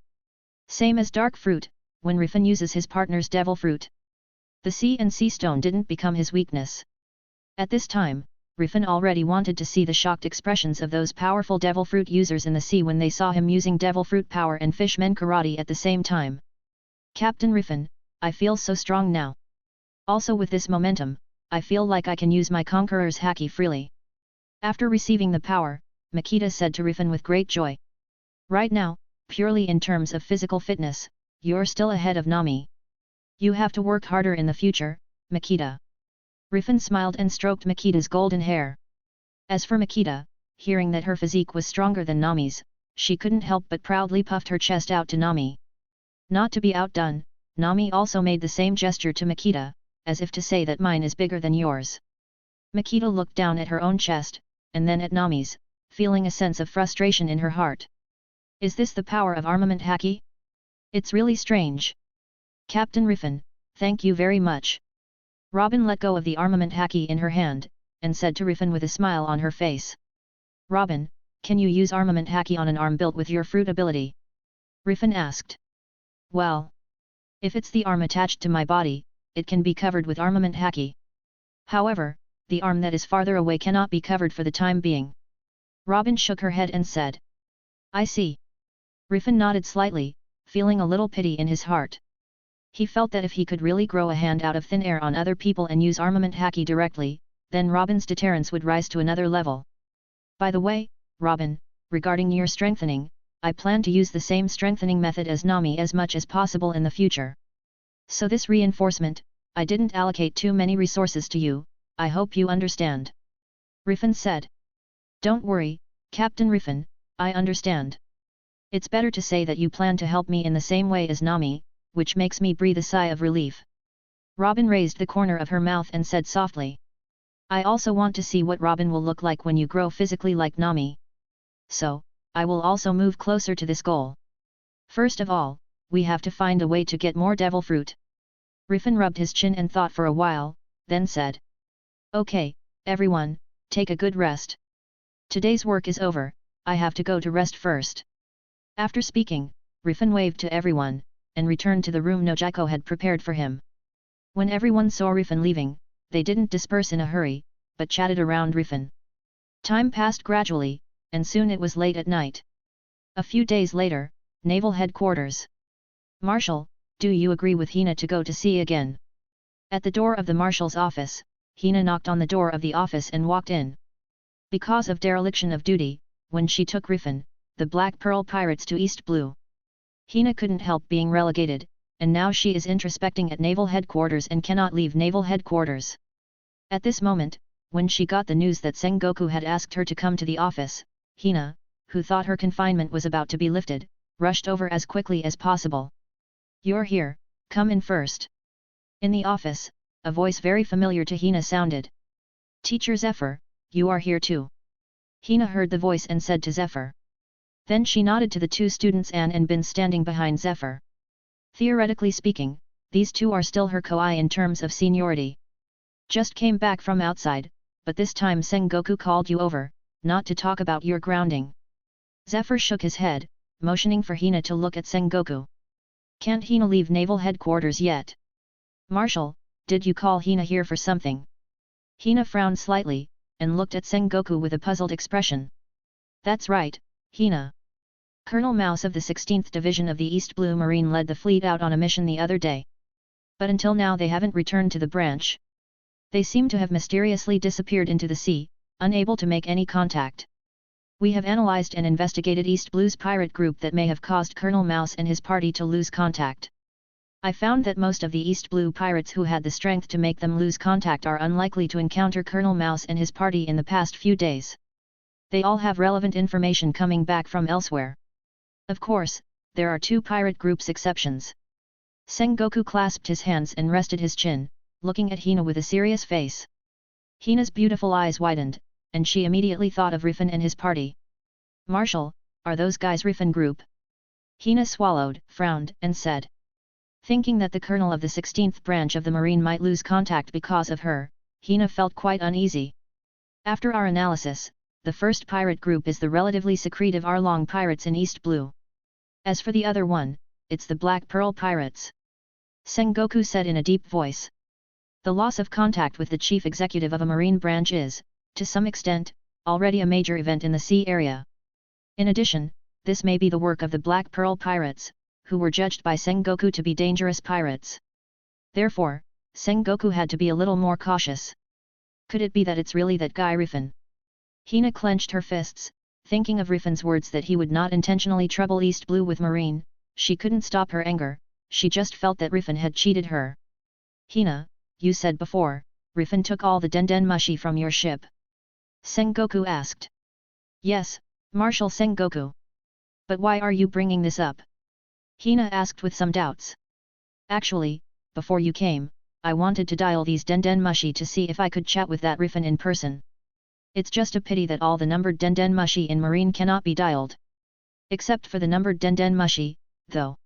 Same as Dark Fruit, when Rifan uses his partner's Devil Fruit. The sea and sea stone didn't become his weakness. At this time, Rifan already wanted to see the shocked expressions of those powerful Devil Fruit users in the sea when they saw him using Devil Fruit power and Fishman Karate at the same time. Captain Rifan, I feel so strong now. Also with this momentum, I feel like I can use my Conqueror's Haki freely. After receiving the power, Makita said to Rifan with great joy. Right now, purely in terms of physical fitness, you're still ahead of Nami. You have to work harder in the future, Makita. Rifan smiled and stroked Makita's golden hair. As for Makita, hearing that her physique was stronger than Nami's, she couldn't help but proudly puffed her chest out to Nami. Not to be outdone, Nami also made the same gesture to Makita, as if to say that mine is bigger than yours. Makita looked down at her own chest, and then at Nami's, feeling a sense of frustration in her heart. Is this the power of armament haki? It's really strange. Captain Rifan, thank you very much. Robin let go of the armament haki in her hand, and said to Rifan with a smile on her face. Robin, can you use armament haki on an arm built with your fruit ability? Rifan asked. Well, if it's the arm attached to my body, it can be covered with armament haki. However, the arm that is farther away cannot be covered for the time being. Robin shook her head and said. I see. Rifan nodded slightly, feeling a little pity in his heart. He felt that if he could really grow a hand out of thin air on other people and use armament haki directly, then Robin's deterrence would rise to another level. By the way, Robin, regarding your strengthening, I plan to use the same strengthening method as Nami as much as possible in the future. So this reinforcement, I didn't allocate too many resources to you, I hope you understand. Rifan said. Don't worry, Captain Rifan, I understand. It's better to say that you plan to help me in the same way as Nami, which makes me breathe a sigh of relief. Robin raised the corner of her mouth and said softly. I also want to see what Robin will look like when you grow physically like Nami. So, I will also move closer to this goal. First of all, we have to find a way to get more Devil Fruit. Rifan rubbed his chin and thought for a while, then said. Okay, everyone, take a good rest. Today's work is over, I have to go to rest first. After speaking, Rifan waved to everyone, and returned to the room Nojiko had prepared for him. When everyone saw Rifan leaving, they didn't disperse in a hurry, but chatted around Rifan. Time passed gradually, and soon it was late at night. A few days later, Naval Headquarters. Marshal, do you agree with Hina to go to sea again? At the door of the Marshal's office, Hina knocked on the door of the office and walked in. Because of dereliction of duty, when she took Rifan, the Black Pearl Pirates to East Blue, Hina couldn't help being relegated, and now she is introspecting at Naval Headquarters and cannot leave Naval Headquarters. At this moment, when she got the news that Sengoku had asked her to come to the office, Hina, who thought her confinement was about to be lifted, rushed over as quickly as possible. You're here, come in first. In the office, a voice very familiar to Hina sounded. Teacher Zephyr, you are here too. Hina heard the voice and said to Zephyr. Then she nodded to the two students Anne and Bin standing behind Zephyr. Theoretically speaking, these two are still her koi in terms of seniority. Just came back from outside, but this time Sengoku called you over, not to talk about your grounding. Zephyr shook his head, motioning for Hina to look at Sengoku. Can't Hina leave naval headquarters yet? Marshal, did you call Hina here for something? Hina frowned slightly, and looked at Sengoku with a puzzled expression. That's right, Hina. Colonel Mouse of the 16th Division of the East Blue Marine led the fleet out on a mission the other day. But until now they haven't returned to the branch. They seem to have mysteriously disappeared into the sea, unable to make any contact. We have analyzed and investigated East Blue's pirate group that may have caused Colonel Mouse and his party to lose contact. I found that most of the East Blue pirates who had the strength to make them lose contact are unlikely to encounter Colonel Mouse and his party in the past few days. They all have relevant information coming back from elsewhere. Of course, there are two pirate groups exceptions. Sengoku clasped his hands and rested his chin, looking at Hina with a serious face. Hina's beautiful eyes widened, and she immediately thought of Rifan and his party. Marshal, are those guys Rifan group? Hina swallowed, frowned, and said. Thinking that the colonel of the 16th branch of the Marine might lose contact because of her, Hina felt quite uneasy. After our analysis, the first pirate group is the relatively secretive Arlong pirates in East Blue. As for the other one, it's the Black Pearl pirates. Sengoku said in a deep voice. The loss of contact with the chief executive of a marine branch is, to some extent, already a major event in the sea area. In addition, this may be the work of the Black Pearl pirates, who were judged by Sengoku to be dangerous pirates. Therefore, Sengoku had to be a little more cautious. Could it be that it's really that guy Rifan? Hina clenched her fists, thinking of Rifan's words that he would not intentionally trouble East Blue with Marine. She couldn't stop her anger, she just felt that Rifan had cheated her. Hina, you said before, Rifan took all the denden mushi from your ship. Sengoku asked. Yes, Marshal Sengoku. But why are you bringing this up? Hina asked with some doubts. Actually, before you came, I wanted to dial these denden mushi to see if I could chat with that Rifan in person. It's just a pity that all the numbered denden mushi in Marine cannot be dialed. Except for the numbered denden mushi, though.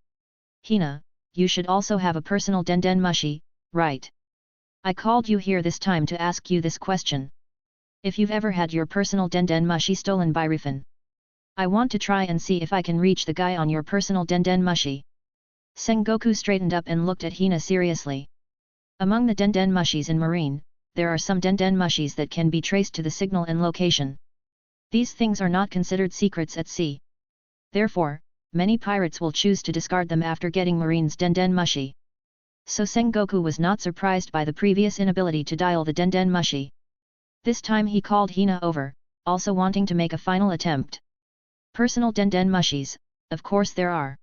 Hina, you should also have a personal denden mushi, right? I called you here this time to ask you this question. If you've ever had your personal denden mushi stolen by Rifan. I want to try and see if I can reach the guy on your personal denden mushi. Sengoku straightened up and looked at Hina seriously. Among the denden mushis in Marine, there are some denden mushis that can be traced to the signal and location. These things are not considered secrets at sea. Therefore, many pirates will choose to discard them after getting Marine's denden mushi. So Sengoku was not surprised by the previous inability to dial the denden mushi. This time he called Hina over, also wanting to make a final attempt. Personal denden mushis, of course there are.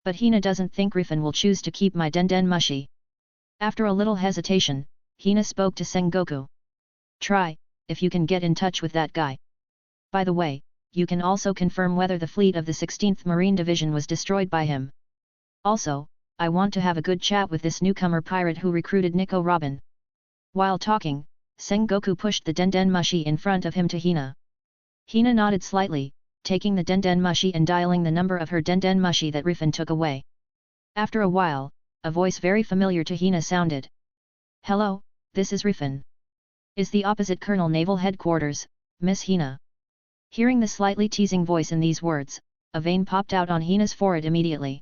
But Hina doesn't think Rifan will choose to keep my denden mushi. After a little hesitation, Hina spoke to Sengoku. Try, if you can get in touch with that guy. By the way, you can also confirm whether the fleet of the 16th Marine Division was destroyed by him. Also, I want to have a good chat with this newcomer pirate who recruited Nico Robin. While talking, Sengoku pushed the denden mushi in front of him to Hina. Hina nodded slightly, taking the denden mushi and dialing the number of her denden mushi that Rifan took away. After a while, a voice very familiar to Hina sounded. Hello, this is Rifan. Is the opposite Colonel Naval Headquarters, Miss Hina? Hearing the slightly teasing voice in these words, a vein popped out on Hina's forehead immediately.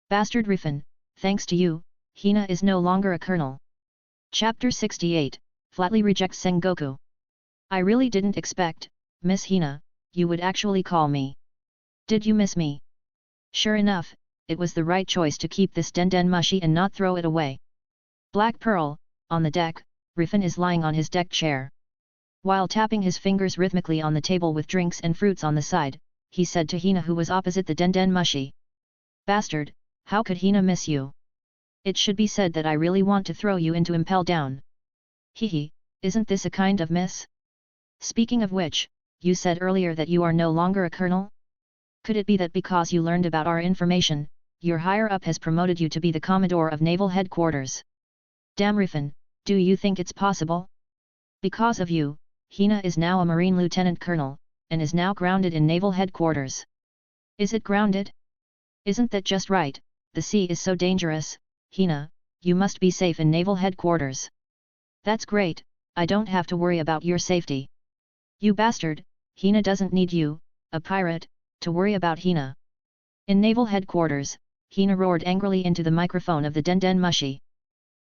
Bastard Rifan, thanks to you, Hina is no longer a colonel. Chapter 68, Flatly Rejects Sengoku. I really didn't expect, Miss Hina, you would actually call me. Did you miss me? Sure enough, it was the right choice to keep this denden mushi and not throw it away. Black Pearl, on the deck, Rifan is lying on his deck chair. While tapping his fingers rhythmically on the table with drinks and fruits on the side, he said to Hina who was opposite the denden mushi. Bastard, how could Hina miss you? It should be said that I really want to throw you into impel down. Hehe, isn't this a kind of miss? Speaking of which, you said earlier that you are no longer a colonel? Could it be that because you learned about our information, your higher-up has promoted you to be the Commodore of Naval Headquarters? Damn Rifan, do you think it's possible? Because of you, Hina is now a Marine Lieutenant Colonel, and is now grounded in Naval Headquarters. Is it grounded? Isn't that just right? The sea is so dangerous. Hina, you must be safe in naval headquarters. That's great, I don't have to worry about your safety. You bastard, Hina doesn't need you, a pirate, to worry about Hina. In naval headquarters, Hina roared angrily into the microphone of the Den Mushi.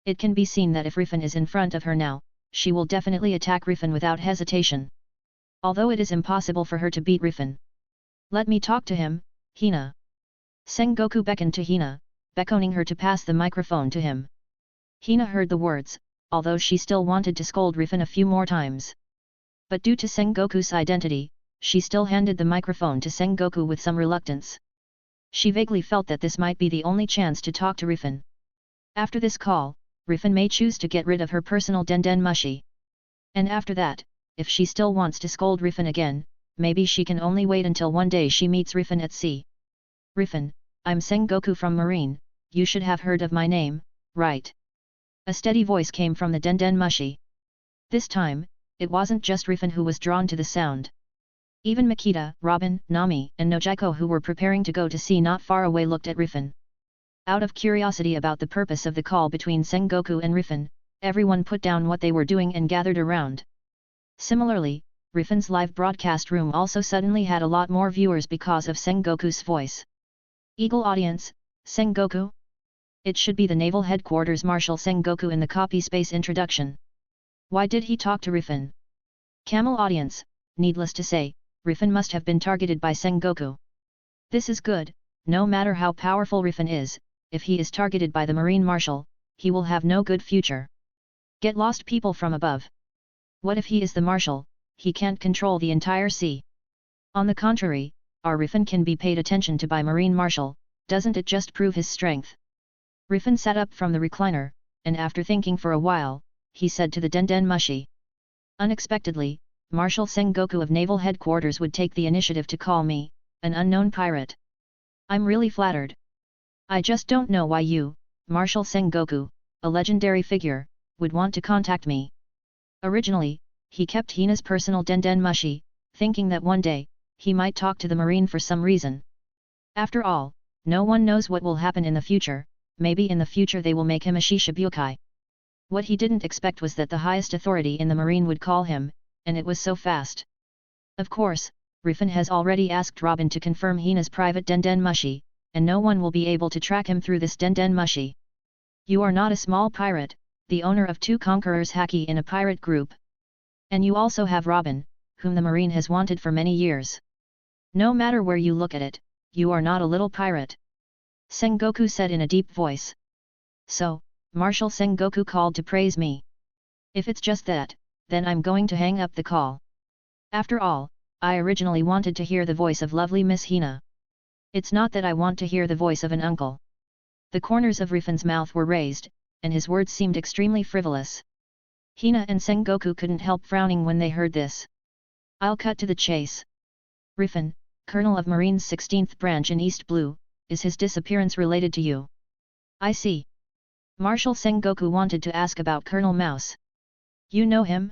It can be seen that if Rifan is in front of her now, she will definitely attack Rifan without hesitation. Although it is impossible for her to beat Rifan. Let me talk to him, Hina. Sengoku beckoned to Hina, beckoning her to pass the microphone to him. Hina heard the words, although she still wanted to scold Rifan a few more times. But due to Sengoku's identity, she still handed the microphone to Sengoku with some reluctance. She vaguely felt that this might be the only chance to talk to Rifan. After this call, Rifan may choose to get rid of her personal Den Mushi. And after that, if she still wants to scold Rifan again, maybe she can only wait until one day she meets Rifan at sea. Rifan, I'm Sengoku from Marine, you should have heard of my name, right? A steady voice came from the Den Mushi. This time, it wasn't just Rifan who was drawn to the sound. Even Makita, Robin, Nami, and Nojiko, who were preparing to go to sea not far away, looked at Rifan. Out of curiosity about the purpose of the call between Sengoku and Rifan, everyone put down what they were doing and gathered around. Similarly, Rifan's live broadcast room also suddenly had a lot more viewers because of Sengoku's voice. Eagle audience, Sengoku? It should be the Naval Headquarters Marshal Sengoku in the copy space introduction. Why did he talk to Rifan? Camel audience, needless to say, Rifan must have been targeted by Sengoku. This is good, no matter how powerful Rifan is, if he is targeted by the Marine Marshal, he will have no good future. Get lost, people from above. What if he is the Marshal? He can't control the entire sea. On the contrary, our Rifan can be paid attention to by Marine Marshal, doesn't it just prove his strength? Rifan sat up from the recliner, and after thinking for a while, he said to the Den Mushi. Unexpectedly, Marshal Sengoku of Naval Headquarters would take the initiative to call me, an unknown pirate. I'm really flattered. I just don't know why you, Marshal Sengoku, a legendary figure, would want to contact me. Originally, he kept Hina's personal Den Mushi, thinking that one day, he might talk to the Marine for some reason. After all, no one knows what will happen in the future, maybe in the future they will make him a Shishibukai. What he didn't expect was that the highest authority in the Marine would call him, and it was so fast. Of course, Rifan has already asked Robin to confirm Hina's private Den Mushi, and no one will be able to track him through this Den Mushi. You are not a small pirate, the owner of 2 conquerors haki in a pirate group. And you also have Robin, whom the Marine has wanted for many years. No matter where you look at it, you are not a little pirate. Sengoku said in a deep voice. So, Marshal Sengoku called to praise me. If it's just that, then I'm going to hang up the call. After all, I originally wanted to hear the voice of lovely Miss Hina. It's not that I want to hear the voice of an uncle. The corners of Rifan's mouth were raised, and his words seemed extremely frivolous. Hina and Sengoku couldn't help frowning when they heard this. I'll cut to the chase. Rifan, Colonel of Marine's 16th branch in East Blue, is his disappearance related to you? I see. Marshal Sengoku wanted to ask about Colonel Mouse. You know him?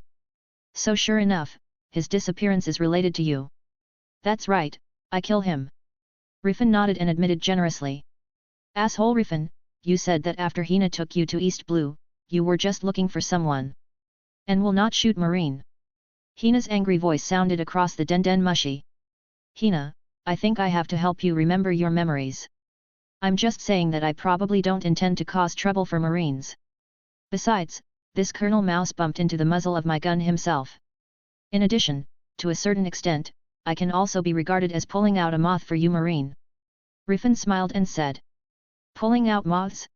So sure enough, his disappearance is related to you. That's right, I kill him. Rifan nodded and admitted generously. Asshole Rifan, you said that after Hina took you to East Blue, you were just looking for someone. And will not shoot Marine. Hina's angry voice sounded across the Den Mushi. Hina, I think I have to help you remember your memories. I'm just saying that I probably don't intend to cause trouble for Marines. Besides, this Colonel Mouse bumped into the muzzle of my gun himself. In addition, to a certain extent, I can also be regarded as pulling out a moth for you Marine. Rifan smiled and said. Pulling out moths?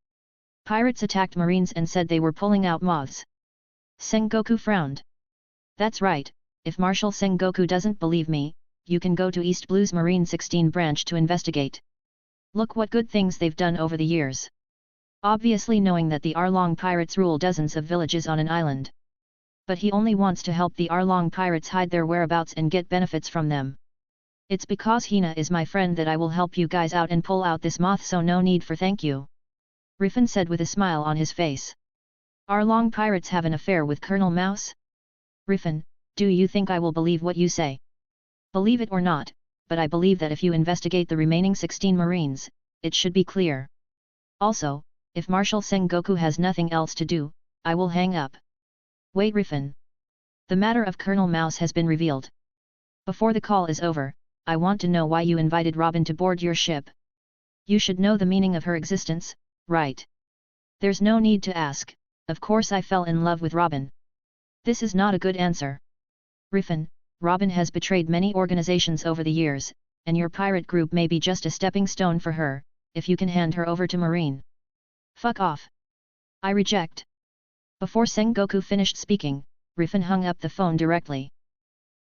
Pirates attacked Marines and said they were pulling out moths. Sengoku frowned. That's right, if Marshal Sengoku doesn't believe me, you can go to East Blue's Marine 16 branch to investigate. Look what good things they've done over the years. Obviously knowing that the Arlong pirates rule dozens of villages on an island. But he only wants to help the Arlong pirates hide their whereabouts and get benefits from them. It's because Hina is my friend that I will help you guys out and pull out this moth, so no need for thank you. Rifan said with a smile on his face. Arlong pirates have an affair with Colonel Mouse? Rifan, do you think I will believe what you say? Believe it or not, but I believe that if you investigate the remaining 16 Marines, it should be clear. Also, if Marshal Sengoku has nothing else to do, I will hang up. Wait, Rifan. The matter of Colonel Mouse has been revealed. Before the call is over, I want to know why you invited Robin to board your ship. You should know the meaning of her existence, right? There's no need to ask, of course I fell in love with Robin. This is not a good answer. Rifan, Robin has betrayed many organizations over the years, and your pirate group may be just a stepping stone for her, if you can hand her over to Marine. Fuck off. I reject. Before Sengoku finished speaking, Rifan hung up the phone directly.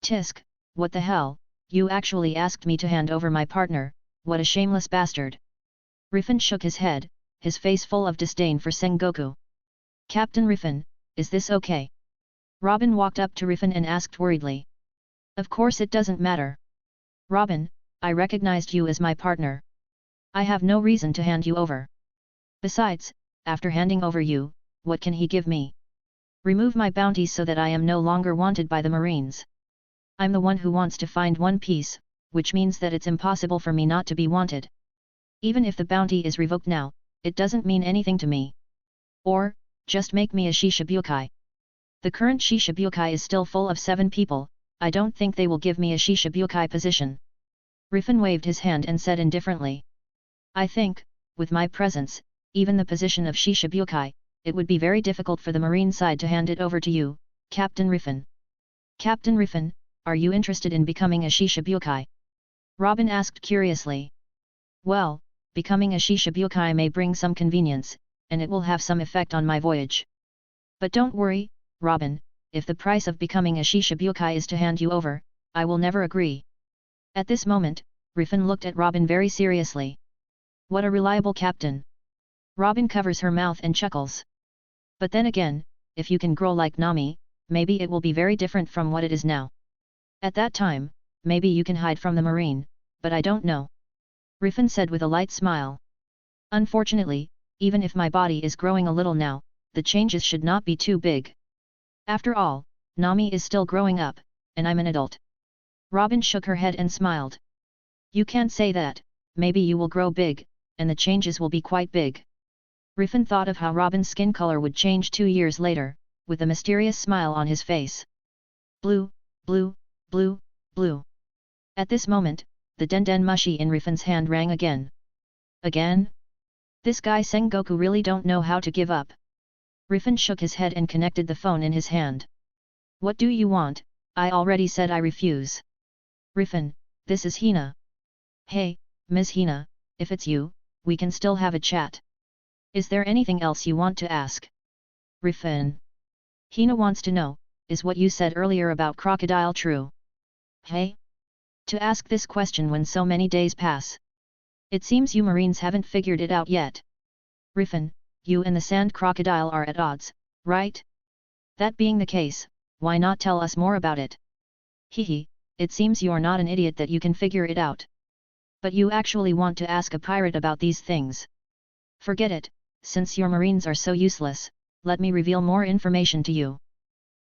Tisk, what the hell, you actually asked me to hand over my partner, what a shameless bastard. Rifan shook his head, his face full of disdain for Sengoku. Captain Rifan, is this okay? Robin walked up to Rifan and asked worriedly. Of course it doesn't matter. Robin, I recognized you as my partner. I have no reason to hand you over. Besides, after handing over you, what can he give me? Remove my bounty so that I am no longer wanted by the Marines. I'm the one who wants to find One Piece, which means that it's impossible for me not to be wanted. Even if the bounty is revoked now, it doesn't mean anything to me. Or, just make me a Shishibukai. The current Shishibukai is still full of 7 people, I don't think they will give me a Shishibukai position. Rifan waved his hand and said indifferently. I think, with my presence, even the position of Shishibukai, it would be very difficult for the Marine side to hand it over to you, Captain Rifan. Captain Rifan, are you interested in becoming a Shishibukai? Robin asked curiously. Well, becoming a Shishibukai may bring some convenience, and it will have some effect on my voyage. But don't worry, Robin, if the price of becoming a Shishibukai is to hand you over, I will never agree. At this moment, Rifan looked at Robin very seriously. What a reliable captain. Robin covers her mouth and chuckles. But then again, if you can grow like Nami, maybe it will be very different from what it is now. At that time, maybe you can hide from the Marine, but I don't know. Rifan said with a light smile. Unfortunately, even if my body is growing a little now, the changes should not be too big. After all, Nami is still growing up, and I'm an adult. Robin shook her head and smiled. You can't say that, maybe you will grow big, and the changes will be quite big. Rifan thought of how Robin's skin color would change 2 years later, with a mysterious smile on his face. Blue, blue, blue, blue. At this moment, the den mushi in Rifan's hand rang again. Again? This guy Sengoku really don't know how to give up. Rifan shook his head and connected the phone in his hand. What do you want? I already said I refuse. Rifan, this is Hina. Hey, Ms. Hina, if it's you, we can still have a chat. Is there anything else you want to ask? Rifan. Hina wants to know, is what you said earlier about crocodile true? Hey? To ask this question when so many days pass. It seems you Marines haven't figured it out yet. Rifan, you and the sand crocodile are at odds, right? That being the case, why not tell us more about it? Hehe, it seems you're not an idiot that you can figure it out. But you actually want to ask a pirate about these things. Forget it, since your Marines are so useless, let me reveal more information to you.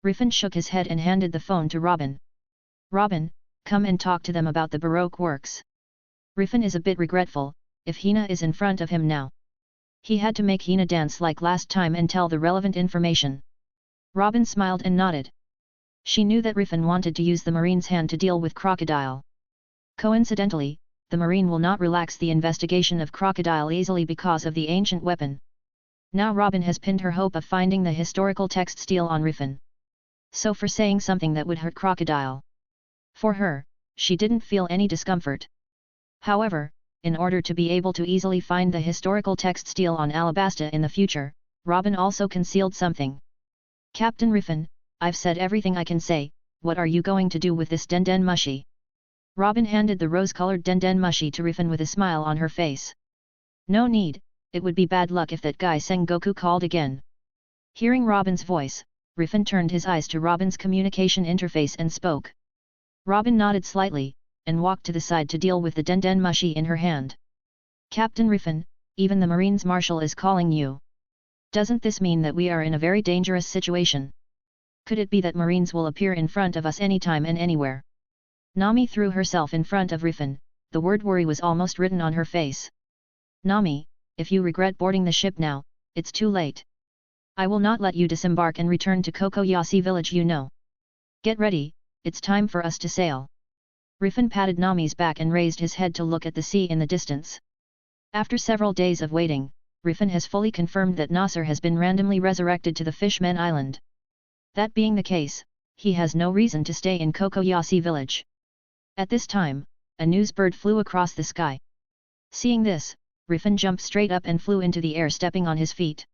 Rifan shook his head and handed the phone to Robin. Robin, come and talk to them about the Baroque works. Rifan is a bit regretful, if Hina is in front of him now. He had to make Hina dance like last time and tell the relevant information. Robin smiled and nodded. She knew that Rifan wanted to use the Marine's hand to deal with Crocodile. Coincidentally, the Marine will not relax the investigation of Crocodile easily because of the ancient weapon. Now Robin has pinned her hope of finding the historical text stele on Rifan. So for saying something that would hurt Crocodile. For her, she didn't feel any discomfort. However, in order to be able to easily find the historical text stele on Alabasta in the future, Robin also concealed something. Captain Rifan, I've said everything I can say, what are you going to do with this den mushi? Robin handed the rose-colored den mushi to Rifan with a smile on her face. No need, it would be bad luck if that guy Sengoku called again. Hearing Robin's voice, Rifan turned his eyes to Robin's communication interface and spoke. Robin nodded slightly, and walked to the side to deal with the den mushi in her hand. Captain Rifan, even the Marines Marshal is calling you. Doesn't this mean that we are in a very dangerous situation? Could it be that Marines will appear in front of us anytime and anywhere? Nami threw herself in front of Rifan, the word worry was almost written on her face. Nami, if you regret boarding the ship now, it's too late. I will not let you disembark and return to Kokoyasi village, you know. Get ready, it's time for us to sail. Rifan patted Nami's back and raised his head to look at the sea in the distance. After several days of waiting, Rifan has fully confirmed that Nasser has been randomly resurrected to the Fishmen Island. That being the case, he has no reason to stay in Kokoyasi village. At this time, a news bird flew across the sky. Seeing this, Rifan jumped straight up and flew into the air, stepping on his feet.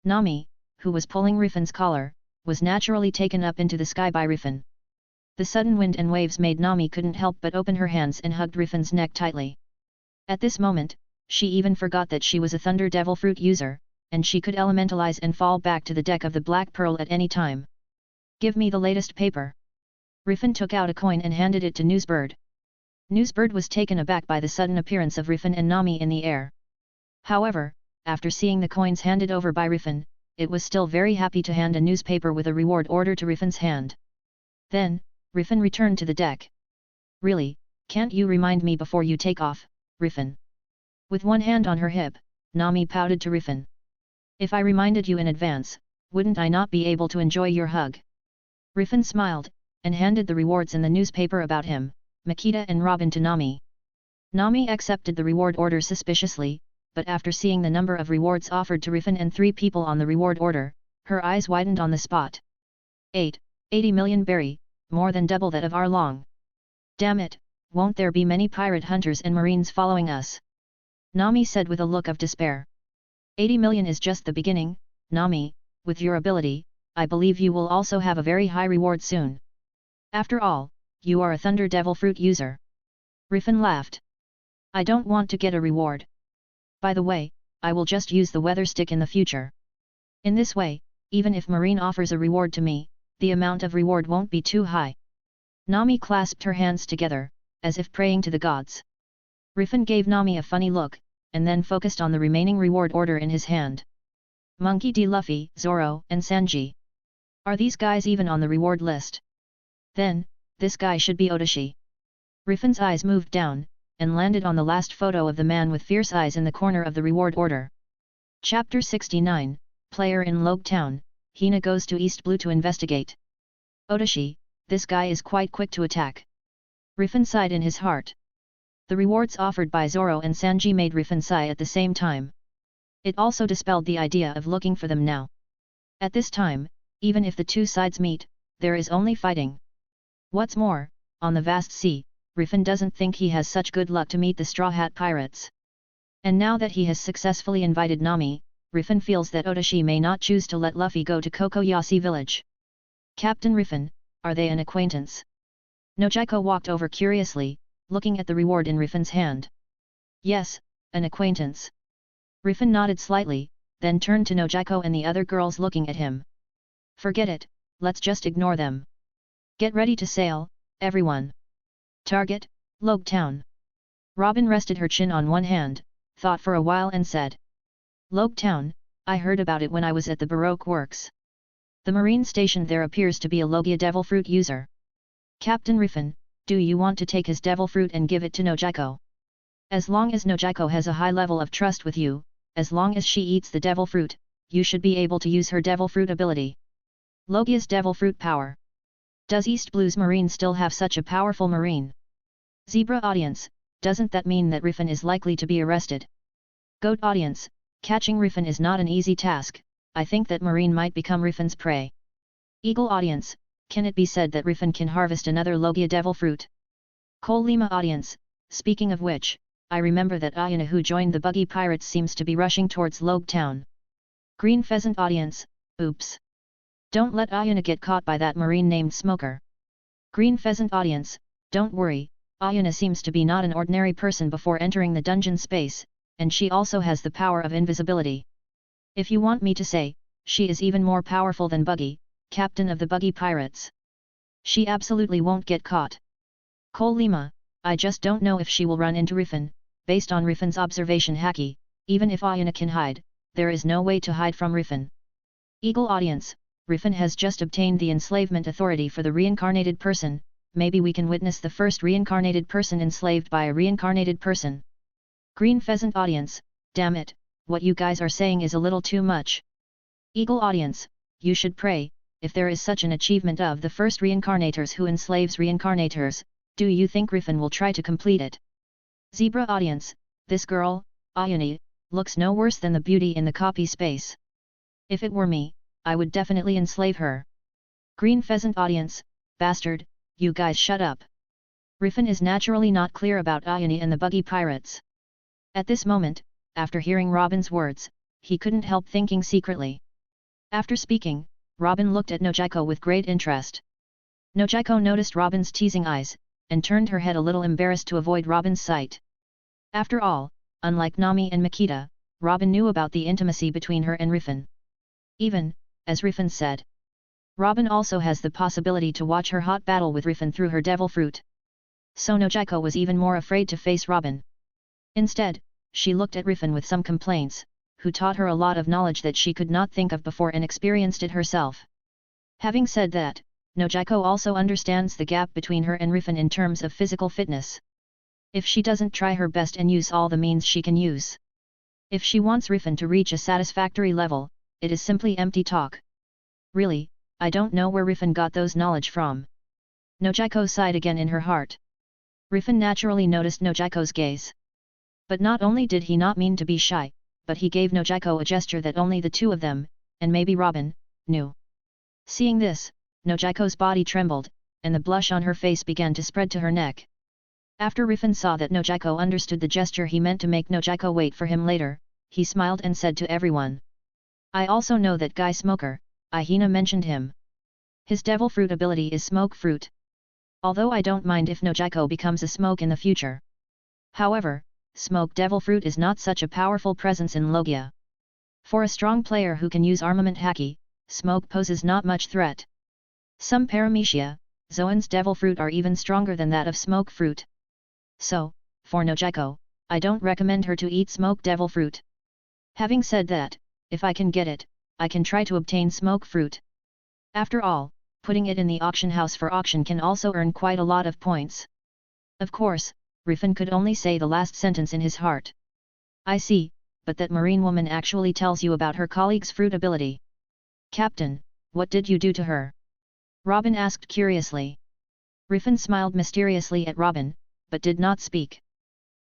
Nami, who was pulling Rifan's collar, was naturally taken up into the sky by Rifan. The sudden wind and waves made Nami couldn't help but open her hands and hugged Rifan's neck tightly. At this moment, she even forgot that she was a Thunder Devil Fruit user, and she could elementalize and fall back to the deck of the Black Pearl at any time. Give me the latest paper. Rifan took out a coin and handed it to Newsbird. Newsbird was taken aback by the sudden appearance of Rifan and Nami in the air. However, after seeing the coins handed over by Rifan, it was still very happy to hand a newspaper with a reward order to Rifan's hand. Then, Rifan returned to the deck. Really, can't you remind me before you take off, Rifan? With one hand on her hip, Nami pouted to Rifan. If I reminded you in advance, wouldn't I not be able to enjoy your hug? Rifan smiled, and handed the rewards in the newspaper about him, Makita and Robin to Nami. Nami accepted the reward order suspiciously, but after seeing the number of rewards offered to Rifan and 3 people on the reward order, her eyes widened on the spot. 80 million berry, more than double that of Arlong. Damn it, won't there be many pirate hunters and marines following us? Nami said with a look of despair. 80 million is just the beginning, Nami, with your ability, I believe you will also have a very high reward soon. After all, you are a Thunder Devil Fruit user. Rifan laughed. I don't want to get a reward. By the way, I will just use the weather stick in the future. In this way, even if Marine offers a reward to me, the amount of reward won't be too high. Nami clasped her hands together, as if praying to the gods. Rifan gave Nami a funny look, and then focused on the remaining reward order in his hand. Monkey D. Luffy, Zoro, and Sanji. Are these guys even on the reward list? Then, this guy should be Otoshi. Rifan's eyes moved down, and landed on the last photo of the man with fierce eyes in the corner of the reward order. Chapter 69, Player in Logue Town, Hina goes to East Blue to investigate. Otoshi, this guy is quite quick to attack. Rifan sighed in his heart. The rewards offered by Zoro and Sanji made Rifan sigh at the same time. It also dispelled the idea of looking for them now. At this time, even if the two sides meet, there is only fighting. What's more, on the vast sea, Rifan doesn't think he has such good luck to meet the Straw Hat Pirates. And now that he has successfully invited Nami, Rifan feels that Otoshi may not choose to let Luffy go to Kokoyasi village. Captain Rifan, are they an acquaintance? Nojiko walked over curiously, looking at the reward in Rifan's hand. Yes, an acquaintance. Rifan nodded slightly, then turned to Nojiko and the other girls looking at him. Forget it, let's just ignore them. Get ready to sail, everyone. Target, Logue Town. Robin rested her chin on one hand, thought for a while and said. Logue Town, I heard about it when I was at the Baroque Works. The marine stationed there appears to be a Logia Devil Fruit user. Captain Rifan, do you want to take his Devil Fruit and give it to Nojiko? As long as Nojiko has a high level of trust with you, as long as she eats the Devil Fruit, you should be able to use her Devil Fruit ability. Logia's Devil Fruit power. Does East Blue's marine still have such a powerful marine? Zebra audience, doesn't that mean that Rifan is likely to be arrested? Goat audience, catching Rifan is not an easy task, I think that marine might become Rifan's prey. Eagle audience, can it be said that Rifan can harvest another Logia Devil Fruit? Kolima audience, speaking of which, I remember that Ayana who joined the Buggy Pirates seems to be rushing towards Logue Town. Green Pheasant audience, oops. Don't let Ayana get caught by that marine named Smoker. Green Pheasant audience, don't worry, Ayana seems to be not an ordinary person before entering the dungeon space, and she also has the power of invisibility. If you want me to say, she is even more powerful than Buggy, captain of the Buggy Pirates. She absolutely won't get caught. Kolima, I just don't know if she will run into Rifan, based on Rifan's observation Haki, even if Ayana can hide, there is no way to hide from Rifan. Eagle audience, Rifan has just obtained the enslavement authority for the reincarnated person, maybe we can witness the first reincarnated person enslaved by a reincarnated person. Green Pheasant audience, damn it, what you guys are saying is a little too much. Eagle audience, you should pray, if there is such an achievement of the first reincarnators who enslaves reincarnators, do you think Rifan will try to complete it? Zebra audience, this girl, Ayani, looks no worse than the beauty in the copy space. If it were me, I would definitely enslave her. Green Pheasant audience, bastard, you guys shut up. Rifan is naturally not clear about Ayani and the buggy pirates. At this moment, after hearing Robin's words, he couldn't help thinking secretly. After speaking, Robin looked at Nojiko with great interest. Nojiko noticed Robin's teasing eyes, and turned her head a little embarrassed to avoid Robin's sight. After all, unlike Nami and Makita, Robin knew about the intimacy between her and Rifan. Even, as Rifan said, Robin also has the possibility to watch her hot battle with Rifan through her devil fruit. So Nojiko was even more afraid to face Robin. Instead, she looked at Rifan with some complaints, who taught her a lot of knowledge that she could not think of before and experienced it herself. Having said that, Nojiko also understands the gap between her and Rifan in terms of physical fitness. If she doesn't try her best and use all the means she can use. If she wants Rifan to reach a satisfactory level, it is simply empty talk. Really, I don't know where Rifan got those knowledge from. Nojiko sighed again in her heart. Rifan naturally noticed Nojiko's gaze. But not only did he not mean to be shy, but he gave Nojiko a gesture that only the two of them, and maybe Robin, knew. Seeing this, Nojiko's body trembled, and the blush on her face began to spread to her neck. After Rifan saw that Nojiko understood the gesture he meant to make Nojiko wait for him later, he smiled and said to everyone. I also know that guy smoker, Ihina mentioned him. His devil fruit ability is smoke fruit. Although I don't mind if Nojiko becomes a smoke in the future. However, smoke devil fruit is not such a powerful presence in Logia. For a strong player who can use armament haki, smoke poses not much threat. Some paramecia, Zoan's devil fruit are even stronger than that of smoke fruit. So, for Nojiko, I don't recommend her to eat smoke devil fruit. Having said that, if I can get it, I can try to obtain smoke fruit. After all, putting it in the auction house for auction can also earn quite a lot of points. Of course, Rifan could only say the last sentence in his heart. I see, but that marine woman actually tells you about her colleague's fruit ability. Captain, what did you do to her? Robin asked curiously. Rifan smiled mysteriously at Robin, but did not speak.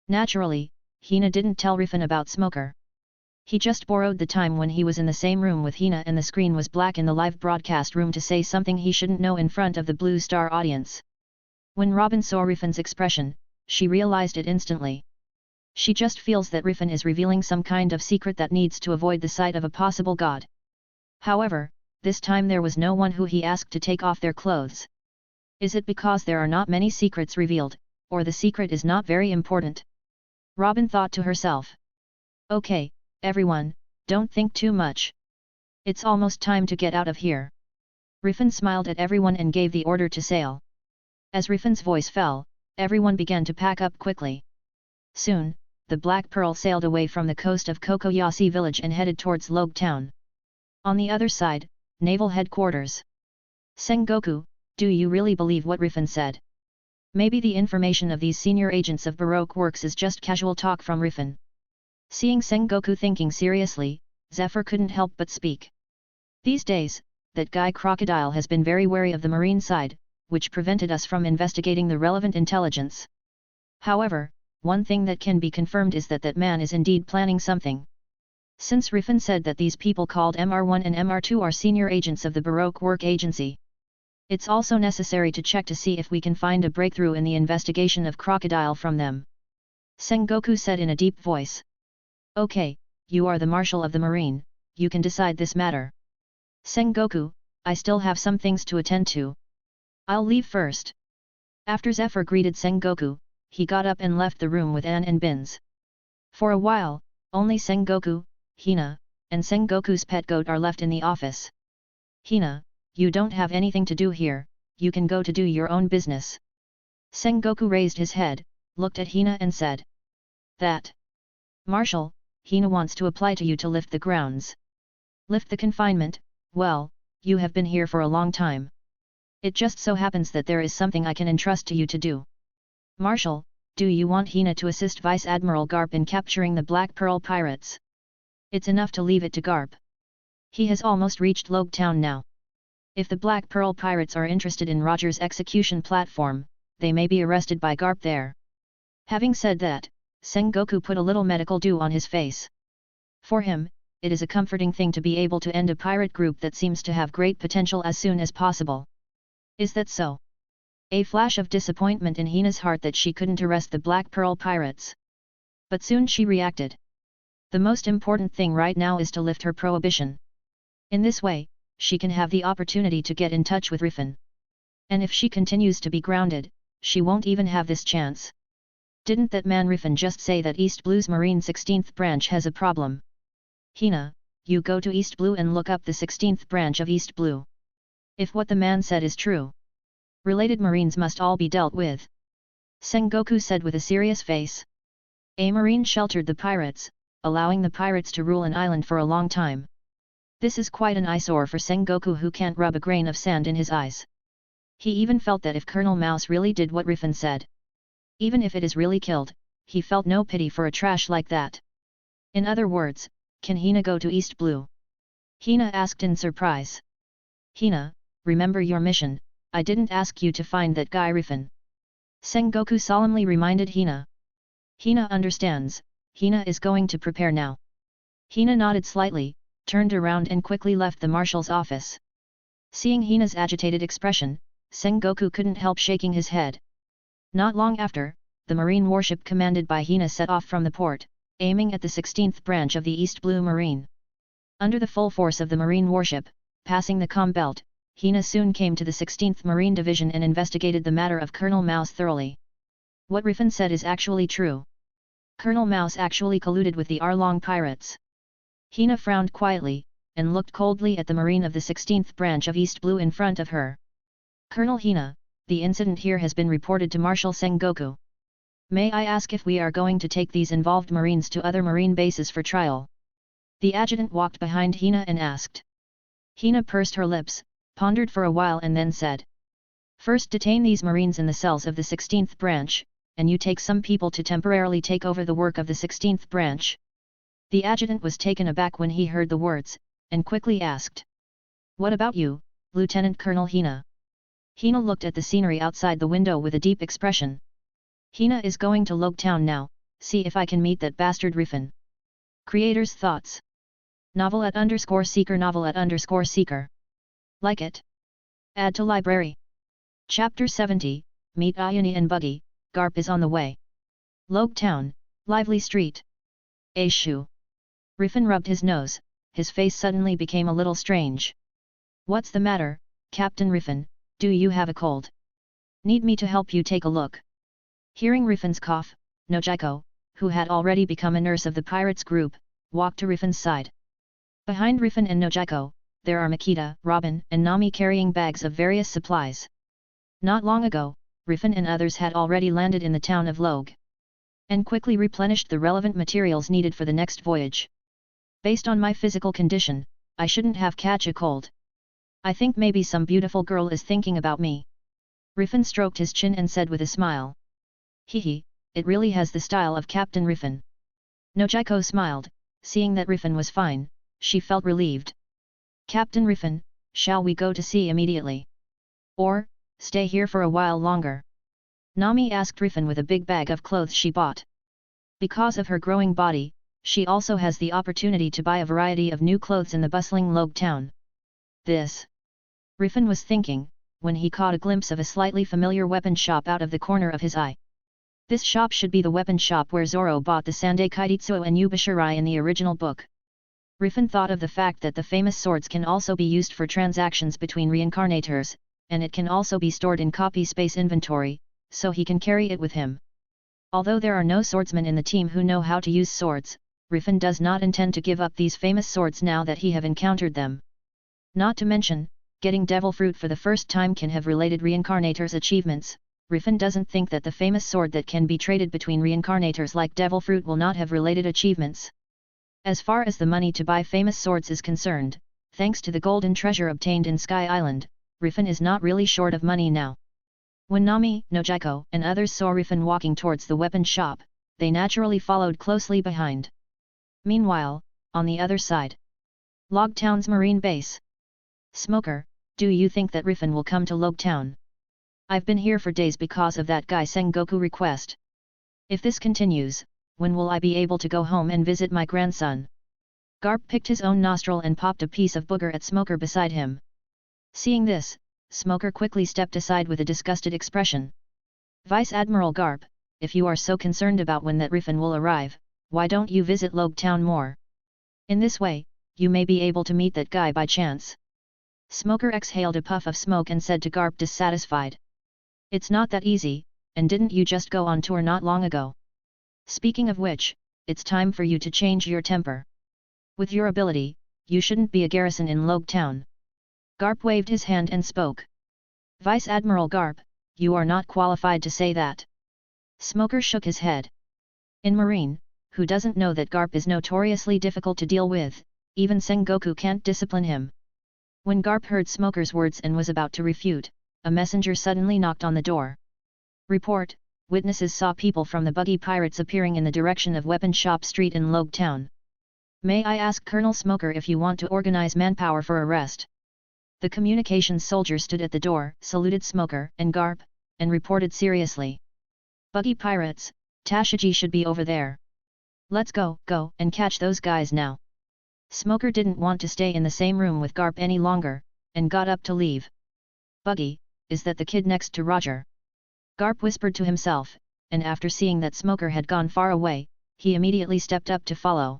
Naturally, Hina didn't tell Rifan about Smoker. He just borrowed the time when he was in the same room with Hina and the screen was black in the live broadcast room to say something he shouldn't know in front of the Blue Star audience. When Robin saw Rifan's expression, she realized it instantly. She just feels that Rifan is revealing some kind of secret that needs to avoid the sight of a possible god. However, this time there was no one who he asked to take off their clothes. Is it because there are not many secrets revealed, or the secret is not very important? Robin thought to herself. Okay, everyone, don't think too much. It's almost time to get out of here. Rifan smiled at everyone and gave the order to sail. As Rifan's voice fell, everyone began to pack up quickly. Soon, the Black Pearl sailed away from the coast of Kokoyasi village and headed towards Logue town. On the other side, Naval Headquarters. Sengoku, do you really believe what Rifan said? Maybe the information of these senior agents of Baroque works is just casual talk from Rifan. Seeing Sengoku thinking seriously, Zephyr couldn't help but speak. These days, that guy Crocodile has been very wary of the marine side, which prevented us from investigating the relevant intelligence. However, one thing that can be confirmed is that that man is indeed planning something. Since Rifan said that these people called MR1 and MR2 are senior agents of the Baroque Work Agency, it's also necessary to check to see if we can find a breakthrough in the investigation of Crocodile from them. Sengoku said in a deep voice. Okay, you are the Marshal of the Marine, you can decide this matter. Sengoku, I still have some things to attend to. I'll leave first. After Zephyr greeted Sengoku, he got up and left the room with Anne and Bins. For a while, only Sengoku, Hina, and Sengoku's pet goat are left in the office. Hina, you don't have anything to do here, you can go to do your own business. Sengoku raised his head, looked at Hina and said. That. Marshal, Hina wants to apply to you to lift the grounds. Lift the confinement, well, you have been here for a long time. It just so happens that there is something I can entrust to you to do. Marshal, do you want Hina to assist Vice Admiral Garp in capturing the Black Pearl pirates? It's enough to leave it to Garp. He has almost reached Logue Town now. If the Black Pearl pirates are interested in Roger's execution platform, they may be arrested by Garp there. Having said that, Sengoku put a little medical dew on his face. For him, it is a comforting thing to be able to end a pirate group that seems to have great potential as soon as possible. Is that so? A flash of disappointment in Hina's heart that she couldn't arrest the Black Pearl pirates. But soon she reacted. The most important thing right now is to lift her prohibition. In this way, she can have the opportunity to get in touch with Rifan. And if she continues to be grounded, she won't even have this chance. Didn't that man Rifan just say that East Blue's Marine 16th branch has a problem? Hina, you go to East Blue and look up the 16th branch of East Blue. If what the man said is true, related Marines must all be dealt with. Sengoku said with a serious face. A Marine sheltered the pirates, allowing the pirates to rule an island for a long time. This is quite an eyesore for Sengoku, who can't rub a grain of sand in his eyes. He even felt that if Colonel Mouse really did what Rifan said, even if it is really killed, he felt no pity for a trash like that. In other words, can Hina go to East Blue? Hina asked in surprise. Hina, remember your mission, I didn't ask you to find that guy Rifan. Sengoku solemnly reminded Hina. Hina understands, Hina is going to prepare now. Hina nodded slightly, turned around and quickly left the marshal's office. Seeing Hina's agitated expression, Sengoku couldn't help shaking his head. Not long after, the marine warship commanded by Hina set off from the port, aiming at the 16th branch of the East Blue Marine. Under the full force of the marine warship, passing the comm belt, Hina soon came to the 16th Marine Division and investigated the matter of Colonel Mouse thoroughly. What Rifan said is actually true. Colonel Mouse actually colluded with the Arlong pirates. Hina frowned quietly, and looked coldly at the Marine of the 16th branch of East Blue in front of her. Colonel Hina, the incident here has been reported to Marshal Sengoku. May I ask if we are going to take these involved Marines to other Marine bases for trial? The adjutant walked behind Hina and asked. Hina pursed her lips, pondered for a while and then said. First detain these Marines in the cells of the 16th branch, and you take some people to temporarily take over the work of the 16th branch. The adjutant was taken aback when he heard the words, and quickly asked. What about you, Lieutenant Colonel Hina? Hina looked at the scenery outside the window with a deep expression. Hina is going to Logue Town now, see if I can meet that bastard Rifan. Creator's thoughts. Novelette_seeker Novelette_seeker. Like it? Add to library. Chapter 70, Meet Ayani and Buggy, Garp is on the way. Logue Town, lively street. Aishu. Rifan rubbed his nose, his face suddenly became a little strange. What's the matter, Captain Rifan, do you have a cold? Need me to help you take a look? Hearing Rifan's cough, Nojiko, who had already become a nurse of the pirates group, walked to Rifan's side. Behind Rifan and Nojiko, there are Makita, Robin and Nami carrying bags of various supplies. Not long ago, Rifan and others had already landed in the town of Logue, and quickly replenished the relevant materials needed for the next voyage. Based on my physical condition, I shouldn't have catch a cold. I think maybe some beautiful girl is thinking about me. Rifan stroked his chin and said with a smile. Hehe, it really has the style of Captain Rifan. Nojiko smiled, seeing that Rifan was fine, she felt relieved. Captain Rifan, shall we go to sea immediately? Or, stay here for a while longer? Nami asked Rifan with a big bag of clothes she bought. Because of her growing body, she also has the opportunity to buy a variety of new clothes in the bustling Logue Town. This, Rifan was thinking, when he caught a glimpse of a slightly familiar weapon shop out of the corner of his eye. This shop should be the weapon shop where Zoro bought the Sandai Kaititsuo and Yubashirai in the original book. Rifan thought of the fact that the famous swords can also be used for transactions between reincarnators, and it can also be stored in copy space inventory, so he can carry it with him. Although there are no swordsmen in the team who know how to use swords, Rifan does not intend to give up these famous swords now that he have encountered them. Not to mention, getting Devil Fruit for the first time can have related reincarnators' achievements. Rifan doesn't think that the famous sword that can be traded between reincarnators like Devil Fruit will not have related achievements. As far as the money to buy famous swords is concerned, thanks to the golden treasure obtained in Sky Island, Rifan is not really short of money now. When Nami, Nojiko, and others saw Rifan walking towards the weapon shop, they naturally followed closely behind. Meanwhile, on the other side, Logtown's marine base. Smoker, do you think that Rifan will come to Logtown? I've been here for days because of that guy Sengoku request. If this continues, when will I be able to go home and visit my grandson? Garp picked his own nostril and popped a piece of booger at Smoker beside him. Seeing this, Smoker quickly stepped aside with a disgusted expression. Vice Admiral Garp, if you are so concerned about when that Rifan will arrive, why don't you visit Logtown more? In this way, you may be able to meet that guy by chance. Smoker exhaled a puff of smoke and said to Garp dissatisfied. It's not that easy, and didn't you just go on tour not long ago? Speaking of which, it's time for you to change your temper. With your ability, you shouldn't be a garrison in Logtown. Garp waved his hand and spoke. Vice Admiral Garp, you are not qualified to say that. Smoker shook his head. In Marine, who doesn't know that Garp is notoriously difficult to deal with, even Sengoku can't discipline him. When Garp heard Smoker's words and was about to refute, a messenger suddenly knocked on the door. Report, witnesses saw people from the buggy pirates appearing in the direction of Weapon Shop Street in Logtown. May I ask Colonel Smoker if you want to organize manpower for arrest? The communications soldier stood at the door, saluted Smoker and Garp, and reported seriously. Buggy pirates, Tashiji should be over there. Let's go and catch those guys now. Smoker didn't want to stay in the same room with Garp any longer, and got up to leave. Buggy, is that the kid next to Roger? Garp whispered to himself, and after seeing that Smoker had gone far away, he immediately stepped up to follow.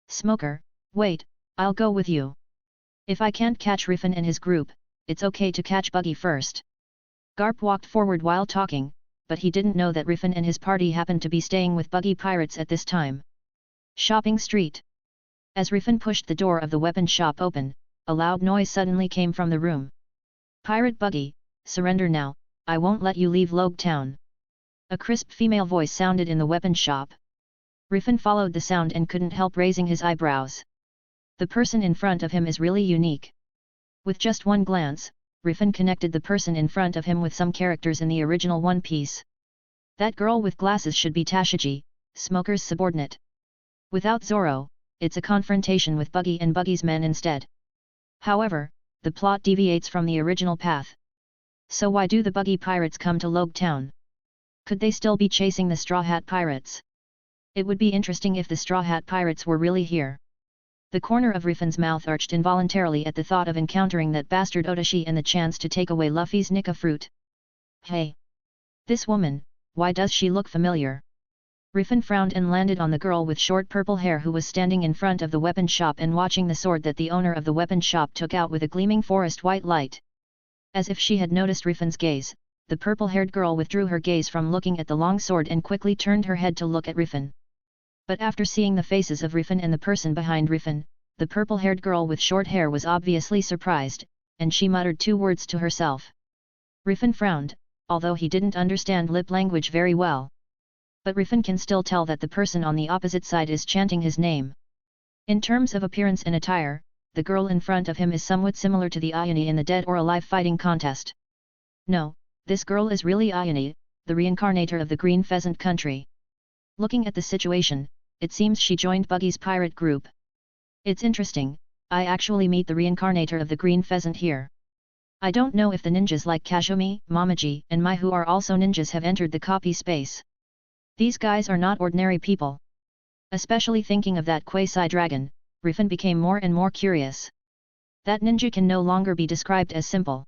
Smoker, wait, I'll go with you. If I can't catch Rifan and his group, it's okay to catch Buggy first. Garp walked forward while talking, but he didn't know that Rifan and his party happened to be staying with buggy pirates at this time. Shopping Street. As Rifan pushed the door of the weapon shop open, a loud noise suddenly came from the room. Pirate Buggy, surrender now, I won't let you leave Logtown. A crisp female voice sounded in the weapon shop. Rifan followed the sound and couldn't help raising his eyebrows. The person in front of him is really unique. With just one glance, Rifan connected the person in front of him with some characters in the original One Piece. That girl with glasses should be Tashiji, Smoker's subordinate. Without Zoro, it's a confrontation with Buggy and Buggy's men instead. However, the plot deviates from the original path. So why do the buggy pirates come to Logtown? Could they still be chasing the Straw Hat Pirates? It would be interesting if the Straw Hat Pirates were really here. The corner of Rifan's mouth arched involuntarily at the thought of encountering that bastard Otoshi and the chance to take away Luffy's Nika fruit. Hey! This woman, why does she look familiar? Rifan frowned and landed on the girl with short purple hair who was standing in front of the weapon shop and watching the sword that the owner of the weapon shop took out with a gleaming forest white light. As if she had noticed Rifan's gaze, the purple-haired girl withdrew her gaze from looking at the long sword and quickly turned her head to look at Rifan. But after seeing the faces of Rifan and the person behind Rifan, the purple-haired girl with short hair was obviously surprised, and she muttered two words to herself. Rifan frowned, although he didn't understand lip language very well. But Rifan can still tell that the person on the opposite side is chanting his name. In terms of appearance and attire, the girl in front of him is somewhat similar to the Ayane in the Dead or Alive fighting contest. No, this girl is really Ayane, the reincarnator of the Green Pheasant country. Looking at the situation, it seems she joined Buggy's pirate group. It's interesting, I actually meet the reincarnator of the Green Pheasant here. I don't know if the ninjas like Kazumi, Momoji, and Mai who are also ninjas have entered the copy space. These guys are not ordinary people. Especially thinking of that quasi-dragon, Rifan became more and more curious. That ninja can no longer be described as simple.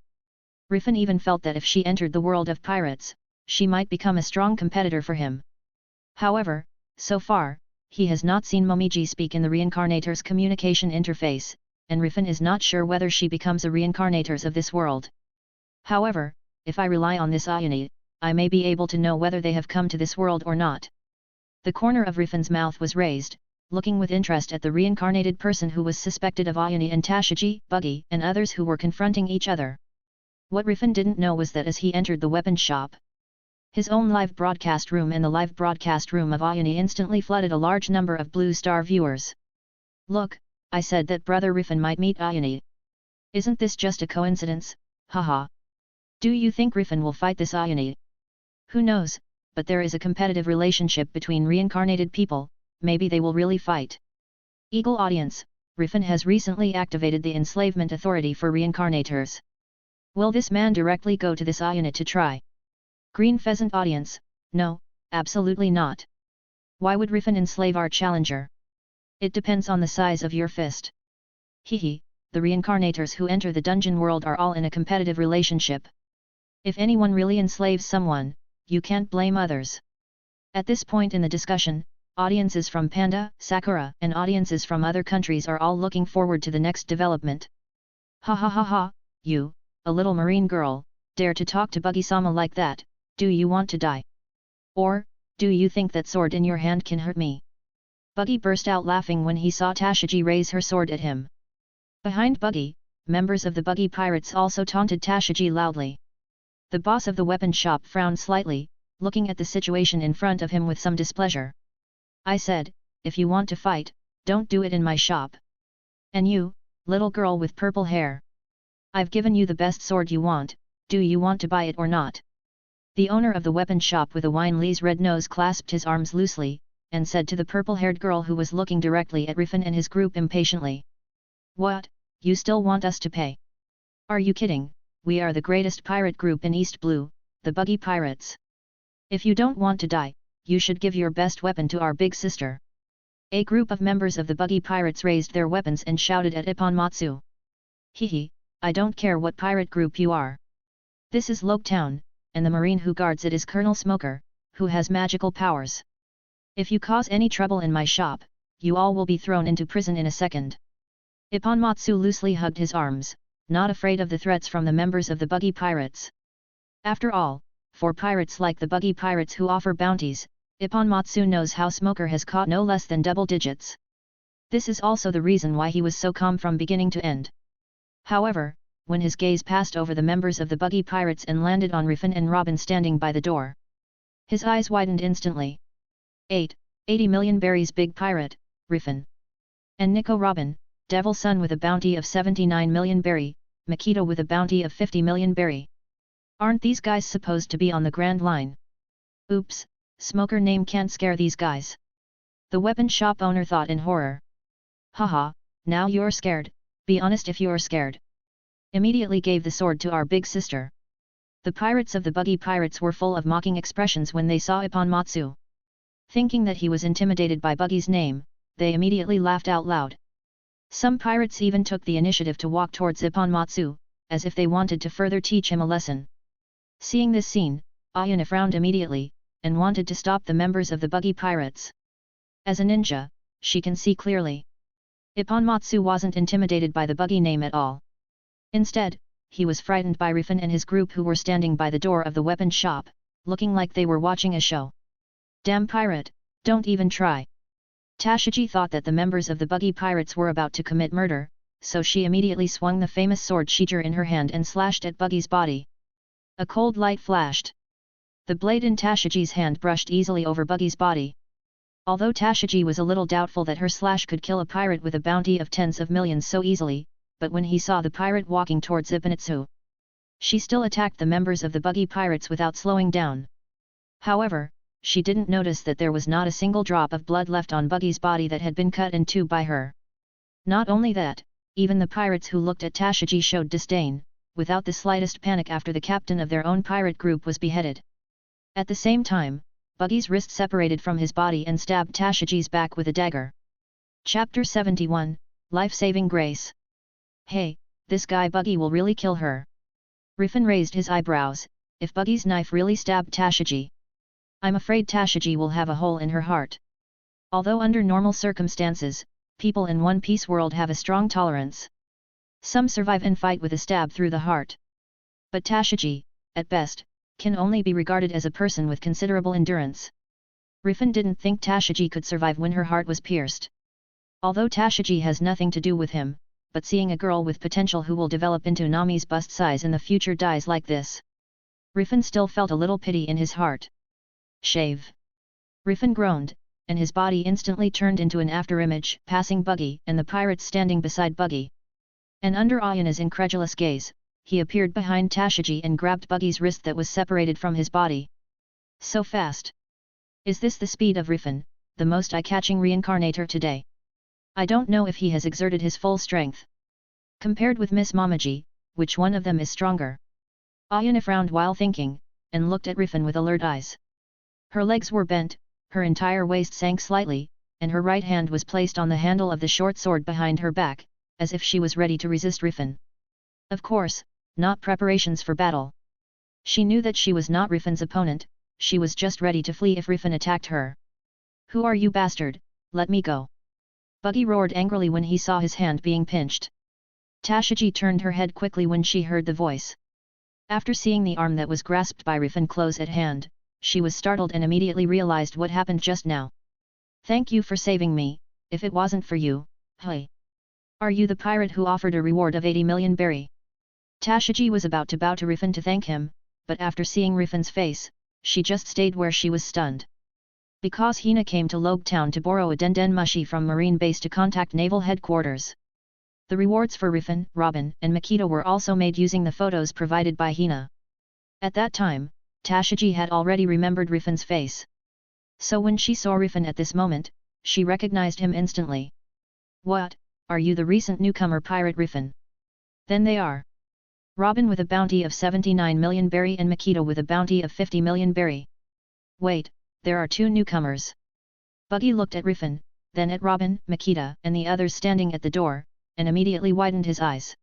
Rifan even felt that if she entered the world of pirates, she might become a strong competitor for him. However, so far, he has not seen Momiji speak in the reincarnator's communication interface, and Rifan is not sure whether she becomes a reincarnator of this world. However, if I rely on this Ayane, I may be able to know whether they have come to this world or not. The corner of Rifan's mouth was raised, looking with interest at the reincarnated person who was suspected of Ayane and Tashiji, Buggy, and others who were confronting each other. What Rifan didn't know was that as he entered the weapon shop, his own live broadcast room and the live broadcast room of Ayane instantly flooded a large number of Blue Star viewers. Look, I said that brother Rifan might meet Ayane. Isn't this just a coincidence? Haha. Do you think Rifan will fight this Ayani? Who knows, but there is a competitive relationship between reincarnated people, maybe they will really fight. Eagle audience, Rifan has recently activated the enslavement authority for reincarnators. Will this man directly go to this Ayani to try? Green pheasant audience, no, absolutely not. Why would Rifan enslave our challenger? It depends on the size of your fist. Hehe, the reincarnators who enter the dungeon world are all in a competitive relationship. If anyone really enslaves someone, you can't blame others. At this point in the discussion, audiences from Panda, Sakura, and audiences from other countries are all looking forward to the next development. Ha ha ha ha, you, a little marine girl, dare to talk to Buggy-sama like that, do you want to die? Or, do you think that sword in your hand can hurt me? Buggy burst out laughing when he saw Tashigi raise her sword at him. Behind Buggy, members of the Buggy Pirates also taunted Tashigi loudly. The boss of the weapon shop frowned slightly, looking at the situation in front of him with some displeasure. I said, if you want to fight, don't do it in my shop. And you, little girl with purple hair. I've given you the best sword you want, do you want to buy it or not? The owner of the weapon shop with a Winley's red nose clasped his arms loosely, and said to the purple-haired girl who was looking directly at Rifan and his group impatiently. What, you still want us to pay? Are you kidding? We are the greatest pirate group in East Blue, the Buggy Pirates. If you don't want to die, you should give your best weapon to our big sister. A group of members of the Buggy Pirates raised their weapons and shouted at Ipponmatsu. Hehe, I don't care what pirate group you are. This is Loketown, and the marine who guards it is Colonel Smoker, who has magical powers. If you cause any trouble in my shop, you all will be thrown into prison in a second. Ipponmatsu loosely hugged his arms, not afraid of the threats from the members of the Buggy Pirates. After all, for pirates like the Buggy Pirates who offer bounties, Ipponmatsu knows how Smoker has caught no less than double digits. This is also the reason why he was so calm from beginning to end. However, when his gaze passed over the members of the Buggy Pirates and landed on Rifan and Robin standing by the door, his eyes widened instantly. 80 million berries big pirate, Rifan. And Nico Robin, Devil Son with a bounty of 79 million berry, Makito with a bounty of 50 million berry. Aren't these guys supposed to be on the Grand Line? Oops, Smoker name can't scare these guys. The weapon shop owner thought in horror. Haha, now you're scared, be honest if you're scared. Immediately gave the sword to our big sister. The pirates of the Buggy Pirates were full of mocking expressions when they saw Ipponmatsu. Thinking that he was intimidated by Buggy's name, they immediately laughed out loud. Some pirates even took the initiative to walk towards Ipponmatsu, as if they wanted to further teach him a lesson. Seeing this scene, Ayana frowned immediately, and wanted to stop the members of the Buggy Pirates. As a ninja, she can see clearly. Ipponmatsu wasn't intimidated by the Buggy name at all. Instead, he was frightened by Rifan and his group who were standing by the door of the weapon shop, looking like they were watching a show. Damn pirate, don't even try. Tashigi thought that the members of the Buggy Pirates were about to commit murder, so she immediately swung the famous sword Shijir in her hand and slashed at Buggy's body. A cold light flashed. The blade in Tashigi's hand brushed easily over Buggy's body. Although Tashigi was a little doubtful that her slash could kill a pirate with a bounty of tens of millions so easily, but when he saw the pirate walking towards Ipponmatsu, she still attacked the members of the Buggy Pirates without slowing down. However, she didn't notice that there was not a single drop of blood left on Buggy's body that had been cut in two by her. Not only that, even the pirates who looked at Tashigi showed disdain, without the slightest panic after the captain of their own pirate group was beheaded. At the same time, Buggy's wrist separated from his body and stabbed Tashigi's back with a dagger. Chapter 71, Life-Saving Grace. Hey, this guy Buggy will really kill her. Rifan raised his eyebrows. If Buggy's knife really stabbed Tashigi, I'm afraid Tashigi will have a hole in her heart. Although under normal circumstances, people in One Piece world have a strong tolerance. Some survive and fight with a stab through the heart. But Tashigi, at best, can only be regarded as a person with considerable endurance. Rifan didn't think Tashigi could survive when her heart was pierced. Although Tashigi has nothing to do with him, but seeing a girl with potential who will develop into Nami's bust size in the future dies like this, Rifan still felt a little pity in his heart. Shave. Rifan groaned, and his body instantly turned into an afterimage, passing Buggy and the pirates standing beside Buggy. And under Ayana's incredulous gaze, he appeared behind Tashiji and grabbed Buggy's wrist that was separated from his body. So fast! Is this the speed of Rifan, the most eye-catching reincarnator today? I don't know if he has exerted his full strength. Compared with Miss Momoji, which one of them is stronger? Ayana frowned while thinking, and looked at Rifan with alert eyes. Her legs were bent, her entire waist sank slightly, and her right hand was placed on the handle of the short sword behind her back, as if she was ready to resist Rifan. Of course, not preparations for battle. She knew that she was not Rifan's opponent, she was just ready to flee if Rifan attacked her. Who are you, bastard? Let me go! Buggy roared angrily when he saw his hand being pinched. Tashiji turned her head quickly when she heard the voice. After seeing the arm that was grasped by Rifan close at hand, she was startled and immediately realized what happened just now. Thank you for saving me, if it wasn't for you, hey! Are you the pirate who offered a reward of 80 million berry? Tashiji was about to bow to Rifan to thank him, but after seeing Rifan's face, she just stayed where she was stunned. Because Hina came to Logue Town to borrow a Den Mushi from Marine Base to contact Naval Headquarters. The rewards for Rifan, Robin and Makita were also made using the photos provided by Hina. At that time, Tashiji had already remembered Rifan's face. So when she saw Rifan at this moment, she recognized him instantly. What, are you the recent newcomer pirate Rifan? Then they are. Robin with a bounty of 79 million berry and Makita with a bounty of 50 million berry. Wait, there are two newcomers. Buggy looked at Rifan, then at Robin, Makita and the others standing at the door, and immediately widened his eyes.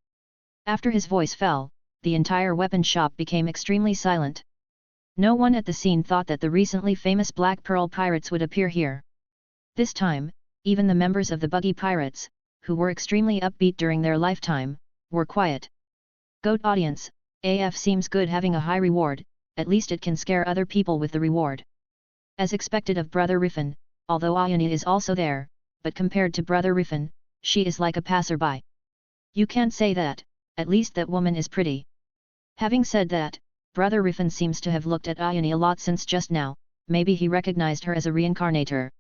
After his voice fell, the entire weapon shop became extremely silent. No one at the scene thought that the recently famous Black Pearl pirates would appear here. This time, even the members of the Buggy Pirates, who were extremely upbeat during their lifetime, were quiet. Goat audience, AF seems good having a high reward, at least it can scare other people with the reward. As expected of Brother Rifan, although Ayani is also there, but compared to Brother Rifan, she is like a passerby. You can't say that, at least that woman is pretty. Having said that, Brother Rifan seems to have looked at Ayani a lot since just now, maybe he recognized her as a reincarnator.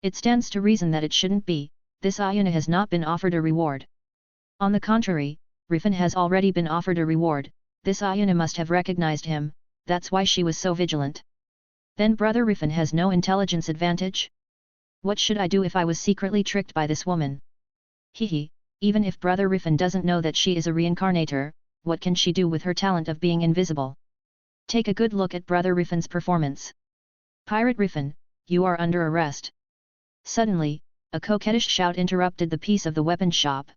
It stands to reason that it shouldn't be, this Ayana has not been offered a reward. On the contrary, Rifan has already been offered a reward, this Ayana must have recognized him, that's why she was so vigilant. Then Brother Rifan has no intelligence advantage? What should I do if I was secretly tricked by this woman? Hehe, even if Brother Rifan doesn't know that she is a reincarnator, what can she do with her talent of being invisible? Take a good look at Brother Rifan's performance. Pirate Rifan, you are under arrest. Suddenly, a coquettish shout interrupted the peace of the weapon shop.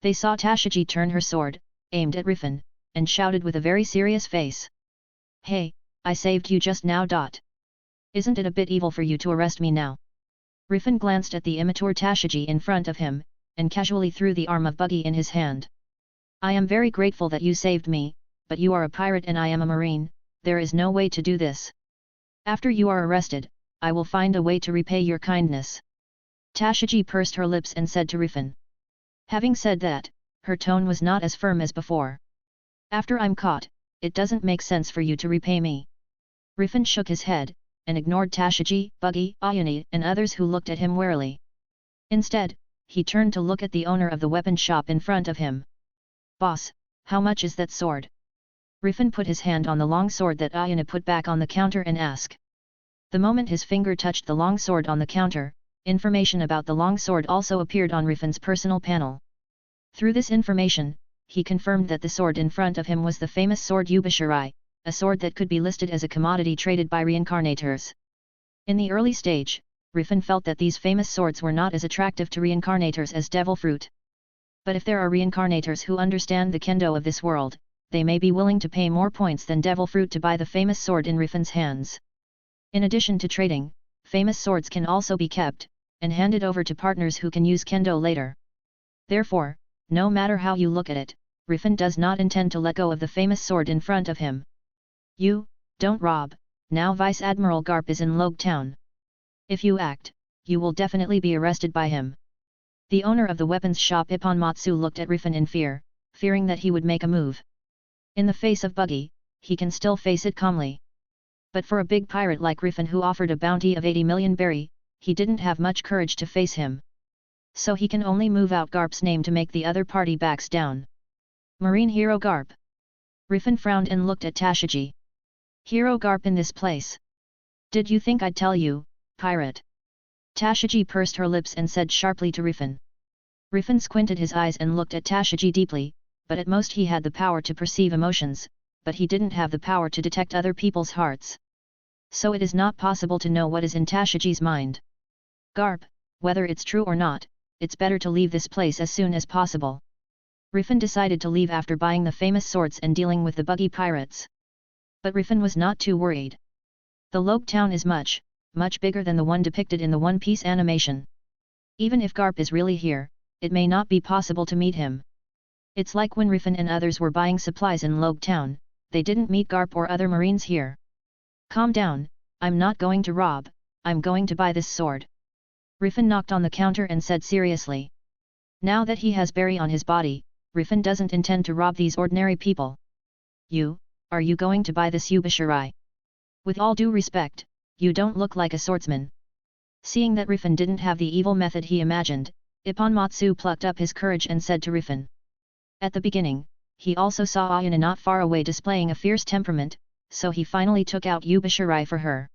They saw Tashiji turn her sword, aimed at Rifan, and shouted with a very serious face. Hey, I saved you just now. Isn't it a bit evil for you to arrest me now? Rifan glanced at the immature Tashiji in front of him, and casually threw the arm of Buggy in his hand. I am very grateful that you saved me, but you are a pirate and I am a marine, there is no way to do this. After you are arrested, I will find a way to repay your kindness. Tashiji pursed her lips and said to Rifan. Having said that, her tone was not as firm as before. After I'm caught, it doesn't make sense for you to repay me. Rifan shook his head, and ignored Tashiji, Buggy, Ayani and others who looked at him warily. Instead, he turned to look at the owner of the weapon shop in front of him. Boss, how much is that sword? Rifan put his hand on the long sword that Ayana put back on the counter and asked. The moment his finger touched the long sword on the counter, information about the long sword also appeared on Rifan's personal panel. Through this information, he confirmed that the sword in front of him was the famous sword Yubishirai, a sword that could be listed as a commodity traded by reincarnators. In the early stage, Rifan felt that these famous swords were not as attractive to reincarnators as devil fruit. But if there are reincarnators who understand the kendo of this world, they may be willing to pay more points than devil fruit to buy the famous sword in Rifan's hands. In addition to trading, famous swords can also be kept, and handed over to partners who can use kendo later. Therefore, no matter how you look at it, Rifan does not intend to let go of the famous sword in front of him. You, don't rob, now Vice Admiral Garp is in Logue Town. If you act, you will definitely be arrested by him. The owner of the weapons shop Ipponmatsu looked at Rifan in fear, fearing that he would make a move. In the face of Buggy, he can still face it calmly. But for a big pirate like Rifan who offered a bounty of 80 million berry, he didn't have much courage to face him. So he can only move out Garp's name to make the other party backs down. Marine hero Garp. Rifan frowned and looked at Tashiji. Hero Garp in this place. Did you think I'd tell you, pirate? Tashiji pursed her lips and said sharply to Rifan. Rifan squinted his eyes and looked at Tashiji deeply, but at most he had the power to perceive emotions, but he didn't have the power to detect other people's hearts. So it is not possible to know what is in Tashiji's mind. Garp, whether it's true or not, it's better to leave this place as soon as possible. Rifan decided to leave after buying the famous swords and dealing with the buggy pirates. But Rifan was not too worried. The Log town is much bigger than the one depicted in the One Piece animation. Even if Garp is really here, it may not be possible to meet him. It's like when Rifan and others were buying supplies in Log town, they didn't meet Garp or other marines here. Calm down, I'm not going to rob, I'm going to buy this sword. Rifan knocked on the counter and said seriously. Now that he has berry on his body, Rifan doesn't intend to rob these ordinary people. Are you going to buy this Yubashirai? With all due respect, you don't look like a swordsman. Seeing that Rifan didn't have the evil method he imagined, Ipponmatsu plucked up his courage and said to Rifan. At the beginning, he also saw Ayana not far away displaying a fierce temperament, so he finally took out Yubashirai for her.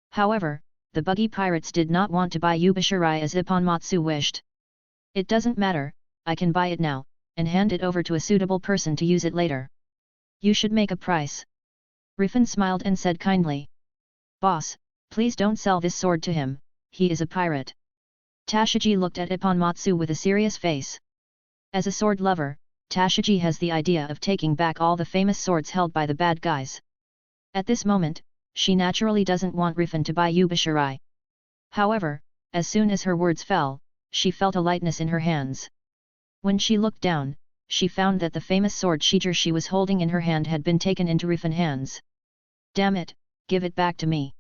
However, the buggy pirates did not want to buy Yubashirai as Ipponmatsu wished. It doesn't matter, I can buy it now, and hand it over to a suitable person to use it later. You should make a price. Rifan smiled and said kindly. Boss, please don't sell this sword to him, he is a pirate. Tashiji looked at Ipponmatsu with a serious face. As a sword lover, Tashiji has the idea of taking back all the famous swords held by the bad guys. At this moment, she naturally doesn't want Rifan to buy Yubashirai. However, as soon as her words fell, she felt a lightness in her hands. When she looked down, she found that the famous sword Shijir she was holding in her hand had been taken into Rifan's hands. Damn it, give it back to me.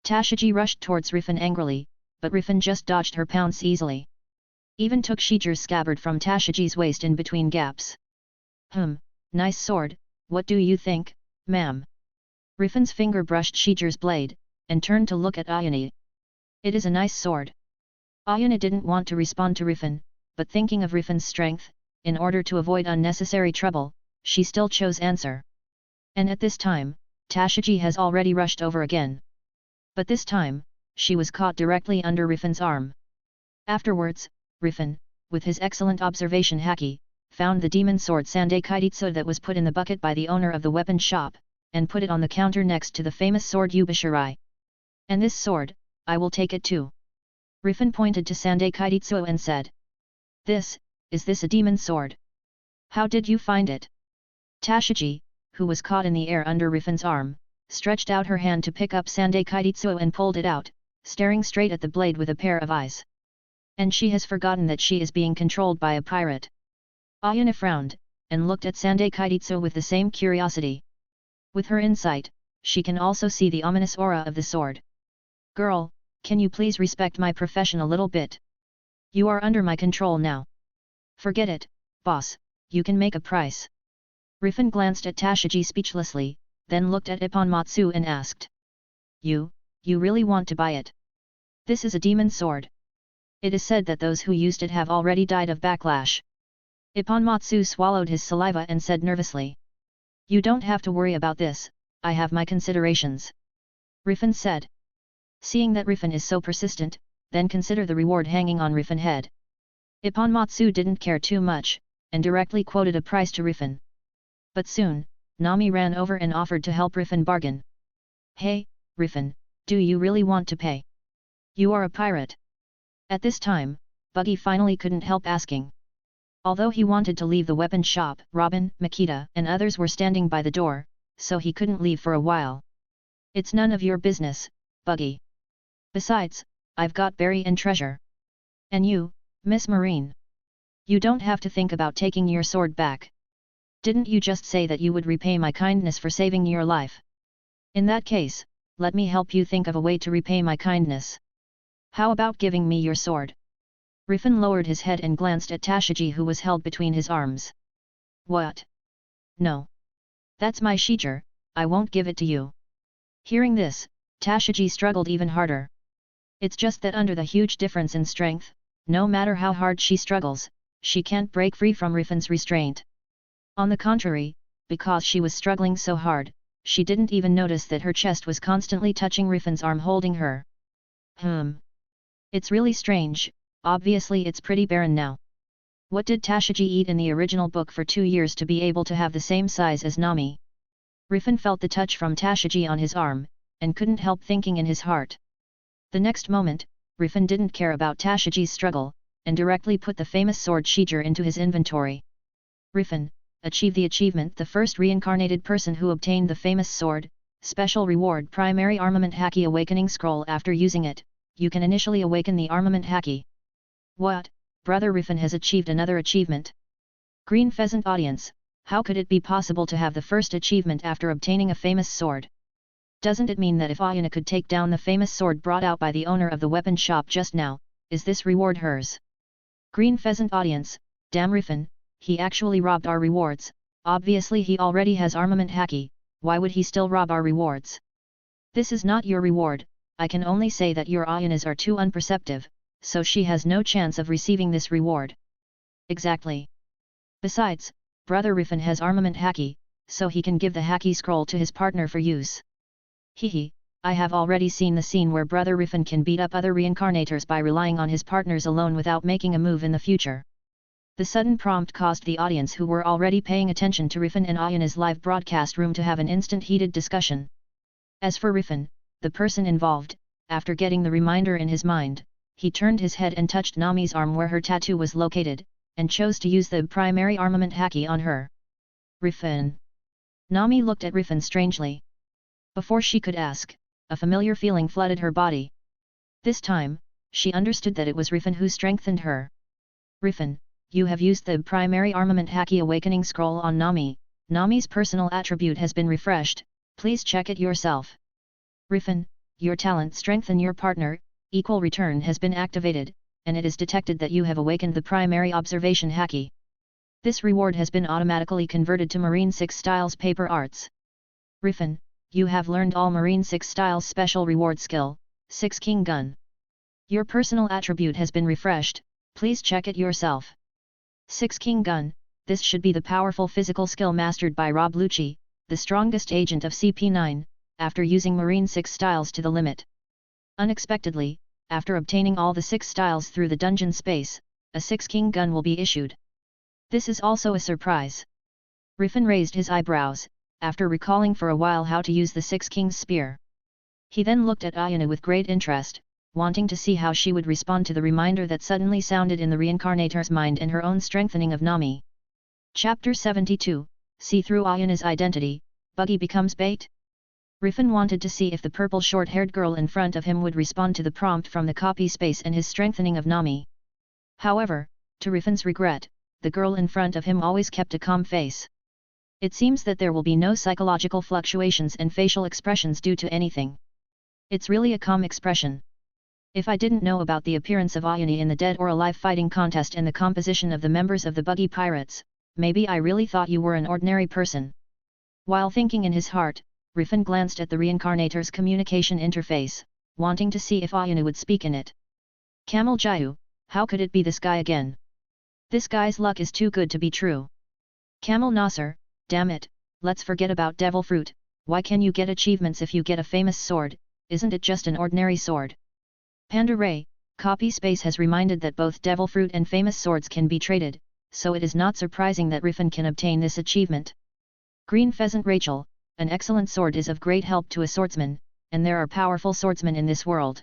Tashiji rushed towards Rifan angrily, but Rifan just dodged her pounce easily. Even took Shijir's scabbard from Tashiji's waist in between gaps. Nice sword, what do you think, ma'am? Rifan's finger brushed Shijir's blade, and turned to look at Ayane. It is a nice sword. Ayane didn't want to respond to Rifan, but thinking of Rifan's strength, in order to avoid unnecessary trouble, she still chose answer. And at this time, Tashiji has already rushed over again. But this time, she was caught directly under Rifan's arm. Afterwards, Rifan, with his excellent observation haki, found the demon sword Sandai Kaititsu that was put in the bucket by the owner of the weapon shop, and put it on the counter next to the famous sword Yubashirai. And this sword, I will take it too. Rifan pointed to Sandai Kaititsu and said. Is this a demon sword? How did you find it? Tashiji, who was caught in the air under Rifan's arm, stretched out her hand to pick up Sandai Kaititsu and pulled it out, staring straight at the blade with a pair of eyes. And she has forgotten that she is being controlled by a pirate. Ayana frowned, and looked at Sandai Kaititsu with the same curiosity. With her insight, she can also see the ominous aura of the sword. Girl, can you please respect my profession a little bit? You are under my control now. Forget it, boss, you can make a price. Rifan glanced at Tashiji speechlessly, then looked at Ipponmatsu and asked. You really want to buy it? This is a demon sword. It is said that those who used it have already died of backlash. Ipponmatsu swallowed his saliva and said nervously. You don't have to worry about this, I have my considerations. Rifan said. Seeing that Rifan is so persistent, then consider the reward hanging on Rifan's head. Ipponmatsu didn't care too much, and directly quoted a price to Rifan. But soon, Nami ran over and offered to help Rifan bargain. Hey, Rifan, do you really want to pay? You are a pirate. At this time, Buggy finally couldn't help asking. Although he wanted to leave the weapon shop, Robin, Makita and others were standing by the door, so he couldn't leave for a while. It's none of your business, Buggy. Besides, I've got berry and treasure. And you, Miss Marine? You don't have to think about taking your sword back. Didn't you just say that you would repay my kindness for saving your life? In that case, let me help you think of a way to repay my kindness. How about giving me your sword? Rifan lowered his head and glanced at Tashiji who was held between his arms. What? No. That's my Shijir, I won't give it to you. Hearing this, Tashiji struggled even harder. It's just that under the huge difference in strength, no matter how hard she struggles, she can't break free from Rifan's restraint. On the contrary, because she was struggling so hard, she didn't even notice that her chest was constantly touching Rifan's arm holding her. It's really strange, obviously it's pretty barren now. What did Tashiji eat in the original book for 2 years to be able to have the same size as Nami? Rifan felt the touch from Tashiji on his arm, and couldn't help thinking in his heart. The next moment, Rifan didn't care about Tashiji's struggle, and directly put the famous sword Shijir into his inventory. Rifan, achieve the achievement the first reincarnated person who obtained the famous sword, special reward primary armament Haki awakening scroll after using it, you can initially awaken the armament Haki. What, brother Rifan has achieved another achievement? Green Pheasant audience, how could it be possible to have the first achievement after obtaining a famous sword? Doesn't it mean that if Ayana could take down the famous sword brought out by the owner of the weapon shop just now, is this reward hers? Green Pheasant audience, damn Rifan, he actually robbed our rewards, obviously he already has armament Haki, why would he still rob our rewards? This is not your reward, I can only say that your Ayanas are too unperceptive, so she has no chance of receiving this reward. Exactly. Besides, brother Rifan has armament Haki, so he can give the Haki scroll to his partner for use. Hehe, I have already seen the scene where brother Rifan can beat up other reincarnators by relying on his partners alone without making a move in the future. The sudden prompt caused the audience who were already paying attention to Rifan and Ayana's live broadcast room to have an instant heated discussion. As for Rifan, the person involved, after getting the reminder in his mind, he turned his head and touched Nami's arm where her tattoo was located, and chose to use the primary armament Haki on her. Rifan. Nami looked at Rifan strangely. Before she could ask, a familiar feeling flooded her body. This time, she understood that it was Rifan who strengthened her. Rifan, you have used the primary armament Haki awakening scroll on Nami, Nami's personal attribute has been refreshed, please check it yourself. Rifan, your talent strengthen your partner, equal return has been activated, and it is detected that you have awakened the primary observation Haki. This reward has been automatically converted to Marine 6 Styles Paper Arts. Rifan, you have learned all Marine 6 Styles special reward skill, 6 King Gun. Your personal attribute has been refreshed, please check it yourself. 6 King Gun, this should be the powerful physical skill mastered by Rob Lucci, the strongest agent of CP9, after using Marine 6 Styles to the limit. Unexpectedly, after obtaining all the 6 styles through the dungeon space, a 6 King Gun will be issued. This is also a surprise. Rifan raised his eyebrows, after recalling for a while how to use the 6 King's Spear. He then looked at Ayana with great interest, wanting to see how she would respond to the reminder that suddenly sounded in the reincarnator's mind and her own strengthening of Nami. Chapter 72, See Through Ayana's Identity, Buggy Becomes Bait? Rifan wanted to see if the purple short-haired girl in front of him would respond to the prompt from the copy space and his strengthening of Nami. However, to Rifan's regret, the girl in front of him always kept a calm face. It seems that there will be no psychological fluctuations and facial expressions due to anything. It's really a calm expression. If I didn't know about the appearance of Ayani in the Dead or Alive fighting contest and the composition of the members of the Buggy Pirates, maybe I really thought you were an ordinary person. While thinking in his heart, Rifan glanced at the Reincarnator's communication interface, wanting to see if Ayana would speak in it. Camel Jayu, how could it be this guy again? This guy's luck is too good to be true. Camel Nasser, damn it, let's forget about Devil Fruit, why can you get achievements if you get a famous sword, isn't it just an ordinary sword? Panda Ray, copy space has reminded that both Devil Fruit and famous swords can be traded, so it is not surprising that Rifan can obtain this achievement. Green Pheasant Rachel, an excellent sword is of great help to a swordsman, and there are powerful swordsmen in this world.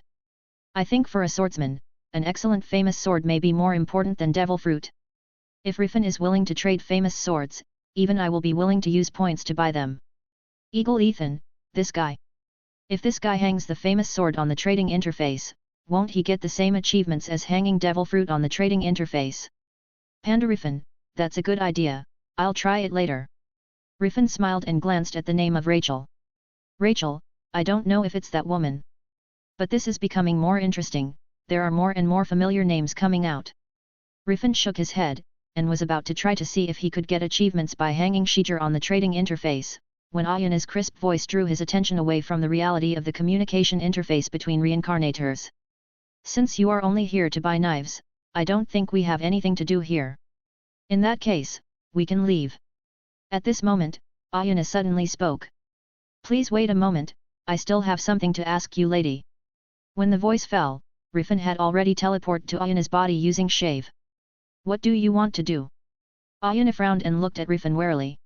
I think for a swordsman, an excellent famous sword may be more important than Devil Fruit. If Rifan is willing to trade famous swords, even I will be willing to use points to buy them. Eagle Ethan, this guy. If this guy hangs the famous sword on the trading interface, won't he get the same achievements as hanging Devil Fruit on the trading interface? Panda Rifan, that's a good idea, I'll try it later. Rifan smiled and glanced at the name of Rachel. Rachel, I don't know if it's that woman. But this is becoming more interesting, there are more and more familiar names coming out. Rifan shook his head, and was about to try to see if he could get achievements by hanging Shijir on the trading interface, when Ayana's crisp voice drew his attention away from the reality of the communication interface between reincarnators. Since you are only here to buy knives, I don't think we have anything to do here. In that case, we can leave. At this moment, Ayana suddenly spoke. Please wait a moment, I still have something to ask you lady. When the voice fell, Rifan had already teleported to Ayana's body using shave. What do you want to do? Ayana frowned and looked at Rifan warily.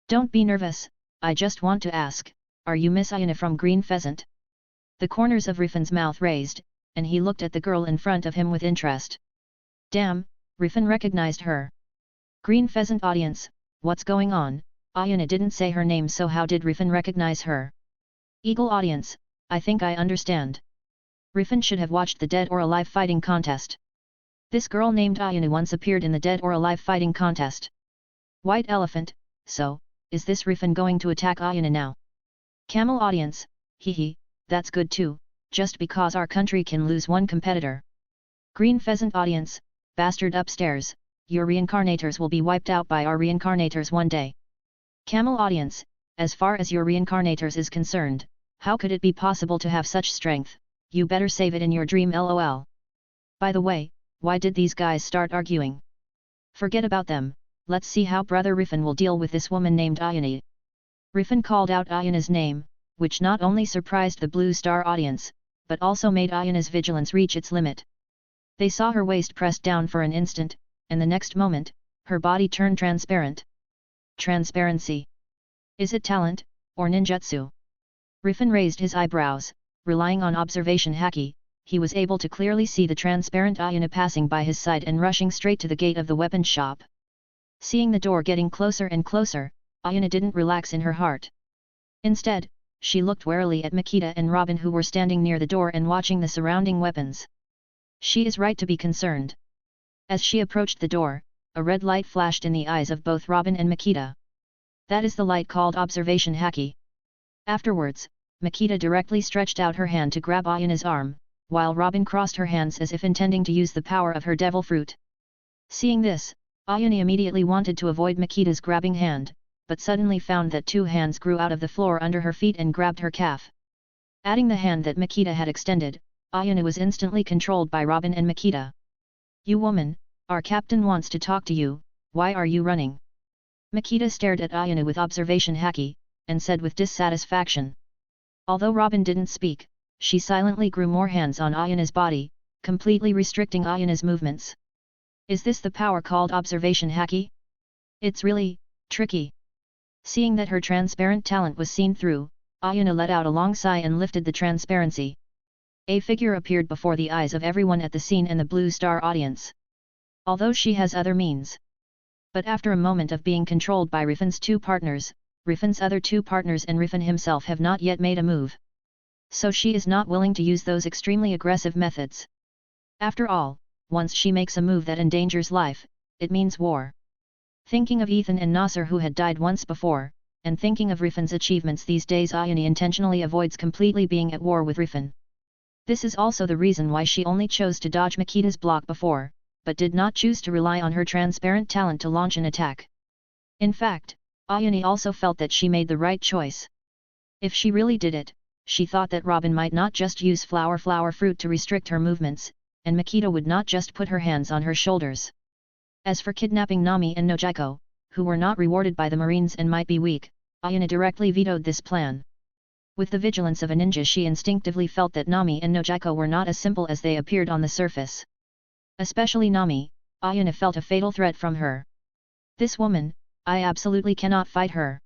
Don't be nervous, I just want to ask, are you Miss Ayana from Green Pheasant? The corners of Rifan's mouth raised, and he looked at the girl in front of him with interest. Damn, Rifan recognized her. Green Pheasant audience, what's going on? Ayana didn't say her name, so how did Rifan recognize her? Eagle audience, I think I understand. Rifan should have watched the Dead or Alive fighting contest. This girl named Ayana once appeared in the Dead or Alive fighting contest. White Elephant, so, is this Rifan going to attack Ayana now? Camel audience, hehe, that's good too, just because our country can lose one competitor. Green Pheasant audience, bastard upstairs, your reincarnators will be wiped out by our reincarnators one day. Camel audience, as far as your reincarnators is concerned, how could it be possible to have such strength? You better save it in your dream lol. By the way, why did these guys start arguing? Forget about them, let's see how brother Rifan will deal with this woman named Ayana. Rifan called out Ayana's name, which not only surprised the Blue Star audience, but also made Ayana's vigilance reach its limit. They saw her waist pressed down for an instant, and the next moment, her body turned transparent. Transparency. Is it talent, or ninjutsu? Rifan raised his eyebrows, relying on observation haki, he was able to clearly see the transparent Ayana passing by his side and rushing straight to the gate of the weapon shop. Seeing the door getting closer and closer, Ayana didn't relax in her heart. Instead, she looked warily at Makita and Robin, who were standing near the door and watching the surrounding weapons. She is right to be concerned. As she approached the door, a red light flashed in the eyes of both Robin and Makita. That is the light called observation haki. Afterwards, Makita directly stretched out her hand to grab Ayana's arm, while Robin crossed her hands as if intending to use the power of her devil fruit. Seeing this, Ayana immediately wanted to avoid Makita's grabbing hand, but suddenly found that two hands grew out of the floor under her feet and grabbed her calf. Adding the hand that Makita had extended, Ayana was instantly controlled by Robin and Makita. You woman, our captain wants to talk to you, why are you running? Makita stared at Ayana with observation haki, and said with dissatisfaction. Although Robin didn't speak, she silently grew more hands on Ayana's body, completely restricting Ayana's movements. Is this the power called observation haki? It's really tricky. Seeing that her transparent talent was seen through, Ayana let out a long sigh and lifted the transparency. A figure appeared before the eyes of everyone at the scene and the Blue Star audience. Although she has other means. But after a moment of being controlled by Rifan's two partners, Rifan's other two partners and Rifan himself have not yet made a move. So she is not willing to use those extremely aggressive methods. After all, once she makes a move that endangers life, it means war. Thinking of Ethan and Nasser who had died once before, and thinking of Rifan's achievements these days, Ayana intentionally avoids completely being at war with Rifan. This is also the reason why she only chose to dodge Makita's block before, but did not choose to rely on her transparent talent to launch an attack. In fact, Ayana also felt that she made the right choice. If she really did it, she thought that Robin might not just use flower fruit to restrict her movements, and Makita would not just put her hands on her shoulders. As for kidnapping Nami and Nojiko, who were not rewarded by the Marines and might be weak, Ayana directly vetoed this plan. With the vigilance of a ninja, she instinctively felt that Nami and Nojiko were not as simple as they appeared on the surface. Especially Nami, Ayana felt a fatal threat from her. This woman, I absolutely cannot fight her.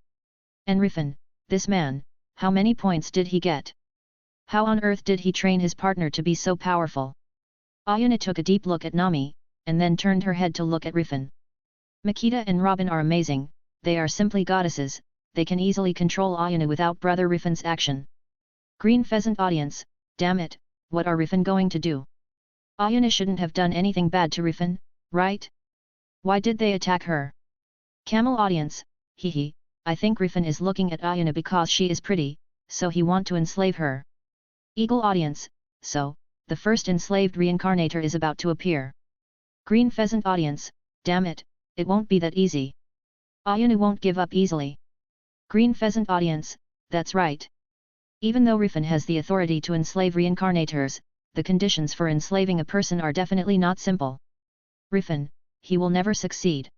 And Rifan, this man, how many points did he get? How on earth did he train his partner to be so powerful? Ayana took a deep look at Nami, and then turned her head to look at Rifan. Makita and Robin are amazing, they are simply goddesses, they can easily control Ayana without brother Rifan's action. Green Pheasant audience, damn it, what are Rifan going to do? Ayana shouldn't have done anything bad to Rifan, right? Why did they attack her? Camel audience, hehe, I think Rifan is looking at Ayana because she is pretty, so he want to enslave her. Eagle audience, so, the first enslaved reincarnator is about to appear. Green Pheasant audience, damn it, it won't be that easy. Ayana won't give up easily. Green Pheasant audience, that's right. Even though Rifan has the authority to enslave reincarnators, the conditions for enslaving a person are definitely not simple. Rifan, he will never succeed.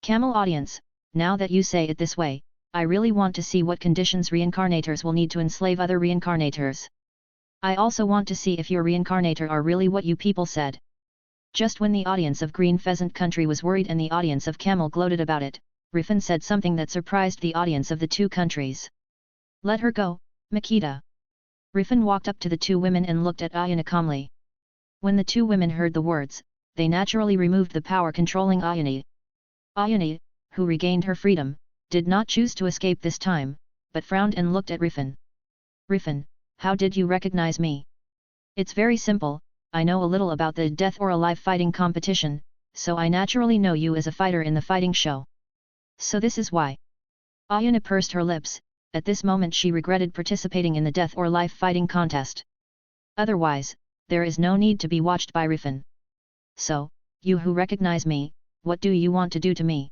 Camel audience, now that you say it this way, I really want to see what conditions reincarnators will need to enslave other reincarnators. I also want to see if your reincarnator are really what you people said. Just when the audience of Green Pheasant Country was worried and the audience of Camel gloated about it, Rifan said something that surprised the audience of the two countries. Let her go, Makita. Rifan walked up to the two women and looked at Ayana calmly. When the two women heard the words, they naturally removed the power controlling Ayani. Ayani, who regained her freedom, did not choose to escape this time, but frowned and looked at Rifan. Rifan, how did you recognize me? It's very simple, I know a little about the death or alive fighting competition, so I naturally know you as a fighter in the fighting show. So this is why. Ayana pursed her lips, at this moment she regretted participating in the death or life fighting contest. Otherwise, there is no need to be watched by Rifan. So, you who recognize me, what do you want to do to me?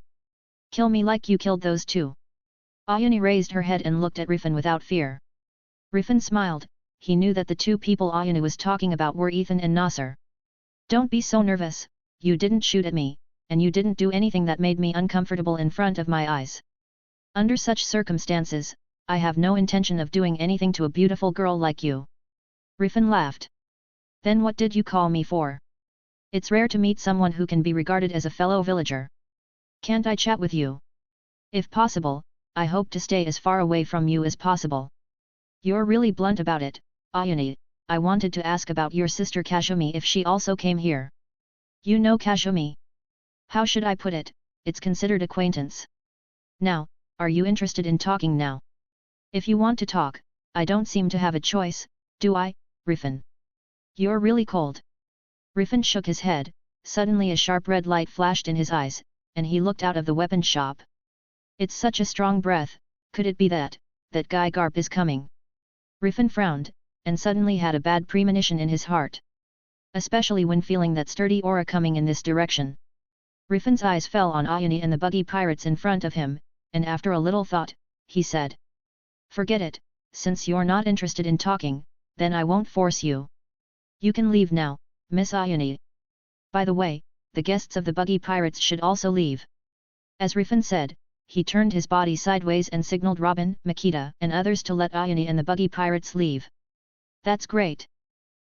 Kill me like you killed those two. Ayani raised her head and looked at Rifan without fear. Rifan smiled, he knew that the two people Ayani was talking about were Ethan and Nasser. Don't be so nervous, you didn't shoot at me, and you didn't do anything that made me uncomfortable in front of my eyes. Under such circumstances, I have no intention of doing anything to a beautiful girl like you. Rifan laughed. Then what did you call me for? It's rare to meet someone who can be regarded as a fellow villager. Can't I chat with you? If possible, I hope to stay as far away from you as possible. You're really blunt about it, Ayani. I wanted to ask about your sister Kazumi if she also came here. You know Kazumi? How should I put it, it's considered acquaintance. Now, are you interested in talking now? If you want to talk, I don't seem to have a choice, do I, Rifan? You're really cold. Rifan shook his head, suddenly a sharp red light flashed in his eyes, and he looked out of the weapon shop. It's such a strong breath, could it be that guy Garp is coming? Rifan frowned, and suddenly had a bad premonition in his heart. Especially when feeling that sturdy aura coming in this direction. Rifan's eyes fell on Ayani and the buggy pirates in front of him, and after a little thought, he said. Forget it, since you're not interested in talking, then I won't force you. You can leave now, Miss Ayani. By the way, the guests of the buggy pirates should also leave. As Rifan said, he turned his body sideways and signaled Robin, Makita and others to let Ayani and the buggy pirates leave. That's great.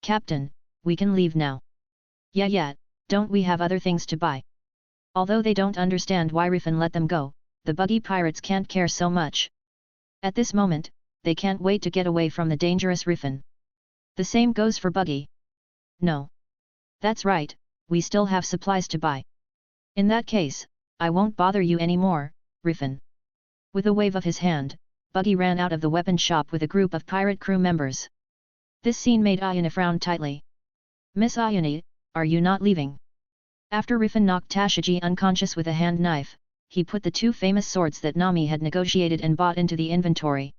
Captain, we can leave now. Yeah, don't we have other things to buy? Although they don't understand why Rifan let them go, the buggy pirates can't care so much. At this moment, they can't wait to get away from the dangerous Rifan. The same goes for Buggy. No. That's right, we still have supplies to buy. In that case, I won't bother you anymore, Rifan. With a wave of his hand, Buggy ran out of the weapon shop with a group of pirate crew members. This scene made Ayana frown tightly. Miss Ayani, are you not leaving? After Rifan knocked Tashiji unconscious with a hand knife, he put the two famous swords that Nami had negotiated and bought into the inventory.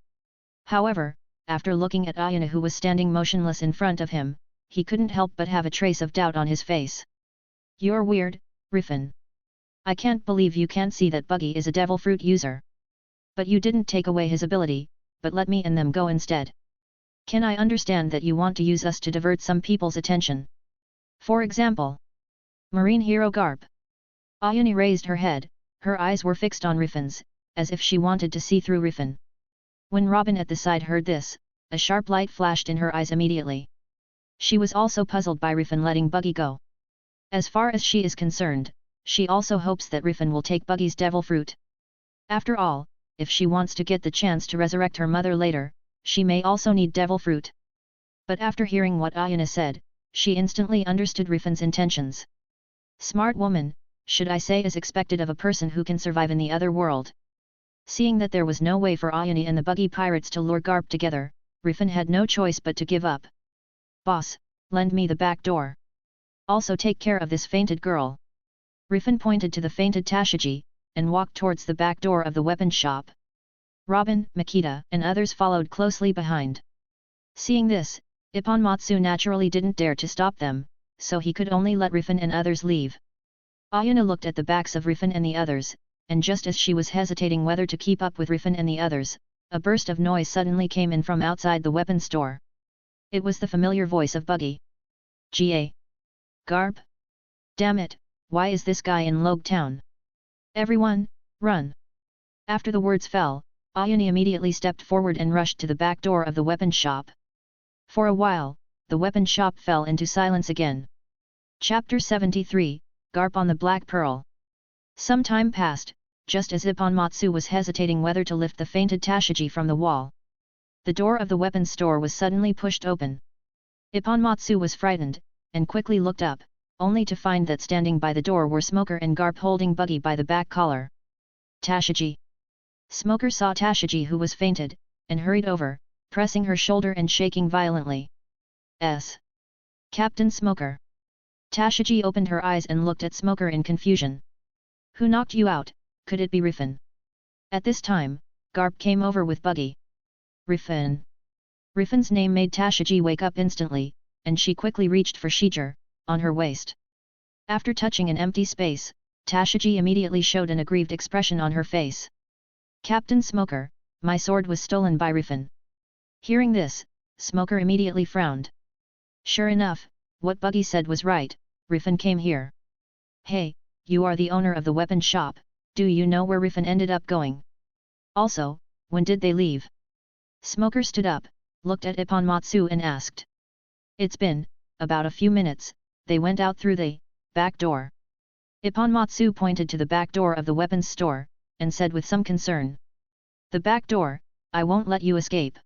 However, after looking at Ayana who was standing motionless in front of him, he couldn't help but have a trace of doubt on his face. You're weird, Rifan. I can't believe you can't see that Buggy is a devil fruit user. But you didn't take away his ability, but let me and them go instead. Can I understand that you want to use us to divert some people's attention? For example, Marine Hero Garp. Ayani raised her head, her eyes were fixed on Rifan's, as if she wanted to see through Rifan. When Robin at the side heard this, a sharp light flashed in her eyes immediately. She was also puzzled by Rifan letting Buggy go. As far as she is concerned, she also hopes that Rifan will take Buggy's devil fruit. After all, if she wants to get the chance to resurrect her mother later, she may also need devil fruit. But after hearing what Ayana said, she instantly understood Rifan's intentions. Smart woman, should I say, as expected of a person who can survive in the other world. Seeing that there was no way for Ayani and the buggy pirates to lure Garp together, Rifan had no choice but to give up. Boss, lend me the back door. Also take care of this fainted girl. Rifan pointed to the fainted Tashiji, and walked towards the back door of the weapon shop. Robin, Makita and others followed closely behind. Seeing this, Ipponmatsu naturally didn't dare to stop them, so he could only let Rifan and others leave. Ayana looked at the backs of Rifan and the others, and just as she was hesitating whether to keep up with Rifan and the others, a burst of noise suddenly came in from outside the weapon store. It was the familiar voice of Buggy. Ga. Garp? Damn it, why is this guy in Logue Town? Everyone, run! After the words fell, Ayani immediately stepped forward and rushed to the back door of the weapon shop. For a while, the weapon shop fell into silence again. Chapter 73, Garp on the Black Pearl. Some time passed, just as Ipponmatsu was hesitating whether to lift the fainted Tashiji from the wall. The door of the weapons store was suddenly pushed open. Ipponmatsu was frightened, and quickly looked up, only to find that standing by the door were Smoker and Garp holding Buggy by the back collar. Tashiji. Smoker saw Tashiji, who was fainted, and hurried over, pressing her shoulder and shaking violently. Captain Smoker. Tashiji opened her eyes and looked at Smoker in confusion. Who knocked you out? Could it be Rifan? At this time, Garp came over with Buggy. Rifan. Rifan's name made Tashiji wake up instantly, and she quickly reached for Shijer, on her waist. After touching an empty space, Tashiji immediately showed an aggrieved expression on her face. Captain Smoker, my sword was stolen by Rifan. Hearing this, Smoker immediately frowned. Sure enough, what Buggy said was right, Rifan came here. Hey, you are the owner of the weapon shop, do you know where Rifan ended up going? Also, when did they leave? Smoker stood up, looked at Ipponmatsu and asked. It's been about a few minutes, they went out through the back door. Ipponmatsu pointed to the back door of the weapons store, and said with some concern. The back door, I won't let you escape.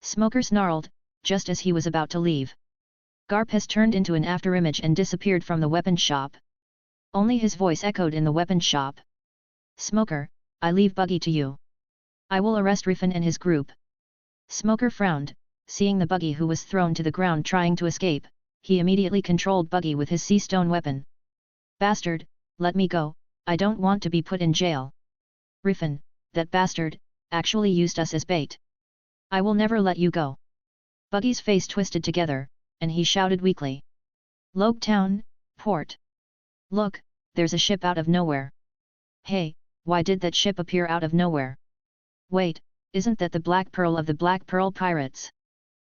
Smoker snarled, just as he was about to leave. Garp has turned into an afterimage and disappeared from the weapon shop. Only his voice echoed in the weapon shop. Smoker, I leave Buggy to you. I will arrest Rifan and his group. Smoker frowned, seeing the Buggy who was thrown to the ground trying to escape. He immediately controlled Buggy with his sea stone weapon. Bastard, let me go, I don't want to be put in jail. Rifan, that bastard, actually used us as bait. I will never let you go. Buggy's face twisted together, and he shouted weakly. Logue Town, port. Look, there's a ship out of nowhere. Hey, why did that ship appear out of nowhere? Wait, isn't that the Black Pearl of the Black Pearl Pirates?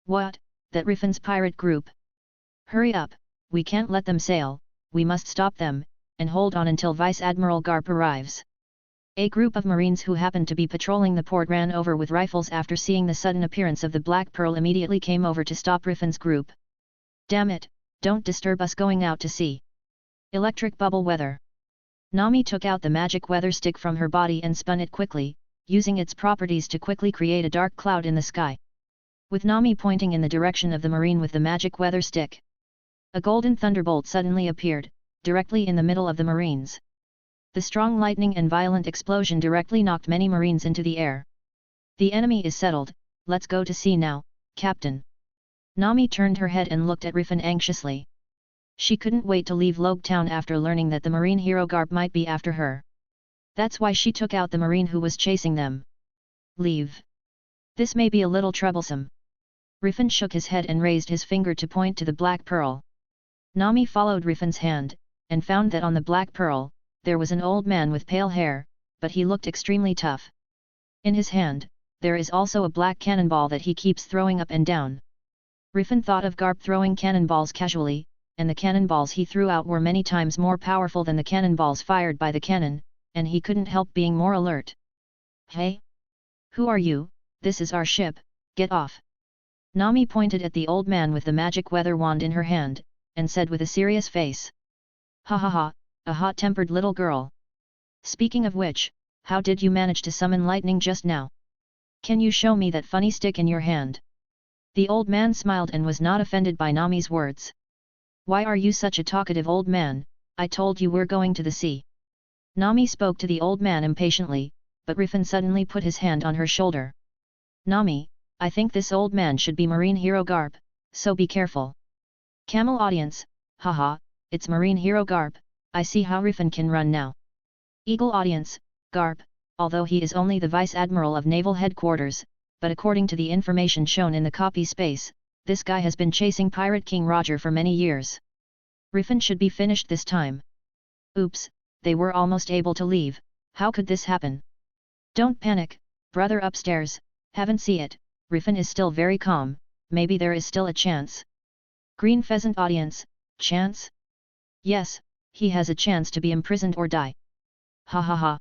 What, that Rifan's pirate group? Hurry up, we can't let them sail, we must stop them, and hold on until Vice Admiral Garp arrives. A group of Marines who happened to be patrolling the port ran over with rifles after seeing the sudden appearance of the Black Pearl immediately came over to stop Rifan's group. Damn it, don't disturb us going out to sea. Electric bubble weather. Nami took out the magic weather stick from her body and spun it quickly, using its properties to quickly create a dark cloud in the sky. With Nami pointing in the direction of the marine with the magic weather stick, a golden thunderbolt suddenly appeared, directly in the middle of the marines. The strong lightning and violent explosion directly knocked many marines into the air. The enemy is settled, let's go to sea now, Captain. Nami turned her head and looked at Rifan anxiously. She couldn't wait to leave Logue Town after learning that the marine hero Garp might be after her. That's why she took out the marine who was chasing them. Leave. This may be a little troublesome. Rifan shook his head and raised his finger to point to the Black Pearl. Nami followed Rifan's hand, and found that on the Black Pearl, there was an old man with pale hair, but he looked extremely tough. In his hand, there is also a black cannonball that he keeps throwing up and down. Rifan thought of Garp throwing cannonballs casually, and the cannonballs he threw out were many times more powerful than the cannonballs fired by the cannon, and he couldn't help being more alert. Hey? Who are you? This is our ship, get off. Nami pointed at the old man with the magic weather wand in her hand, and said with a serious face. Ha ha ha, a hot-tempered little girl. Speaking of which, how did you manage to summon lightning just now? Can you show me that funny stick in your hand? The old man smiled and was not offended by Nami's words. Why are you such a talkative old man? I told you we're going to the sea. Nami spoke to the old man impatiently, but Rifan suddenly put his hand on her shoulder. Nami, I think this old man should be marine hero Garp, so be careful. Camel audience, haha, it's marine hero Garp, I see how Rifan can run now. Eagle audience, Garp, although he is only the Vice Admiral of Naval Headquarters, but according to the information shown in the copy space, this guy has been chasing Pirate King Roger for many years. Rifan should be finished this time. Oops, they were almost able to leave, how could this happen? Don't panic, brother upstairs, haven't see it, Rifan is still very calm, maybe there is still a chance. Green Pheasant audience, chance? Yes, he has a chance to be imprisoned or die. Ha ha ha.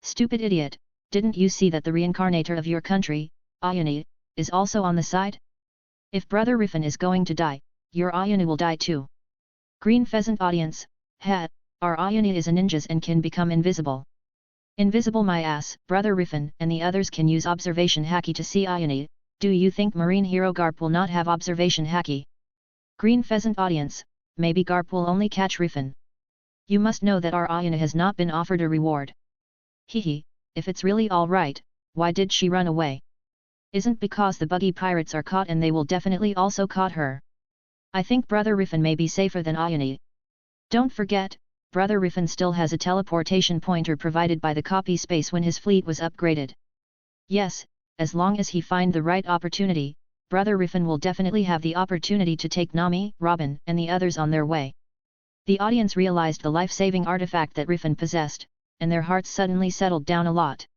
Stupid idiot, Didn't you see that the reincarnator of your country, Ayane, is also on the side? If Brother Rifan is going to die, your Ayane will die too. Green Pheasant audience, our Ayane is a ninja and can become invisible. Invisible my ass, Brother Rifan and the others can use observation haki to see Ayane. Do you think Marine Hero Garp will not have observation haki? Green Pheasant audience, maybe Garp will only catch Rifan. You must know that our Ayane has not been offered a reward. Hehe, if it's really alright, why did she run away? Isn't because the buggy pirates are caught and they will definitely also caught her. I think Brother Rifan may be safer than Ayane. Don't forget, Brother Rifan still has a teleportation pointer provided by the copy space when his fleet was upgraded. Yes, as long as he find the right opportunity, Brother Rifan will definitely have the opportunity to take Nami, Robin and the others on their way. The audience realized the life-saving artifact that Rifan possessed, and their hearts suddenly settled down a lot.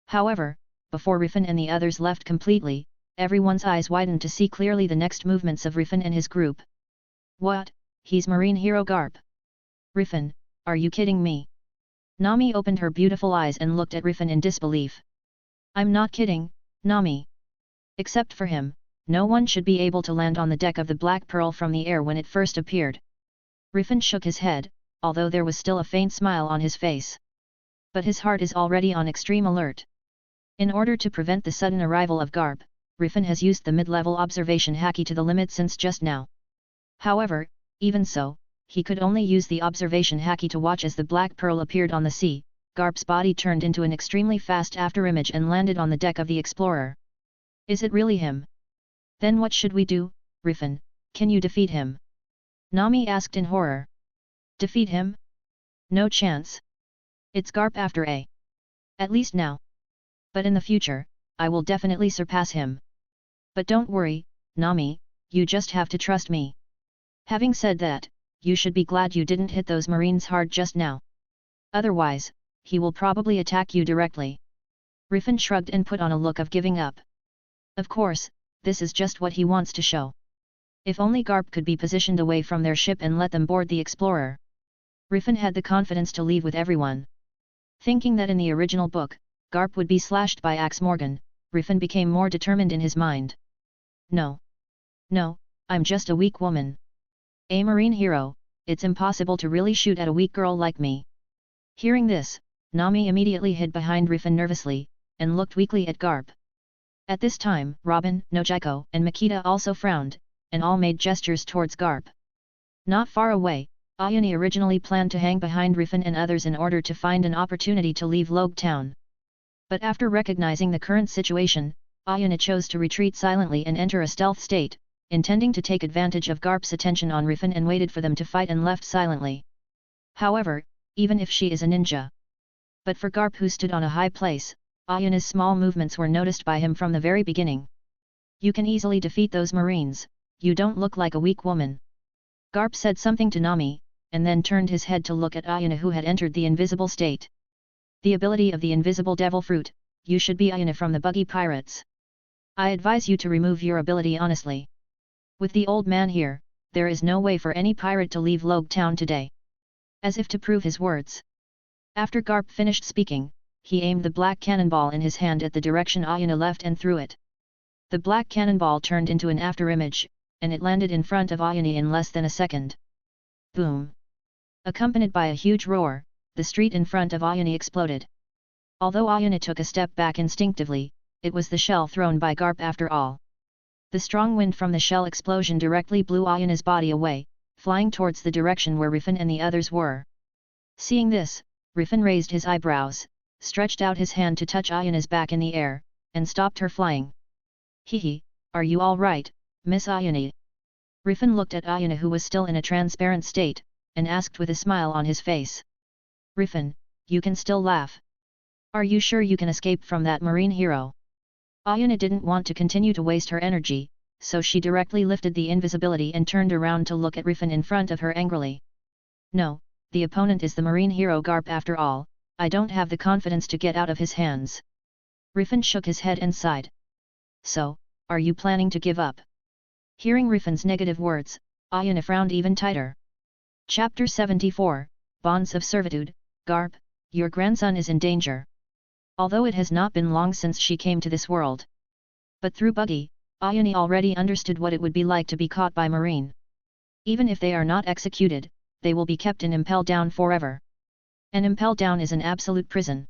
However, before Rifan and the others left completely, everyone's eyes widened to see clearly the next movements of Rifan and his group. What? He's Marine Hero Garp. Rifan, are you kidding me? Nami opened her beautiful eyes and looked at Rifan in disbelief. I'm not kidding, Nami. Except for him, no one should be able to land on the deck of the Black Pearl from the air when it first appeared. Rifan shook his head, although there was still a faint smile on his face. But his heart is already on extreme alert. In order to prevent the sudden arrival of Garp, Rifan has used the mid-level observation haki to the limit since just now. However, even so, he could only use the observation haki to watch as the Black Pearl appeared on the sea. Garp's body turned into an extremely fast afterimage and landed on the deck of the Explorer. Is it really him? Then what should we do, Rifan? Can you defeat him? Nami asked in horror. Defeat him? No chance. It's Garp after all. At least now. But in the future, I will definitely surpass him. But don't worry, Nami, you just have to trust me. Having said that, you should be glad you didn't hit those Marines hard just now. Otherwise, he will probably attack you directly. Rifan shrugged and put on a look of giving up. Of course, this is just what he wants to show. If only Garp could be positioned away from their ship and let them board the Explorer. Rifan had the confidence to leave with everyone. Thinking that in the original book, Garp would be slashed by Axe Morgan, Rifan became more determined in his mind. No. No, I'm just a weak woman. A marine hero, it's impossible to really shoot at a weak girl like me. Hearing this, Nami immediately hid behind Rifan nervously, and looked weakly at Garp. At this time, Robin, Nojiko and Makita also frowned, and all made gestures towards Garp. Not far away, Ayane originally planned to hang behind Rifan and others in order to find an opportunity to leave Logue Town. But after recognizing the current situation, Ayane chose to retreat silently and enter a stealth state, intending to take advantage of Garp's attention on Rifan and waited for them to fight and left silently. However, even if she is a ninja. But for Garp who stood on a high place, Ayane's small movements were noticed by him from the very beginning. You can easily defeat those Marines, you don't look like a weak woman. Garp said something to Nami, and then turned his head to look at Ayane who had entered the invisible state. The ability of the invisible devil fruit, you should be Ayane from the buggy pirates. I advise you to remove your ability honestly. With the old man here, there is no way for any pirate to leave Logue Town today. As if to prove his words. After Garp finished speaking, he aimed the black cannonball in his hand at the direction Ayane left and threw it. The black cannonball turned into an afterimage, and it landed in front of Ayane in less than a second. Boom! Accompanied by a huge roar, the street in front of Ayane exploded. Although Ayane took a step back instinctively, it was the shell thrown by Garp after all. The strong wind from the shell explosion directly blew Ayane's body away, flying towards the direction where Rifan and the others were. Seeing this, Rifan raised his eyebrows, stretched out his hand to touch Ayane's back in the air, and stopped her flying. Hehe, are you all right, Miss Ayane? Rifan looked at Ayane who was still in a transparent state, and asked with a smile on his face. Rifan, you can still laugh. Are you sure you can escape from that marine hero? Ayane didn't want to continue to waste her energy, so she directly lifted the invisibility and turned around to look at Rifan in front of her angrily. No, the opponent is the marine hero Garp after all, I don't have the confidence to get out of his hands. Rifan shook his head and sighed. So, are you planning to give up? Hearing Rifan's negative words, Ayane frowned even tighter. Chapter 74, Bonds of Servitude, Garp, your grandson is in danger. although it has not been long since she came to this world. But through Buggy, Ayane already understood what it would be like to be caught by Marine. Even if they are not executed, they will be kept in Impel Down forever. And Impel Down is an absolute prison.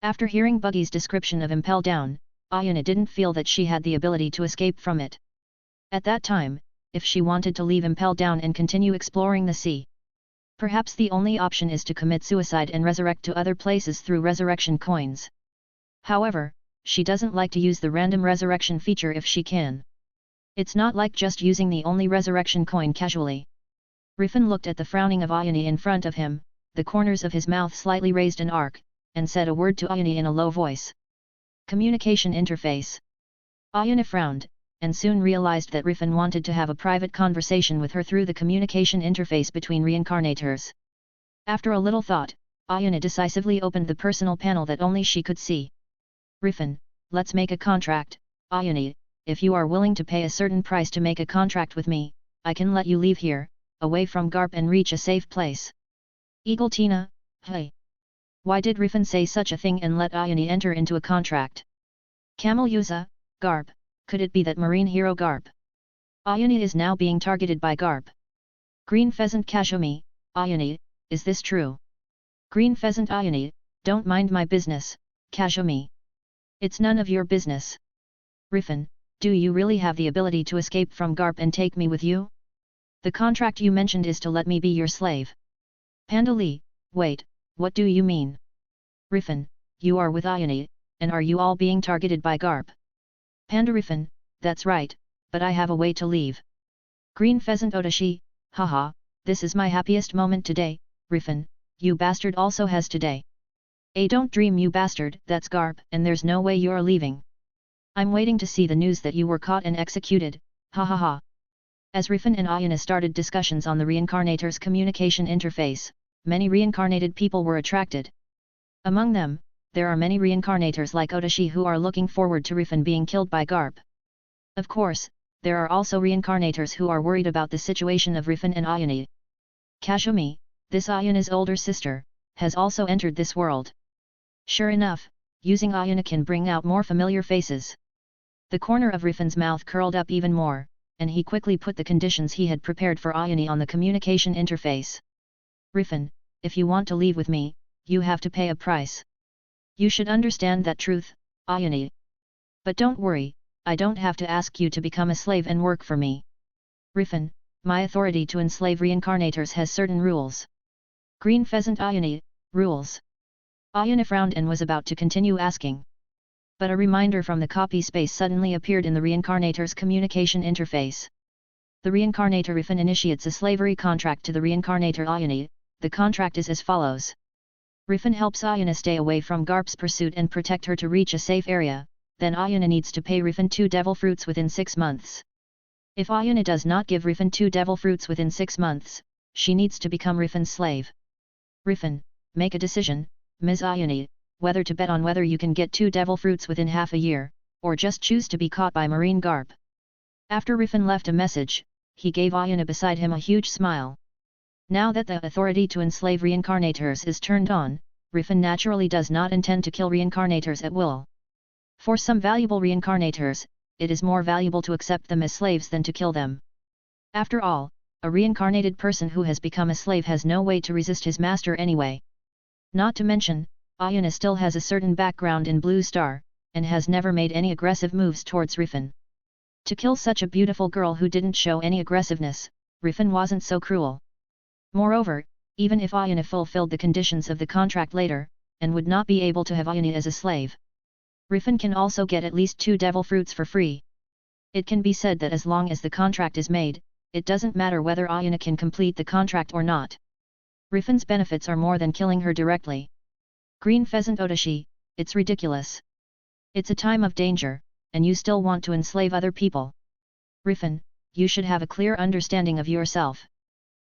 After hearing Buggy's description of Impel Down, Ayane didn't feel that she had the ability to escape from it. At that time, if she wanted to leave Impel Down and continue exploring the sea, perhaps the only option is to commit suicide and resurrect to other places through resurrection coins. However, she doesn't like to use the random resurrection feature if she can. It's not like just using the only resurrection coin casually. Rifan looked at the frowning of Ayane in front of him, the corners of his mouth slightly raised an arc, and said a word to Ayane in a low voice. Communication interface. Ayane frowned, and soon realized that Rifan wanted to have a private conversation with her through the communication interface between reincarnators. After a little thought, Ayane decisively opened the personal panel that only she could see. Rifan, let's make a contract. Ayane, if you are willing to pay a certain price to make a contract with me, I can let you leave here, away from Garp and reach a safe place. Eagle Tina, hey. Why did Rifan say such a thing and let Ayane enter into a contract? Camel Yuza, Garp, could it be that marine hero Garp? Ayane is now being targeted by Garp. Green Pheasant Kashumi, Ayane, is this true? Green Pheasant Ayane, don't mind my business, Kashumi. It's none of your business. Rifan, do you really have the ability to escape from Garp and take me with you? The contract you mentioned is to let me be your slave. Pandali, wait, what do you mean? Rifan, you are with Ayane, and are you all being targeted by Garp? Panda Rifan, that's right, but I have a way to leave. Green Pheasant Odashi, haha, this is my happiest moment today, Rifan, you bastard also has today. Don't dream you bastard, that's Garp, and there's no way you're leaving. I'm waiting to see the news that you were caught and executed, ha ha ha. As Rifan and Ayane started discussions on the Reincarnator's communication interface, many reincarnated people were attracted. Among them, there are many reincarnators like Odashi who are looking forward to Rifan being killed by Garp. Of course, there are also reincarnators who are worried about the situation of Rifan and Ayane. Kashumi, this Ayane's older sister, has also entered this world. Sure enough, using Ayane can bring out more familiar faces. The corner of Rifan's mouth curled up even more, and he quickly put the conditions he had prepared for Ayane on the communication interface. Rifan, if you want to leave with me, you have to pay a price. You should understand that truth, Ayane. But don't worry, I don't have to ask you to become a slave and work for me. Rifan, my authority to enslave reincarnators has certain rules. Green Pheasant Ayane, rules. Ayane frowned and was about to continue asking. But a reminder from the copy space suddenly appeared in the reincarnator's communication interface. The reincarnator Rifan initiates a slavery contract to the reincarnator Ayane. The contract is as follows. Rifan helps Ayane stay away from Garp's pursuit and protect her to reach a safe area, then Ayane needs to pay Rifan 2 devil fruits within 6 months. If Ayane does not give Rifan 2 devil fruits within 6 months, she needs to become Rifan's slave. Rifan, make a decision, Ms. Ayane, whether to bet on whether you can get 2 devil fruits within half a year, or just choose to be caught by Marine Garp. After Rifan left a message, he gave Ayane beside him a huge smile. Now that the authority to enslave reincarnators is turned on, Rifan naturally does not intend to kill reincarnators at will. For some valuable reincarnators, it is more valuable to accept them as slaves than to kill them. After all, a reincarnated person who has become a slave has no way to resist his master anyway. Not to mention, Ayane still has a certain background in Blue Star, and has never made any aggressive moves towards Rifan. To kill such a beautiful girl who didn't show any aggressiveness, Rifan wasn't so cruel. Moreover, even if Ayane fulfilled the conditions of the contract later, and would not be able to have Ayane as a slave, Rifan can also get at least 2 devil fruits for free. It can be said that as long as the contract is made, it doesn't matter whether Ayane can complete the contract or not. Rifan's benefits are more than killing her directly. Green Pheasant Odashi, it's ridiculous. It's a time of danger, and you still want to enslave other people. Rifan, you should have a clear understanding of yourself.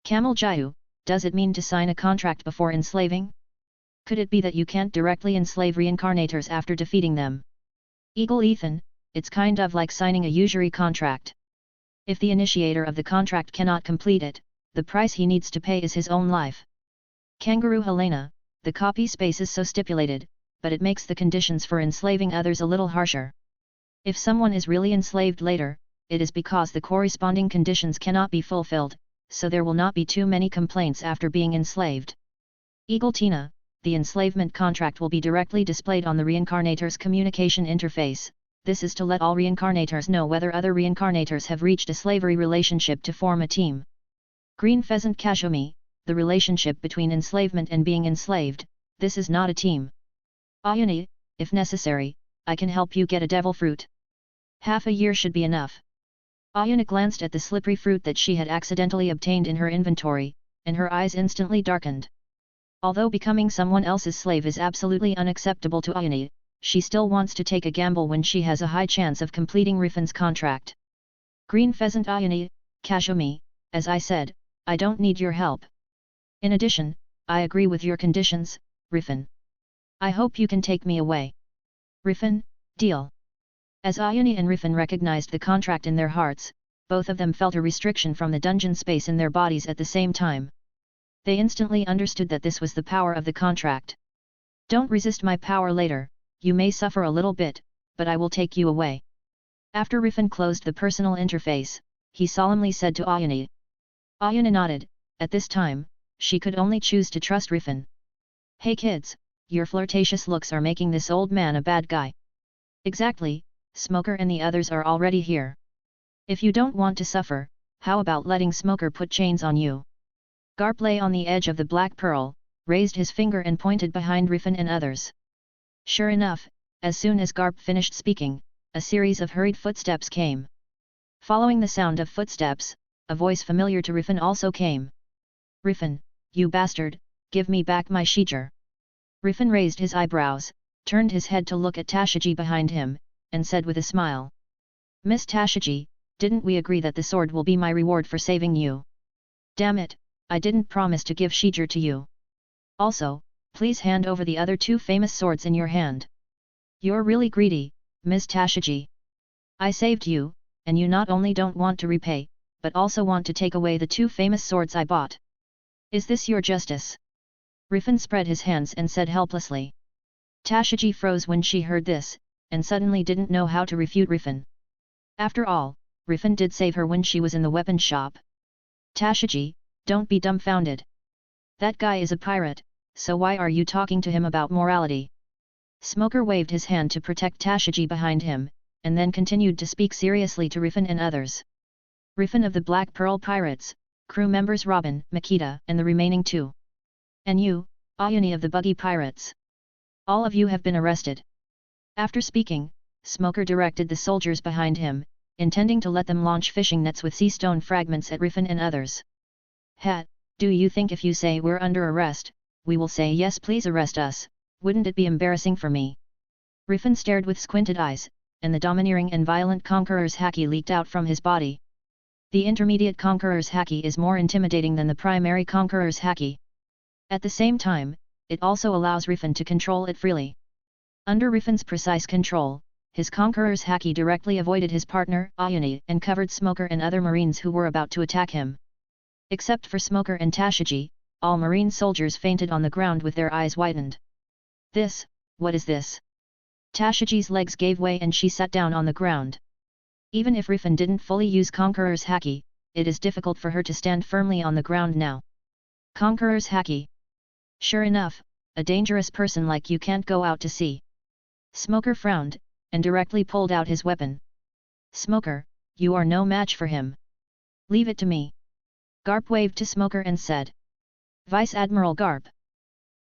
Camel Jayu, does it mean to sign a contract before enslaving? Could it be that you can't directly enslave reincarnators after defeating them? Eagle Ethan, it's kind of like signing a usury contract. If the initiator of the contract cannot complete it, the price he needs to pay is his own life. Kangaroo Helena, the copy space is so stipulated, but it makes the conditions for enslaving others a little harsher. If someone is really enslaved later, it is because the corresponding conditions cannot be fulfilled, so there will not be too many complaints after being enslaved. Eagle Tina, the enslavement contract will be directly displayed on the Reincarnator's communication interface. This is to let all Reincarnators know whether other Reincarnators have reached a slavery relationship to form a team. Green Pheasant Kashumi, the relationship between enslavement and being enslaved, this is not a team. Ayani, if necessary, I can help you get a devil fruit. Half a year should be enough. Ayana glanced at the slippery fruit that she had accidentally obtained in her inventory, and her eyes instantly darkened. Although becoming someone else's slave is absolutely unacceptable to Ayani, she still wants to take a gamble when she has a high chance of completing Rifan's contract. Green Pheasant Ayani, Kashumi, as I said, I don't need your help. In addition, I agree with your conditions, Rifan. I hope you can take me away. Rifan, deal. As Ayani and Rifan recognized the contract in their hearts, both of them felt a restriction from the dungeon space in their bodies at the same time. They instantly understood that this was the power of the contract. Don't resist my power later, you may suffer a little bit, but I will take you away. After Rifan closed the personal interface, he solemnly said to Ayani. Ayani nodded. At this time, she could only choose to trust Rifan. Hey kids, your flirtatious looks are making this old man a bad guy. Exactly, Smoker and the others are already here. If you don't want to suffer, how about letting Smoker put chains on you? Garp lay on the edge of the Black Pearl, raised his finger and pointed behind Rifan and others. Sure enough, as soon as Garp finished speaking, a series of hurried footsteps came. Following the sound of footsteps, a voice familiar to Rifan also came. Rifan, you bastard, give me back my Shijir. Rifan raised his eyebrows, turned his head to look at Tashiji behind him, and said with a smile. Miss Tashiji, didn't we agree that the sword will be my reward for saving you? Damn it, I didn't promise to give Shijir to you. Also, please hand over the other two famous swords in your hand. You're really greedy, Miss Tashiji. I saved you, and you not only don't want to repay, but also want to take away the two famous swords I bought. Is this your justice? Rifan spread his hands and said helplessly. Tashiji froze when she heard this, and suddenly didn't know how to refute Rifan. After all, Rifan did save her when she was in the weapon shop. Tashiji, don't be dumbfounded. That guy is a pirate, so why are you talking to him about morality? Smoker waved his hand to protect Tashiji behind him, and then continued to speak seriously to Rifan and others. Rifan of the Black Pearl Pirates, crew members Robin, Makita and the remaining two. And you, Ayani of the Buggy Pirates. All of you have been arrested. After speaking, Smoker directed the soldiers behind him, intending to let them launch fishing nets with sea stone fragments at Rifan and others. Ha, do you think if you say we're under arrest, we will say yes please arrest us, wouldn't it be embarrassing for me? Rifan stared with squinted eyes, and the domineering and violent conqueror's haki leaked out from his body. The intermediate conqueror's haki is more intimidating than the primary conqueror's haki. At the same time, it also allows Rifan to control it freely. Under Rifan's precise control, his conqueror's haki directly avoided his partner, Ayani, and covered Smoker and other marines who were about to attack him. Except for Smoker and Tashiji, all marine soldiers fainted on the ground with their eyes widened. This, what is this? Tashiji's legs gave way and she sat down on the ground. Even if Rifan didn't fully use Conqueror's haki, it is difficult for her to stand firmly on the ground now. Conqueror's haki. Sure enough, a dangerous person like you can't go out to sea. Smoker frowned, and directly pulled out his weapon. Smoker, you are no match for him. Leave it to me. Garp waved to Smoker and said. Vice Admiral Garp.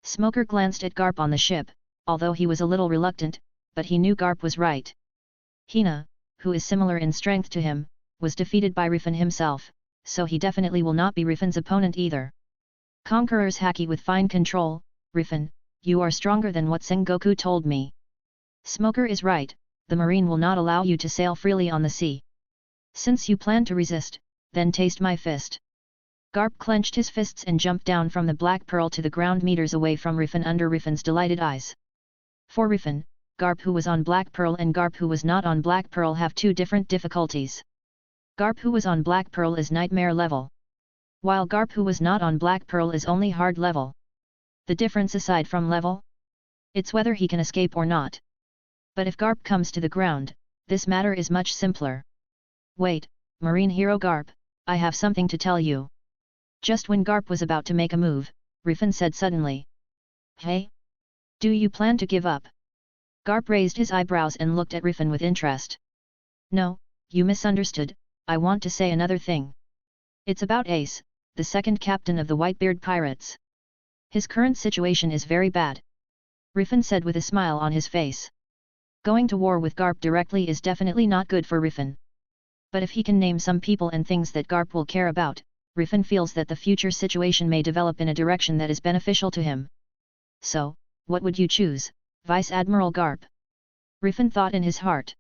Smoker glanced at Garp on the ship, although he was a little reluctant, but he knew Garp was right. Hina, who is similar in strength to him, was defeated by Rifan himself, so he definitely will not be Rifan's opponent either. Conqueror's haki with fine control, Rifan, you are stronger than what Sengoku told me. Smoker is right, the marine will not allow you to sail freely on the sea. Since you plan to resist, then taste my fist. Garp clenched his fists and jumped down from the Black Pearl to the ground meters away from Rifan under Rifan's delighted eyes. For Rifan, Garp who was on Black Pearl and Garp who was not on Black Pearl have two different difficulties. Garp who was on Black Pearl is Nightmare level, while Garp who was not on Black Pearl is only hard level. The difference aside from level? It's whether he can escape or not. But if Garp comes to the ground, this matter is much simpler. Wait, Marine Hero Garp, I have something to tell you. Just when Garp was about to make a move, Rifan said suddenly. Hey? Do you plan to give up? Garp raised his eyebrows and looked at Rifan with interest. No, you misunderstood, I want to say another thing. It's about Ace, the second captain of the Whitebeard Pirates. His current situation is very bad. Rifan said with a smile on his face. Going to war with Garp directly is definitely not good for Rifan. But if he can name some people and things that Garp will care about, Rifan feels that the future situation may develop in a direction that is beneficial to him. So, what would you choose, Vice Admiral Garp? Rifan thought in his heart.